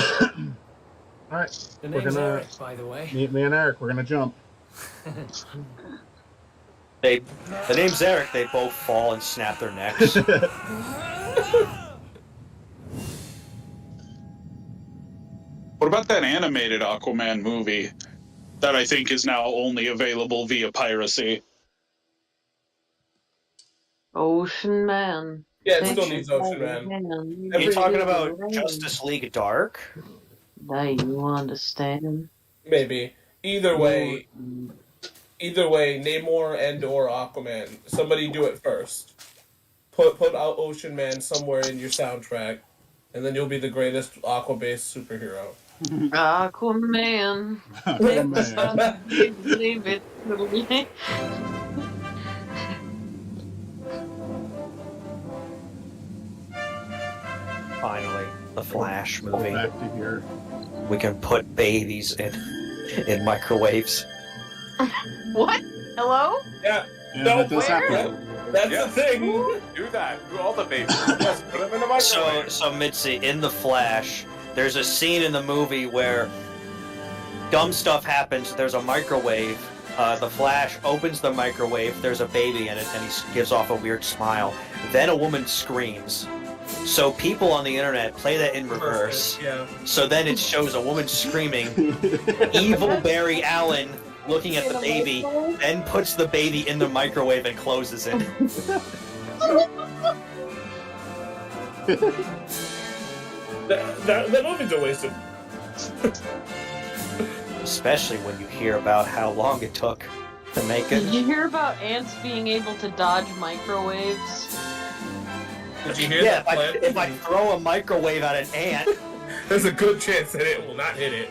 Alright. The We're name's gonna Eric, by the way. me and Eric, we're gonna jump. The name's Eric. They both fall and snap their necks. What about that animated Aquaman movie that I think is now only available via piracy? Ocean Man. Yeah, it still needs Ocean Man. Are you talking about Justice League Dark? Now you understand. Maybe. Either way, Namor and or Aquaman. Somebody do it first. Put out Ocean Man somewhere in your soundtrack, and then you'll be the greatest aqua-based superhero. Aquaman. Leave it. Finally, the Flash movie. Back to here. We can put babies in microwaves. What? Hello? Yeah. Yeah, No, that does where? happen. That's Yeah. the thing. Do that. Do all the babies. Yes, put them in the microwave. So Mitzi, in the Flash, there's a scene in the movie where dumb stuff happens. There's a microwave. The Flash opens the microwave. There's a baby in it, and he gives off a weird smile. Then a woman screams. So people on the internet play that in reverse. Yeah. So then it shows a woman screaming, evil Barry Allen looking at the baby, then puts the baby in the microwave and closes it. That movie's a waste of. Especially when you hear about how long it took to make it. Did you hear about ants being able to dodge microwaves? Did you hear Yeah, that plant? if I throw a microwave at an ant, there's a good chance that it will not hit it.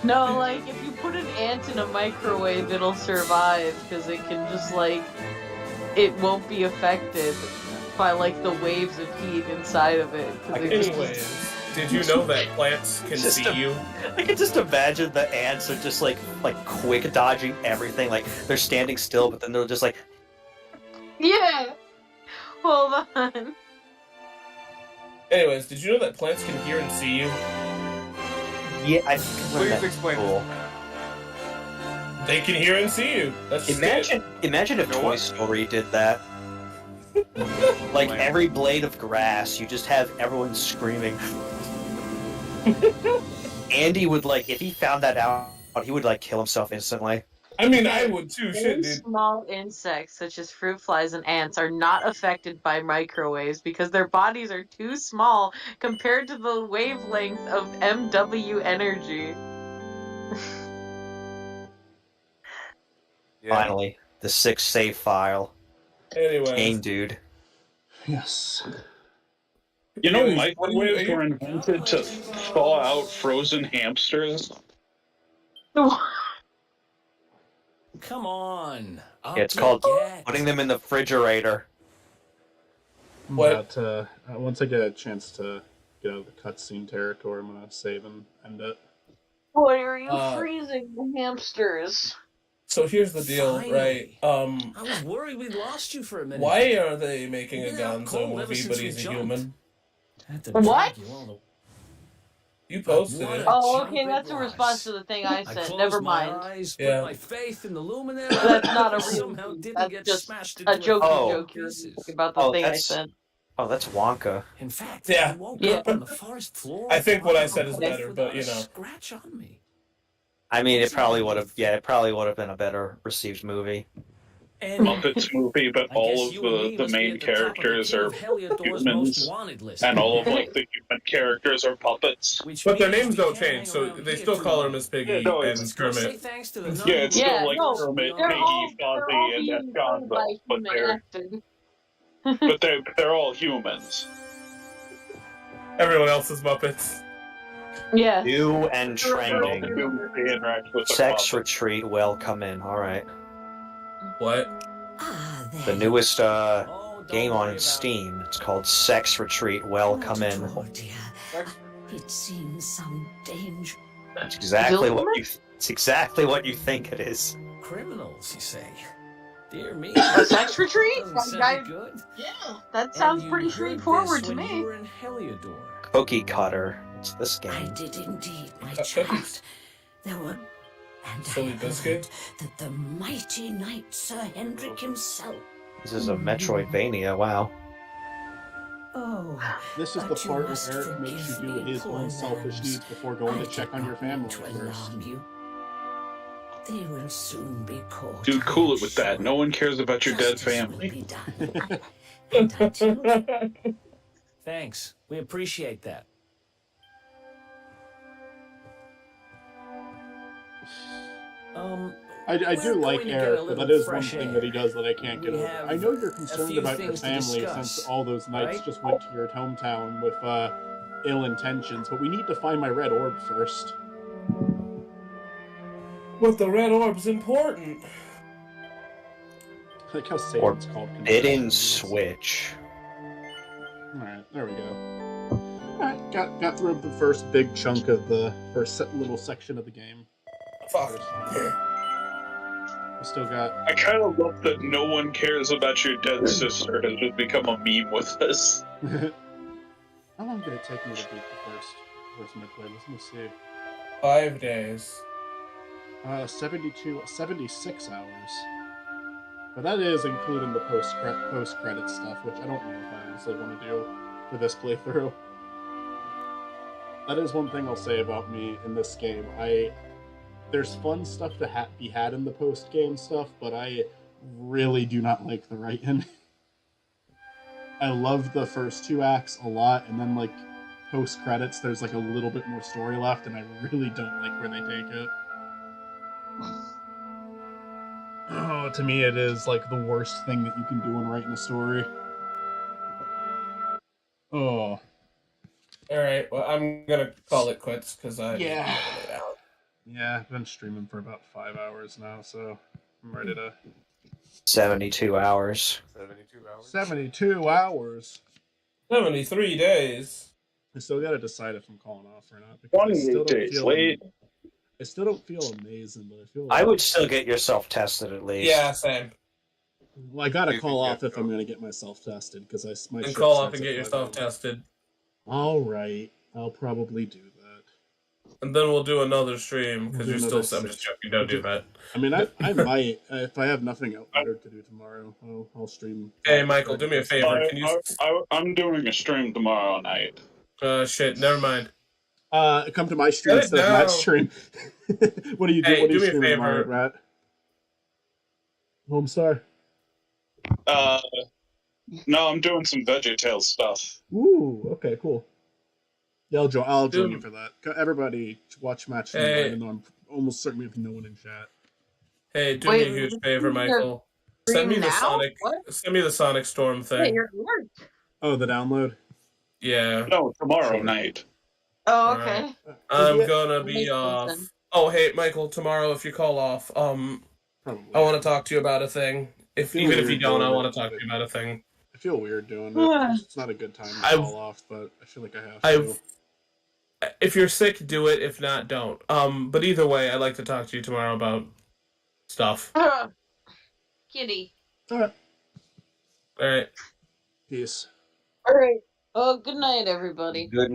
No, like, if you put an ant in a microwave, it'll survive, because it can just, like, it won't be affected by, like, the waves of heat inside of it. Anyways, did you know that plants can see you? I can just imagine the ants are just like quick dodging everything. Like they're standing still, but then they're just like, Yeah! Hold on. Anyways, did you know that plants can hear and see you? Yeah, Please explain. Cool. They can hear and see you. That's just Imagine if Toy Story did that. Like every blade of grass, you just have everyone screaming. Andy would if he found that out, he would kill himself instantly. I mean, I would too. Shit, dude. Small insects such as fruit flies and ants are not affected by microwaves because their bodies are too small compared to the wavelength of MW energy. Finally, the 6th save file. Anyway. Game, dude. Yes. You know, microwaves were invented to thaw out frozen hamsters. Come on. Yeah, it's called putting them in the refrigerator. But once I get a chance to get out of the cutscene territory, I'm gonna save and end it. Boy, are you freezing the hamsters? So here's the deal, right? I was worried we'd lost you for a minute. Why are they making a Gonzo movie, but he's a human? What? You posted it. Oh, okay, that's a response to the thing I said. Never mind. Yeah. My faith in the luminary. That's not a real somehow didn't That's get just smashed a into jokey joke you're talking about the thing I that's- said. Oh, that's Wonka. In fact, Yeah. I woke up on the forest floor. I think what I said is with better, a but you know. Scratch on me. I mean, it probably would have. Yeah, it probably would have been a better received movie. Muppets movie, but all of the main characters are humans, and all of the human characters are puppets. But their names don't change, so they still call her Miss Piggy no, and it's- Kermit. Yeah, it's still like no, Kermit, they're all- Piggy, they're Fozzie, all and being Gonzo, by but human they're acting. but they're all humans. Everyone else is Muppets. Yeah. New and trending. They interact with the Sex puppet. Retreat welcome in. All right. What? The newest game on Steam. It's called Sex Retreat welcome in. It seems some danger. It's exactly what you. It's exactly what you think it is. Criminals, you say? Dear me. A sex retreat? Doesn't sound good. Yeah, that sounds And pretty you heard straightforward this to when me. You were in Heliodor. Cookie Cutter. It's this I game. did indeed, my Cookies. child. There were, and Silly I biscuit? heard that the mighty knight Sir Hendrik himself. This is a Metroidvania. Wow. Oh, This is the but you part where must Eric makes you forgive do me, his poor own selfish lambs. needs before going I to check did on your not family mean to first. alarm you. They will soon be caught. Dude, cool it with that. No one cares about your dead Justice will family. be done. And until Thanks. We appreciate that. I do We're like going to get a Eric, but little that is one fresh thing air. that he does that I can't get We over. have I know you're a concerned few about your things to family discuss, since all those knights right? just went to your hometown with ill intentions, but we need to find my red orb first. But the red orb's important. I like how Or Satan's called. Hidden Switch. Alright, there we go. Alright, got through the first big chunk of the first little section of the game. Fuck. We still got. I kind of love that no one cares about your dead sister has just become a meme with this. How long did it take me to beat the first Metroid? Let me see. 5 days. 76 hours. But that is including the post-credit stuff, which I don't know if I honestly want to do for this playthrough. That is one thing I'll say about me in this game. There's fun stuff to be had in the post-game stuff, but I really do not like the writing. I love the first 2 acts a lot, and then like post-credits, there's like a little bit more story left, and I really don't like where they take it. Oh, to me it is like the worst thing that you can do in writing a story. Oh. All right. Well, I'm gonna call it quits because I Yeah. need to get it out. Yeah, I've been streaming for about 5 hours now, so I'm ready to. 72 hours. 72 hours. 72 hours. 73 days. I still gotta decide if I'm calling off or not. Because I 28 still don't days feel. late. I still don't feel amazing, but I feel. I would still get yourself tested at least. Yeah, same. Well, I gotta call off if I'm gonna get myself tested because my. And shift call up starts and at get 5 yourself a.m. tested. All right, I'll probably do that. And then we'll do another stream because We'll you're do still. another I'm just joking. Don't do that. I mean, I might if I have nothing else better to do tomorrow. I'll stream. Hey, Michael, do me a favor. Can you? I'm doing a stream tomorrow night. Shit. Never mind. Come to my stream Shut it instead of Matt's down. stream. What do you do? Hey, What are you do me a streaming tomorrow, favor. Rat? Homestar. No, I'm doing some VeggieTales stuff. Ooh, okay, cool. Yeah, I'll join you Dude. for that. Everybody watch Match Hey. tomorrow, even though I'm almost certain we have no one in chat. Hey, do Wait, me a huge you're favor, streaming Michael. Send me the now? Sonic. What? Send me the Sonic Storm Wait, thing. you're at work. Oh, the download? Yeah. No, tomorrow Sure. night. Oh, All okay. right. I'm Yeah. gonna That be makes sense off. then. Oh, hey, Michael. Tomorrow, if you call off, Probably. I want to talk to you about a thing. If feel even if you weird don't, I doing want it. to talk to you about a thing. I feel weird doing it. 'Cause it's not a good time to I've- call off, but I feel like I have I've- to. If you're sick, do it. If not, don't. But either way, I'd like to talk to you tomorrow about stuff. Kitty. All right. All right. Peace. All right. Oh, good night, everybody. Good